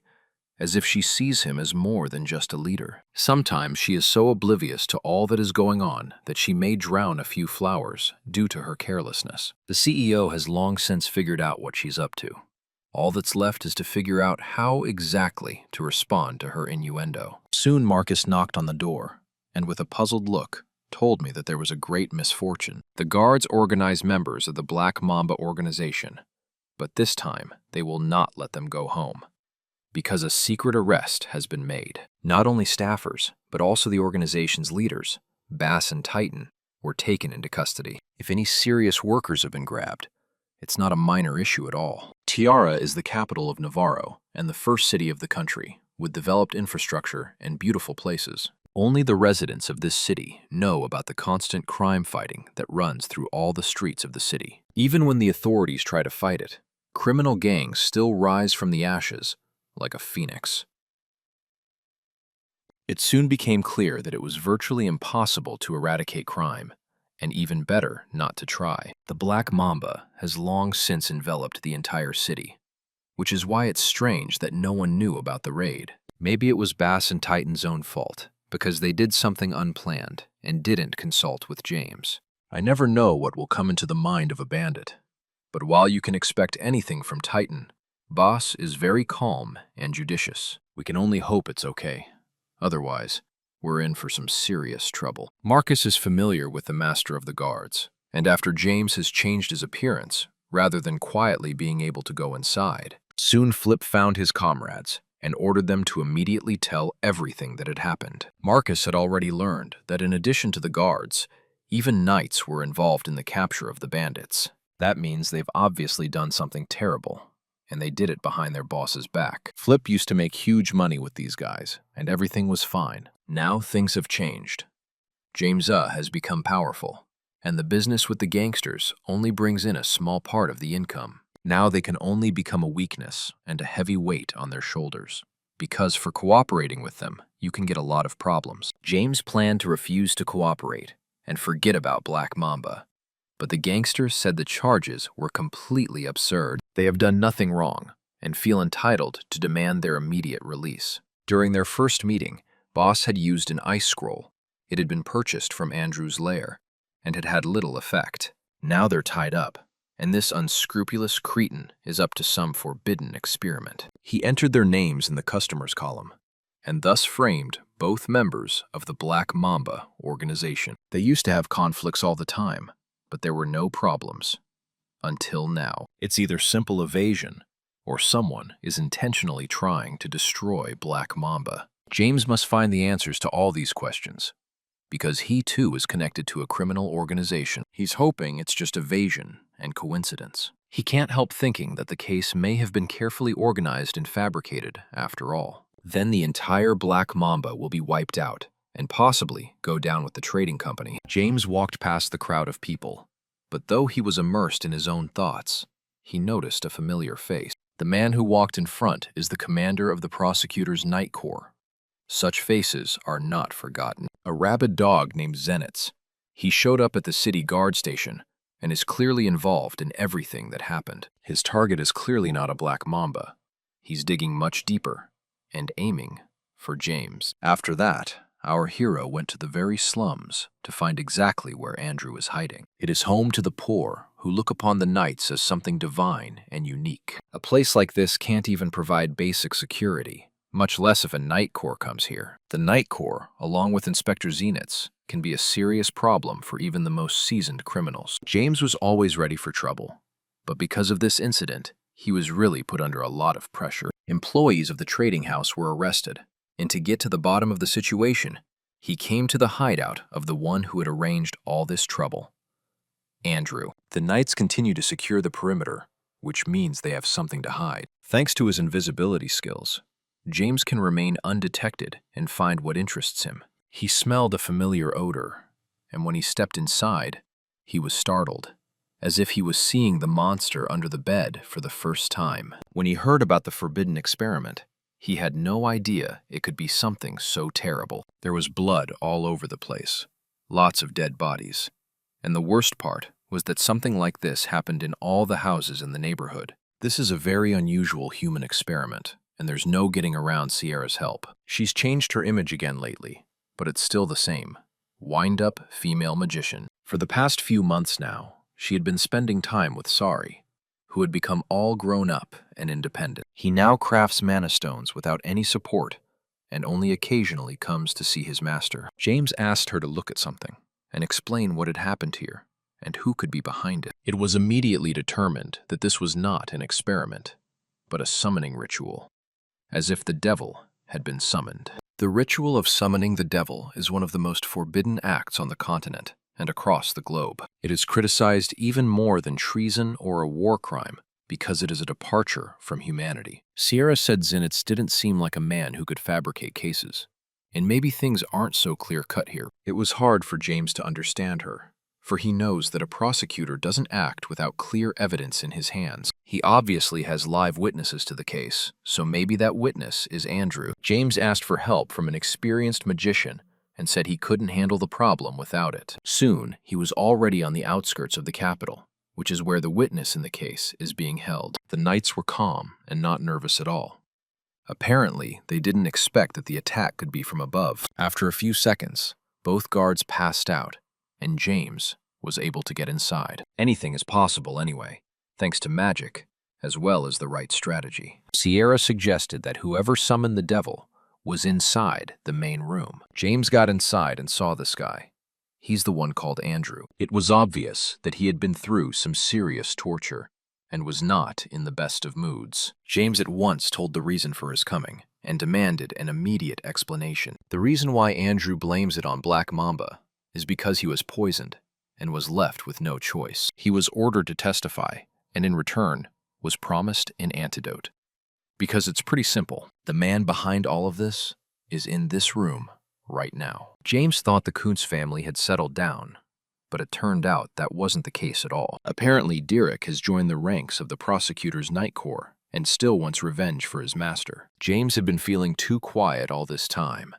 A: as if she sees him as more than just a leader. Sometimes she is so oblivious to all that is going on that she may drown a few flowers due to her carelessness. The CEO has long since figured out what she's up to. All that's left is to figure out how exactly to respond to her innuendo. Soon Marcus knocked on the door, and with a puzzled look, told me that there was a great misfortune. The guards organize members of the Black Mamba organization, but this time they will not let them go home, because a secret arrest has been made. Not only staffers, but also the organization's leaders, Bass and Titan, were taken into custody. If any serious workers have been grabbed, it's not a minor issue at all. Tiara is the capital of Navarro and the first city of the country, with developed infrastructure and beautiful places. Only the residents of this city know about the constant crime fighting that runs through all the streets of the city. Even when the authorities try to fight it, criminal gangs still rise from the ashes like a phoenix. It soon became clear that it was virtually impossible to eradicate crime, and even better not to try. The Black Mamba has long since enveloped the entire city, which is why it's strange that no one knew about the raid. Maybe it was Bass and Titan's own fault, because they did something unplanned and didn't consult with James. I never know what will come into the mind of a bandit, but while you can expect anything from Titan, Boss is very calm and judicious. We can only hope it's okay. Otherwise, we're in for some serious trouble. Marcus is familiar with the Master of the Guards, and after James has changed his appearance, rather than quietly being able to go inside, soon Flip found his comrades and ordered them to immediately tell everything that had happened. Marcus had already learned that in addition to the guards, even knights were involved in the capture of the bandits. That means they've obviously done something terrible, and they did it behind their boss's back. Flip used to make huge money with these guys, and everything was fine. Now things have changed. James has become powerful, and the business with the gangsters only brings in a small part of the income. Now they can only become a weakness and a heavy weight on their shoulders, because for cooperating with them, you can get a lot of problems. James planned to refuse to cooperate and forget about Black Mamba, but the gangsters said the charges were completely absurd. They have done nothing wrong and feel entitled to demand their immediate release. During their first meeting, Boss had used an ice scroll. It had been purchased from Andrew's lair and had had little effect. Now they're tied up, and this unscrupulous cretin is up to some forbidden experiment. He entered their names in the customers column, and thus framed both members of the Black Mamba organization. They used to have conflicts all the time, but there were no problems. Until now. It's either simple evasion, or someone is intentionally trying to destroy Black Mamba. James must find the answers to all these questions, because he too is connected to a criminal organization. He's hoping it's just evasion and coincidence. He can't help thinking that the case may have been carefully organized and fabricated after all. Then the entire Black Mamba will be wiped out and possibly go down with the trading company. James walked past the crowd of people, but though he was immersed in his own thoughts, he noticed a familiar face. The man who walked in front is the commander of the prosecutor's night corps. Such faces are not forgotten. A rabid dog named Zenitz. He showed up at the city guard station and is clearly involved in everything that happened. His target is clearly not a Black Mamba. He's digging much deeper and aiming for James. After that, our hero went to the very slums to find exactly where Andrew is hiding. It is home to the poor who look upon the knights as something divine and unique. A place like this can't even provide basic security, much less if a night corps comes here. The night corps, along with Inspector Zenitz, can be a serious problem for even the most seasoned criminals. James was always ready for trouble, but because of this incident, he was really put under a lot of pressure. Employees of the trading house were arrested, and to get to the bottom of the situation, he came to the hideout of the one who had arranged all this trouble, Andrew. The knights continue to secure the perimeter, which means they have something to hide. Thanks to his invisibility skills, James can remain undetected and find what interests him. He smelled a familiar odor, and when he stepped inside, he was startled, as if he was seeing the monster under the bed for the first time. When he heard about the forbidden experiment, he had no idea it could be something so terrible. There was blood all over the place, lots of dead bodies, and the worst part was that something like this happened in all the houses in the neighborhood. This is a very unusual human experiment, and there's no getting around Sierra's help. She's changed her image again lately, but it's still the same. Wind-up female magician. For the past few months now, she had been spending time with Sari, who had become all grown up and independent. He now crafts mana stones without any support and only occasionally comes to see his master. James asked her to look at something and explain what had happened here and who could be behind it. It was immediately determined that this was not an experiment, but a summoning ritual, as if the devil had been summoned. The ritual of summoning the devil is one of the most forbidden acts on the continent and across the globe. It is criticized even more than treason or a war crime because it is a departure from humanity. Sierra said Zenitz didn't seem like a man who could fabricate cases, and maybe things aren't so clear-cut here. It was hard for James to understand her, for he knows that a prosecutor doesn't act without clear evidence in his hands. He obviously has live witnesses to the case, so maybe that witness is Andrew. James asked for help from an experienced magician and said he couldn't handle the problem without it. Soon, he was already on the outskirts of the capital, which is where the witness in the case is being held. The knights were calm and not nervous at all. Apparently, they didn't expect that the attack could be from above. After a few seconds, both guards passed out, and James was able to get inside. Anything is possible anyway, thanks to magic, as well as the right strategy. Sierra suggested that whoever summoned the devil was inside the main room. James got inside and saw this guy. He's the one called Andrew. It was obvious that he had been through some serious torture and was not in the best of moods. James at once told the reason for his coming and demanded an immediate explanation. The reason why Andrew blames it on Black Mamba is because he was poisoned and was left with no choice. He was ordered to testify, and in return was promised an antidote. Because it's pretty simple. The man behind all of this is in this room right now. James thought the Kuntz family had settled down, but it turned out that wasn't the case at all. Apparently, Derek has joined the ranks of the prosecutor's Night Corps and still wants revenge for his master. James had been feeling too quiet all this time,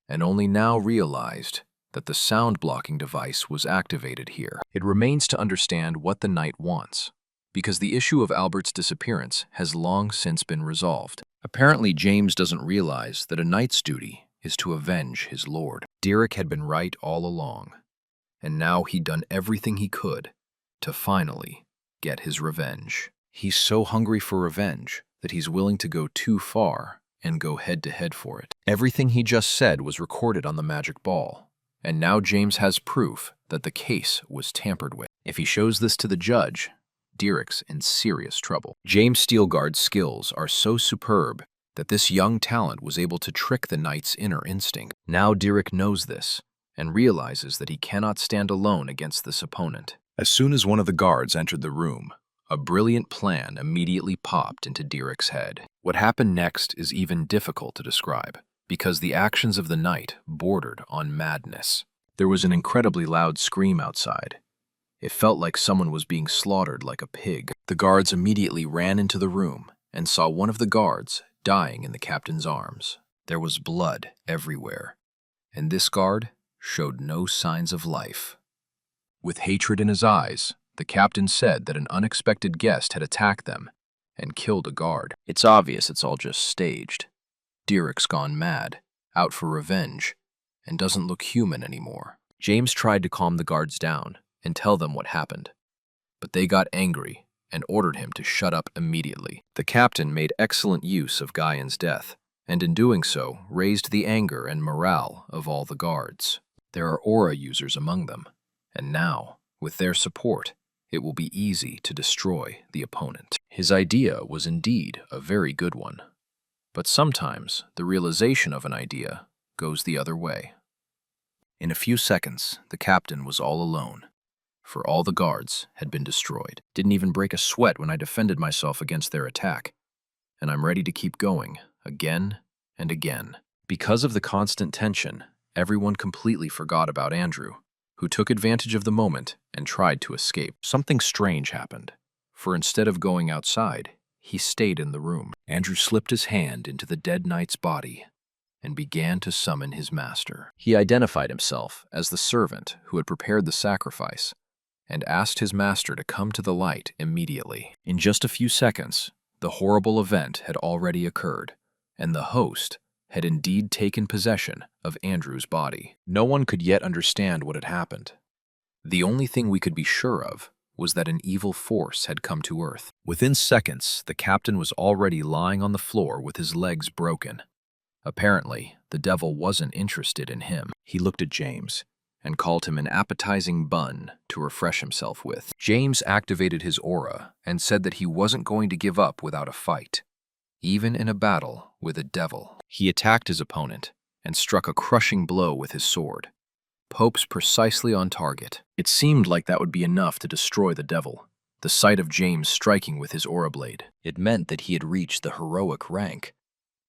A: and only now realized that the sound blocking device was activated here. It remains to understand what the Knight wants, because the issue of Albert's disappearance has long since been resolved. Apparently, James doesn't realize that a knight's duty is to avenge his lord. Derek had been right all along, and now he'd done everything he could to finally get his revenge. He's so hungry for revenge that he's willing to go too far and go head-to-head for it. Everything he just said was recorded on the magic ball, and now James has proof that the case was tampered with. If he shows this to the judge, Derek's in serious trouble. James Steelguard's skills are so superb that this young talent was able to trick the knight's inner instinct. Now Derek knows this and realizes that he cannot stand alone against this opponent. As soon as one of the guards entered the room, a brilliant plan immediately popped into Derek's head. What happened next is even difficult to describe, because the actions of the knight bordered on madness. There was an incredibly loud scream outside. It felt like someone was being slaughtered like a pig. The guards immediately ran into the room and saw one of the guards dying in the captain's arms. There was blood everywhere, and this guard showed no signs of life. With hatred in his eyes, the captain said that an unexpected guest had attacked them and killed a guard. It's obvious it's all just staged. Derek's gone mad, out for revenge, and doesn't look human anymore. James tried to calm the guards down and tell them what happened, but they got angry and ordered him to shut up immediately. The captain made excellent use of Guyan's death, and in doing so raised the anger and morale of all the guards. There are aura users among them, and now, with their support, it will be easy to destroy the opponent. His idea was indeed a very good one, but sometimes the realization of an idea goes the other way. In a few seconds, the captain was all alone, for all the guards had been destroyed. Didn't even break a sweat when I defended myself against their attack, and I'm ready to keep going, again and again. Because of the constant tension, everyone completely forgot about Andrew, who took advantage of the moment and tried to escape. Something strange happened, for instead of going outside, he stayed in the room. Andrew slipped his hand into the dead knight's body and began to summon his master. He identified himself as the servant who had prepared the sacrifice and asked his master to come to the light immediately. In just a few seconds, the horrible event had already occurred, and the host had indeed taken possession of Andrew's body. No one could yet understand what had happened. The only thing we could be sure of was that an evil force had come to Earth. Within seconds, the captain was already lying on the floor with his legs broken. Apparently, the devil wasn't interested in him. He looked at James and called him an appetizing bun to refresh himself with. James activated his aura and said that he wasn't going to give up without a fight, even in a battle with a devil. He attacked his opponent and struck a crushing blow with his sword. Pope's precisely on target. It seemed like that would be enough to destroy the devil. The sight of James striking with his aura blade, it meant that he had reached the heroic rank.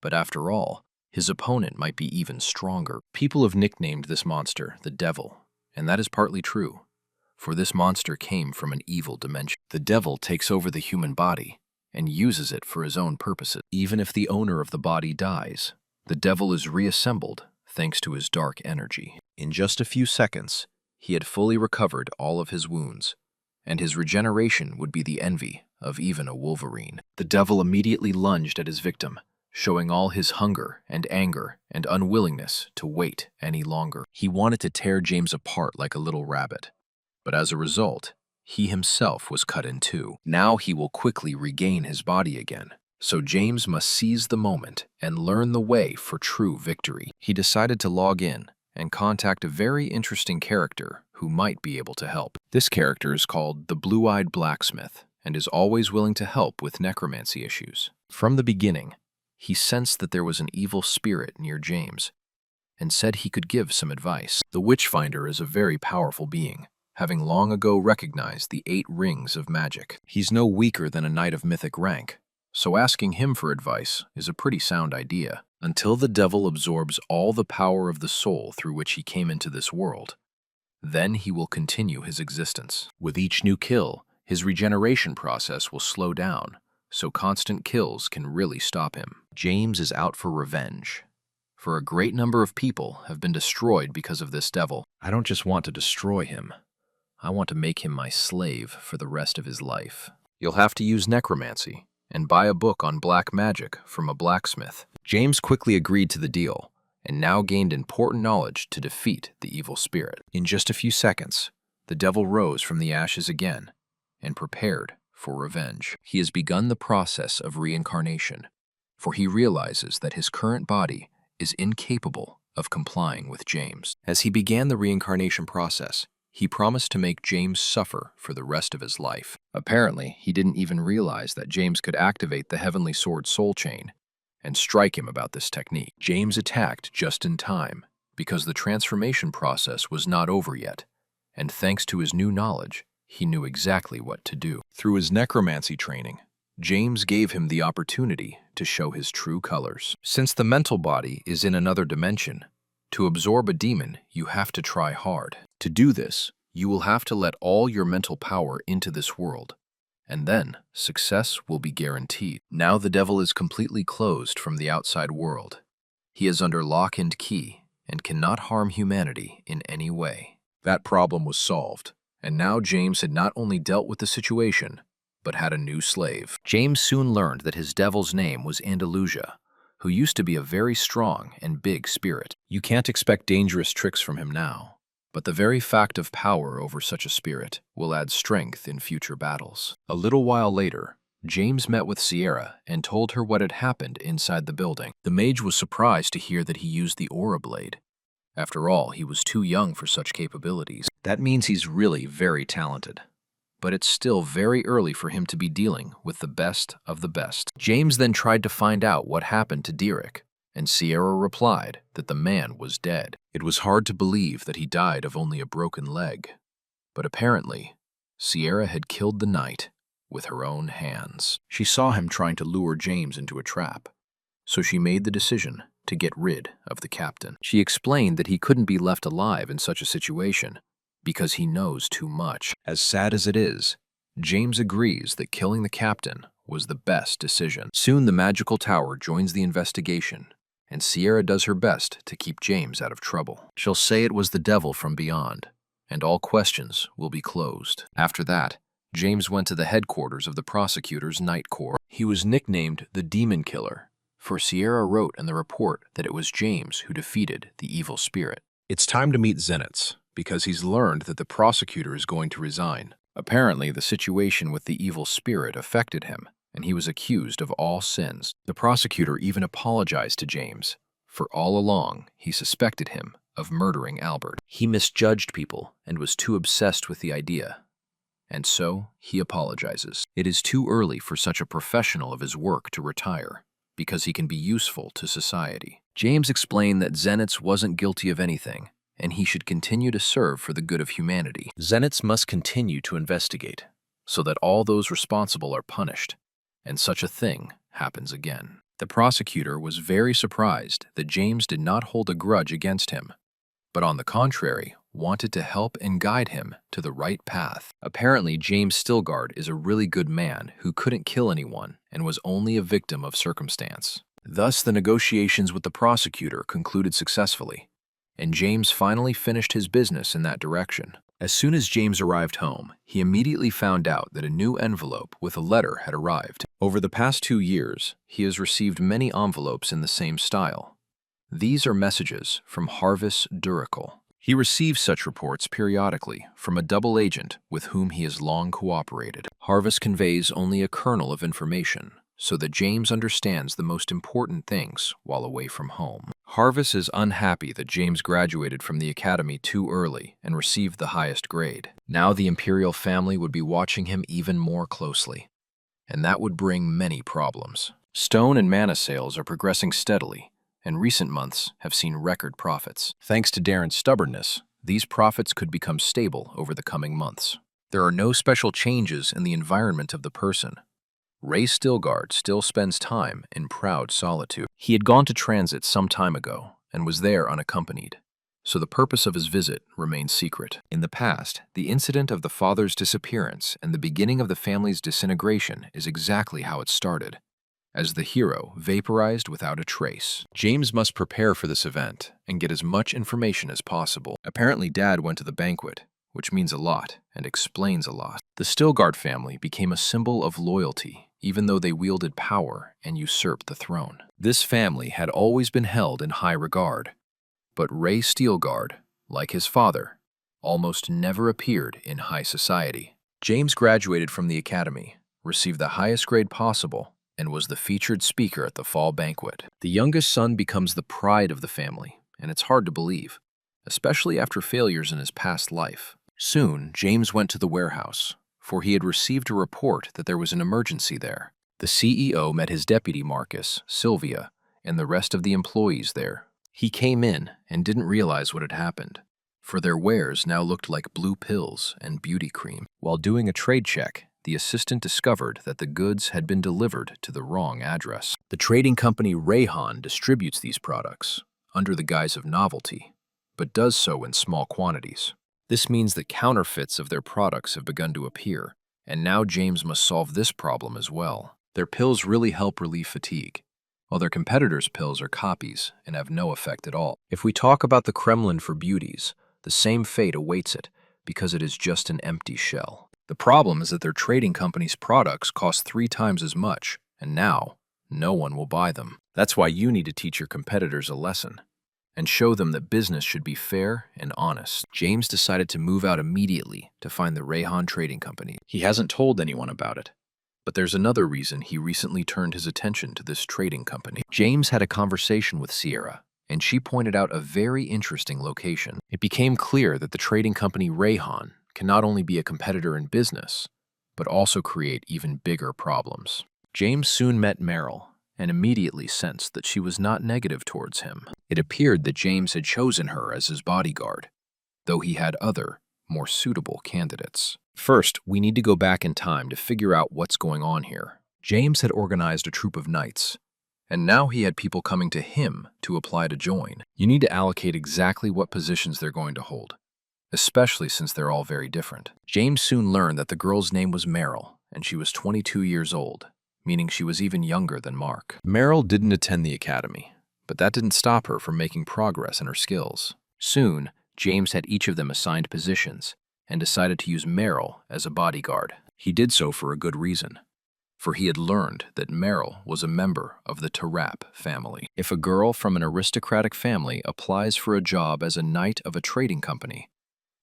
A: But after all, his opponent might be even stronger. People have nicknamed this monster the Devil, and that is partly true, for this monster came from an evil dimension. The devil takes over the human body and uses it for his own purposes. Even if the owner of the body dies, the devil is reassembled thanks to his dark energy. In just a few seconds, he had fully recovered all of his wounds, and his regeneration would be the envy of even a Wolverine. The devil immediately lunged at his victim, showing all his hunger and anger and unwillingness to wait any longer. He wanted to tear James apart like a little rabbit, but as a result, he himself was cut in two. Now he will quickly regain his body again, so James must seize the moment and learn the way for true victory. He decided to log in and contact a very interesting character who might be able to help. This character is called the Blue-Eyed Blacksmith and is always willing to help with necromancy issues. From the beginning, he sensed that there was an evil spirit near James and said he could give some advice. The Witchfinder is a very powerful being, having long ago recognized the 8 rings of magic. He's no weaker than a knight of mythic rank, so asking him for advice is a pretty sound idea. Until the devil absorbs all the power of the soul through which he came into this world, then he will continue his existence. With each new kill, his regeneration process will slow down, so constant kills can really stop him. James is out for revenge, for a great number of people have been destroyed because of this devil. I don't just want to destroy him, I want to make him my slave for the rest of his life. You'll have to use necromancy and buy a book on black magic from a blacksmith. James quickly agreed to the deal, and now gained important knowledge to defeat the evil spirit. In just a few seconds, the devil rose from the ashes again and prepared for revenge. He has begun the process of reincarnation, for he realizes that his current body is incapable of complying with James. As he began the reincarnation process, he promised to make James suffer for the rest of his life. Apparently, he didn't even realize that James could activate the Heavenly Sword Soul Chain and strike him about this technique. James attacked just in time because the transformation process was not over yet, and thanks to his new knowledge, he knew exactly what to do. Through his necromancy training, James gave him the opportunity to show his true colors. Since the mental body is in another dimension, to absorb a demon, you have to try hard. To do this, you will have to let all your mental power into this world, and then success will be guaranteed. Now the devil is completely closed from the outside world. He is under lock and key and cannot harm humanity in any way. That problem was solved, and now James had not only dealt with the situation, but had a new slave. James soon learned that his devil's name was Andalusia, who used to be a very strong and big spirit. You can't expect dangerous tricks from him now, but the very fact of power over such a spirit will add strength in future battles. A little while later, James met with Sierra and told her what had happened inside the building. The mage was surprised to hear that he used the aura blade. After all, he was too young for such capabilities. That means he's really very talented. But it's still very early for him to be dealing with the best of the best. James then tried to find out what happened to Derek, and Sierra replied that the man was dead. It was hard to believe that he died of only a broken leg, but apparently, Sierra had killed the knight with her own hands. She saw him trying to lure James into a trap, so she made the decision to get rid of the captain. She explained that he couldn't be left alive in such a situation, because he knows too much. As sad as it is, James agrees that killing the captain was the best decision. Soon the magical tower joins the investigation, and Sierra does her best to keep James out of trouble. She'll say it was the devil from beyond, and all questions will be closed. After that, James went to the headquarters of the prosecutor's night corps. He was nicknamed the Demon Killer, for Sierra wrote in the report that it was James who defeated the evil spirit. It's time to meet Zenitz, because he's learned that the prosecutor is going to resign. Apparently, the situation with the evil spirit affected him, and he was accused of all sins. The prosecutor even apologized to James, for all along he suspected him of murdering Albert. He misjudged people and was too obsessed with the idea, and so he apologizes. It is too early for such a professional of his work to retire, because he can be useful to society. James explained that Zenitz wasn't guilty of anything, and he should continue to serve for the good of humanity. Zenitz must continue to investigate, so that all those responsible are punished, and such a thing happens again. The prosecutor was very surprised that James did not hold a grudge against him, but on the contrary, wanted to help and guide him to the right path. Apparently, James Stilgard is a really good man who couldn't kill anyone and was only a victim of circumstance. Thus, the negotiations with the prosecutor concluded successfully, and James finally finished his business in that direction. As soon as James arrived home, he immediately found out that a new envelope with a letter had arrived. Over the past 2 years, he has received many envelopes in the same style. These are messages from Harvis Duracle. He receives such reports periodically from a double agent with whom he has long cooperated. Harvis conveys only a kernel of information, so that James understands the most important things while away from home. Harvis is unhappy that James graduated from the academy too early and received the highest grade. Now the imperial family would be watching him even more closely, and that would bring many problems. Stone and mana sales are progressing steadily, and recent months have seen record profits. Thanks to Darren's stubbornness, these profits could become stable over the coming months. There are no special changes in the environment of the person. Ray Stilgard still spends time in proud solitude. He had gone to transit some time ago and was there unaccompanied, so the purpose of his visit remains secret. In the past, the incident of the father's disappearance and the beginning of the family's disintegration is exactly how it started, as the hero vaporized without a trace. James must prepare for this event and get as much information as possible. Apparently, Dad went to the banquet, which means a lot and explains a lot. The Stilgard family became a symbol of loyalty, even though they wielded power and usurped the throne. This family had always been held in high regard, but Ray Stilgard, like his father, almost never appeared in high society. James graduated from the academy, received the highest grade possible, and was the featured speaker at the fall banquet. The youngest son becomes the pride of the family, and it's hard to believe, especially after failures in his past life. Soon, James went to the warehouse, for he had received a report that there was an emergency there. The CEO met his deputy Marcus, Sylvia, and the rest of the employees there. He came in and didn't realize what had happened, for their wares now looked like blue pills and beauty cream. While doing a trade check, the assistant discovered that the goods had been delivered to the wrong address. The trading company Rayhan distributes these products under the guise of novelty, but does so in small quantities. This means that counterfeits of their products have begun to appear, and now James must solve this problem as well. Their pills really help relieve fatigue, while their competitors' pills are copies and have no effect at all. If we talk about the Kremlin for beauties, the same fate awaits it because it is just an empty shell. The problem is that their trading company's products cost 3 times as much, and now no one will buy them. That's why you need to teach your competitors a lesson and show them that business should be fair and honest. James decided to move out immediately to find the Rayhan Trading Company. He hasn't told anyone about it, but there's another reason he recently turned his attention to this trading company. James had a conversation with Sierra, and she pointed out a very interesting location. It became clear that the trading company Rayhan can not only be a competitor in business, but also create even bigger problems. James soon met Meryl, and immediately sensed that she was not negative towards him. It appeared that James had chosen her as his bodyguard, though he had other, more suitable candidates. First, we need to go back in time to figure out what's going on here. James had organized a troop of knights, and now he had people coming to him to apply to join. You need to allocate exactly what positions they're going to hold, especially since they're all very different. James soon learned that the girl's name was Meryl, and she was 22 years old, meaning she was even younger than Mark. Meryl didn't attend the academy, but that didn't stop her from making progress in her skills. Soon, James had each of them assigned positions and decided to use Meryl as a bodyguard. He did so for a good reason, for he had learned that Meryl was a member of the Tarap family. If a girl from an aristocratic family applies for a job as a knight of a trading company,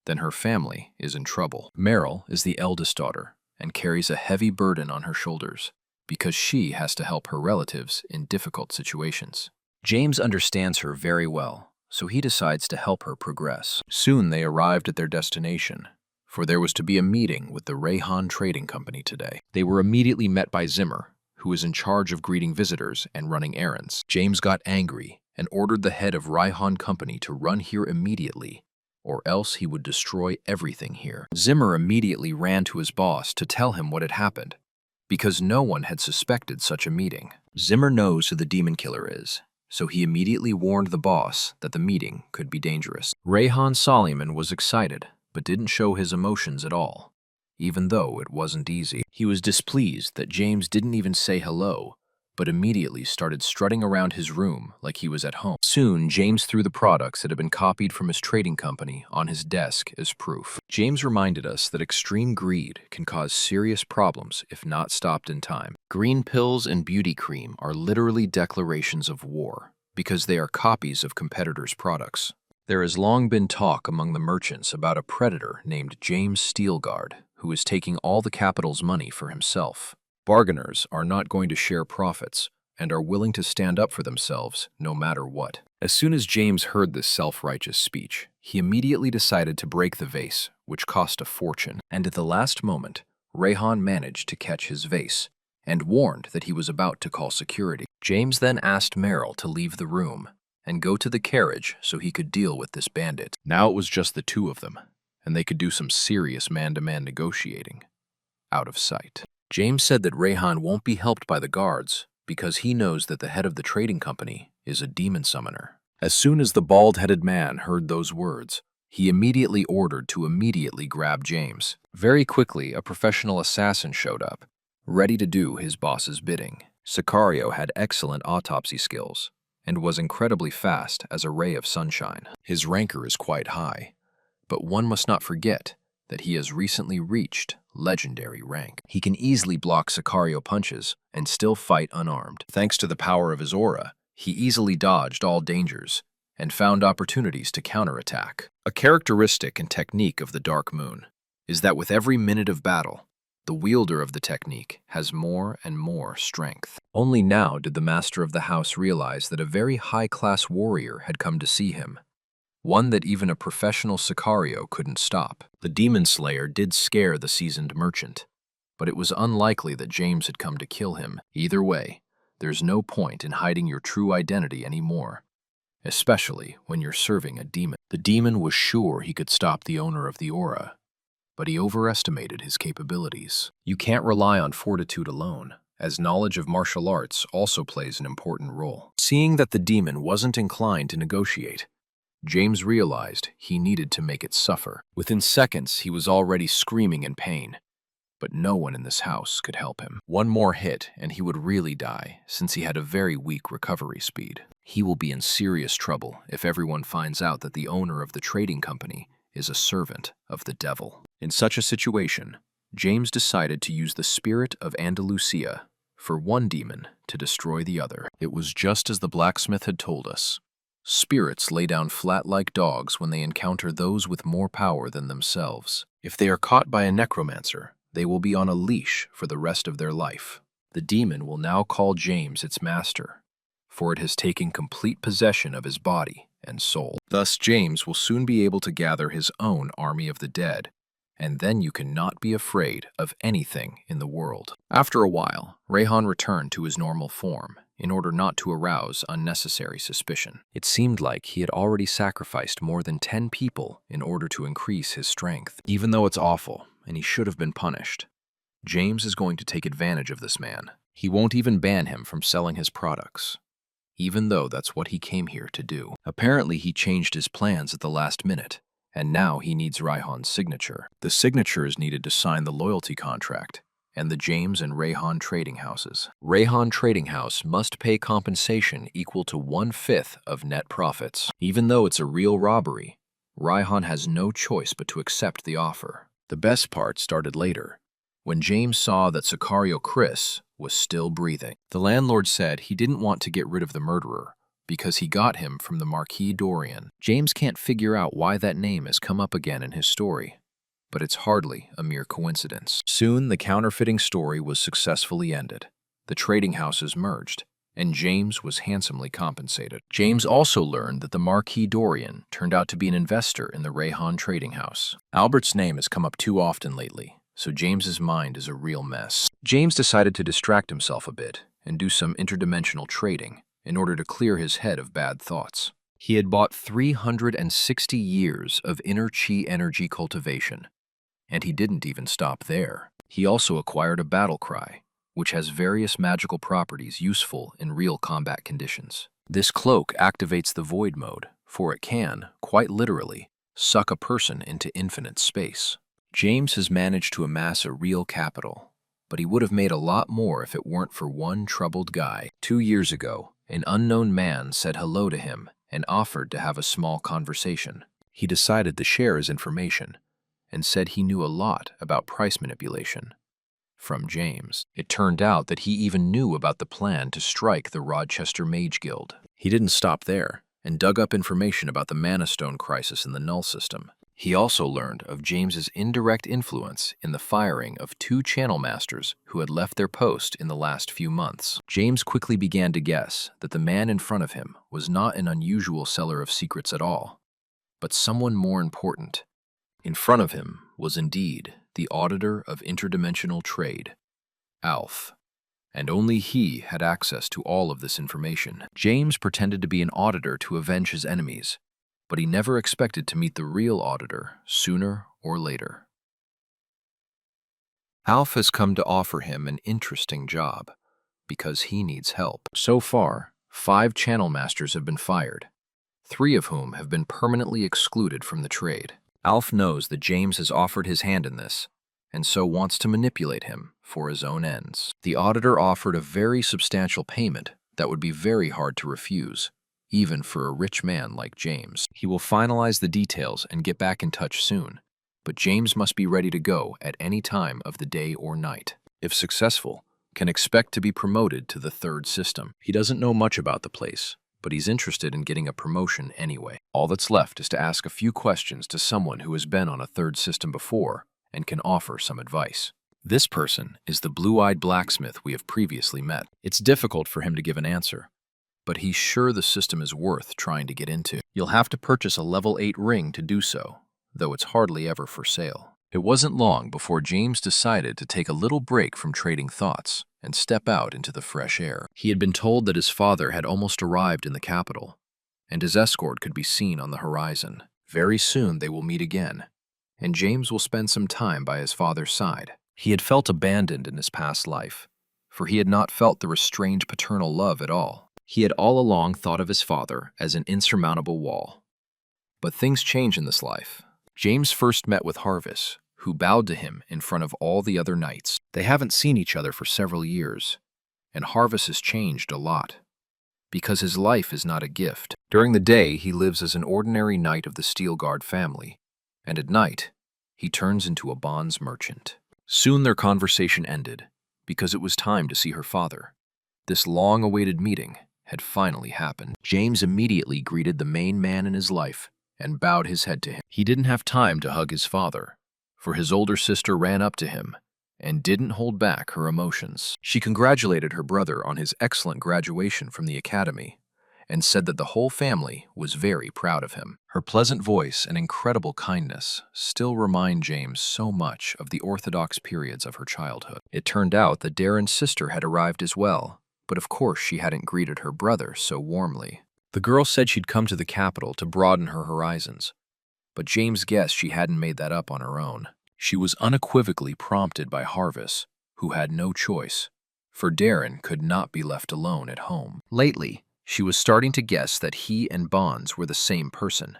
A: then her family is in trouble. Meryl is the eldest daughter and carries a heavy burden on her shoulders, because she has to help her relatives in difficult situations. James understands her very well, so he decides to help her progress. Soon they arrived at their destination, for there was to be a meeting with the Rayhan Trading Company today. They were immediately met by Zimmer, who was in charge of greeting visitors and running errands. James got angry and ordered the head of Rayhan Company to run here immediately, or else he would destroy everything here. Zimmer immediately ran to his boss to tell him what had happened, because no one had suspected such a meeting. Zimmer knows who the demon killer is, so he immediately warned the boss that the meeting could be dangerous. Rayhan Soliman was excited, but didn't show his emotions at all, even though it wasn't easy. He was displeased that James didn't even say hello, but immediately started strutting around his room like he was at home. Soon, James threw the products that had been copied from his trading company on his desk as proof. James reminded us that extreme greed can cause serious problems if not stopped in time. Green pills and beauty cream are literally declarations of war because they are copies of competitors' products. There has long been talk among the merchants about a predator named James Steelguard, who is taking all the capital's money for himself. Bargainers are not going to share profits and are willing to stand up for themselves no matter what. As soon as James heard this self-righteous speech, he immediately decided to break the vase, which cost a fortune. And at the last moment, Rayhan managed to catch his vase and warned that he was about to call security. James then asked Merrill to leave the room and go to the carriage so he could deal with this bandit. Now it was just the two of them, and they could do some serious man-to-man negotiating. Out of sight. James said that Rayhan won't be helped by the guards because he knows that the head of the trading company is a demon summoner. As soon as the bald-headed man heard those words, he immediately ordered to immediately grab James. Very quickly, a professional assassin showed up, ready to do his boss's bidding. Sicario had excellent autopsy skills and was incredibly fast as a ray of sunshine. His rancor is quite high, but one must not forget that he has recently reached legendary rank. He can easily block Sicario punches and still fight unarmed. Thanks to the power of his aura, he easily dodged all dangers and found opportunities to counterattack. A characteristic and technique of the Dark Moon is that with every minute of battle, the wielder of the technique has more and more strength. Only now did the master of the house realize that a very high-class warrior had come to see him, one that even a professional Sicario couldn't stop. The Demon Slayer did scare the seasoned merchant, but it was unlikely that James had come to kill him. Either way, there's no point in hiding your true identity anymore, especially when you're serving a demon. The demon was sure he could stop the owner of the aura, but he overestimated his capabilities. You can't rely on fortitude alone, as knowledge of martial arts also plays an important role. Seeing that the demon wasn't inclined to negotiate, James realized he needed to make it suffer. Within seconds, he was already screaming in pain, but no one in this house could help him. One more hit, and he would really die, since he had a very weak recovery speed. He will be in serious trouble if everyone finds out that the owner of the trading company is a servant of the devil. In such a situation, James decided to use the spirit of Andalusia for one demon to destroy the other. It was just as the blacksmith had told us. Spirits lay down flat like dogs when they encounter those with more power than themselves. If they are caught by a necromancer, they will be on a leash for the rest of their life. The demon will now call James its master, for it has taken complete possession of his body and soul. Thus, James will soon be able to gather his own army of the dead, and then you cannot be afraid of anything in the world. After a while, Rayhan returned to his normal form, in order not to arouse unnecessary suspicion. It seemed like he had already sacrificed more than 10 people in order to increase his strength. Even though it's awful, and he should have been punished, James is going to take advantage of this man. He won't even ban him from selling his products, even though that's what he came here to do. Apparently, he changed his plans at the last minute, and now he needs Rayhan's signature. The signature is needed to sign the loyalty contract and the James and Rayhan trading houses. Rayhan Trading House must pay compensation equal to 1/5 of net profits. Even though it's a real robbery, Rayhan has no choice but to accept the offer. The best part started later, when James saw that Sicario Chris was still breathing. The landlord said he didn't want to get rid of the murderer because he got him from the Marquis Dorian. James can't figure out why that name has come up again in his story, but it's hardly a mere coincidence. Soon, the counterfeiting story was successfully ended. The trading houses merged, and James was handsomely compensated. James also learned that the Marquis Dorian turned out to be an investor in the Rayhan Trading House. Albert's name has come up too often lately, so James's mind is a real mess. James decided to distract himself a bit and do some interdimensional trading in order to clear his head of bad thoughts. He had bought 360 years of inner chi energy cultivation, and he didn't even stop there. He also acquired a battle cry, which has various magical properties useful in real combat conditions. This cloak activates the void mode, for it can, quite literally, suck a person into infinite space. James has managed to amass a real capital, but he would have made a lot more if it weren't for one troubled guy. 2 years ago, an unknown man said hello to him and offered to have a small conversation. He decided to share his information and said he knew a lot about price manipulation from James. It turned out that he even knew about the plan to strike the Rochester Mage Guild. He didn't stop there and dug up information about the Mana Stone crisis in the Null system. He also learned of James's indirect influence in the firing of 2 channel masters who had left their post in the last few months. James quickly began to guess that the man in front of him was not an unusual seller of secrets at all, but someone more important. In front of him was indeed the Auditor of Interdimensional Trade, Alf, and only he had access to all of this information. James pretended to be an auditor to avenge his enemies, but he never expected to meet the real auditor sooner or later. Alf has come to offer him an interesting job because he needs help. So far, 5 channel masters have been fired, 3 of whom have been permanently excluded from the trade. Alf knows that James has offered his hand in this, and so wants to manipulate him for his own ends. The auditor offered a very substantial payment that would be very hard to refuse, even for a rich man like James. He will finalize the details and get back in touch soon, but James must be ready to go at any time of the day or night. If successful, can expect to be promoted to the 3rd system. He doesn't know much about the place, but he's interested in getting a promotion anyway. All that's left is to ask a few questions to someone who has been on a 3rd system before and can offer some advice. This person is the blue-eyed blacksmith we have previously met. It's difficult for him to give an answer, but he's sure the system is worth trying to get into. You'll have to purchase a level 8 ring to do so, though it's hardly ever for sale. It wasn't long before James decided to take a little break from trading thoughts and step out into the fresh air. He had been told that his father had almost arrived in the capital, and his escort could be seen on the horizon. Very soon they will meet again, and James will spend some time by his father's side. He had felt abandoned in his past life, for he had not felt the restrained paternal love at all. He had all along thought of his father as an insurmountable wall. But things change in this life. James first met with Harvis, who bowed to him in front of all the other knights. They haven't seen each other for several years, and Harvis has changed a lot, because his life is not a gift. During the day, he lives as an ordinary knight of the Steel Guard family, and at night, he turns into a bonds merchant. Soon their conversation ended, because it was time to see her father. This long-awaited meeting had finally happened. James immediately greeted the main man in his life and bowed his head to him. He didn't have time to hug his father, for his older sister ran up to him and didn't hold back her emotions. She congratulated her brother on his excellent graduation from the academy and said that the whole family was very proud of him. Her pleasant voice and incredible kindness still remind James so much of the orthodox periods of her childhood. It turned out that Darren's sister had arrived as well, but of course she hadn't greeted her brother so warmly. The girl said she'd come to the capital to broaden her horizons, but James guessed she hadn't made that up on her own. She was unequivocally prompted by Harvis, who had no choice, for Darren could not be left alone at home. Lately, she was starting to guess that he and Bonds were the same person,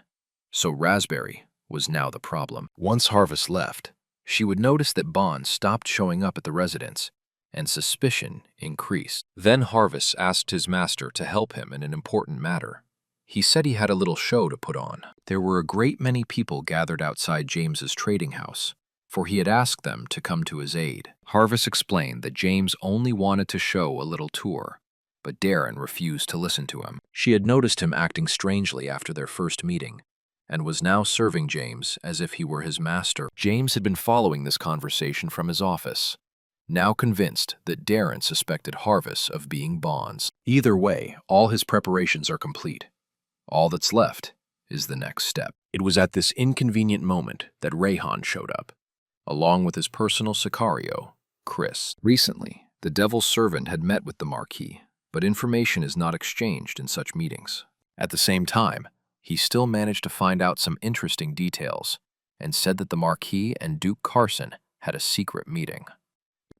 A: so Raspberry was now the problem. Once Harvis left, she would notice that Bonds stopped showing up at the residence, and suspicion increased. Then Harvis asked his master to help him in an important matter. He said he had a little show to put on. There were a great many people gathered outside James's trading house, for he had asked them to come to his aid. Harvis explained that James only wanted to show a little tour, but Darren refused to listen to him. She had noticed him acting strangely after their first meeting, and was now serving James as if he were his master. James had been following this conversation from his office, now convinced that Darren suspected Harvis of being Bonds. Either way, all his preparations are complete. All that's left is the next step. It was at this inconvenient moment that Rayhan showed up, along with his personal Sicario, Chris. Recently, the Devil's Servant had met with the Marquis, but information is not exchanged in such meetings. At the same time, he still managed to find out some interesting details, and said that the Marquis and Duke Carson had a secret meeting.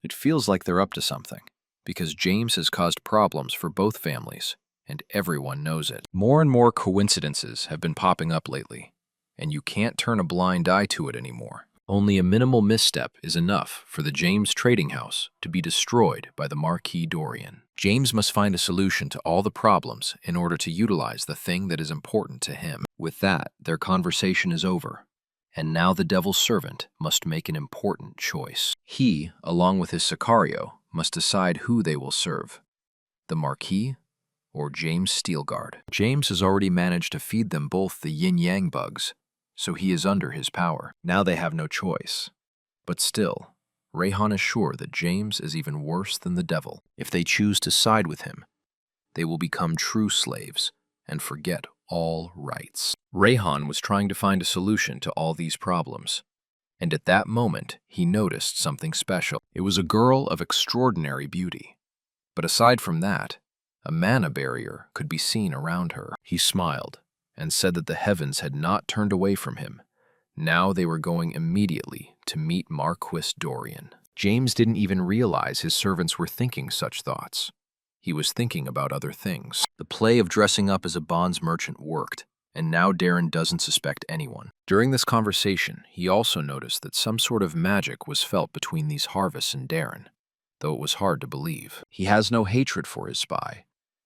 A: It feels like they're up to something, because James has caused problems for both families, and everyone knows it. More and more coincidences have been popping up lately, and you can't turn a blind eye to it anymore. Only a minimal misstep is enough for the James trading house to be destroyed by the Marquis Dorian. James must find a solution to all the problems in order to utilize the thing that is important to him. With that, their conversation is over, and now the devil's servant must make an important choice. He, along with his Sicario, must decide who they will serve, the Marquis or James Steelguard. James has already managed to feed them both the yin-yang bugs, so he is under his power. Now they have no choice. But still, Rayhan is sure that James is even worse than the devil. If they choose to side with him, they will become true slaves and forget all rights. Rayhan was trying to find a solution to all these problems, and at that moment he noticed something special. It was a girl of extraordinary beauty, but aside from that, a mana barrier could be seen around her. He smiled and said that the heavens had not turned away from him. Now they were going immediately to meet Marquis Dorian. James didn't even realize his servants were thinking such thoughts. He was thinking about other things. The play of dressing up as a bonds merchant worked, and now Darren doesn't suspect anyone. During this conversation, he also noticed that some sort of magic was felt between these Harvests and Darren, though it was hard to believe. He has no hatred for his spy,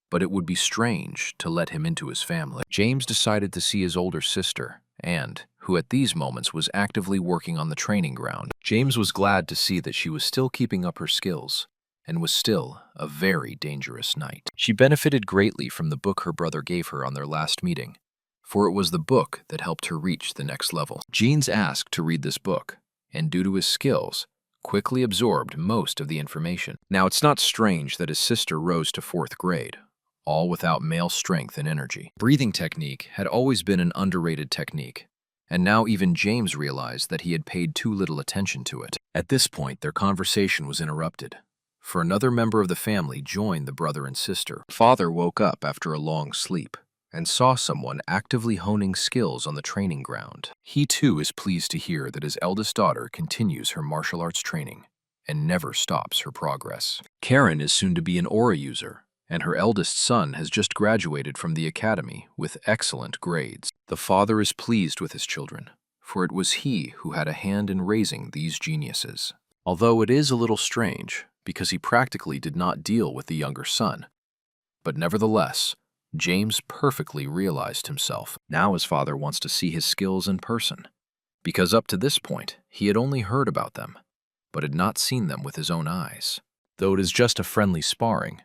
A: but it would be strange to let him into his family. James decided to see his older sister, and who at these moments was actively working on the training ground. James was glad to see that she was still keeping up her skills, and was still a very dangerous knight. She benefited greatly from the book her brother gave her on their last meeting, for it was the book that helped her reach the next level. Jeans asked to read this book, and due to his skills, quickly absorbed most of the information. Now it's not strange that his sister rose to 4th grade, all without male strength and energy. Breathing technique had always been an underrated technique, and now even James realized that he had paid too little attention to it. At this point, their conversation was interrupted, for another member of the family joined the brother and sister. Father woke up after a long sleep and saw someone actively honing skills on the training ground. He too is pleased to hear that his eldest daughter continues her martial arts training and never stops her progress. Karen is soon to be an aura user, and her eldest son has just graduated from the academy with excellent grades. The father is pleased with his children, for it was he who had a hand in raising these geniuses. Although it is a little strange, because he practically did not deal with the younger son. But nevertheless, James perfectly realized himself. Now his father wants to see his skills in person, because up to this point, he had only heard about them, but had not seen them with his own eyes. Though it is just a friendly sparring,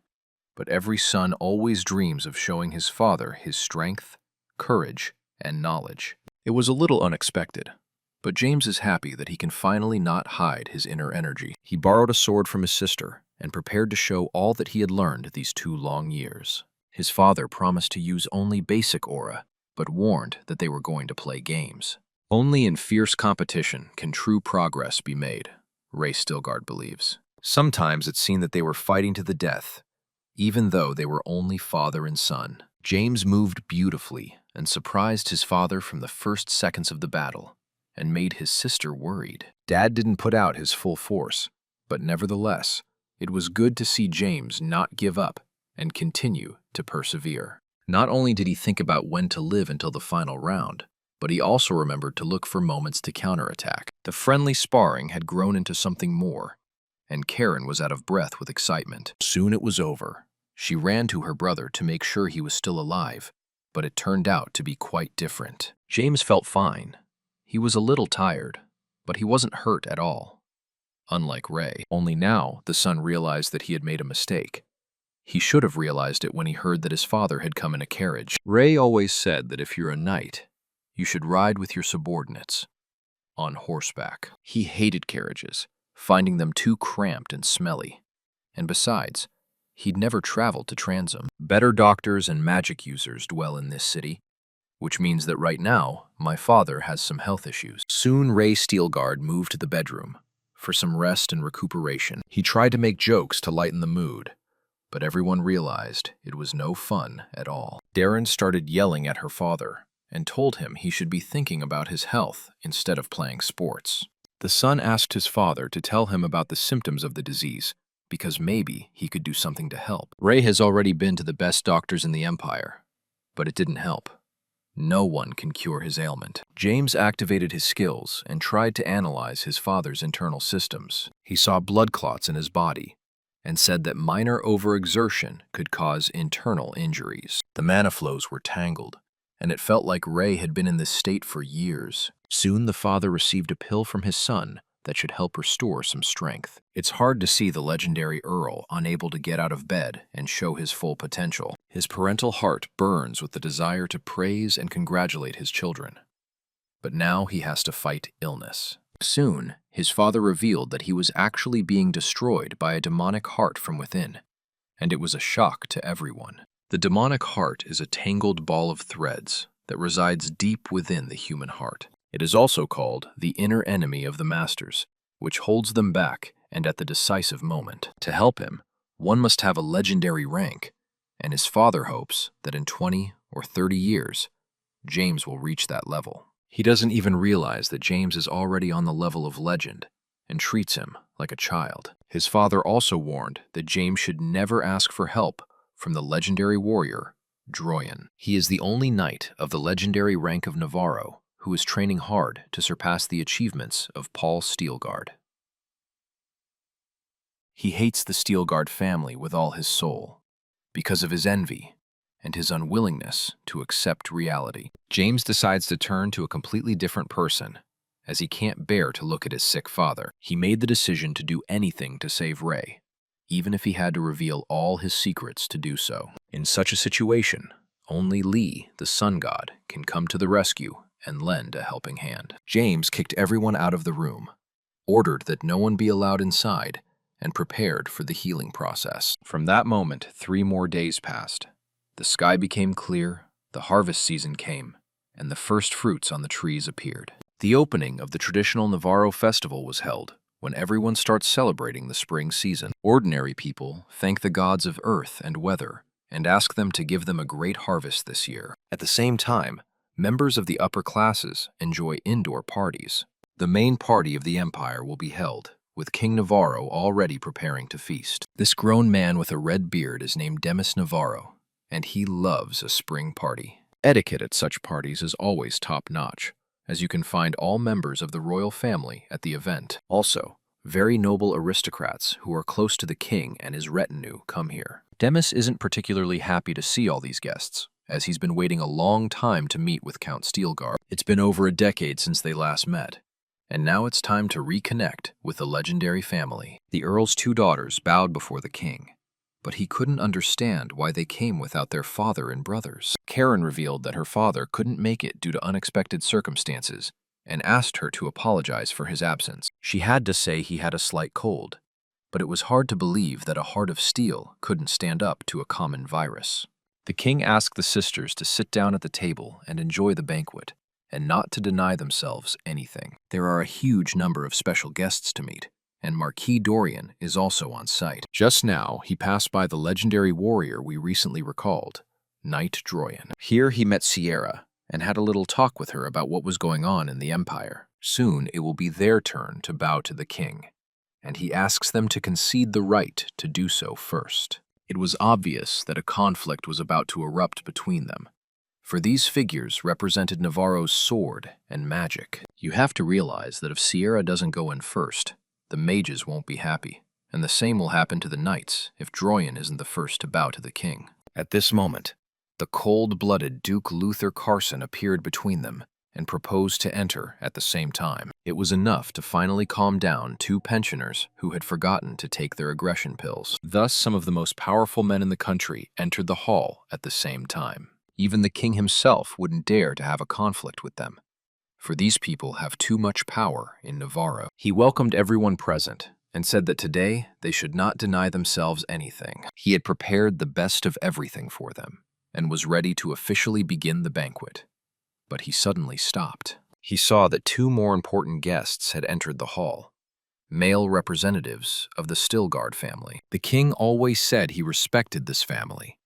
A: but every son always dreams of showing his father his strength, courage, and knowledge. It was a little unexpected, but James is happy that he can finally not hide his inner energy. He borrowed a sword from his sister and prepared to show all that he had learned these 2 long years. His father promised to use only basic aura, but warned that they were going to play games. Only in fierce competition can true progress be made, Ray Stilgard believes. Sometimes it seemed that they were fighting to the death, even though they were only father and son. James moved beautifully and surprised his father from the first seconds of the battle, and made his sister worried. Dad didn't put out his full force, but nevertheless, it was good to see James not give up and continue to persevere. Not only did he think about when to live until the final round, but he also remembered to look for moments to counterattack. The friendly sparring had grown into something more, and Karen was out of breath with excitement. Soon it was over. She ran to her brother to make sure he was still alive, but it turned out to be quite different. James felt fine. He was a little tired, but he wasn't hurt at all. Unlike Ray, only now the son realized that he had made a mistake. He should have realized it when he heard that his father had come in a carriage. Ray always said that if you're a knight, you should ride with your subordinates, on horseback. He hated carriages, finding them too cramped and smelly. And besides, he'd never traveled to Transam. Better doctors and magic users dwell in this city, which means that right now, my father has some health issues. Soon Ray Steelguard moved to the bedroom for some rest and recuperation. He tried to make jokes to lighten the mood, but everyone realized it was no fun at all. Darren started yelling at her father and told him he should be thinking about his health instead of playing sports. The son asked his father to tell him about the symptoms of the disease, because maybe he could do something to help. Ray has already been to the best doctors in the Empire, but it didn't help. No one can cure his ailment. James activated his skills and tried to analyze his father's internal systems. He saw blood clots in his body and said that minor overexertion could cause internal injuries. The mana flows were tangled, and it felt like Ray had been in this state for years. Soon the father received a pill from his son that should help restore some strength. It's hard to see the legendary Earl unable to get out of bed and show his full potential. His parental heart burns with the desire to praise and congratulate his children. But now he has to fight illness. Soon, his father revealed that he was actually being destroyed by a demonic heart from within, and it was a shock to everyone. The demonic heart is a tangled ball of threads that resides deep within the human heart. It is also called the inner enemy of the masters, which holds them back and at the decisive moment. To help him, one must have a legendary rank, and his father hopes that in 20 or 30 years, James will reach that level. He doesn't even realize that James is already on the level of legend and treats him like a child. His father also warned that James should never ask for help from the legendary warrior, Droyan. He is the only knight of the legendary rank of Navarro who is training hard to surpass the achievements of Paul Steelguard. He hates the Steelguard family with all his soul because of his envy and his unwillingness to accept reality. James decides to turn to a completely different person, as he can't bear to look at his sick father. He made the decision to do anything to save Ray, even if he had to reveal all his secrets to do so. In such a situation, only Lee, the sun god, can come to the rescue and lend a helping hand. James kicked everyone out of the room, ordered that no one be allowed inside, and prepared for the healing process. From that moment, 3 more days passed. The sky became clear, the harvest season came, and the first fruits on the trees appeared. The opening of the traditional Navarro festival was held, when everyone starts celebrating the spring season. Ordinary people thank the gods of earth and weather and ask them to give them a great harvest this year. At the same time, members of the upper classes enjoy indoor parties. The main party of the empire will be held, with King Navarro already preparing to feast. This grown man with a red beard is named Demis Navarro, and he loves a spring party. Etiquette at such parties is always top-notch, as you can find all members of the royal family at the event. Also, very noble aristocrats who are close to the king and his retinue come here. Demis isn't particularly happy to see all these guests, as he's been waiting a long time to meet with Count Steelguard. It's been over a decade since they last met, and now it's time to reconnect with the legendary family. The Earl's 2 daughters bowed before the king, but he couldn't understand why they came without their father and brothers. Karen revealed that her father couldn't make it due to unexpected circumstances and asked her to apologize for his absence. She had to say he had a slight cold, but it was hard to believe that a heart of steel couldn't stand up to a common virus. The king asked the sisters to sit down at the table and enjoy the banquet, and not to deny themselves anything. There are a huge number of special guests to meet, and Marquis Dorian is also on site. Just now, he passed by the legendary warrior we recently recalled, Knight Droyan. Here he met Sierra and had a little talk with her about what was going on in the Empire. Soon it will be their turn to bow to the king, and he asks them to concede the right to do so first. It was obvious that a conflict was about to erupt between them, for these figures represented Navarro's sword and magic. You have to realize that if Sierra doesn't go in first, the mages won't be happy, and the same will happen to the knights if Droyan isn't the first to bow to the king. At this moment, the cold-blooded Duke Luther Carson appeared between them and proposed to enter at the same time. It was enough to finally calm down 2 pensioners who had forgotten to take their aggression pills. Thus, some of the most powerful men in the country entered the hall at the same time. Even the king himself wouldn't dare to have a conflict with them, for these people have too much power in Navarro. He welcomed everyone present and said that today they should not deny themselves anything. He had prepared the best of everything for them and was ready to officially begin the banquet. But he suddenly stopped. He saw that 2 more important guests had entered the hall, male representatives of the Steelguard family. The king always said he respected this family,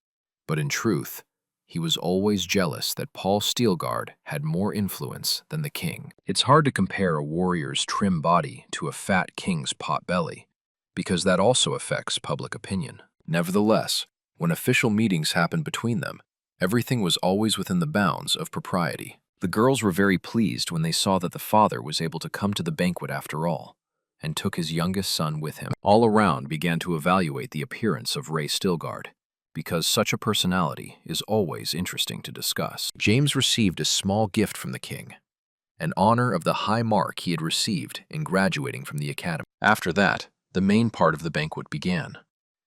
A: but in truth, he was always jealous that Paul Steelguard had more influence than the king. It's hard to compare a warrior's trim body to a fat king's pot belly, because that also affects public opinion. Nevertheless, when official meetings happened between them, Everything was always within the bounds of propriety. The girls were very pleased when they saw that the father was able to come to the banquet after all, and took his youngest son with him. All around began to evaluate the appearance of Ray Stilgard, because such a personality is always interesting to discuss. James received a small gift from the king, an honor of the high mark he had received in graduating from the academy. After that, the main part of the banquet began.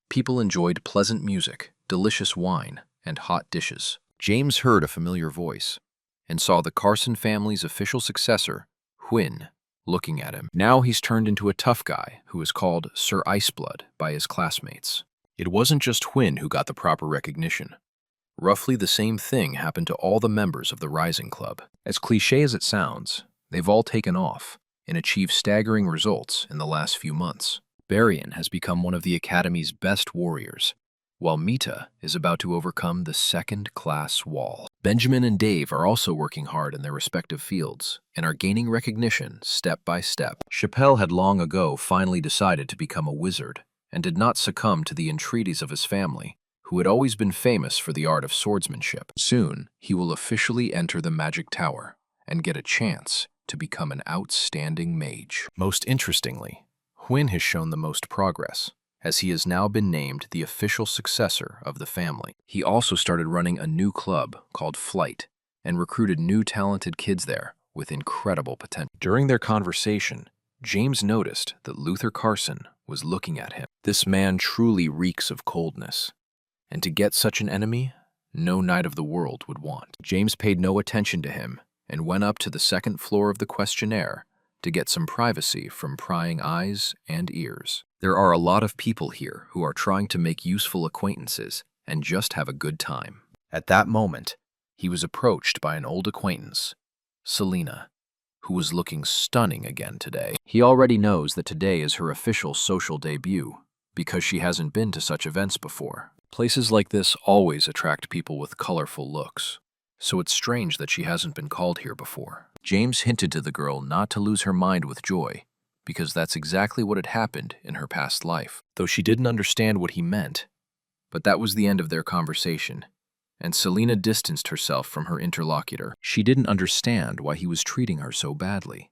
A: People enjoyed pleasant music, delicious wine, and hot dishes. James heard a familiar voice and saw the Carson family's official successor, Hwin, looking at him. Now he's turned into a tough guy who is called Sir Iceblood by his classmates. It wasn't just Hwin who got the proper recognition. Roughly the same thing happened to all the members of the Rising Club. As cliché as it sounds, they've all taken off and achieved staggering results in the last few months. Barian has become one of the Academy's best warriors, while Mita is about to overcome the second-class wall. Benjamin and Dave are also working hard in their respective fields and are gaining recognition step by step. Chappelle had long ago finally decided to become a wizard and did not succumb to the entreaties of his family, who had always been famous for the art of swordsmanship. Soon, he will officially enter the Magic Tower and get a chance to become an outstanding mage. Most interestingly, Hwin has shown the most progress, as he has now been named the official successor of the family. He also started running a new club called Flight and recruited new talented kids there with incredible potential. During their conversation, James noticed that Luther Carson was looking at him. This man truly reeks of coldness, and to get such an enemy, no knight of the world would want. James paid no attention to him and went up to the second floor of the questionnaire to get some privacy from prying eyes and ears. There are a lot of people here who are trying to make useful acquaintances and just have a good time. At that moment, he was approached by an old acquaintance, Selena, who was looking stunning again today. He already knows that today is her official social debut because she hasn't been to such events before. Places like this always attract people with colorful looks, so it's strange that she hasn't been called here before. James hinted to the girl not to lose her mind with joy, because that's exactly what had happened in her past life, though she didn't understand what he meant. But that was the end of their conversation, and Selena distanced herself from her interlocutor. She didn't understand why he was treating her so badly.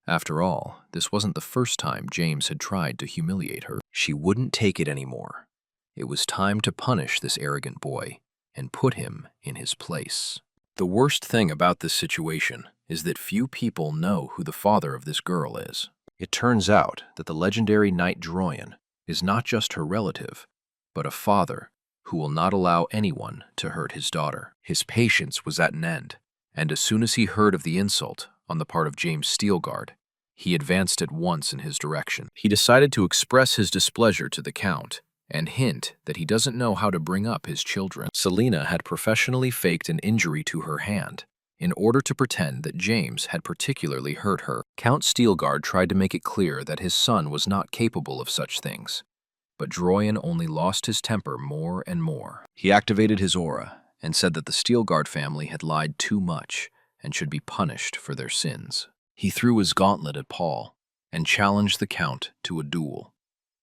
A: After all, this wasn't the first time James had tried to humiliate her. She wouldn't take it anymore. It was time to punish this arrogant boy and put him in his place. The worst thing about this situation is that few people know who the father of this girl is. It turns out that the legendary knight Droyan is not just her relative, but a father who will not allow anyone to hurt his daughter. His patience was at an end, and as soon as he heard of the insult on the part of James Stilgard, he advanced at once in his direction. He decided to express his displeasure to the Count and hint that he doesn't know how to bring up his children. Selena had professionally faked an injury to her hand in order to pretend that James had particularly hurt her. Count Stilgard tried to make it clear that his son was not capable of such things, but Droyan only lost his temper more and more. He activated his aura and said that the Stilgard family had lied too much and should be punished for their sins. He threw his gauntlet at Paul and challenged the Count to a duel,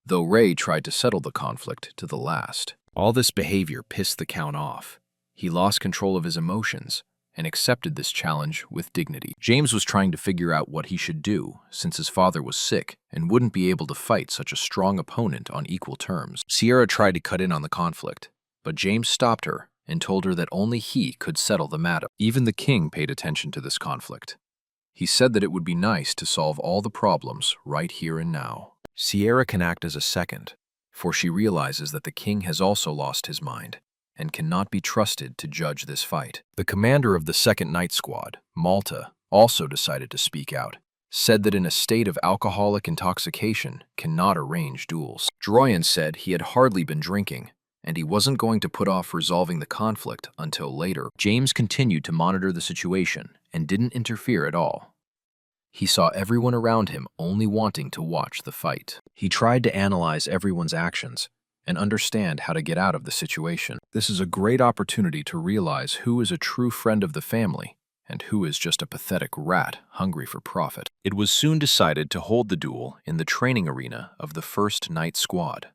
A: though Ray tried to settle the conflict to the last. All this behavior pissed the Count off. He lost control of his emotions and accepted this challenge with dignity. James was trying to figure out what he should do since his father was sick and wouldn't be able to fight such a strong opponent on equal terms. Sierra tried to cut in on the conflict, but James stopped her and told her that only he could settle the matter. Even the king paid attention to this conflict. He said that it would be nice to solve all the problems right here and now. Sierra can act as a second, for she realizes that the king has also lost his mind and cannot be trusted to judge this fight. The commander of the second night squad, Malta, also decided to speak out, said that in a state of alcoholic intoxication cannot arrange duels. Droyan said he had hardly been drinking, and he wasn't going to put off resolving the conflict until later. James continued to monitor the situation and didn't interfere at all. He saw everyone around him only wanting to watch the fight. He tried to analyze everyone's actions and understand how to get out of the situation. This is a great opportunity to realize who is a true friend of the family and who is just a pathetic rat hungry for profit. It was soon decided to hold the duel in the training arena of the first night squad.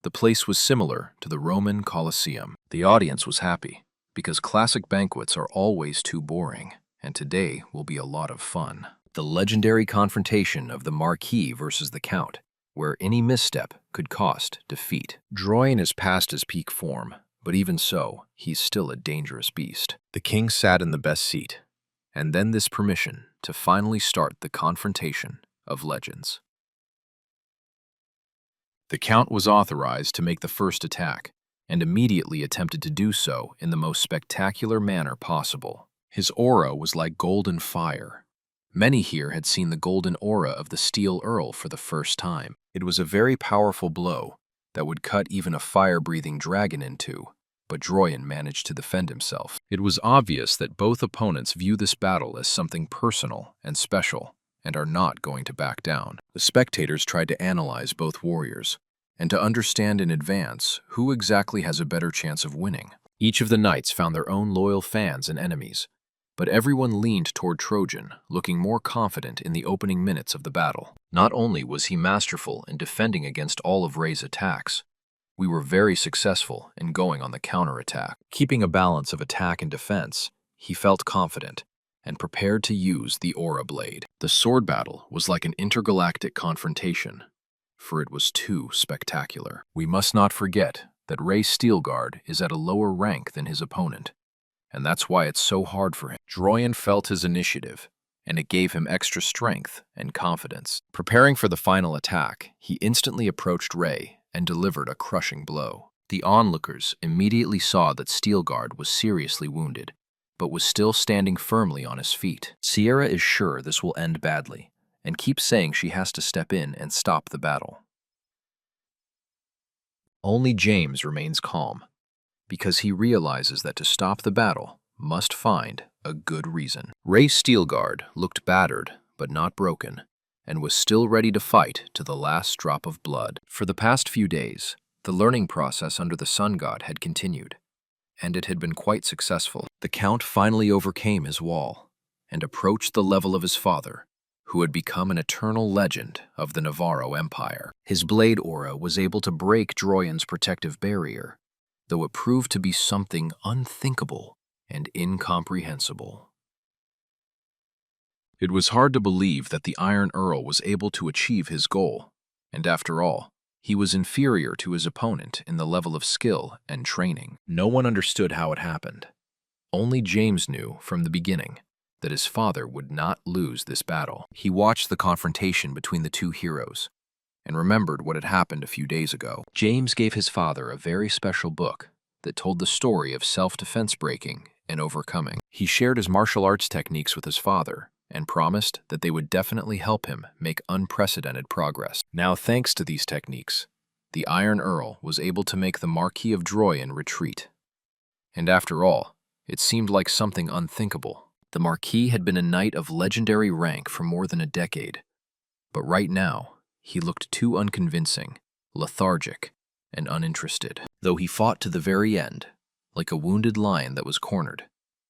A: The place was similar to the Roman Colosseum. The audience was happy because classic banquets are always too boring, and today will be a lot of fun. The legendary confrontation of the Marquis versus the Count, where any misstep could cost defeat. Droyan is past his peak form, but even so, he's still a dangerous beast. The king sat in the best seat, and then this permission to finally start the confrontation of legends. The Count was authorized to make the first attack, and immediately attempted to do so in the most spectacular manner possible. His aura was like golden fire. Many here had seen the golden aura of the Steel Earl for the first time. It was a very powerful blow that would cut even a fire-breathing dragon in two, but Droyan managed to defend himself. It was obvious that both opponents view this battle as something personal and special, and are not going to back down. The spectators tried to analyze both warriors, and to understand in advance who exactly has a better chance of winning. Each of the knights found their own loyal fans and enemies, but everyone leaned toward Trojan, looking more confident in the opening minutes of the battle. Not only was he masterful in defending against all of Ray's attacks, we were very successful in going on the counterattack. Keeping a balance of attack and defense, he felt confident and prepared to use the Aura Blade. The sword battle was like an intergalactic confrontation, for it was too spectacular. We must not forget that Ray Steelguard is at a lower rank than his opponent, and that's why it's so hard for him. Droyan felt his initiative, and it gave him extra strength and confidence. Preparing for the final attack, he instantly approached Ray and delivered a crushing blow. The onlookers immediately saw that Steelguard was seriously wounded, but was still standing firmly on his feet. Sierra is sure this will end badly, and keeps saying she has to step in and stop the battle. Only James remains calm, because he realizes that to stop the battle must find a good reason. Ray Steelguard looked battered but not broken, and was still ready to fight to the last drop of blood. For the past few days, the learning process under the Sun God had continued, and it had been quite successful. The Count finally overcame his wall and approached the level of his father, who had become an eternal legend of the Navarro Empire. His blade aura was able to break Droyan's protective barrier, though it proved to be something unthinkable and incomprehensible. It was hard to believe that the Iron Earl was able to achieve his goal, and after all, he was inferior to his opponent in the level of skill and training. No one understood how it happened. Only James knew from the beginning that his father would not lose this battle. He watched the confrontation between the two heroes and remembered what had happened a few days ago. James gave his father a very special book that told the story of self-defense breaking and overcoming. He shared his martial arts techniques with his father and promised that they would definitely help him make unprecedented progress. Now, thanks to these techniques, the Iron Earl was able to make the Marquis of Droyan retreat. And after all, it seemed like something unthinkable. The Marquis had been a knight of legendary rank for more than a decade, but right now, he looked too unconvincing, lethargic, and uninterested. Though he fought to the very end, like a wounded lion that was cornered,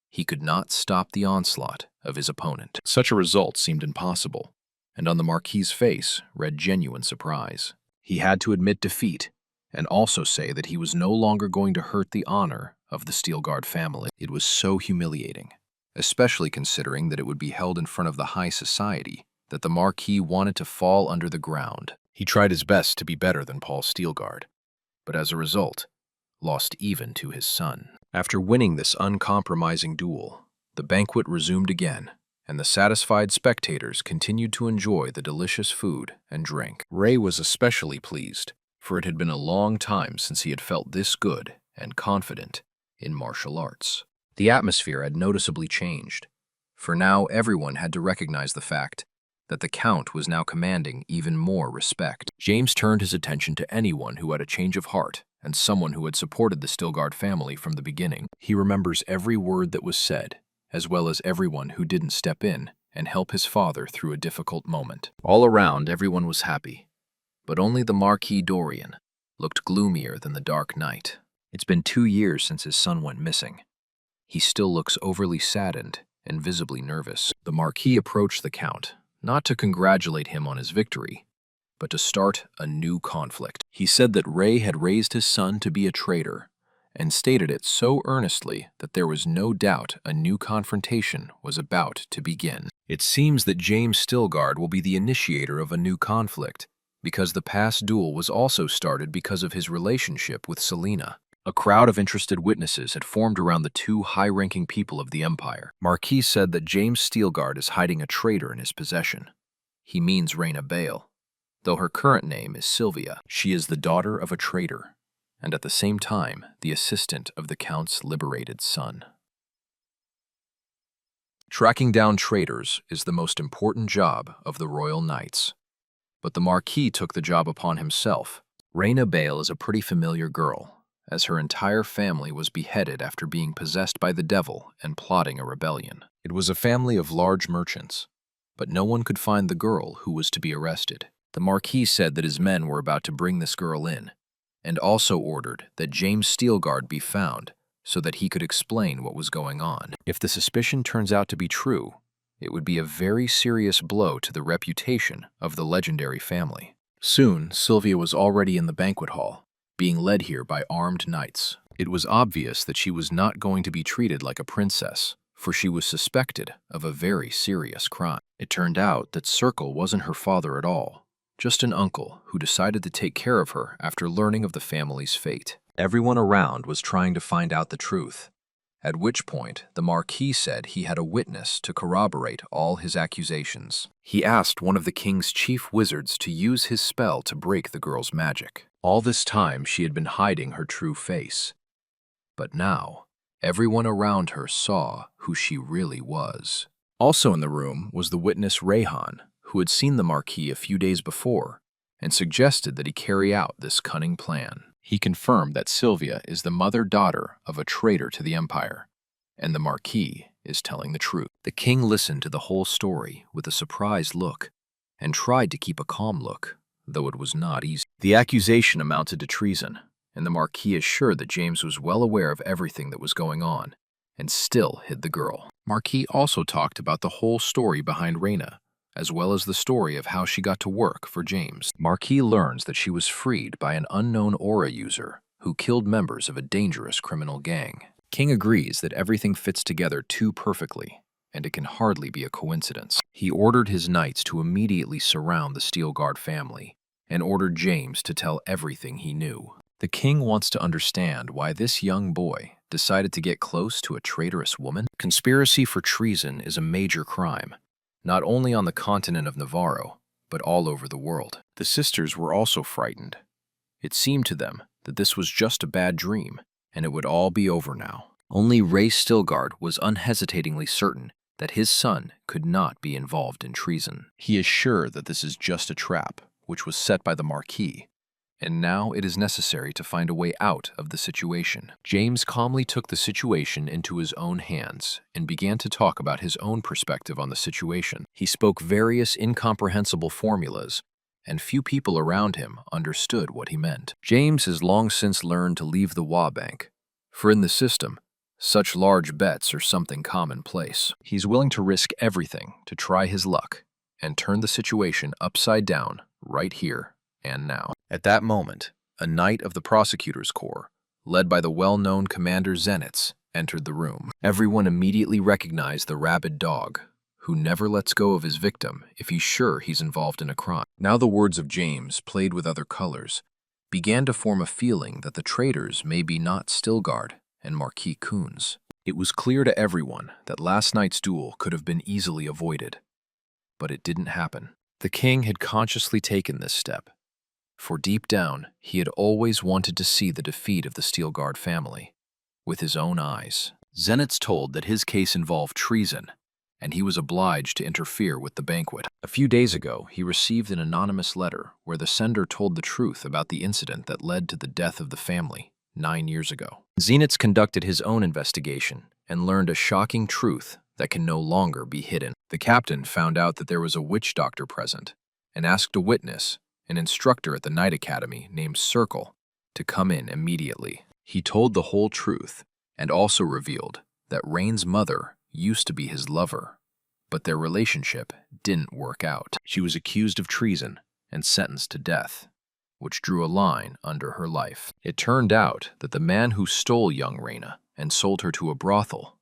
A: he could not stop the onslaught of his opponent. Such a result seemed impossible, and on the Marquis's face read genuine surprise. He had to admit defeat, and also say that he was no longer going to hurt the honor of the Steelguard family. It was so humiliating, especially considering that it would be held in front of the high society, that the Marquis wanted to fall under the ground. He tried his best to be better than Paul Steelguard, but as a result, lost even to his son. After winning this uncompromising duel, the banquet resumed again, and the satisfied spectators continued to enjoy the delicious food and drink. Ray was especially pleased, for it had been a long time since he had felt this good and confident in martial arts. The atmosphere had noticeably changed, for now everyone had to recognize the fact that the Count was now commanding even more respect. James turned his attention to anyone who had a change of heart and someone who had supported the Steelguard family from the beginning. He remembers every word that was said, as well as everyone who didn't step in and help his father through a difficult moment. All around, everyone was happy, but only the Marquis Dorian looked gloomier than the Dark Knight. It's been 2 years since his son went missing. He still looks overly saddened and visibly nervous. The Marquis approached the Count, not to congratulate him on his victory, but to start a new conflict. He said that Ray had raised his son to be a traitor, and stated it so earnestly that there was no doubt a new confrontation was about to begin. It seems that James Stilgard will be the initiator of a new conflict, because the past duel was also started because of his relationship with Selena. A crowd of interested witnesses had formed around the two high-ranking people of the Empire. Marquis said that James Stilgard is hiding a traitor in his possession. He means Reyna Bale, though her current name is Sylvia. She is the daughter of a traitor, and at the same time, the assistant of the Count's liberated son. Tracking down traitors is the most important job of the Royal Knights. But the Marquis took the job upon himself. Reyna Bale is a pretty familiar girl, as her entire family was beheaded after being possessed by the devil and plotting a rebellion. It was a family of large merchants, but no one could find the girl who was to be arrested. The Marquis said that his men were about to bring this girl in, and also ordered that James Stilgard be found so that he could explain what was going on. If the suspicion turns out to be true, it would be a very serious blow to the reputation of the legendary family. Soon, Sylvia was already in the banquet hall, being led here by armed knights. It was obvious that she was not going to be treated like a princess, for she was suspected of a very serious crime. It turned out that Circle wasn't her father at all, just an uncle who decided to take care of her after learning of the family's fate. Everyone around was trying to find out the truth, at which point the Marquis said he had a witness to corroborate all his accusations. He asked one of the king's chief wizards to use his spell to break the girl's magic. All this time she had been hiding her true face. But now, everyone around her saw who she really was. Also in the room was the witness Rayhan, who had seen the Marquis a few days before and suggested that he carry out this cunning plan. He confirmed that Sylvia is the mother-daughter of a traitor to the Empire, and the Marquis is telling the truth. The king listened to the whole story with a surprised look and tried to keep a calm look, though it was not easy. The accusation amounted to treason, and the Marquis assured that James was well aware of everything that was going on and still hid the girl. Marquis also talked about the whole story behind Reyna, as well as the story of how she got to work for James. Marquis learns that she was freed by an unknown aura user who killed members of a dangerous criminal gang. King agrees that everything fits together too perfectly, and it can hardly be a coincidence. He ordered his knights to immediately surround the Stilgard family and ordered James to tell everything he knew. The king wants to understand why this young boy decided to get close to a traitorous woman. Conspiracy for treason is a major crime, not only on the continent of Navarro, but all over the world. The sisters were also frightened. It seemed to them that this was just a bad dream, and it would all be over now. Only Ray Stilgard was unhesitatingly certain that his son could not be involved in treason. He is sure that this is just a trap, which was set by the Marquis, and now it is necessary to find a way out of the situation. James calmly took the situation into his own hands and began to talk about his own perspective on the situation. He spoke various incomprehensible formulas, and few people around him understood what he meant. James has long since learned to leave the Wa Bank, for in the system, such large bets are something commonplace. He's willing to risk everything to try his luck and turn the situation upside down right here and now. At that moment, a knight of the prosecutor's corps, led by the well-known Commander Zenitz, entered the room. Everyone immediately recognized the rabid dog, who never lets go of his victim if he's sure he's involved in a crime. Now the words of James, played with other colors, began to form a feeling that the traitors may be not Stilgard and Marquis Kunz. It was clear to everyone that last night's duel could have been easily avoided, but it didn't happen. The king had consciously taken this step, for deep down, he had always wanted to see the defeat of the Stilgard family with his own eyes. Zenitz told that his case involved treason, and he was obliged to interfere with the banquet. A few days ago, he received an anonymous letter where the sender told the truth about the incident that led to the death of the family 9 years ago. Zenitz conducted his own investigation and learned a shocking truth that can no longer be hidden. The captain found out that there was a witch doctor present and asked a witness, an instructor at the Night Academy named Circle, to come in immediately. He told the whole truth and also revealed that Rain's mother used to be his lover, but their relationship didn't work out. She was accused of treason and sentenced to death. which drew a line under her life. It turned out that the man who stole young Reina and sold her to a brothel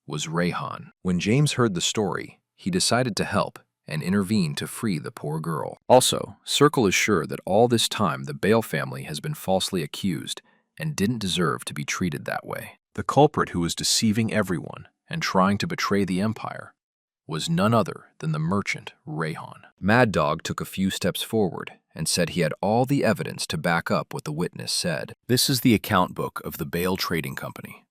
A: was Rayhan. When James heard the story, he decided to help and intervene to free the poor girl. Also, Circle is sure that all this time the Bale family has been falsely accused and didn't deserve to be treated that way. The culprit who was deceiving everyone and trying to betray the Empire was none other than the merchant Rayhan. Mad Dog took a few steps forward and said he had all the evidence to back up what the witness said. This is the account book of the Bale Trading Company.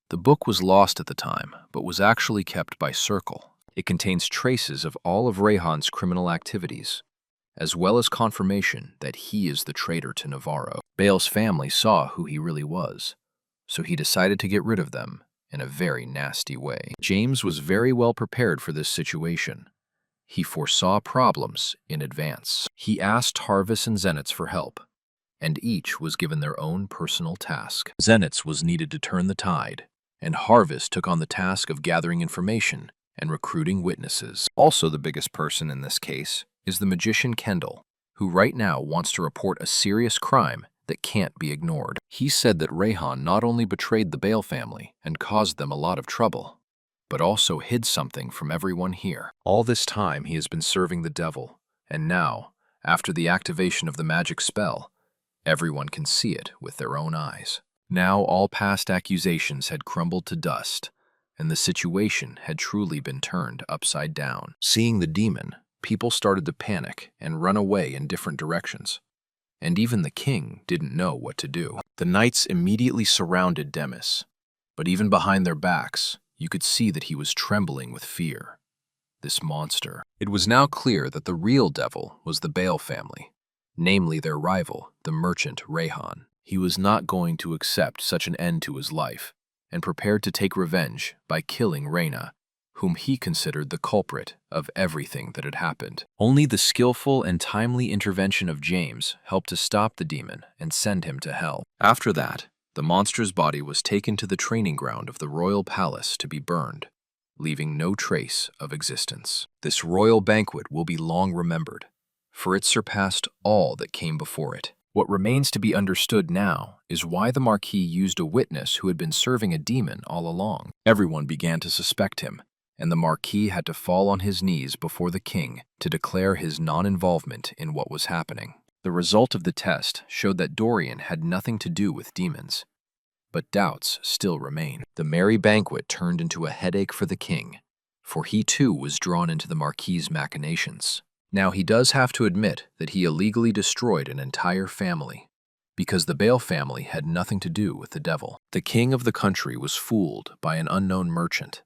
A: The book was lost at the time, but was actually kept by Circle. It contains traces of all of Rayhan's criminal activities, as well as confirmation that he is the traitor to Navarro. Bale's family saw who he really was, so he decided to get rid of them in a very nasty way. James was very well prepared for this situation. He foresaw problems in advance. He asked Harvest and Zenitz for help, and each was given their own personal task. Zenitz was needed to turn the tide, and Harvest took on the task of gathering information and recruiting witnesses. Also the biggest person in this case is the magician Kendall, who right now wants to report a serious crime that can't be ignored. He said that Rayhan not only betrayed the Bale family and caused them a lot of trouble, but also hid something from everyone here. All this time he has been serving the devil, and now, after the activation of the magic spell, everyone can see it with their own eyes. Now all past accusations had crumbled to dust, and the situation had truly been turned upside down. Seeing the demon, people started to panic and run away in different directions. And even the king didn't know what to do. The knights immediately surrounded Demis, but even behind their backs, you could see that he was trembling with fear. This monster. It was now clear that the real devil was the Bale family, namely their rival, the merchant Rayhan. He was not going to accept such an end to his life, and prepared to take revenge by killing Reina, whom he considered the culprit of everything that had happened. Only the skillful and timely intervention of James helped to stop the demon and send him to hell. After that, the monster's body was taken to the training ground of the royal palace to be burned, leaving no trace of existence. This royal banquet will be long remembered, for it surpassed all that came before it. What remains to be understood now is why the Marquis used a witness who had been serving a demon all along. Everyone began to suspect him, and the Marquis had to fall on his knees before the king to declare his non-involvement in what was happening. The result of the test showed that Dorian had nothing to do with demons, but doubts still remain. The merry banquet turned into a headache for the king, for he too was drawn into the Marquis's machinations. Now he does have to admit that he illegally destroyed an entire family, because the Bale family had nothing to do with the devil. The king of the country was fooled by an unknown merchant.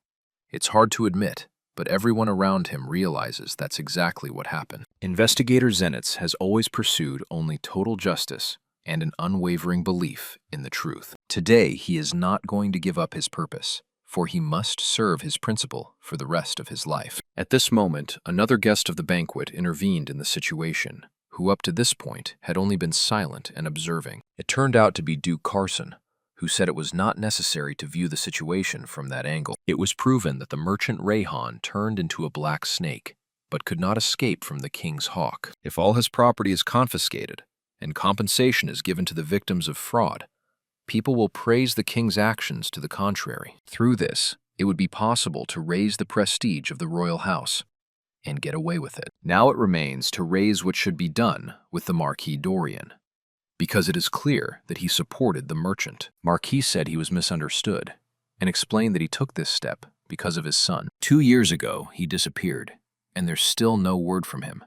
A: It's hard to admit, but everyone around him realizes that's exactly what happened. Investigator Zenitz has always pursued only total justice and an unwavering belief in the truth. Today, he is not going to give up his purpose, for he must serve his principle for the rest of his life. At this moment, another guest of the banquet intervened in the situation, who up to this point had only been silent and observing. It turned out to be Duke Carson, who said it was not necessary to view the situation from that angle. It was proven that the merchant Rayhan turned into a black snake, but could not escape from the king's hawk. If all his property is confiscated, and compensation is given to the victims of fraud, people will praise the king's actions to the contrary. Through this, it would be possible to raise the prestige of the royal house and get away with it. Now it remains to raise what should be done with the Marquis Dorian, because it is clear that he supported the merchant. Marquis said he was misunderstood and explained that he took this step because of his son. 2 years ago, he disappeared, and there's still no word from him.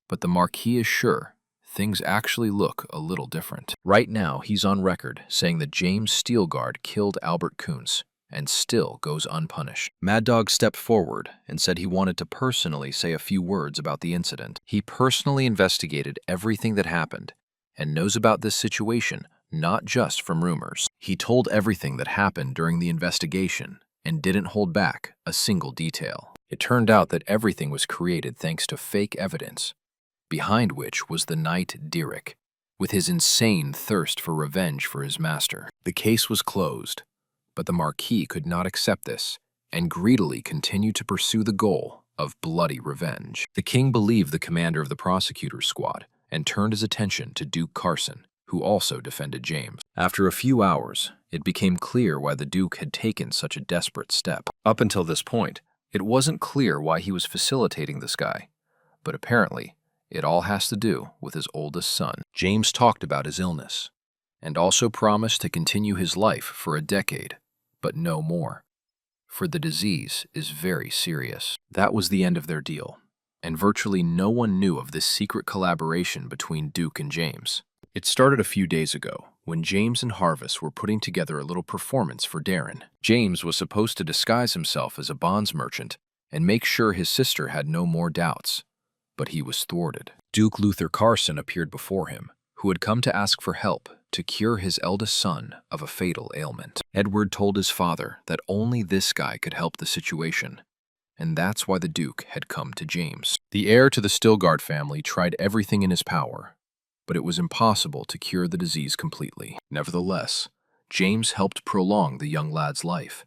A: But the Marquis is sure things actually look a little different. Right now, he's on record saying that James Steelguard killed Albert Kuntz and still goes unpunished. Mad Dog stepped forward and said he wanted to personally say a few words about the incident. He personally investigated everything that happened and knows about this situation not just from rumors. He told everything that happened during the investigation and didn't hold back a single detail. It turned out that everything was created thanks to fake evidence, behind which was the knight Derek, with his insane thirst for revenge for his master. The case was closed, but the Marquis could not accept this and greedily continued to pursue the goal of bloody revenge. The king believed the commander of the prosecutor's squad and turned his attention to Duke Carson, who also defended James. After a few hours, it became clear why the Duke had taken such a desperate step. Up until this point, it wasn't clear why he was facilitating this guy, but apparently, it all has to do with his oldest son. James talked about his illness, and also promised to continue his life for a decade, but no more, for the disease is very serious. That was the end of their deal, and virtually no one knew of this secret collaboration between Duke and James. It started a few days ago, when James and Harvest were putting together a little performance for Darren. James was supposed to disguise himself as a bonds merchant and make sure his sister had no more doubts, but he was thwarted. Duke Luther Carson appeared before him, who had come to ask for help to cure his eldest son of a fatal ailment. Edward told his father that only this guy could help the situation, and that's why the Duke had come to James. The heir to the Stilgard family tried everything in his power, but it was impossible to cure the disease completely. Nevertheless, James helped prolong the young lad's life,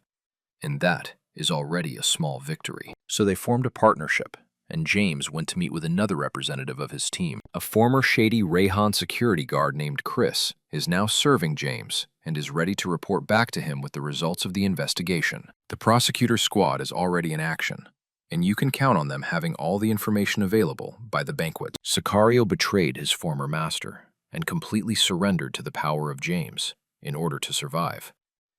A: and that is already a small victory. So they formed a partnership, and James went to meet with another representative of his team. A former shady Rayhan security guard named Chris is now serving James and is ready to report back to him with the results of the investigation. The prosecutor's squad is already in action, and you can count on them having all the information available by the banquet. Sicario betrayed his former master and completely surrendered to the power of James in order to survive,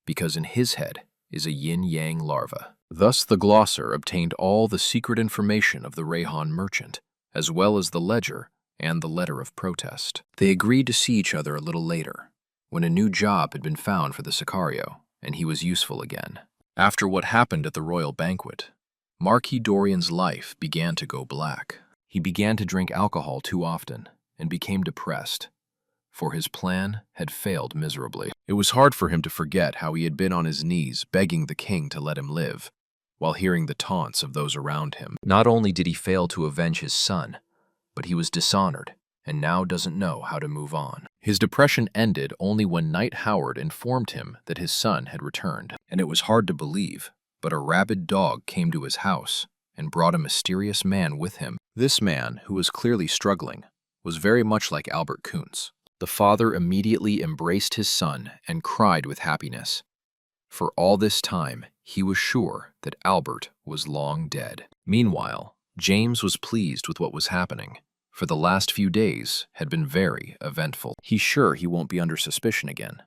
A: because in his head is a yin-yang larva. Thus the glosser obtained all the secret information of the Rayhan merchant, as well as the ledger and the letter of protest. They agreed to see each other a little later, when a new job had been found for the Sicario, and he was useful again. After what happened at the royal banquet, Marquis Dorian's life began to go black. He began to drink alcohol too often and became depressed, for his plan had failed miserably. It was hard for him to forget how he had been on his knees begging the king to let him live, while hearing the taunts of those around him. Not only did he fail to avenge his son, but he was dishonored and now doesn't know how to move on. His depression ended only when Knight Howard informed him that his son had returned, and it was hard to believe, but a rabid dog came to his house and brought a mysterious man with him. This man, who was clearly struggling, was very much like Albert Kuntz. The father immediately embraced his son and cried with happiness. For all this time, he was sure that Albert was long dead. Meanwhile, James was pleased with what was happening, for the last few days had been very eventful. He's sure he won't be under suspicion again,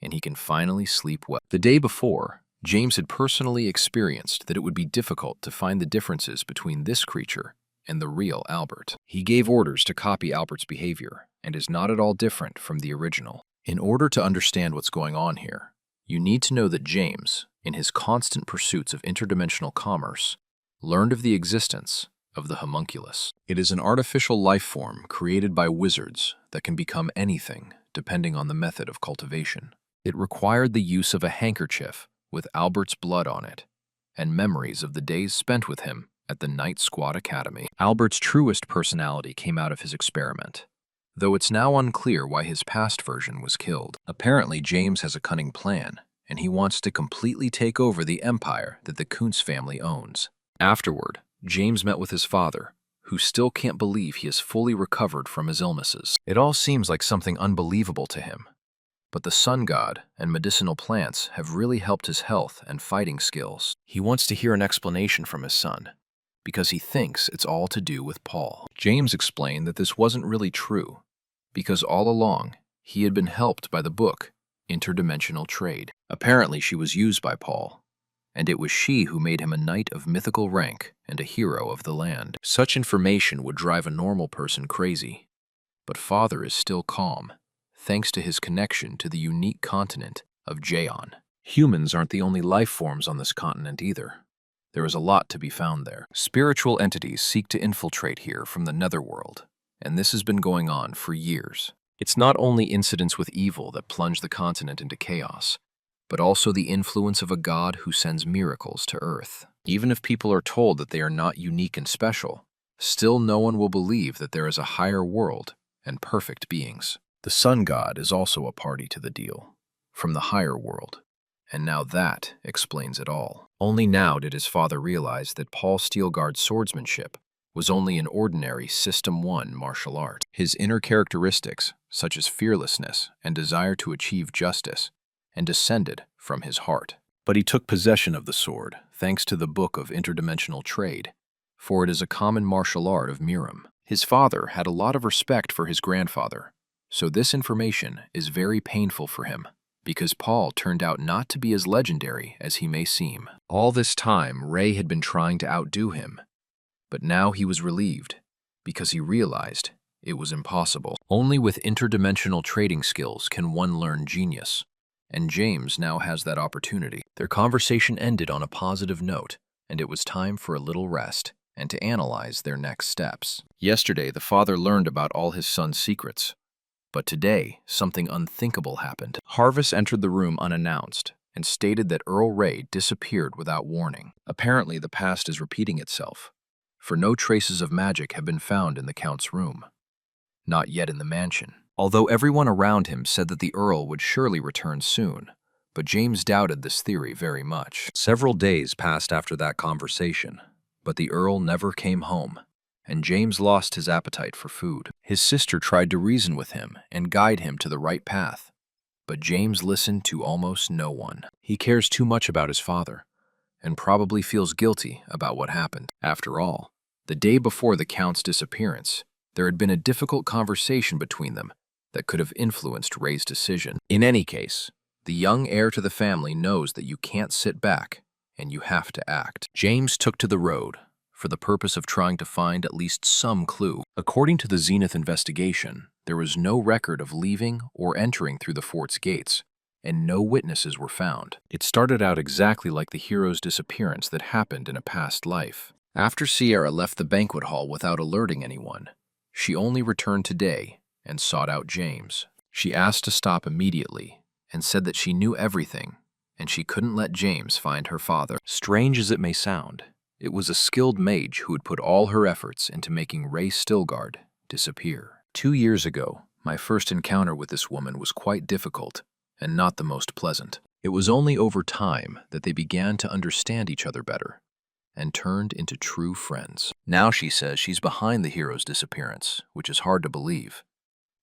A: and he can finally sleep well. The day before, James had personally experienced that it would be difficult to find the differences between this creature and the real Albert. He gave orders to copy Albert's behavior, and is not at all different from the original. In order to understand what's going on here, you need to know that James, in his constant pursuits of interdimensional commerce, learned of the existence of the homunculus. It is an artificial life form created by wizards that can become anything depending on the method of cultivation. It required the use of a handkerchief with Albert's blood on it, and memories of the days spent with him at the Night Squad Academy. Albert's truest personality came out of his experiment, though it's now unclear why his past version was killed. Apparently, James has a cunning plan, and he wants to completely take over the empire that the Kuntz family owns. Afterward, James met with his father, who still can't believe he has fully recovered from his illnesses. It all seems like something unbelievable to him, but the sun god and medicinal plants have really helped his health and fighting skills. He wants to hear an explanation from his son, because he thinks it's all to do with Paul. James explained that this wasn't really true, because all along, he had been helped by the book, Interdimensional Trade. Apparently she was used by Paul, and it was she who made him a knight of mythical rank and a hero of the land. Such information would drive a normal person crazy, but Father is still calm, thanks to his connection to the unique continent of Jaon. Humans aren't the only life forms on this continent either. There is a lot to be found there. Spiritual entities seek to infiltrate here from the netherworld, and this has been going on for years. It's not only incidents with evil that plunge the continent into chaos, but also the influence of a god who sends miracles to Earth. Even if people are told that they are not unique and special, still no one will believe that there is a higher world and perfect beings. The sun god is also a party to the deal, from the higher world. And now that explains it all. Only now did his father realize that Paul Steelguard's swordsmanship was only an ordinary System 1 martial art. His inner characteristics, such as fearlessness and desire to achieve justice, and descended from his heart. But he took possession of the sword thanks to the Book of Interdimensional Trade, for it is a common martial art of Miram. His father had a lot of respect for his grandfather, so this information is very painful for him, because Paul turned out not to be as legendary as he may seem. All this time, Ray had been trying to outdo him, but now he was relieved, because he realized it was impossible. Only with interdimensional trading skills can one learn genius, and James now has that opportunity. Their conversation ended on a positive note, and it was time for a little rest and to analyze their next steps. Yesterday, the father learned about all his son's secrets, but today, something unthinkable happened. Harvest entered the room unannounced and stated that Earl Ray disappeared without warning. Apparently, the past is repeating itself, for no traces of magic have been found in the Count's room. Not yet in the mansion. Although everyone around him said that the Earl would surely return soon, but James doubted this theory very much. Several days passed after that conversation, but the Earl never came home, and James lost his appetite for food. His sister tried to reason with him and guide him to the right path, but James listened to almost no one. He cares too much about his father, and probably feels guilty about what happened. After all, the day before the Count's disappearance, there had been a difficult conversation between them that could have influenced Ray's decision. In any case, the young heir to the family knows that you can't sit back and you have to act. James took to the road for the purpose of trying to find at least some clue. According to the Zenith investigation, there was no record of leaving or entering through the fort's gates, and no witnesses were found. It started out exactly like the hero's disappearance that happened in a past life. After Sierra left the banquet hall without alerting anyone, she only returned today and sought out James. She asked to stop immediately and said that she knew everything and she couldn't let James find her father. Strange as it may sound, it was a skilled mage who had put all her efforts into making Ray Stilgard disappear. 2 years ago, my first encounter with this woman was quite difficult and not the most pleasant. It was only over time that they began to understand each other better and turned into true friends. Now she says she's behind the hero's disappearance, which is hard to believe.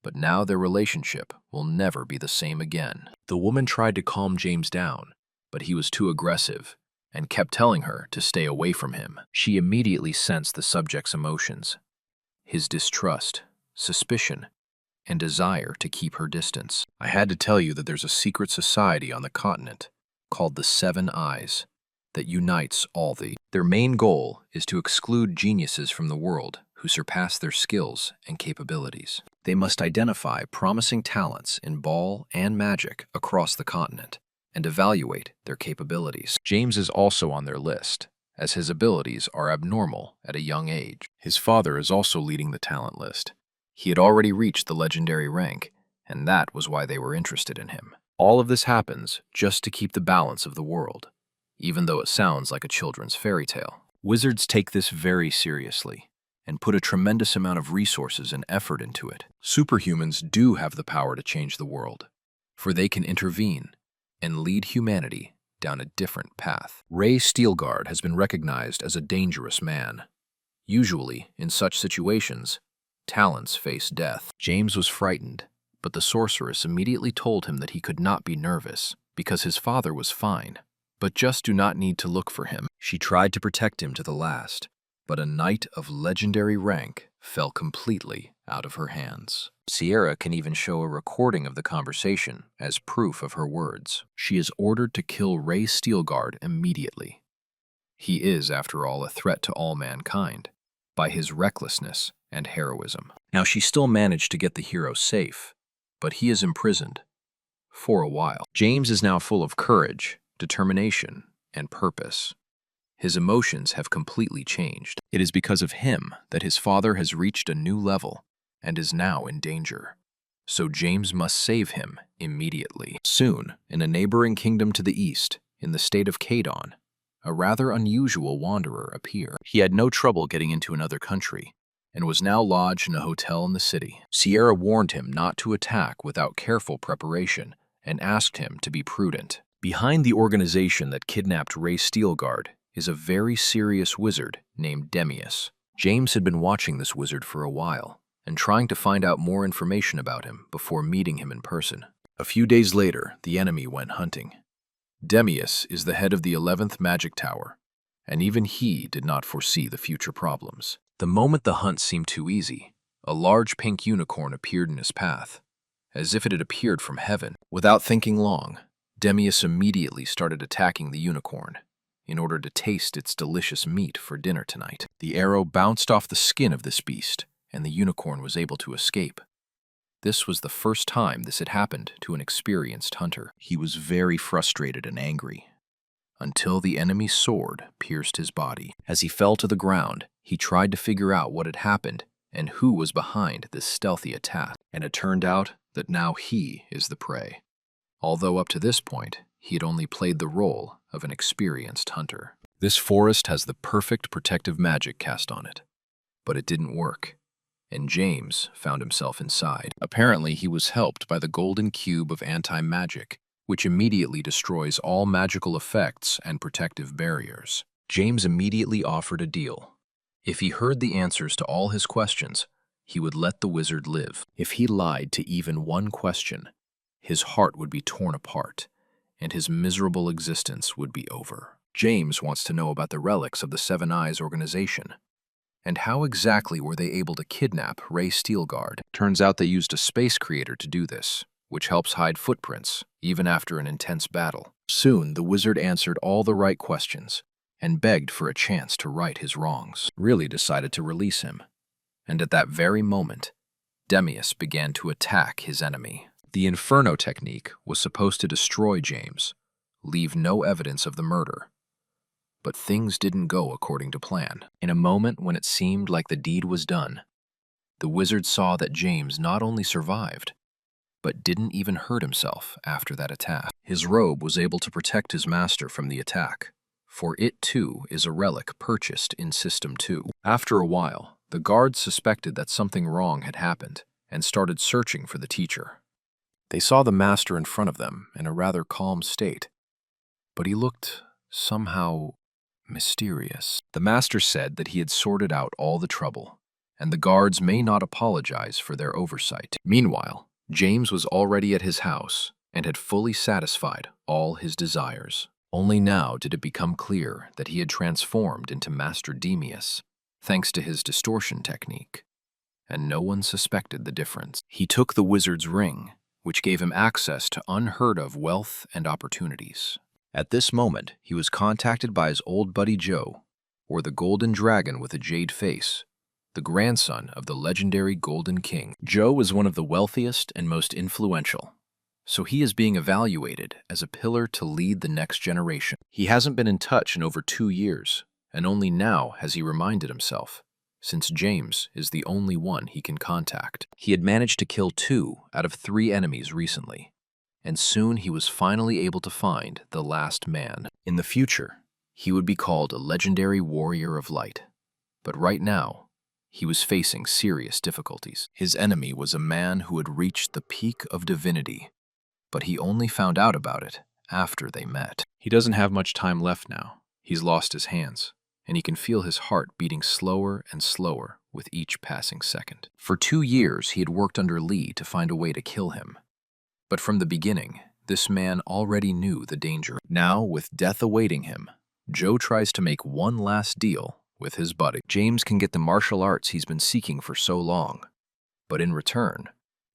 A: But now their relationship will never be the same again. The woman tried to calm James down, but he was too aggressive and kept telling her to stay away from him. She immediately sensed the subject's emotions, his distrust, suspicion, and desire to keep her distance. I had to tell you that there's a secret society on the continent called the Seven Eyes that unites all Their main goal is to exclude geniuses from the world who surpass their skills and capabilities. They must identify promising talents in ball and magic across the continent and evaluate their capabilities. James is also on their list, as his abilities are abnormal at a young age. His father is also leading the talent list. He had already reached the legendary rank, and that was why they were interested in him. All of this happens just to keep the balance of the world, even though it sounds like a children's fairy tale. Wizards take this very seriously and put a tremendous amount of resources and effort into it. Superhumans do have the power to change the world, for they can intervene and lead humanity down a different path. Ray Steelguard has been recognized as a dangerous man. Usually, in such situations, talents face death. James was frightened, but the sorceress immediately told him that he could not be nervous because his father was fine, but just do not need to look for him. She tried to protect him to the last, but a knight of legendary rank fell completely out of her hands. Sierra can even show a recording of the conversation as proof of her words. She is ordered to kill Ray Steelguard immediately. He is, after all, a threat to all mankind by his recklessness and heroism. Now, she still managed to get the hero safe, but he is imprisoned for a while. James is now full of courage, determination, and purpose. His emotions have completely changed. It is because of him that his father has reached a new level and is now in danger. So James must save him immediately. Soon, in a neighboring kingdom to the east, in the state of Kadon, a rather unusual wanderer appeared. He had no trouble getting into another country and was now lodged in a hotel in the city. Sierra warned him not to attack without careful preparation and asked him to be prudent. Behind the organization that kidnapped Ray Steelguard is a very serious wizard named Demius. James had been watching this wizard for a while and trying to find out more information about him before meeting him in person. A few days later, the enemy went hunting. Demius is the head of the 11th Magic Tower, and even he did not foresee the future problems. The moment the hunt seemed too easy, a large pink unicorn appeared in his path, as if it had appeared from heaven. Without thinking long, Demius immediately started attacking the unicorn in order to taste its delicious meat for dinner tonight. The arrow bounced off the skin of this beast, and the unicorn was able to escape. This was the first time this had happened to an experienced hunter. He was very frustrated and angry, until the enemy's sword pierced his body. As he fell to the ground, he tried to figure out what had happened and who was behind this stealthy attack, and it turned out that now he is the prey. Although up to this point, he had only played the role of an experienced hunter. This forest has the perfect protective magic cast on it, but it didn't work, and James found himself inside. Apparently, he was helped by the golden cube of anti-magic, which immediately destroys all magical effects and protective barriers. James immediately offered a deal. If he heard the answers to all his questions, he would let the wizard live. If he lied to even one question, his heart would be torn apart, and his miserable existence would be over. James wants to know about the relics of the Seven Eyes organization. And how exactly were they able to kidnap Ray Steelguard? Turns out they used a space creator to do this, which helps hide footprints, even after an intense battle. Soon, the wizard answered all the right questions, and begged for a chance to right his wrongs. Really decided to release him. And at that very moment, Demius began to attack his enemy. The Inferno technique was supposed to destroy James, leave no evidence of the murder. But things didn't go according to plan. In a moment when it seemed like the deed was done, the wizard saw that James not only survived, but didn't even hurt himself after that attack. His robe was able to protect his master from the attack, for it too is a relic purchased in System 2. After a while, the guards suspected that something wrong had happened and started searching for the teacher. They saw the master in front of them in a rather calm state, but he looked somehow mysterious. The master said that he had sorted out all the trouble, and the guards may not apologize for their oversight. Meanwhile, James was already at his house and had fully satisfied all his desires. Only now did it become clear that he had transformed into Master Demius, thanks to his distortion technique, and no one suspected the difference. He took the wizard's ring, which gave him access to unheard-of wealth and opportunities. At this moment, he was contacted by his old buddy Joe, or the Golden Dragon with a jade face, the grandson of the legendary Golden King. Joe is one of the wealthiest and most influential, so he is being evaluated as a pillar to lead the next generation. He hasn't been in touch in over 2 years, and only now has he reminded himself, since James is the only one he can contact. He had managed to kill 2 out of 3 enemies recently, and soon he was finally able to find the last man. In the future, he would be called a legendary warrior of light, but right now, he was facing serious difficulties. His enemy was a man who had reached the peak of divinity, but he only found out about it after they met. He doesn't have much time left now. He's lost his hands, and he can feel his heart beating slower and slower with each passing second. For 2 years, he had worked under Lee to find a way to kill him. But from the beginning, this man already knew the danger. Now, with death awaiting him, Joe tries to make one last deal with his buddy. James can get the martial arts he's been seeking for so long, but in return,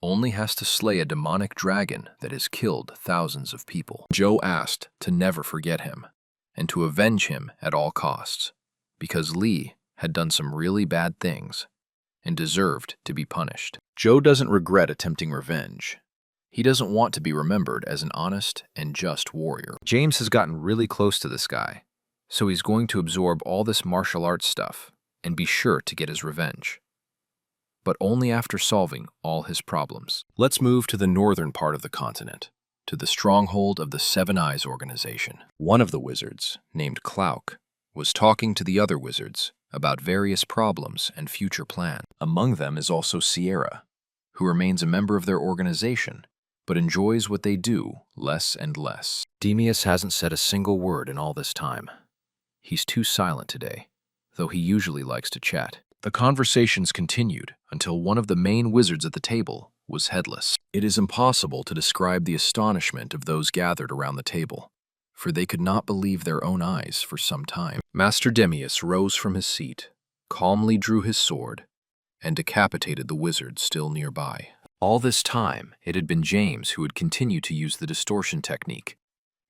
A: only has to slay a demonic dragon that has killed thousands of people. Joe asked to never forget him, and to avenge him at all costs, because Lee had done some really bad things and deserved to be punished. Joe doesn't regret attempting revenge. He doesn't want to be remembered as an honest and just warrior. James has gotten really close to this guy, so he's going to absorb all this martial arts stuff and be sure to get his revenge. But only after solving all his problems. Let's move to the northern part of the continent, to the stronghold of the Seven Eyes organization. One of the wizards, named Clouk, was talking to the other wizards about various problems and future plans. Among them is also Sierra, who remains a member of their organization, but enjoys what they do less and less. Demius hasn't said a single word in all this time. He's too silent today, though he usually likes to chat. The conversations continued until one of the main wizards at the table was headless. It is impossible to describe the astonishment of those gathered around the table, for they could not believe their own eyes for some time. Master Demius rose from his seat, calmly drew his sword, and decapitated the wizard still nearby. All this time, it had been James who had continued to use the distortion technique,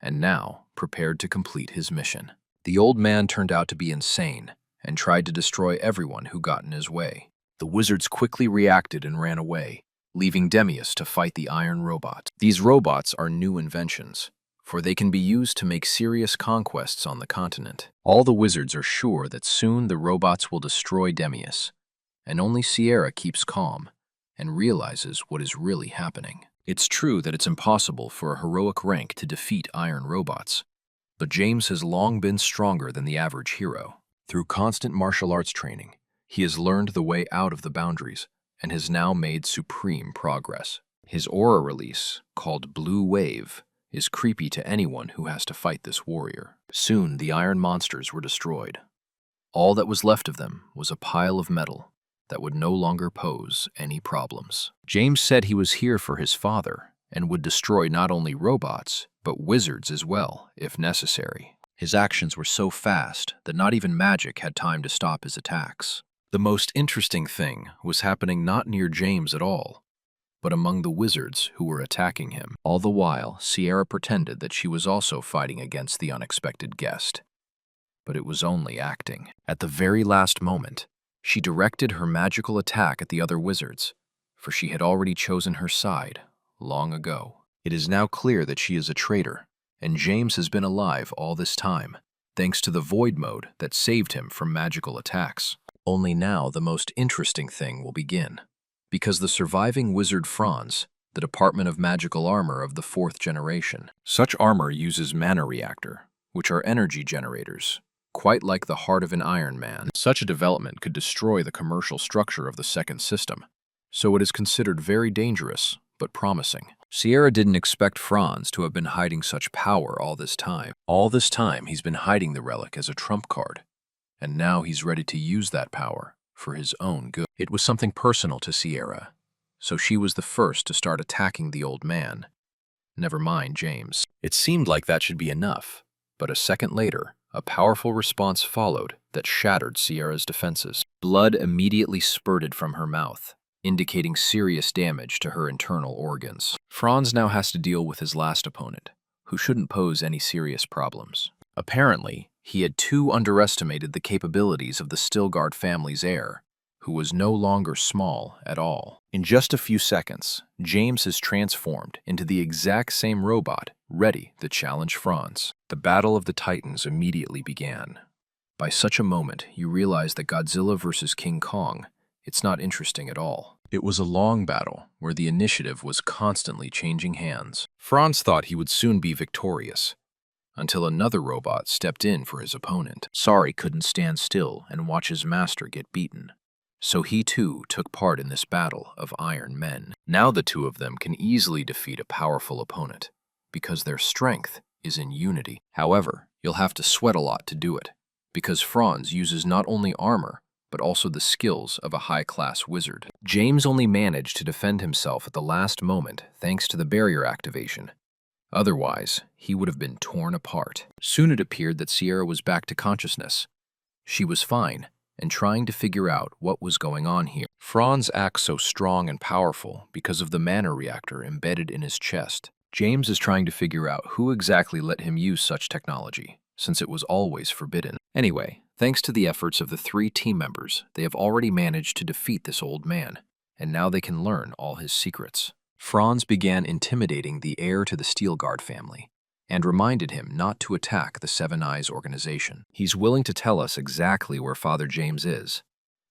A: and now prepared to complete his mission. The old man turned out to be insane and tried to destroy everyone who got in his way. The wizards quickly reacted and ran away, leaving Demius to fight the iron robots. These robots are new inventions, for they can be used to make serious conquests on the continent. All the wizards are sure that soon the robots will destroy Demius, and only Sierra keeps calm and realizes what is really happening. It's true that it's impossible for a heroic rank to defeat iron robots, but James has long been stronger than the average hero. Through constant martial arts training, he has learned the way out of the boundaries and has now made supreme progress. His aura release, called Blue Wave, is creepy to anyone who has to fight this warrior. Soon the iron monsters were destroyed. All that was left of them was a pile of metal that would no longer pose any problems. James said he was here for his father and would destroy not only robots, but wizards as well, if necessary. His actions were so fast that not even magic had time to stop his attacks. The most interesting thing was happening not near James at all, but among the wizards who were attacking him. All the while, Sierra pretended that she was also fighting against the unexpected guest. But it was only acting. At the very last moment, she directed her magical attack at the other wizards, for she had already chosen her side long ago. It is now clear that she is a traitor, and James has been alive all this time, thanks to the void mode that saved him from magical attacks. Only now the most interesting thing will begin, because the surviving wizard Franz, the Department of Magical Armor of the 4th generation. Such armor uses mana reactor, which are energy generators, quite like the heart of an Iron Man. Such a development could destroy the commercial structure of the second system, so it is considered very dangerous, but promising. Sierra didn't expect Franz to have been hiding such power all this time. All this time he's been hiding the relic as a trump card, and now he's ready to use that power for his own good. It was something personal to Sierra, so she was the first to start attacking the old man. Never mind James. It seemed like that should be enough, but a second later, a powerful response followed that shattered Sierra's defenses. Blood immediately spurted from her mouth, indicating serious damage to her internal organs. Franz now has to deal with his last opponent, who shouldn't pose any serious problems. Apparently, he had too underestimated the capabilities of the Stilgard family's heir, who was no longer small at all. In just a few seconds, James is transformed into the exact same robot, ready to challenge Franz. The Battle of the Titans immediately began. By such a moment, you realize that Godzilla vs. King Kong, it's not interesting at all. It was a long battle where the initiative was constantly changing hands. Franz thought he would soon be victorious, until another robot stepped in for his opponent. Sari couldn't stand still and watch his master get beaten, so he too took part in this battle of Iron Men. Now the two of them can easily defeat a powerful opponent, because their strength is in unity. However, you'll have to sweat a lot to do it, because Franz uses not only armor, but also the skills of a high-class wizard. James only managed to defend himself at the last moment thanks to the barrier activation. Otherwise, he would have been torn apart. Soon it appeared that Sierra was back to consciousness. She was fine, and trying to figure out what was going on here. Franz acts so strong and powerful because of the mana reactor embedded in his chest. James is trying to figure out who exactly let him use such technology, since it was always forbidden. Anyway, thanks to the efforts of the 3 team members, they have already managed to defeat this old man, and now they can learn all his secrets. Franz began intimidating the heir to the Stilgard family, and reminded him not to attack the Seven Eyes organization. He's willing to tell us exactly where Father James is,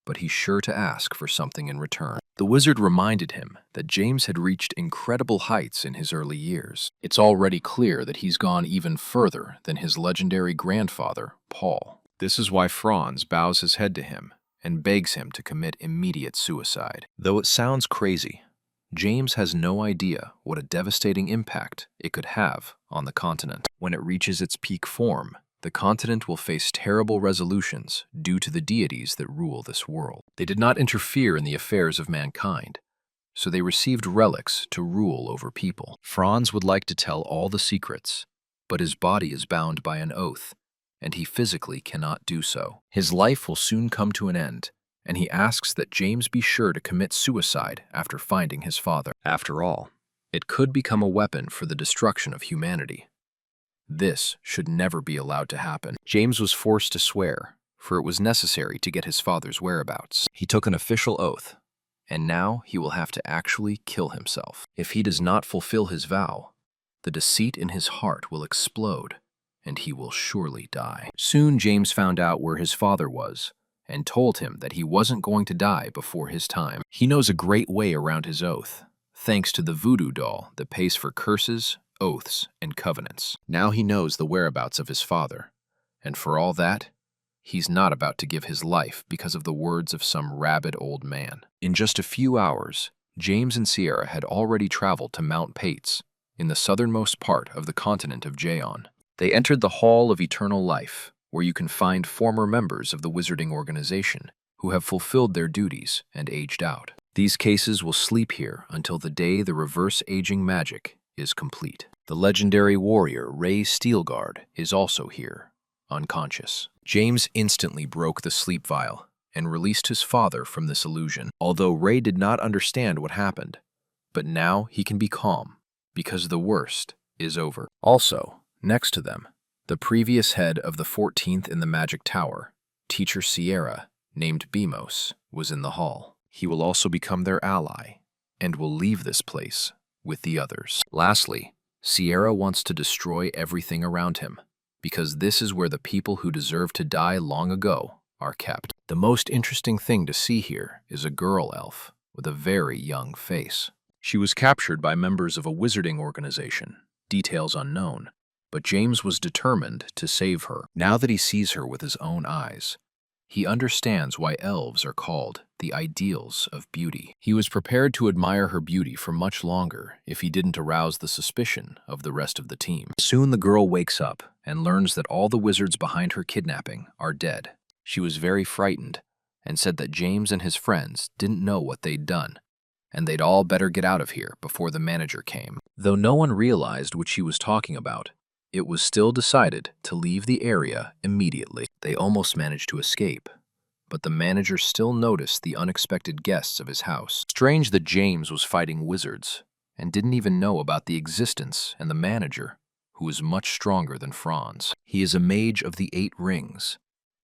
A: but he's sure to ask for something in return. The wizard reminded him that James had reached incredible heights in his early years. It's already clear that he's gone even further than his legendary grandfather, Paul. This is why Franz bows his head to him and begs him to commit immediate suicide. Though it sounds crazy, James has no idea what a devastating impact it could have on the continent. When it reaches its peak form, the continent will face terrible resolutions due to the deities that rule this world. They did not interfere in the affairs of mankind, so they received relics to rule over people. Franz would like to tell all the secrets, but his body is bound by an oath, and he physically cannot do so. His life will soon come to an end, and he asks that James be sure to commit suicide after finding his father. After all, it could become a weapon for the destruction of humanity. This should never be allowed to happen. James was forced to swear, for it was necessary to get his father's whereabouts. He took an official oath, and now he will have to actually kill himself. If he does not fulfill his vow, the deceit in his heart will explode, and he will surely die. Soon James found out where his father was, and told him that he wasn't going to die before his time. He knows a great way around his oath, thanks to the voodoo doll that pays for curses, oaths, and covenants. Now he knows the whereabouts of his father, and for all that, he's not about to give his life because of the words of some rabid old man. In just a few hours, James and Sierra had already traveled to Mount Pates, in the southernmost part of the continent of Jaon. They entered the Hall of Eternal Life, where you can find former members of the wizarding organization who have fulfilled their duties and aged out. These cases will sleep here until the day the reverse aging magic is complete. The legendary warrior Ray Steelguard is also here, unconscious. James instantly broke the sleep vial and released his father from this illusion, although Ray did not understand what happened. But now he can be calm, because the worst is over. Also, next to them, the previous head of the 14th in the Magic Tower, Teacher Sierra, named Bimos, was in the hall. He will also become their ally, and will leave this place with the others. Lastly, Sierra wants to destroy everything around him, because this is where the people who deserve to die long ago are kept. The most interesting thing to see here is a girl elf with a very young face. She was captured by members of a wizarding organization, details unknown, but James was determined to save her. Now that he sees her with his own eyes, he understands why elves are called the ideals of beauty. He was prepared to admire her beauty for much longer if he didn't arouse the suspicion of the rest of the team. Soon the girl wakes up and learns that all the wizards behind her kidnapping are dead. She was very frightened and said that James and his friends didn't know what they'd done, and they'd all better get out of here before the manager came. Though no one realized what she was talking about, it was still decided to leave the area immediately. They almost managed to escape, but the manager still noticed the unexpected guests of his house. Strange that James was fighting wizards and didn't even know about the existence and the manager, who is much stronger than Franz. He is a mage of the 8 rings,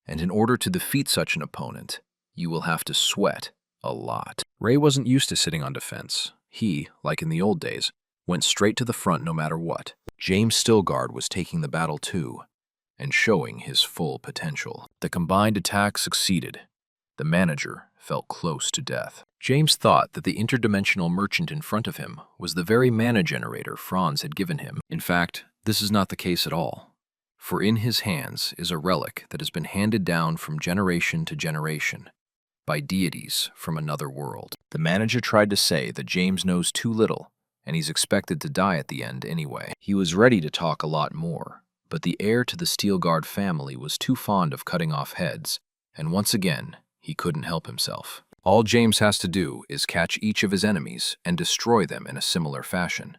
A: and in order to defeat such an opponent, you will have to sweat a lot. Ray wasn't used to sitting on defense. He, like in the old days, went straight to the front no matter what. James Stillguard was taking the battle too, and showing his full potential. The combined attack succeeded. The manager felt close to death. James thought that the interdimensional merchant in front of him was the very mana generator Franz had given him. In fact, this is not the case at all, for in his hands is a relic that has been handed down from generation to generation by deities from another world. The manager tried to say that James knows too little, and he's expected to die at the end anyway. He was ready to talk a lot more, but the heir to the Steelguard family was too fond of cutting off heads, and once again, he couldn't help himself. All James has to do is catch each of his enemies and destroy them in a similar fashion,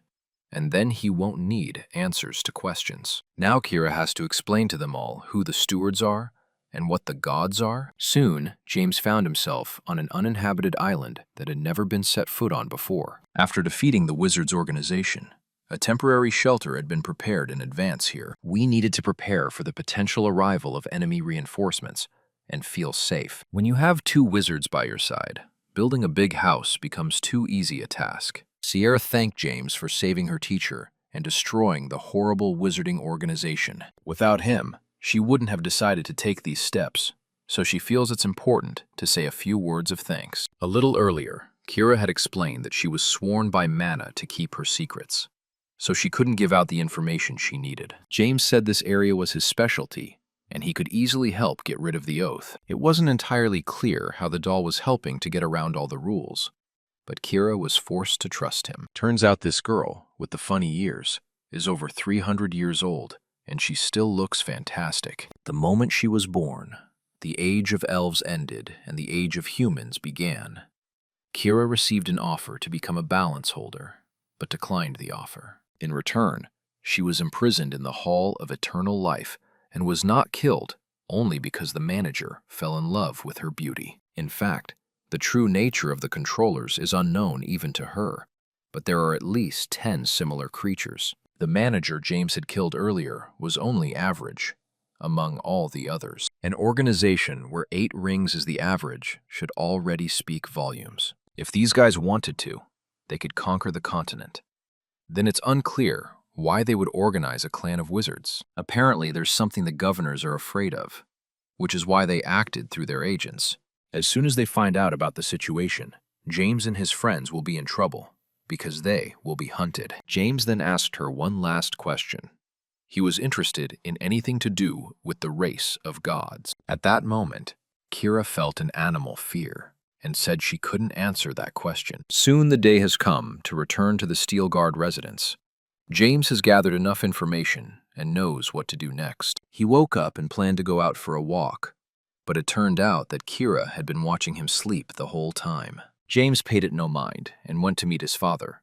A: and then he won't need answers to questions. Now Kira has to explain to them all who the stewards are and what the gods are. Soon, James found himself on an uninhabited island that had never been set foot on before. After defeating the Wizards organization, a temporary shelter had been prepared in advance here. We needed to prepare for the potential arrival of enemy reinforcements and feel safe. When you have 2 wizards by your side, building a big house becomes too easy a task. Sierra thanked James for saving her teacher and destroying the horrible wizarding organization. Without him, she wouldn't have decided to take these steps, so she feels it's important to say a few words of thanks. A little earlier, Kira had explained that she was sworn by Mana to keep her secrets, so she couldn't give out the information she needed. James said this area was his specialty, and he could easily help get rid of the oath. It wasn't entirely clear how the doll was helping to get around all the rules, but Kira was forced to trust him. Turns out this girl, with the funny ears, is over 300 years old, and she still looks fantastic. The moment she was born, the age of elves ended and the age of humans began. Kira received an offer to become a balance holder, but declined the offer. In return, she was imprisoned in the Hall of Eternal Life and was not killed only because the manager fell in love with her beauty. In fact, the true nature of the controllers is unknown even to her, but there are at least 10 similar creatures. The manager James had killed earlier was only average among all the others. An organization where 8 rings is the average should already speak volumes. If these guys wanted to, they could conquer the continent. Then it's unclear why they would organize a clan of wizards. Apparently, there's something the governors are afraid of, which is why they acted through their agents. As soon as they find out about the situation, James and his friends will be in trouble, because they will be hunted. James then asked her one last question. He was interested in anything to do with the race of gods. At that moment, Kira felt an animal fear and said she couldn't answer that question. Soon the day has come to return to the Steel Guard residence. James has gathered enough information and knows what to do next. He woke up and planned to go out for a walk, but it turned out that Kira had been watching him sleep the whole time. James paid it no mind and went to meet his father,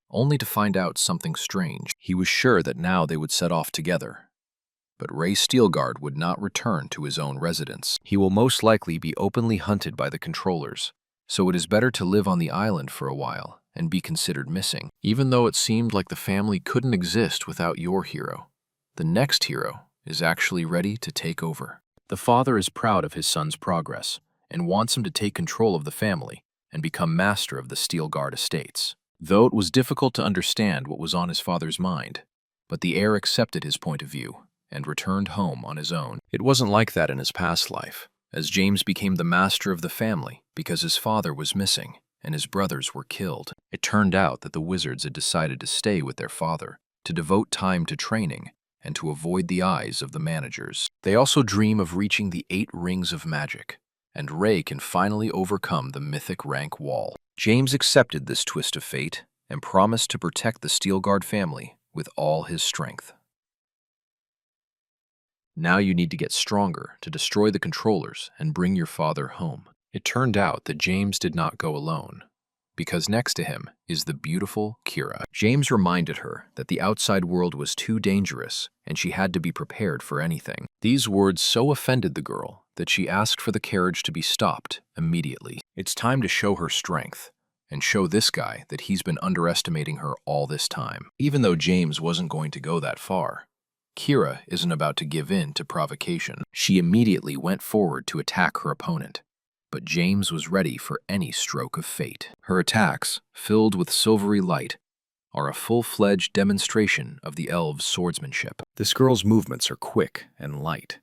A: only to find out something strange. He was sure that now they would set off together, but Ray Steelguard would not return to his own residence. He will most likely be openly hunted by the controllers, so it is better to live on the island for a while and be considered missing. Even though it seemed like the family couldn't exist without your hero, the next hero is actually ready to take over. The father is proud of his son's progress and wants him to take control of the family and become master of the Steel Guard estates. Though it was difficult to understand what was on his father's mind, but the heir accepted his point of view and returned home on his own. It wasn't like that in his past life, as James became the master of the family because his father was missing and his brothers were killed. It turned out that the wizards had decided to stay with their father, to devote time to training, and to avoid the eyes of the managers. They also dream of reaching the 8 rings of magic, and Ray can finally overcome the mythic rank wall. James accepted this twist of fate and promised to protect the Steel Guard family with all his strength. Now you need to get stronger to destroy the controllers and bring your father home. It turned out that James did not go alone, because next to him is the beautiful Kira. James reminded her that the outside world was too dangerous and she had to be prepared for anything. These words so offended the girl that she asked for the carriage to be stopped immediately. It's time to show her strength and show this guy that he's been underestimating her all this time. Even though James wasn't going to go that far, Kira isn't about to give in to provocation. She immediately went forward to attack her opponent, but James was ready for any stroke of fate. Her attacks, filled with silvery light, are a full-fledged demonstration of the elves' swordsmanship. This girl's movements are quick and light,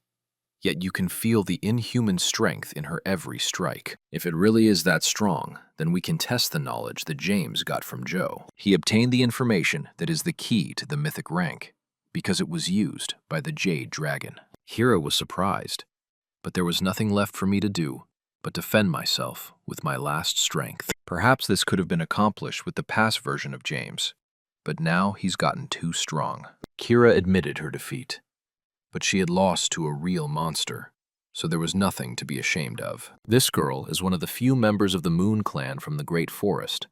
A: yet you can feel the inhuman strength in her every strike. If it really is that strong, then we can test the knowledge that James got from Joe. He obtained the information that is the key to the mythic rank, because it was used by the Jade Dragon. Kira was surprised, but there was nothing left for me to do but defend myself with my last strength. Perhaps this could have been accomplished with the past version of James, but now he's gotten too strong. Kira admitted her defeat, but she had lost to a real monster, so there was nothing to be ashamed of. This girl is one of the few members of the Moon Clan from the Great Forest.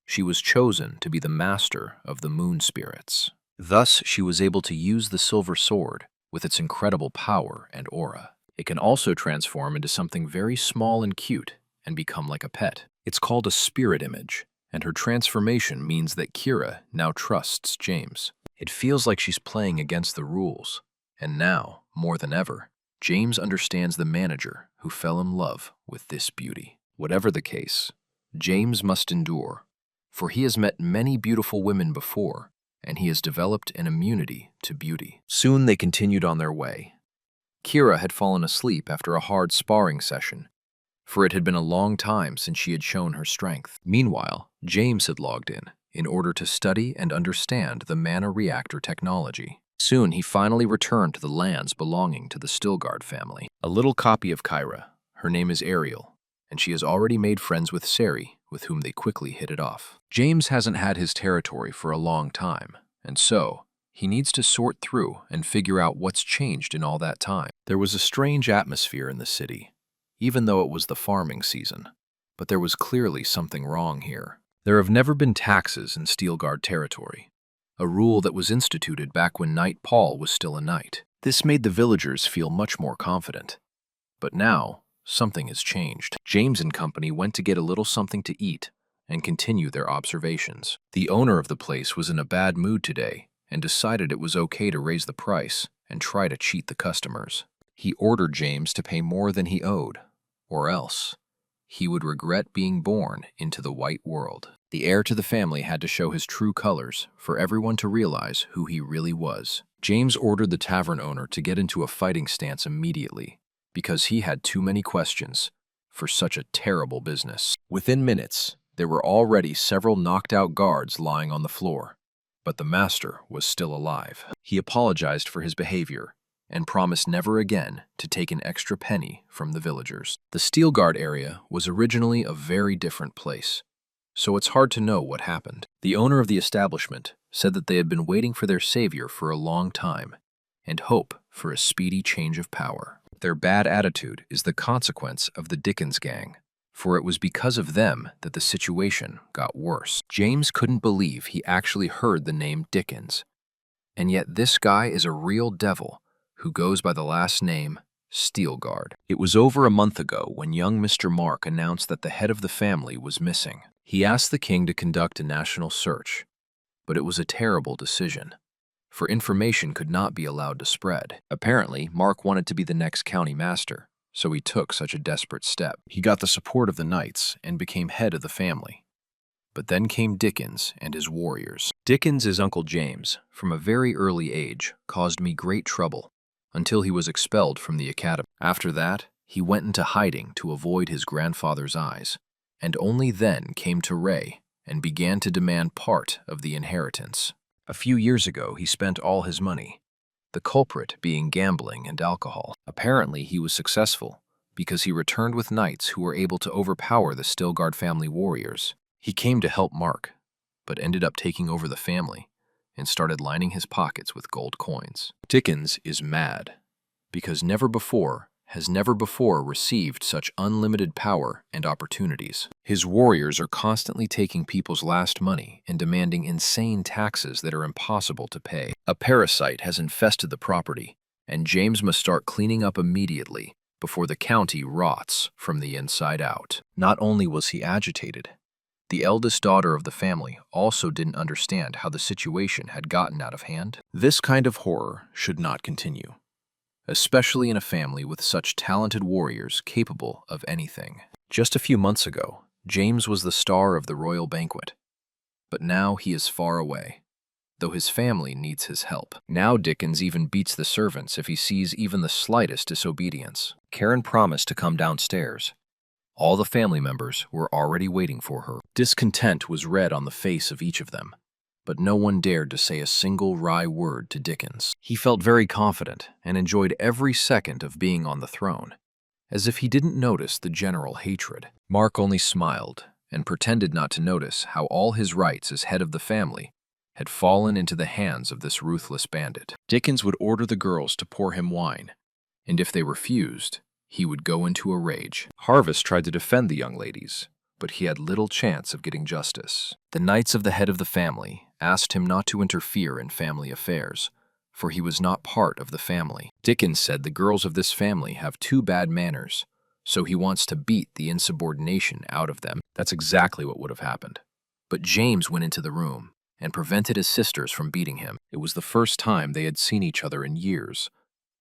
A: She was chosen to be the master of the Moon Spirits. Thus, she was able to use the silver sword with its incredible power and aura. It can also transform into something very small and cute and become like a pet. It's called a spirit image, and her transformation means that Kira now trusts James. It feels like she's playing against the rules, and now, more than ever, James understands the manager who fell in love with this beauty. Whatever the case, James must endure, for he has met many beautiful women before, and he has developed an immunity to beauty. Soon they continued on their way. Kira had fallen asleep after a hard sparring session, for it had been a long time since she had shown her strength. Meanwhile, James had logged in order to study and understand the mana reactor technology. Soon he finally returned to the lands belonging to the Stillguard family. A little copy of Kyra. Her name is Ariel, and she has already made friends with Sari, with whom they quickly hit it off. James hasn't had his territory for a long time, and so He needs to sort through and figure out what's changed in all that time. There was a strange atmosphere in the city, even though it was the farming season. But there was clearly something wrong here. There have never been taxes in Steelguard territory, a rule that was instituted back when Knight Paul was still a knight. This made the villagers feel much more confident. But now, something has changed. James and company went to get a little something to eat and continue their observations. The owner of the place was in a bad mood today and decided it was okay to raise the price and try to cheat the customers. He ordered James to pay more than he owed, or else he would regret being born into the white world. The heir to the family had to show his true colors for everyone to realize who he really was. James ordered the tavern owner to get into a fighting stance immediately because he had too many questions for such a terrible business. Within minutes, there were already several knocked-out guards lying on the floor, but the master was still alive. He apologized for his behavior and promised never again to take an extra penny from the villagers. The Steelguard area was originally a very different place, so it's hard to know what happened. The owner of the establishment said that they had been waiting for their savior for a long time and hope for a speedy change of power. Their bad attitude is the consequence of the Dickens gang, for it was because of them that the situation got worse. James couldn't believe he actually heard the name Dickens, and yet this guy is a real devil who goes by the last name Steelguard. It was over a month ago when young Mr. Mark announced that the head of the family was missing. He asked the king to conduct a national search, but it was a terrible decision, for information could not be allowed to spread. Apparently, Mark wanted to be the next county master, so he took such a desperate step. He got the support of the knights and became head of the family. But then came Dickens and his warriors. Dickens' Uncle James, from a very early age, caused me great trouble until he was expelled from the academy. After that, he went into hiding to avoid his grandfather's eyes, and only then came to Ray and began to demand part of the inheritance. A few years ago, he spent all his money, the culprit being gambling and alcohol. Apparently, he was successful because he returned with knights who were able to overpower the Steelguard family warriors. He came to help Mark, but ended up taking over the family and started lining his pockets with gold coins. Dickens is mad because has never before received such unlimited power and opportunities. His warriors are constantly taking people's last money and demanding insane taxes that are impossible to pay. A parasite has infested the property, and James must start cleaning up immediately before the county rots from the inside out. Not only was he agitated, the eldest daughter of the family also didn't understand how the situation had gotten out of hand. This kind of horror should not continue, especially in a family with such talented warriors capable of anything. Just a few months ago, James was the star of the royal banquet, but now he is far away, though his family needs his help. Now Dickens even beats the servants if he sees even the slightest disobedience. Karen promised to come downstairs. All the family members were already waiting for her. Discontent was read on the face of each of them, but no one dared to say a single wry word to Dickens. He felt very confident and enjoyed every second of being on the throne, as if he didn't notice the general hatred. Mark only smiled and pretended not to notice how all his rights as head of the family had fallen into the hands of this ruthless bandit. Dickens would order the girls to pour him wine, and if they refused, he would go into a rage. Harvest tried to defend the young ladies, but he had little chance of getting justice. The knights of the head of the family asked him not to interfere in family affairs, for he was not part of the family. Dickens said the girls of this family have too bad manners, so he wants to beat the insubordination out of them. That's exactly what would have happened. But James went into the room and prevented his sisters from beating him. It was the first time they had seen each other in years,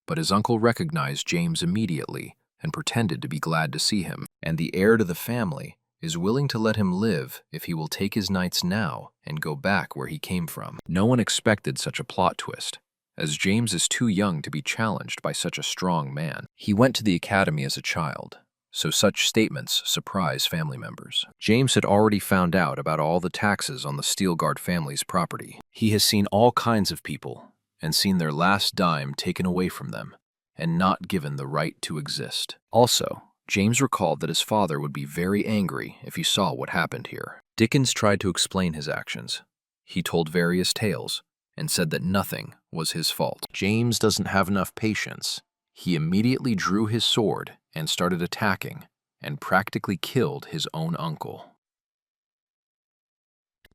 A: but his uncle recognized James immediately and pretended to be glad to see him. And the heir to the family is willing to let him live if he will take his knights now and go back where he came from. No one expected such a plot twist, as James is too young to be challenged by such a strong man. He went to the academy as a child, so such statements surprise family members. James had already found out about all the taxes on the Steelguard family's property. He has seen all kinds of people and seen their last dime taken away from them and not given the right to exist. Also, James recalled that his father would be very angry if he saw what happened here. Dickens tried to explain his actions. He told various tales and said that nothing was his fault. James doesn't have enough patience. He immediately drew his sword and started attacking, and practically killed his own uncle.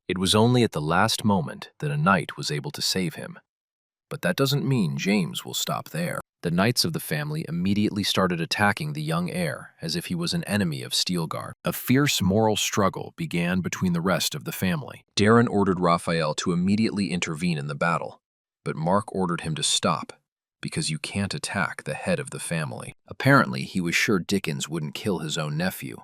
A: It was only at the last moment that a knight was able to save him. But that doesn't mean James will stop there. The knights of the family immediately started attacking the young heir as if he was an enemy of Steelguard. A fierce moral struggle began between the rest of the family. Darren ordered Raphael to immediately intervene in the battle, but Mark ordered him to stop, because you can't attack the head of the family. Apparently, he was sure Dickens wouldn't kill his own nephew,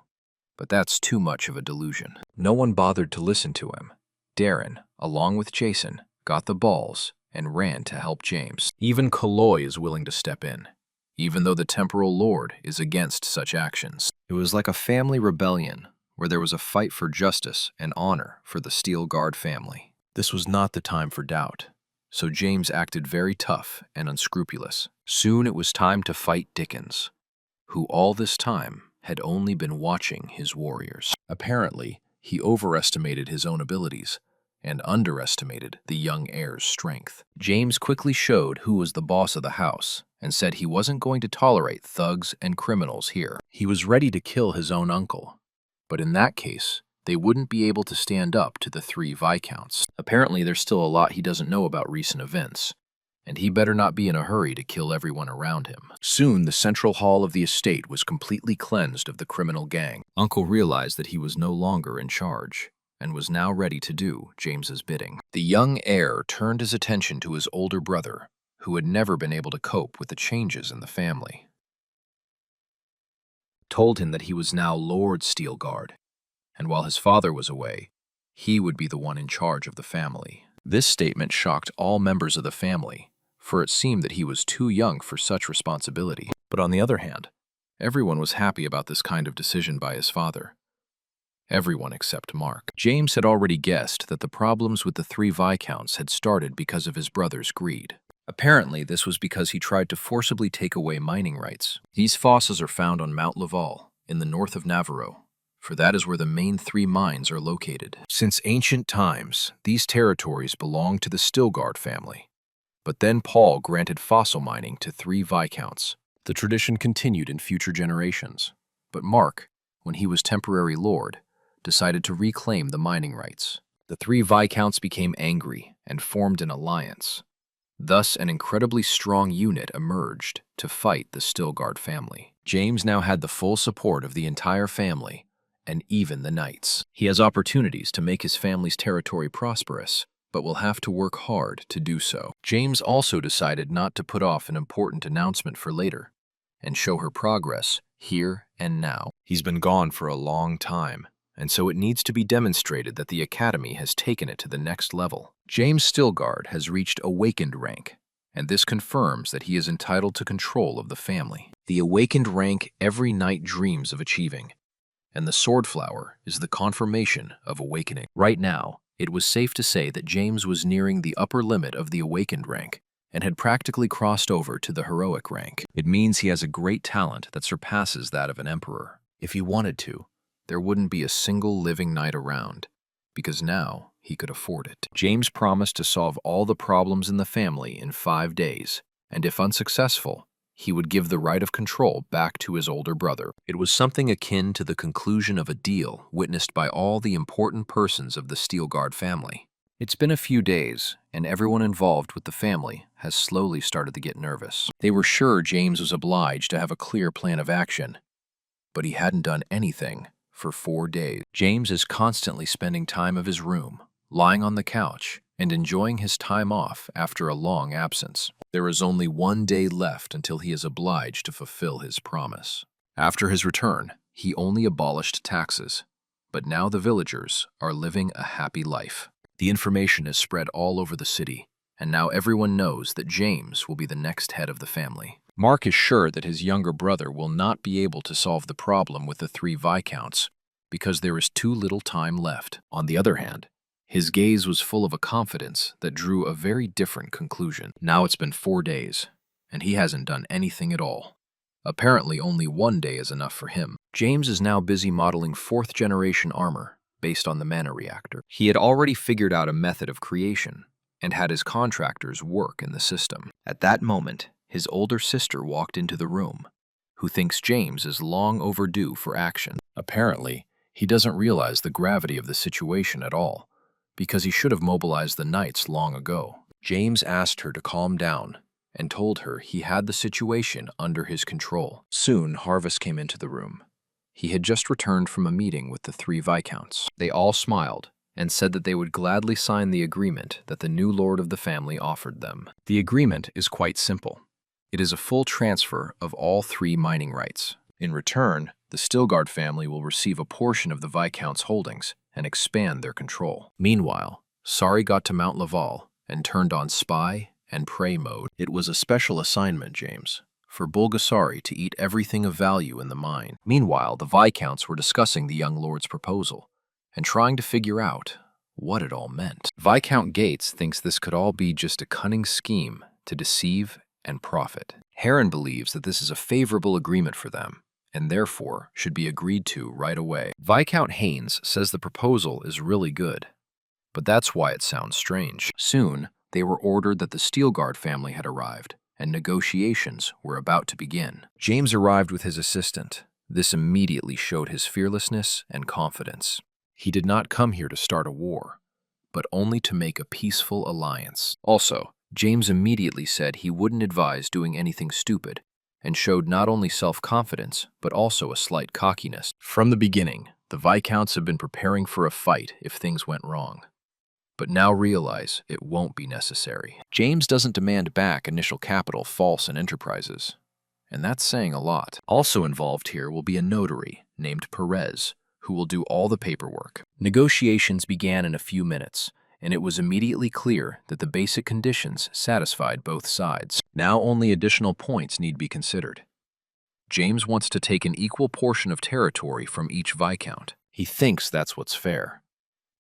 A: but that's too much of a delusion. No one bothered to listen to him. Darren, along with Jason, got the balls and ran to help James. Even Kaloi is willing to step in, even though the temporal lord is against such actions. It was like a family rebellion, where there was a fight for justice and honor for the Steelguard family. This was not the time for doubt, so James acted very tough and unscrupulous. Soon it was time to fight Dickens, who all this time had only been watching his warriors. Apparently, he overestimated his own abilities and underestimated the young heir's strength. James quickly showed who was the boss of the house and said he wasn't going to tolerate thugs and criminals here. He was ready to kill his own uncle, but in that case, they wouldn't be able to stand up to the three Viscounts. Apparently, there's still a lot he doesn't know about recent events, and he better not be in a hurry to kill everyone around him. Soon, the central hall of the estate was completely cleansed of the criminal gang. Uncle realized that he was no longer in charge, and was now ready to do James's bidding. The young heir turned his attention to his older brother, who had never been able to cope with the changes in the family. Told him that he was now Lord Steelguard, and while his father was away, he would be the one in charge of the family. This statement shocked all members of the family, for it seemed that he was too young for such responsibility. But on the other hand, everyone was happy about this kind of decision by his father. Everyone except Mark. James had already guessed that the problems with the three Viscounts had started because of his brother's greed. Apparently, this was because he tried to forcibly take away mining rights. These fosses are found on Mount Laval, in the north of Navarro, for that is where the main three mines are located. Since ancient times, these territories belonged to the Steelguard family, but then Paul granted fossil mining to three Viscounts. The tradition continued in future generations, but Mark, when he was temporary lord, decided to reclaim the mining rights. The three Viscounts became angry and formed an alliance. Thus, an incredibly strong unit emerged to fight the Steelguard family. James now had the full support of the entire family, and even the knights. He has opportunities to make his family's territory prosperous, but will have to work hard to do so. James also decided not to put off an important announcement for later, and show her progress here and now. He's been gone for a long time, and so it needs to be demonstrated that the Academy has taken it to the next level. James Steelguard has reached Awakened rank, and this confirms that he is entitled to control of the family. The Awakened rank every knight dreams of achieving, and the Sword Flower is the confirmation of awakening. Right now, it was safe to say that James was nearing the upper limit of the Awakened rank, and had practically crossed over to the Heroic rank. It means he has a great talent that surpasses that of an emperor. If he wanted to, there wouldn't be a single living knight around, because now he could afford it. James promised to solve all the problems in the family in 5 days, and if unsuccessful, he would give the right of control back to his older brother. It was something akin to the conclusion of a deal witnessed by all the important persons of the Steelguard family. It's been a few days, and everyone involved with the family has slowly started to get nervous. They were sure James was obliged to have a clear plan of action, but he hadn't done anything for 4 days. James is constantly spending time of his room, lying on the couch, and enjoying his time off after a long absence. There is only 1 day left until he is obliged to fulfill his promise. After his return, he only abolished taxes, but now the villagers are living a happy life. The information is spread all over the city, and now everyone knows that James will be the next head of the family. Mark is sure that his younger brother will not be able to solve the problem with the three Viscounts, because there is too little time left. On the other hand, his gaze was full of a confidence that drew a very different conclusion. Now it's been 4 days, and he hasn't done anything at all. Apparently only 1 day is enough for him. James is now busy modeling 4th-generation armor based on the mana reactor. He had already figured out a method of creation, and had his contractors work in the system. At that moment, his older sister walked into the room, who thinks James is long overdue for action. Apparently, he doesn't realize the gravity of the situation at all, because he should have mobilized the knights long ago. James asked her to calm down and told her he had the situation under his control. Soon, Harvest came into the room. He had just returned from a meeting with the 3 viscounts. They all smiled and said that they would gladly sign the agreement that the new lord of the family offered them. The agreement is quite simple. It is a full transfer of all 3 mining rights. In return, the Stilgard family will receive a portion of the Viscount's holdings and expand their control. Meanwhile, Sari got to Mount Laval and turned on spy and prey mode. It was a special assignment, James, for Bulgasari to eat everything of value in the mine. Meanwhile, the Viscounts were discussing the young lord's proposal and trying to figure out what it all meant. Viscount Gates thinks this could all be just a cunning scheme to deceive and profit. Heron believes that this is a favorable agreement for them, and therefore should be agreed to right away. Viscount Haynes says the proposal is really good, but that's why it sounds strange. Soon, they were ordered that the Steelguard family had arrived, and negotiations were about to begin. James arrived with his assistant. This immediately showed his fearlessness and confidence. He did not come here to start a war, but only to make a peaceful alliance. Also, James immediately said he wouldn't advise doing anything stupid, and showed not only self-confidence, but also a slight cockiness. From the beginning, the Viscounts have been preparing for a fight if things went wrong, but now realize it won't be necessary. James doesn't demand back initial capital false and enterprises, and that's saying a lot. Also involved here will be a notary named Perez, who will do all the paperwork. Negotiations began in a few minutes, and it was immediately clear that the basic conditions satisfied both sides. Now only additional points need be considered. James wants to take an equal portion of territory from each Viscount. He thinks that's what's fair,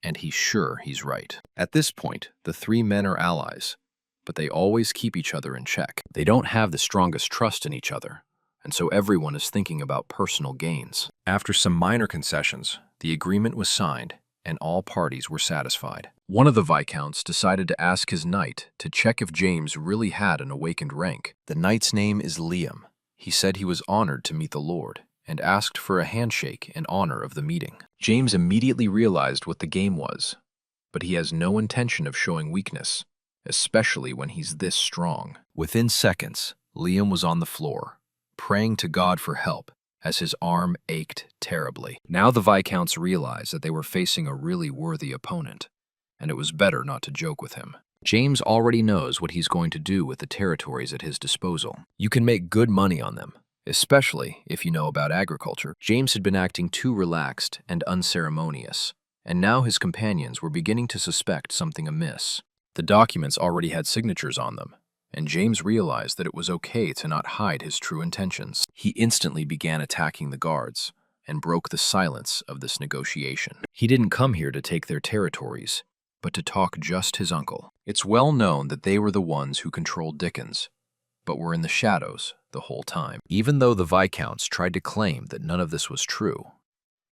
A: and he's sure he's right. At this point, the 3 men are allies, but they always keep each other in check. They don't have the strongest trust in each other, and so everyone is thinking about personal gains. After some minor concessions, the agreement was signed, and all parties were satisfied. One of the Viscounts decided to ask his knight to check if James really had an awakened rank. The knight's name is Liam. He said he was honored to meet the Lord, and asked for a handshake in honor of the meeting. James immediately realized what the game was, but he has no intention of showing weakness, especially when he's this strong. Within seconds, Liam was on the floor, praying to God for help, as his arm ached terribly. Now the Viscounts realized that they were facing a really worthy opponent, and it was better not to joke with him. James already knows what he's going to do with the territories at his disposal. You can make good money on them, especially if you know about agriculture. James had been acting too relaxed and unceremonious, and now his companions were beginning to suspect something amiss. The documents already had signatures on them, and James realized that it was okay to not hide his true intentions. He instantly began attacking the guards and broke the silence of this negotiation. He didn't come here to take their territories, but to talk just his uncle. It's well known that they were the ones who controlled Dickens, but were in the shadows the whole time. Even though the Viscounts tried to claim that none of this was true,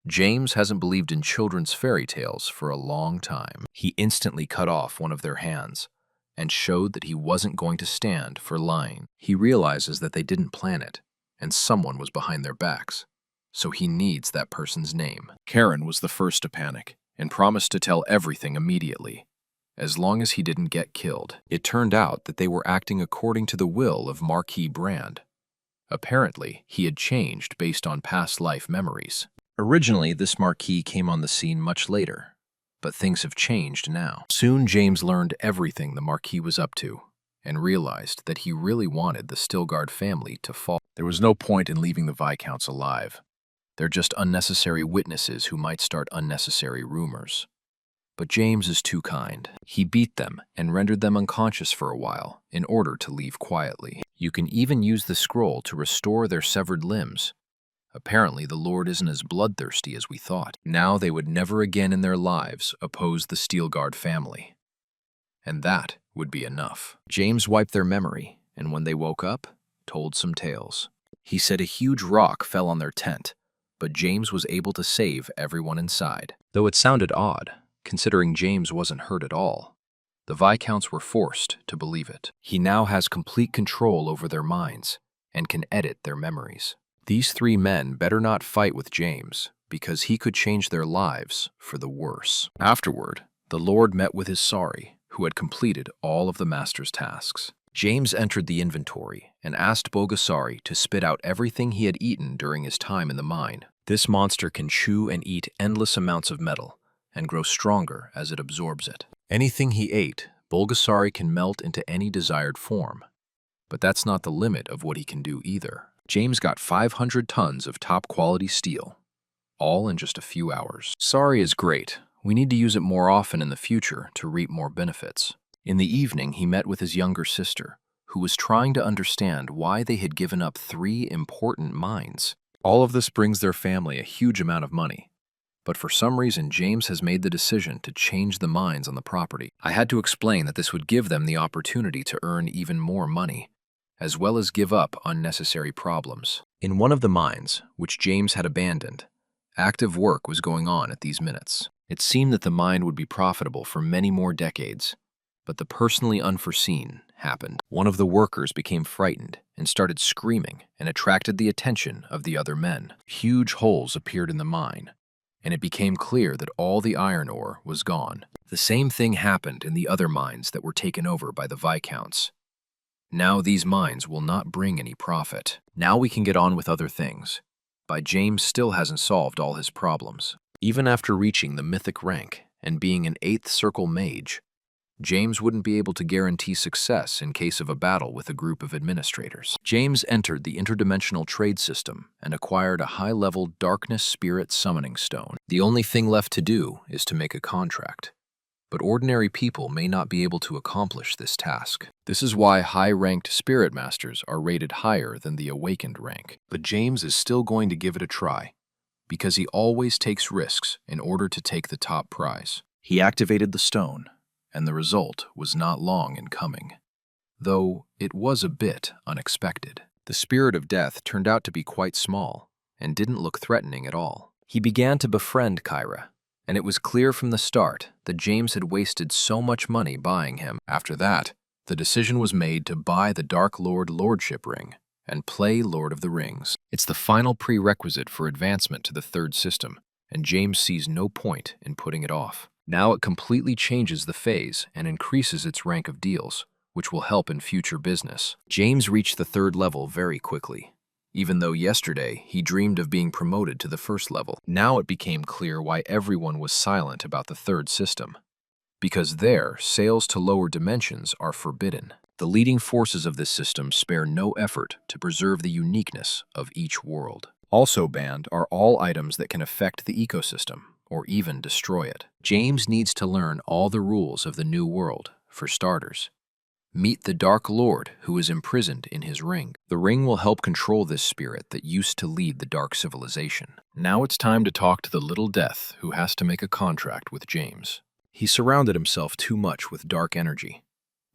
A: James hasn't believed in children's fairy tales for a long time. He instantly cut off one of their hands and showed that he wasn't going to stand for lying. He realizes that they didn't plan it, and someone was behind their backs, so he needs that person's name. Karen was the first to panic and promised to tell everything immediately, as long as he didn't get killed. It turned out that they were acting according to the will of Marquis Brand. Apparently, he had changed based on past life memories. Originally, this Marquis came on the scene much later, but things have changed now. Soon, James learned everything the Marquis was up to, and realized that he really wanted the Stilgard family to fall. There was no point in leaving the Viscounts alive. They're just unnecessary witnesses who might start unnecessary rumors. But James is too kind. He beat them and rendered them unconscious for a while in order to leave quietly. You can even use the scroll to restore their severed limbs. Apparently, the Lord isn't as bloodthirsty as we thought. Now they would never again in their lives oppose the Steelguard family. And that would be enough. James wiped their memory, and when they woke up, told some tales. He said a huge rock fell on their tent, but James was able to save everyone inside. Though it sounded odd, considering James wasn't hurt at all. The Viscounts were forced to believe it. He now has complete control over their minds and can edit their memories. These three men better not fight with James, because he could change their lives for the worse. Afterward, the Lord met with his Sari, who had completed all of the master's tasks. James entered the inventory and asked Bogasari to spit out everything he had eaten during his time in the mine. This monster can chew and eat endless amounts of metal and grow stronger as it absorbs it. Anything he ate, Bogasari can melt into any desired form. But that's not the limit of what he can do either. James got 500 tons of top-quality steel, all in just a few hours. Sari is great. We need to use it more often in the future to reap more benefits. In the evening, he met with his younger sister, who was trying to understand why they had given up 3 important mines. All of this brings their family a huge amount of money. But for some reason, James has made the decision to change the mines on the property. I had to explain that this would give them the opportunity to earn even more money, as well as give up unnecessary problems. In one of the mines, which James had abandoned, active work was going on at these minutes. It seemed that the mine would be profitable for many more decades, but the personally unforeseen happened. One of the workers became frightened and started screaming and attracted the attention of the other men. Huge holes appeared in the mine, and it became clear that all the iron ore was gone. The same thing happened in the other mines that were taken over by the Viscounts. Now these mines will not bring any profit. Now we can get on with other things. But James still hasn't solved all his problems. Even after reaching the mythic rank and being an 8th circle mage, James wouldn't be able to guarantee success in case of a battle with a group of administrators. James entered the interdimensional trade system and acquired a high-level darkness spirit summoning stone. The only thing left to do is to make a contract. But ordinary people may not be able to accomplish this task. This is why high-ranked spirit masters are rated higher than the awakened rank. But James is still going to give it a try, because he always takes risks in order to take the top prize. He activated the stone, and the result was not long in coming, though it was a bit unexpected. The spirit of death turned out to be quite small and didn't look threatening at all. He began to befriend Kyra, and it was clear from the start that James had wasted so much money buying him. After that, the decision was made to buy the Dark Lord Lordship Ring and play Lord of the Rings. It's the final prerequisite for advancement to the 3rd system, and James sees no point in putting it off. Now it completely changes the phase and increases its rank of deals, which will help in future business. James reached the 3rd level very quickly, even though yesterday he dreamed of being promoted to the 1st level. Now it became clear why everyone was silent about the 3rd system, because there, sales to lower dimensions are forbidden. The leading forces of this system spare no effort to preserve the uniqueness of each world. Also banned are all items that can affect the ecosystem, or even destroy it. James needs to learn all the rules of the new world, for starters. Meet the Dark Lord, who is imprisoned in his ring. The ring will help control this spirit that used to lead the Dark Civilization. Now it's time to talk to the Little Death, who has to make a contract with James. He surrounded himself too much with dark energy,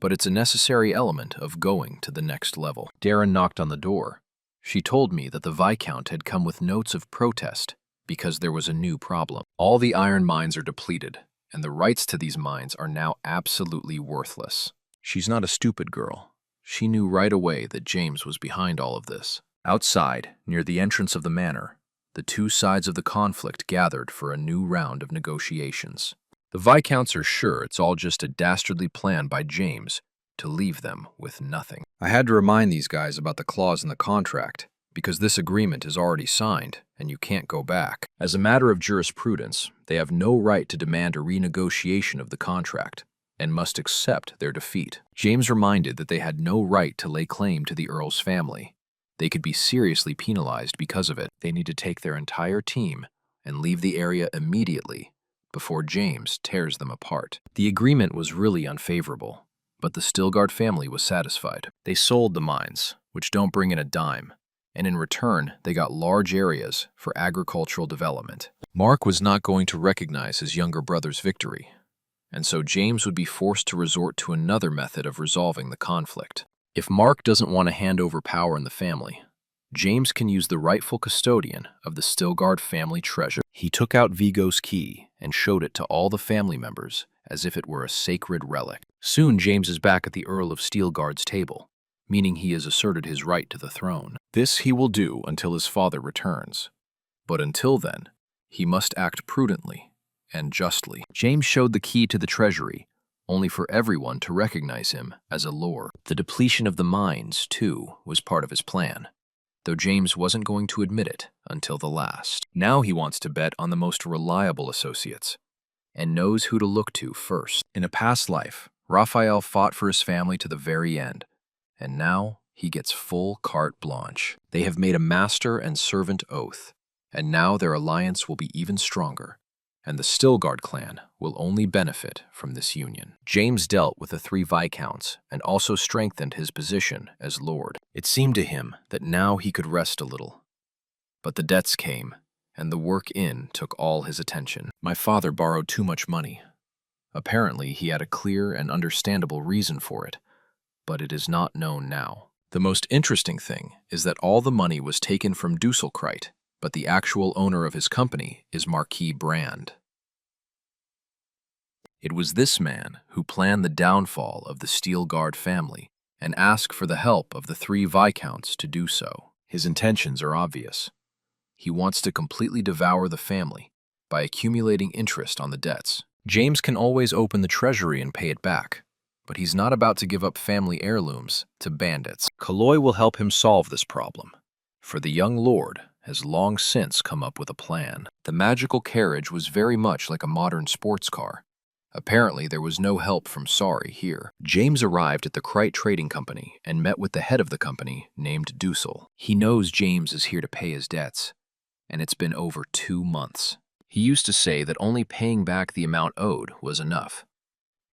A: but it's a necessary element of going to the next level. Darren knocked on the door. She told me that the Viscount had come with notes of protest because there was a new problem. All the iron mines are depleted, and the rights to these mines are now absolutely worthless. She's not a stupid girl. She knew right away that James was behind all of this. Outside, near the entrance of the manor, the 2 sides of the conflict gathered for a new round of negotiations. The Viscounts are sure it's all just a dastardly plan by James to leave them with nothing. I had to remind these guys about the clause in the contract, because this agreement is already signed, and you can't go back. As a matter of jurisprudence, they have no right to demand a renegotiation of the contract, and must accept their defeat. James reminded that they had no right to lay claim to the Earl's family. They could be seriously penalized because of it. They need to take their entire team and leave the area immediately before James tears them apart. The agreement was really unfavorable, but the Stilgard family was satisfied. They sold the mines, which don't bring in a dime, and in return, they got large areas for agricultural development. Mark was not going to recognize his younger brother's victory, and so James would be forced to resort to another method of resolving the conflict. If Mark doesn't want to hand over power in the family, James can use the rightful custodian of the Stilgard family treasure. He took out Vigo's key and showed it to all the family members as if it were a sacred relic. Soon James is back at the Earl of Steelguard's table, meaning he has asserted his right to the throne. This he will do until his father returns. But until then, he must act prudently and justly. James showed the key to the treasury, only for everyone to recognize him as a lord. The depletion of the mines, too, was part of his plan, though James wasn't going to admit it until the last. Now he wants to bet on the most reliable associates, and knows who to look to first. In a past life, Raphael fought for his family to the very end, and now he gets full carte blanche. They have made a master and servant oath, and now their alliance will be even stronger, and the Stillguard clan will only benefit from this union. James dealt with the 3 Viscounts and also strengthened his position as lord. It seemed to him that now he could rest a little. But the debts came, and the work in took all his attention. My father borrowed too much money. Apparently, he had a clear and understandable reason for it, but it is not known now. The most interesting thing is that all the money was taken from Düsselkreit, but the actual owner of his company is Marquis Brand. It was this man who planned the downfall of the Steelguard family and asked for the help of the 3 Viscounts to do so. His intentions are obvious. He wants to completely devour the family by accumulating interest on the debts. James can always open the treasury and pay it back, but he's not about to give up family heirlooms to bandits. Kaloi will help him solve this problem, for the young lord has long since come up with a plan. The magical carriage was very much like a modern sports car. Apparently, there was no help from Sari here. James arrived at the Kreit Trading Company and met with the head of the company, named Dussel. He knows James is here to pay his debts, and it's been over 2 months. He used to say that only paying back the amount owed was enough,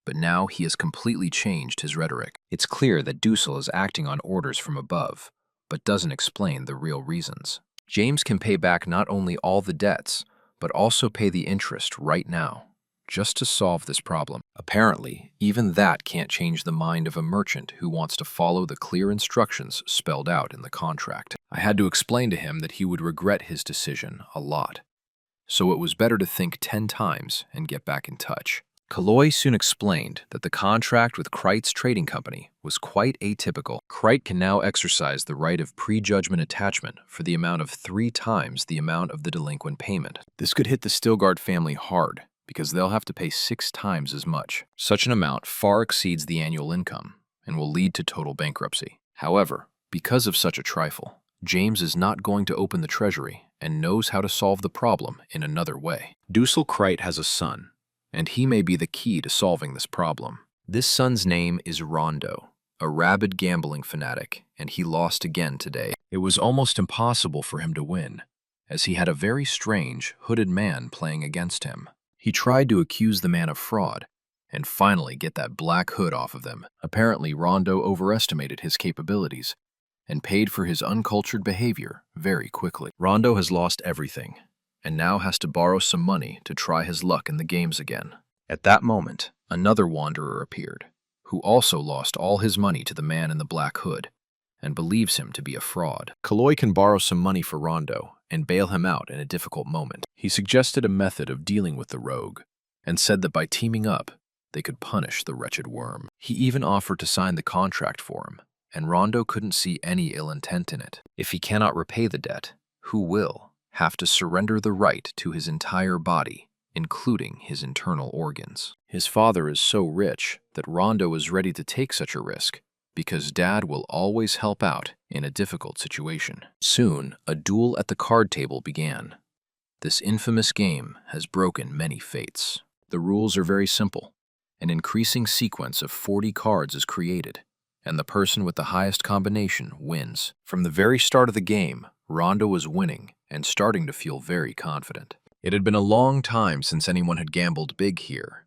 A: but now he has completely changed his rhetoric. It's clear that Dussel is acting on orders from above, but doesn't explain the real reasons. James can pay back not only all the debts, but also pay the interest right now, just to solve this problem. Apparently, even that can't change the mind of a merchant who wants to follow the clear instructions spelled out in the contract. I had to explain to him that he would regret his decision a lot, so it was better to think 10 times and get back in touch. Kaloi soon explained that the contract with Kreit's trading company was quite atypical. Kreit can now exercise the right of prejudgment attachment for the amount of 3 times the amount of the delinquent payment. This could hit the Stillguard family hard, because they'll have to pay 6 times as much. Such an amount far exceeds the annual income and will lead to total bankruptcy. However, because of such a trifle, James is not going to open the treasury and knows how to solve the problem in another way. Dussel Kreit has a son, and he may be the key to solving this problem. This son's name is Rondo, a rabid gambling fanatic, and he lost again today. It was almost impossible for him to win, as he had a very strange, hooded man playing against him. He tried to accuse the man of fraud, and finally get that black hood off of them. Apparently, Rondo overestimated his capabilities, and paid for his uncultured behavior very quickly. Rondo has lost everything, and now has to borrow some money to try his luck in the games again. At that moment, another wanderer appeared, who also lost all his money to the man in the black hood, and believes him to be a fraud. Kaloi can borrow some money for Rondo and bail him out in a difficult moment. He suggested a method of dealing with the rogue, and said that by teaming up, they could punish the wretched worm. He even offered to sign the contract for him, and Rondo couldn't see any ill intent in it. If he cannot repay the debt, who will have to surrender the right to his entire body, including his internal organs? His father is so rich that Rondo is ready to take such a risk, because Dad will always help out in a difficult situation. Soon, a duel at the card table began. This infamous game has broken many fates. The rules are very simple. An increasing sequence of 40 cards is created, and the person with the highest combination wins. From the very start of the game, Rondo was winning and starting to feel very confident. It had been a long time since anyone had gambled big here,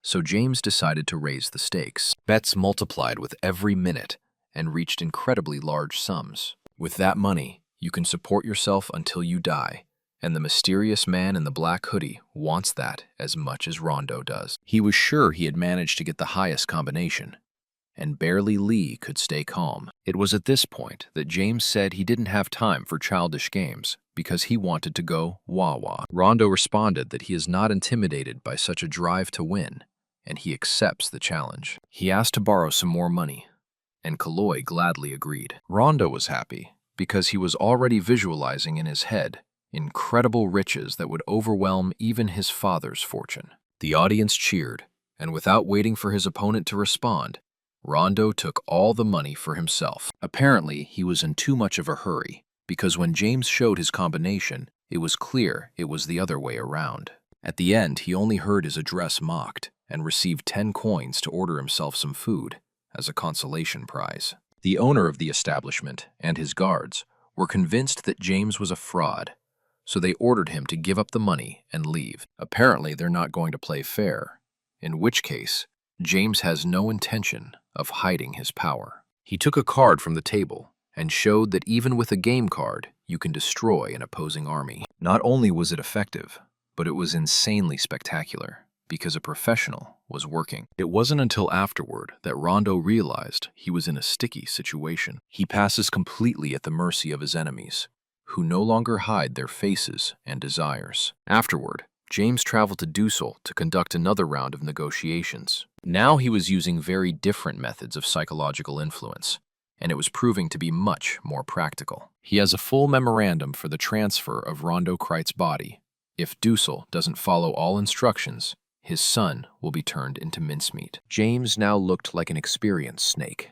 A: so James decided to raise the stakes. Bets multiplied with every minute and reached incredibly large sums. With that money, you can support yourself until you die, and the mysterious man in the black hoodie wants that as much as Rondo does. He was sure he had managed to get the highest combination, and barely Lee could stay calm. It was at this point that James said he didn't have time for childish games because he wanted to go wah-wah. Rondo responded that he is not intimidated by such a drive to win, and he accepts the challenge. He asked to borrow some more money, and Kaloi gladly agreed. Rondo was happy because he was already visualizing in his head incredible riches that would overwhelm even his father's fortune. The audience cheered, and without waiting for his opponent to respond, Rondo took all the money for himself. Apparently, he was in too much of a hurry, because when James showed his combination, it was clear it was the other way around. At the end, he only heard his address mocked and received 10 coins to order himself some food as a consolation prize. The owner of the establishment and his guards were convinced that James was a fraud, so they ordered him to give up the money and leave. Apparently, they're not going to play fair, in which case, James has no intention of hiding his power. He took a card from the table and showed that even with a game card, you can destroy an opposing army. Not only was it effective, but it was insanely spectacular because a professional was working. It wasn't until afterward that Rondo realized he was in a sticky situation. He passes completely at the mercy of his enemies, who no longer hide their faces and desires. Afterward, James traveled to Düssel to conduct another round of negotiations. Now he was using very different methods of psychological influence, and it was proving to be much more practical. He has a full memorandum for the transfer of Rondo Kreit's body. If Düssel doesn't follow all instructions, his son will be turned into mincemeat. James now looked like an experienced snake,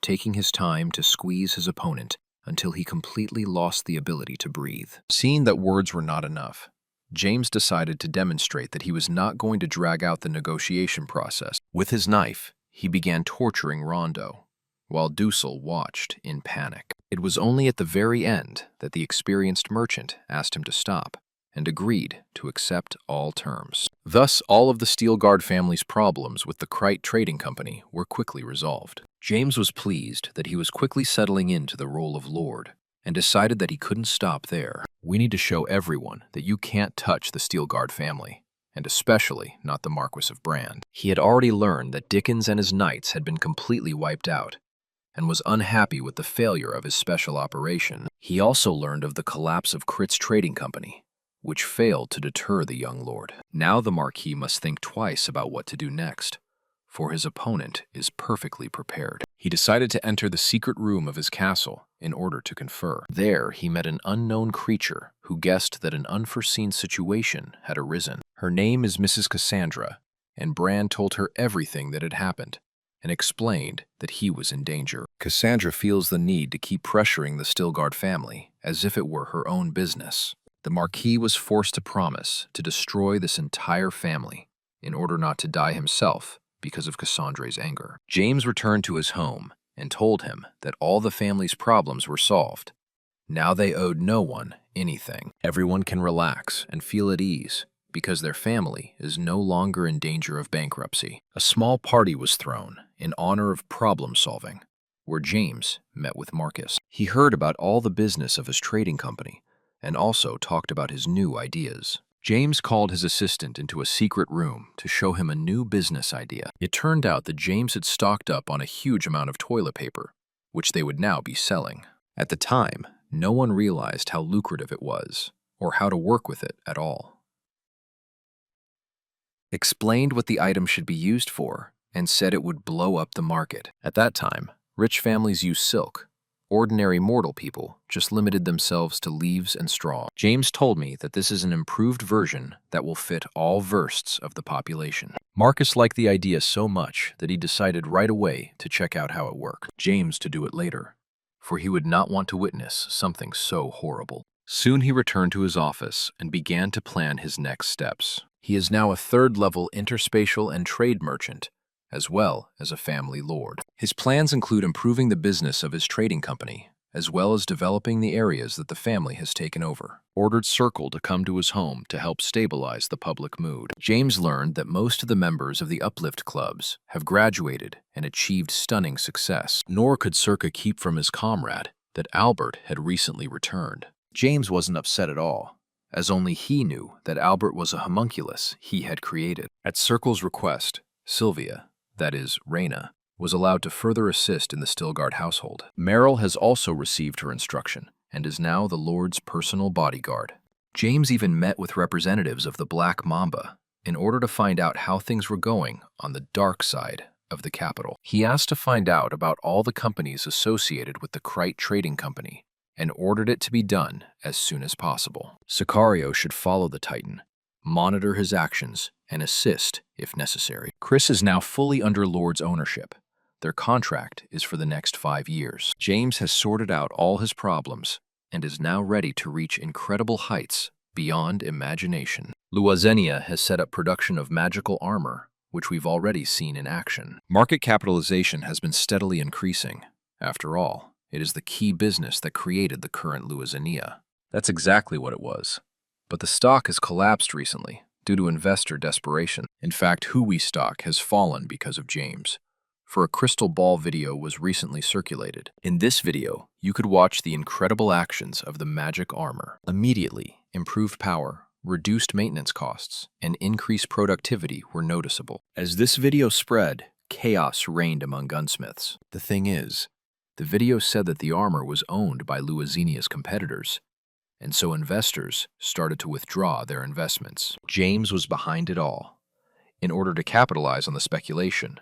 A: taking his time to squeeze his opponent until he completely lost the ability to breathe. Seeing that words were not enough, James decided to demonstrate that he was not going to drag out the negotiation process. With his knife, he began torturing Rondo, while Düssel watched in panic. It was only at the very end that the experienced merchant asked him to stop and agreed to accept all terms. Thus, all of the Steel Guard family's problems with the Kreit Trading Company were quickly resolved. James was pleased that he was quickly settling into the role of Lord, and decided that he couldn't stop there. We need to show everyone that you can't touch the Steel Guard family, and especially not the Marquis of Brand. He had already learned that Dickens and his knights had been completely wiped out, and was unhappy with the failure of his special operation. He also learned of the collapse of Kreit's Trading Company, which failed to deter the young lord. Now the Marquis must think twice about what to do next, for his opponent is perfectly prepared. He decided to enter the secret room of his castle in order to confer. There he met an unknown creature who guessed that an unforeseen situation had arisen. Her name is Mrs. Cassandra, and Brand told her everything that had happened and explained that he was in danger. Cassandra feels the need to keep pressuring the Stilgard family as if it were her own business. The Marquis was forced to promise to destroy this entire family in order not to die himself because of Cassandra's anger. James returned to his home and told him that all the family's problems were solved. Now they owed no one anything. Everyone can relax and feel at ease because their family is no longer in danger of bankruptcy. A small party was thrown in honor of problem solving, where James met with Marcus. He heard about all the business of his trading company and also talked about his new ideas. James called his assistant into a secret room to show him a new business idea. It turned out that James had stocked up on a huge amount of toilet paper, which they would now be selling. At the time, no one realized how lucrative it was, or how to work with it at all. Explained what the item should be used for, and said it would blow up the market. At that time, rich families used silk. Ordinary mortal people just limited themselves to leaves and straw. James told me that this is an improved version that will fit all versts of the population. Marcus liked the idea so much that he decided right away to check out how it worked. James to do it later, for he would not want to witness something so horrible. Soon he returned to his office and began to plan his next steps. He is now a third-level interspatial and trade merchant, as well as a family lord. His plans include improving the business of his trading company, as well as developing the areas that the family has taken over. Ordered Circle to come to his home to help stabilize the public mood. James learned that most of the members of the Uplift clubs have graduated and achieved stunning success. Nor could Circa keep from his comrade that Albert had recently returned. James wasn't upset at all, as only he knew that Albert was a homunculus he had created. At Circle's request, Sylvia, that is, Reina, was allowed to further assist in the Stilgard household. Meryl has also received her instruction and is now the Lord's personal bodyguard. James even met with representatives of the Black Mamba in order to find out how things were going on the dark side of the capital. He asked to find out about all the companies associated with the Krite Trading Company and ordered it to be done as soon as possible. Sicario should follow the Titan, monitor his actions, and assist if necessary. Chris is now fully under Lord's ownership. Their contract is for the next 5 years. James has sorted out all his problems and is now ready to reach incredible heights beyond imagination. Luazenia has set up production of magical armor, which we've already seen in action. Market capitalization has been steadily increasing. After all, it is the key business that created the current Luazenia. That's exactly what it was. But the stock has collapsed recently due to investor desperation. In fact, Hui stock has fallen because of James. For a crystal ball video was recently circulated. In this video, you could watch the incredible actions of the magic armor. Immediately, improved power, reduced maintenance costs, and increased productivity were noticeable. As this video spread, chaos reigned among gunsmiths. The thing is, the video said that the armor was owned by Luazenia's competitors, and so investors started to withdraw their investments. James was behind it all, in order to capitalize on the speculation.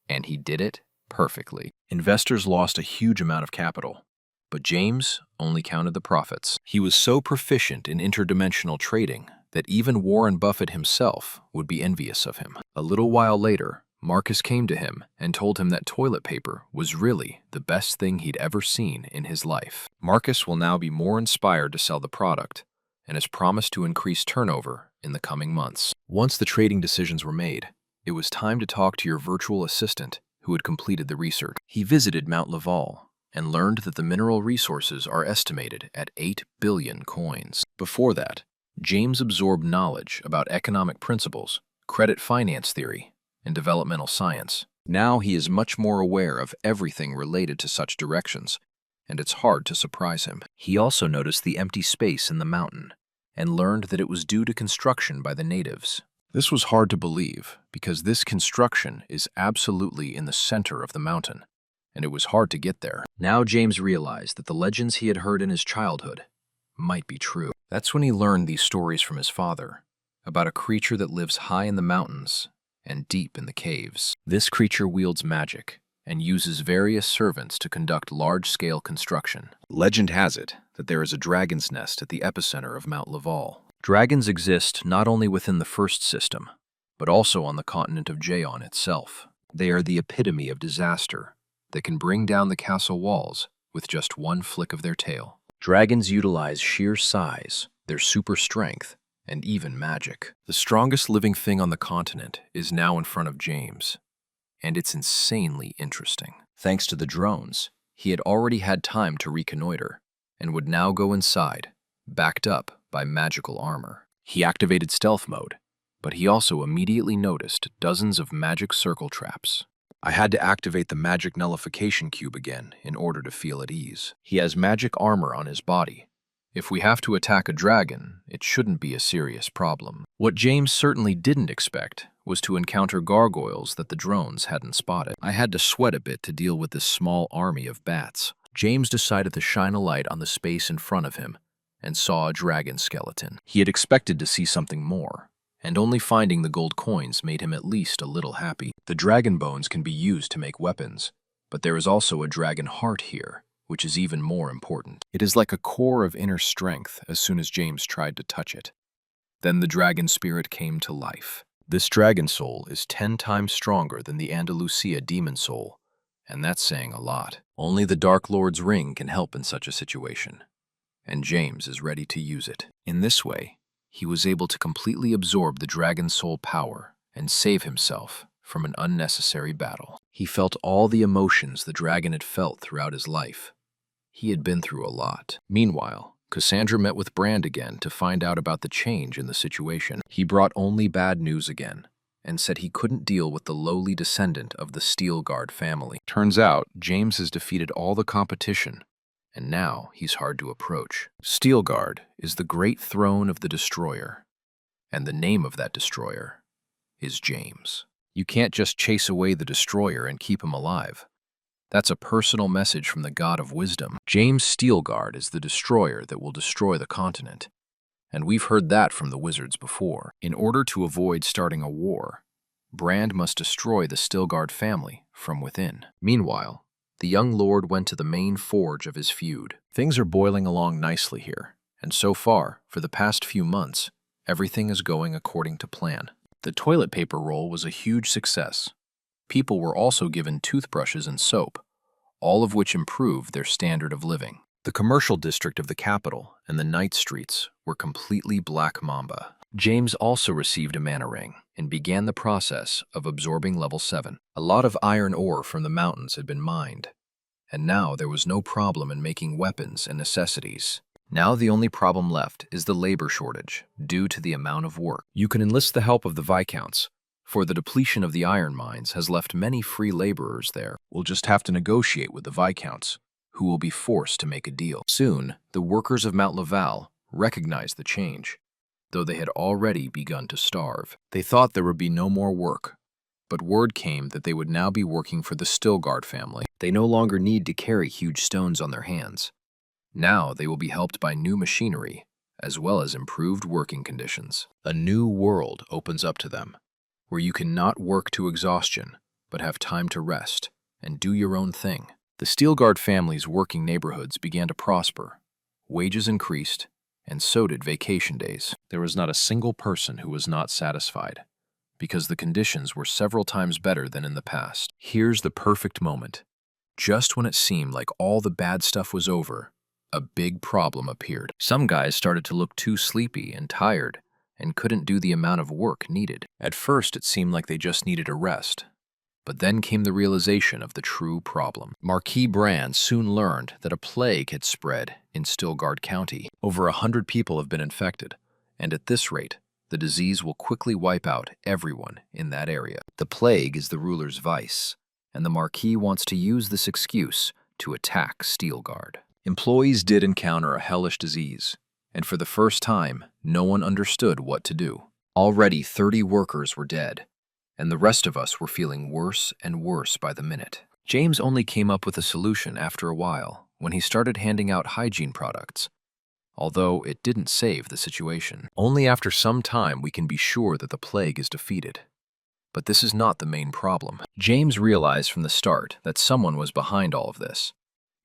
A: And he did it perfectly. Investors lost a huge amount of capital, but James only counted the profits. He was so proficient in interdimensional trading that even Warren Buffett himself would be envious of him. A little while later, Marcus came to him and told him that toilet paper was really the best thing he'd ever seen in his life. Marcus will now be more inspired to sell the product and has promised to increase turnover in the coming months. Once the trading decisions were made, it was time to talk to your virtual assistant who had completed the research. He visited Mount Laval and learned that the mineral resources are estimated at 8 billion coins. Before that, James absorbed knowledge about economic principles, credit finance theory, and developmental science. Now he is much more aware of everything related to such directions, and it's hard to surprise him. He also noticed the empty space in the mountain and learned that it was due to construction by the natives. This was hard to believe because this construction is absolutely in the center of the mountain, and it was hard to get there. Now James realized that the legends he had heard in his childhood might be true. That's when he learned these stories from his father, about a creature that lives high in the mountains and deep in the caves. This creature wields magic and uses various servants to conduct large-scale construction. Legend has it that there is a dragon's nest at the epicenter of Mount Laval. Dragons exist not only within the first system, but also on the continent of Jaon itself. They are the epitome of disaster that can bring down the castle walls with just one flick of their tail. Dragons utilize sheer size, their super strength, and even magic. The strongest living thing on the continent is now in front of James, and it's insanely interesting. Thanks to the drones, he had already had time to reconnoiter, and would now go inside, backed up by magical armor. He activated stealth mode, but he also immediately noticed dozens of magic circle traps. I had to activate the magic nullification cube again in order to feel at ease. He has magic armor on his body. If we have to attack a dragon, it shouldn't be a serious problem. What James certainly didn't expect was to encounter gargoyles that the drones hadn't spotted. I had to sweat a bit to deal with this small army of bats. James decided to shine a light on the space in front of him and saw a dragon skeleton. He had expected to see something more, and only finding the gold coins made him at least a little happy. The dragon bones can be used to make weapons, but there is also a dragon heart here, which is even more important. It is like a core of inner strength as soon as James tried to touch it. Then the dragon spirit came to life. This dragon soul is 10 times stronger than the Andalusia demon soul, and that's saying a lot. Only the Dark Lord's ring can help in such a situation, and James is ready to use it. In this way, he was able to completely absorb the dragon soul power and save himself from an unnecessary battle. He felt all the emotions the dragon had felt throughout his life. He had been through a lot. Meanwhile, Cassandra met with Brand again to find out about the change in the situation. He brought only bad news again, and said he couldn't deal with the lowly descendant of the Steelguard family. Turns out, James has defeated all the competition, and now he's hard to approach. Steelguard is the great throne of the Destroyer, and the name of that Destroyer is James. You can't just chase away the Destroyer and keep him alive. That's a personal message from the God of Wisdom. James Steelguard is the Destroyer that will destroy the continent, And we've heard that from the wizards before. In order to avoid starting a war, Brand must destroy the Stilgard family from within. Meanwhile, the young lord went to the main forge of his feud. Things are boiling along nicely here, and so far, for the past few months, everything is going according to plan. The toilet paper roll was a huge success. People were also given toothbrushes and soap, all of which improved their standard of living. The commercial district of the capital and the night streets were completely black mamba. James also received a mana ring and began the process of absorbing level 7. A lot of iron ore from the mountains had been mined, and now there was no problem in making weapons and necessities. Now the only problem left is the labor shortage due to the amount of work. You can enlist the help of the Viscounts, for the depletion of the iron mines has left many free laborers there. We'll just have to negotiate with the Viscounts, who will be forced to make a deal. Soon, the workers of Mount Laval recognized the change, though they had already begun to starve. They thought there would be no more work, but word came that they would now be working for the Stilgard family. They no longer need to carry huge stones on their hands. Now they will be helped by new machinery, as well as improved working conditions. A new world opens up to them, where you can not work to exhaustion, but have time to rest and do your own thing. The Stilgard family's working neighborhoods began to prosper. Wages increased, and so did vacation days. There was not a single person who was not satisfied, because the conditions were several times better than in the past. Here's the perfect moment. Just when it seemed like all the bad stuff was over, a big problem appeared. Some guys started to look too sleepy and tired and couldn't do the amount of work needed. At first, it seemed like they just needed a rest. But then came the realization of the true problem. Marquis Brand soon learned that a plague had spread in Stilgard County. Over 100 people have been infected, and at this rate, the disease will quickly wipe out everyone in that area. The plague is the ruler's vice, and the Marquis wants to use this excuse to attack Stilgard. Employees did encounter a hellish disease, and for the first time, no one understood what to do. Already 30 workers were dead, and the rest of us were feeling worse and worse by the minute. James only came up with a solution after a while, when he started handing out hygiene products, although it didn't save the situation. Only after some time we can be sure that the plague is defeated. But this is not the main problem. James realized from the start that someone was behind all of this,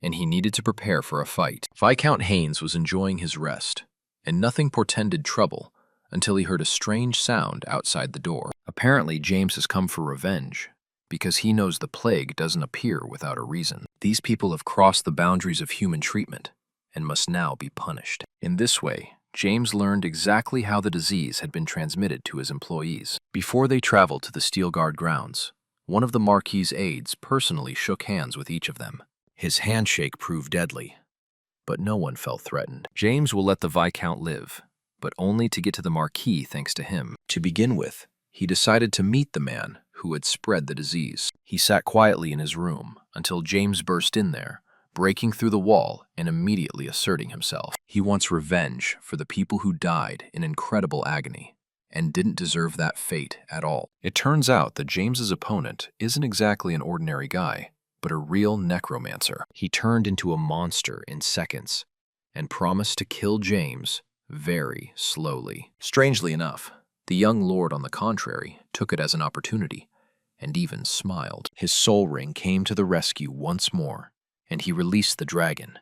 A: and he needed to prepare for a fight. Viscount Haynes was enjoying his rest, and nothing portended trouble until he heard a strange sound outside the door. Apparently, James has come for revenge, because he knows the plague doesn't appear without a reason. These people have crossed the boundaries of human treatment and must now be punished. In this way, James learned exactly how the disease had been transmitted to his employees. Before they traveled to the Stilgard grounds, one of the Marquis's aides personally shook hands with each of them. His handshake proved deadly, but no one felt threatened. James will let the Viscount live, but only to get to the Marquis thanks to him. To begin with, he decided to meet the man who had spread the disease. He sat quietly in his room until James burst in there, breaking through the wall and immediately asserting himself. He wants revenge for the people who died in incredible agony and didn't deserve that fate at all. It turns out that James's opponent isn't exactly an ordinary guy, but a real necromancer. He turned into a monster in seconds and promised to kill James very slowly. Strangely enough, the young lord, on the contrary, took it as an opportunity and even smiled. His soul ring came to the rescue once more, and he released the dragon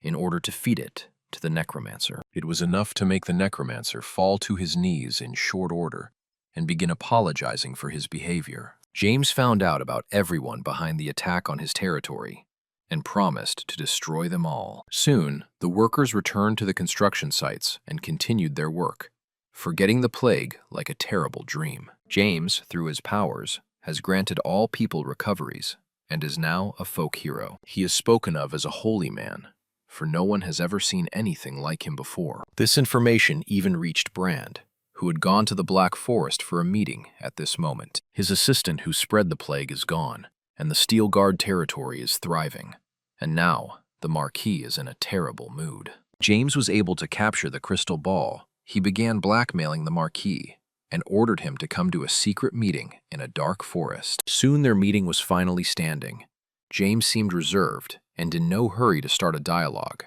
A: in order to feed it to the necromancer. It was enough to make the necromancer fall to his knees in short order and begin apologizing for his behavior. James found out about everyone behind the attack on his territory and promised to destroy them all. Soon, the workers returned to the construction sites and continued their work, forgetting the plague like a terrible dream. James, through his powers, has granted all people recoveries and is now a folk hero. He is spoken of as a holy man, for no one has ever seen anything like him before. This information even reached Brand, who had gone to the Black Forest for a meeting at this moment. His assistant who spread the plague is gone, and the Stilgard territory is thriving. And now, the Marquis is in a terrible mood. James was able to capture the crystal ball. He began blackmailing the Marquis and ordered him to come to a secret meeting in a dark forest. Soon their meeting was finally standing. James seemed reserved and in no hurry to start a dialogue.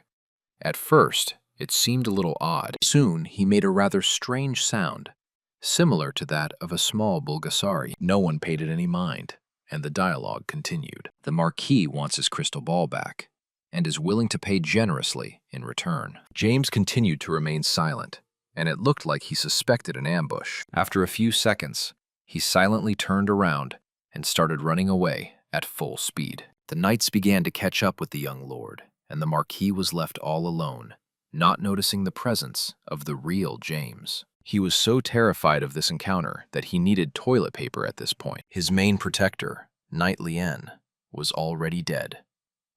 A: At first, It seemed a little odd. Soon, he made a rather strange sound, similar to that of a small Bulgasari. No one paid it any mind, and the dialogue continued. The Marquis wants his crystal ball back, and is willing to pay generously in return. James continued to remain silent, and it looked like he suspected an ambush. After a few seconds, he silently turned around and started running away at full speed. The knights began to catch up with the young lord, and the Marquis was left all alone, not noticing the presence of the real James. He was so terrified of this encounter that he needed toilet paper at this point. His main protector, Knight Lien, was already dead,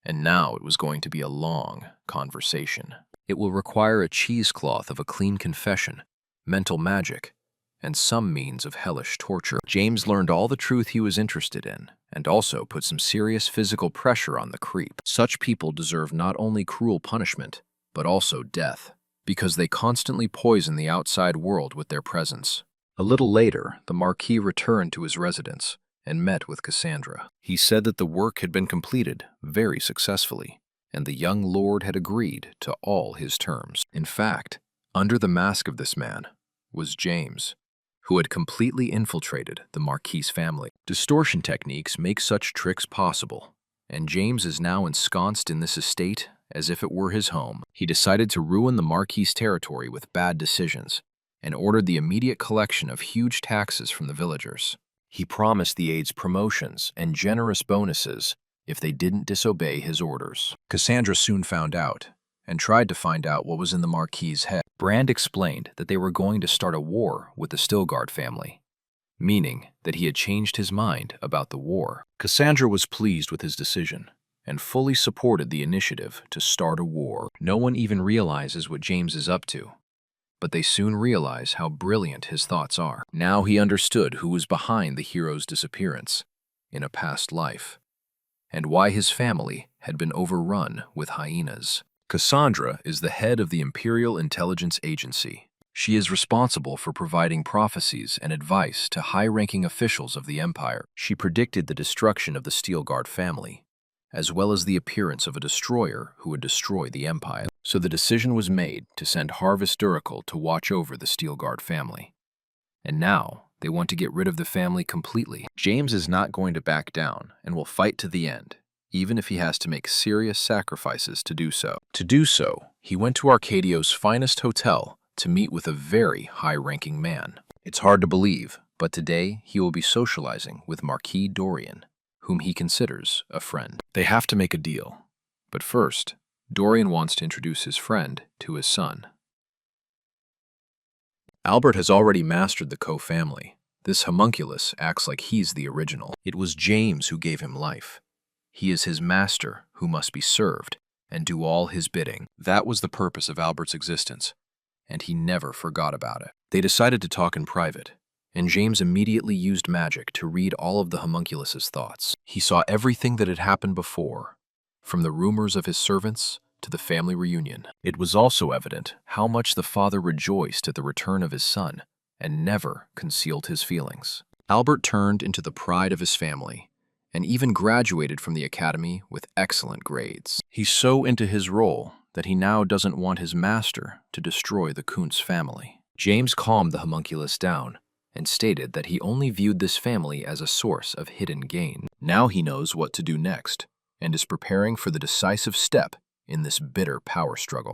A: and now it was going to be a long conversation. It will require a cheesecloth of a clean confession, mental magic, and some means of hellish torture. James learned all the truth he was interested in, and also put some serious physical pressure on the creep. Such people deserve not only cruel punishment, but also death, because they constantly poison the outside world with their presence. A little later, the Marquis returned to his residence and met with Cassandra. He said that the work had been completed very successfully, and the young lord had agreed to all his terms. In fact, under the mask of this man was James, who had completely infiltrated the Marquis' family. Distortion techniques make such tricks possible, and James is now ensconced in this estate as if it were his home. He decided to ruin the Marquis' territory with bad decisions, and ordered the immediate collection of huge taxes from the villagers. He promised the aides promotions and generous bonuses if they didn't disobey his orders. Cassandra soon found out, and tried to find out what was in the Marquis' head. Brand explained that they were going to start a war with the Stilgard family, meaning that he had changed his mind about the war. Cassandra was pleased with his decision, and fully supported the initiative to start a war. No one even realizes what James is up to, but they soon realize how brilliant his thoughts are. Now he understood who was behind the hero's disappearance in a past life, and why his family had been overrun with hyenas. Cassandra is the head of the Imperial Intelligence Agency. She is responsible for providing prophecies and advice to high-ranking officials of the Empire. She predicted the destruction of the Stilgard family, as well as the appearance of a destroyer who would destroy the Empire. So the decision was made to send Harvest Duracle to watch over the Stilgard family. And now, they want to get rid of the family completely. James is not going to back down and will fight to the end, even if he has to make serious sacrifices to do so. To do so, he went to Arcadio's finest hotel to meet with a very high-ranking man. It's hard to believe, but today he will be socializing with Marquis Dorian, whom he considers a friend. They have to make a deal, but first, Dorian wants to introduce his friend to his son. Albert has already mastered the Coe family. This homunculus acts like he's the original. It was James who gave him life. He is his master who must be served and do all his bidding. That was the purpose of Albert's existence, and he never forgot about it. They decided to talk in private, and James immediately used magic to read all of the homunculus's thoughts. He saw everything that had happened before, from the rumors of his servants to the family reunion. It was also evident how much the father rejoiced at the return of his son and never concealed his feelings. Albert turned into the pride of his family and even graduated from the academy with excellent grades. He's so into his role that he now doesn't want his master to destroy the Kuntz family. James calmed the homunculus down and stated that he only viewed this family as a source of hidden gain. Now he knows what to do next and is preparing for the decisive step in this bitter power struggle.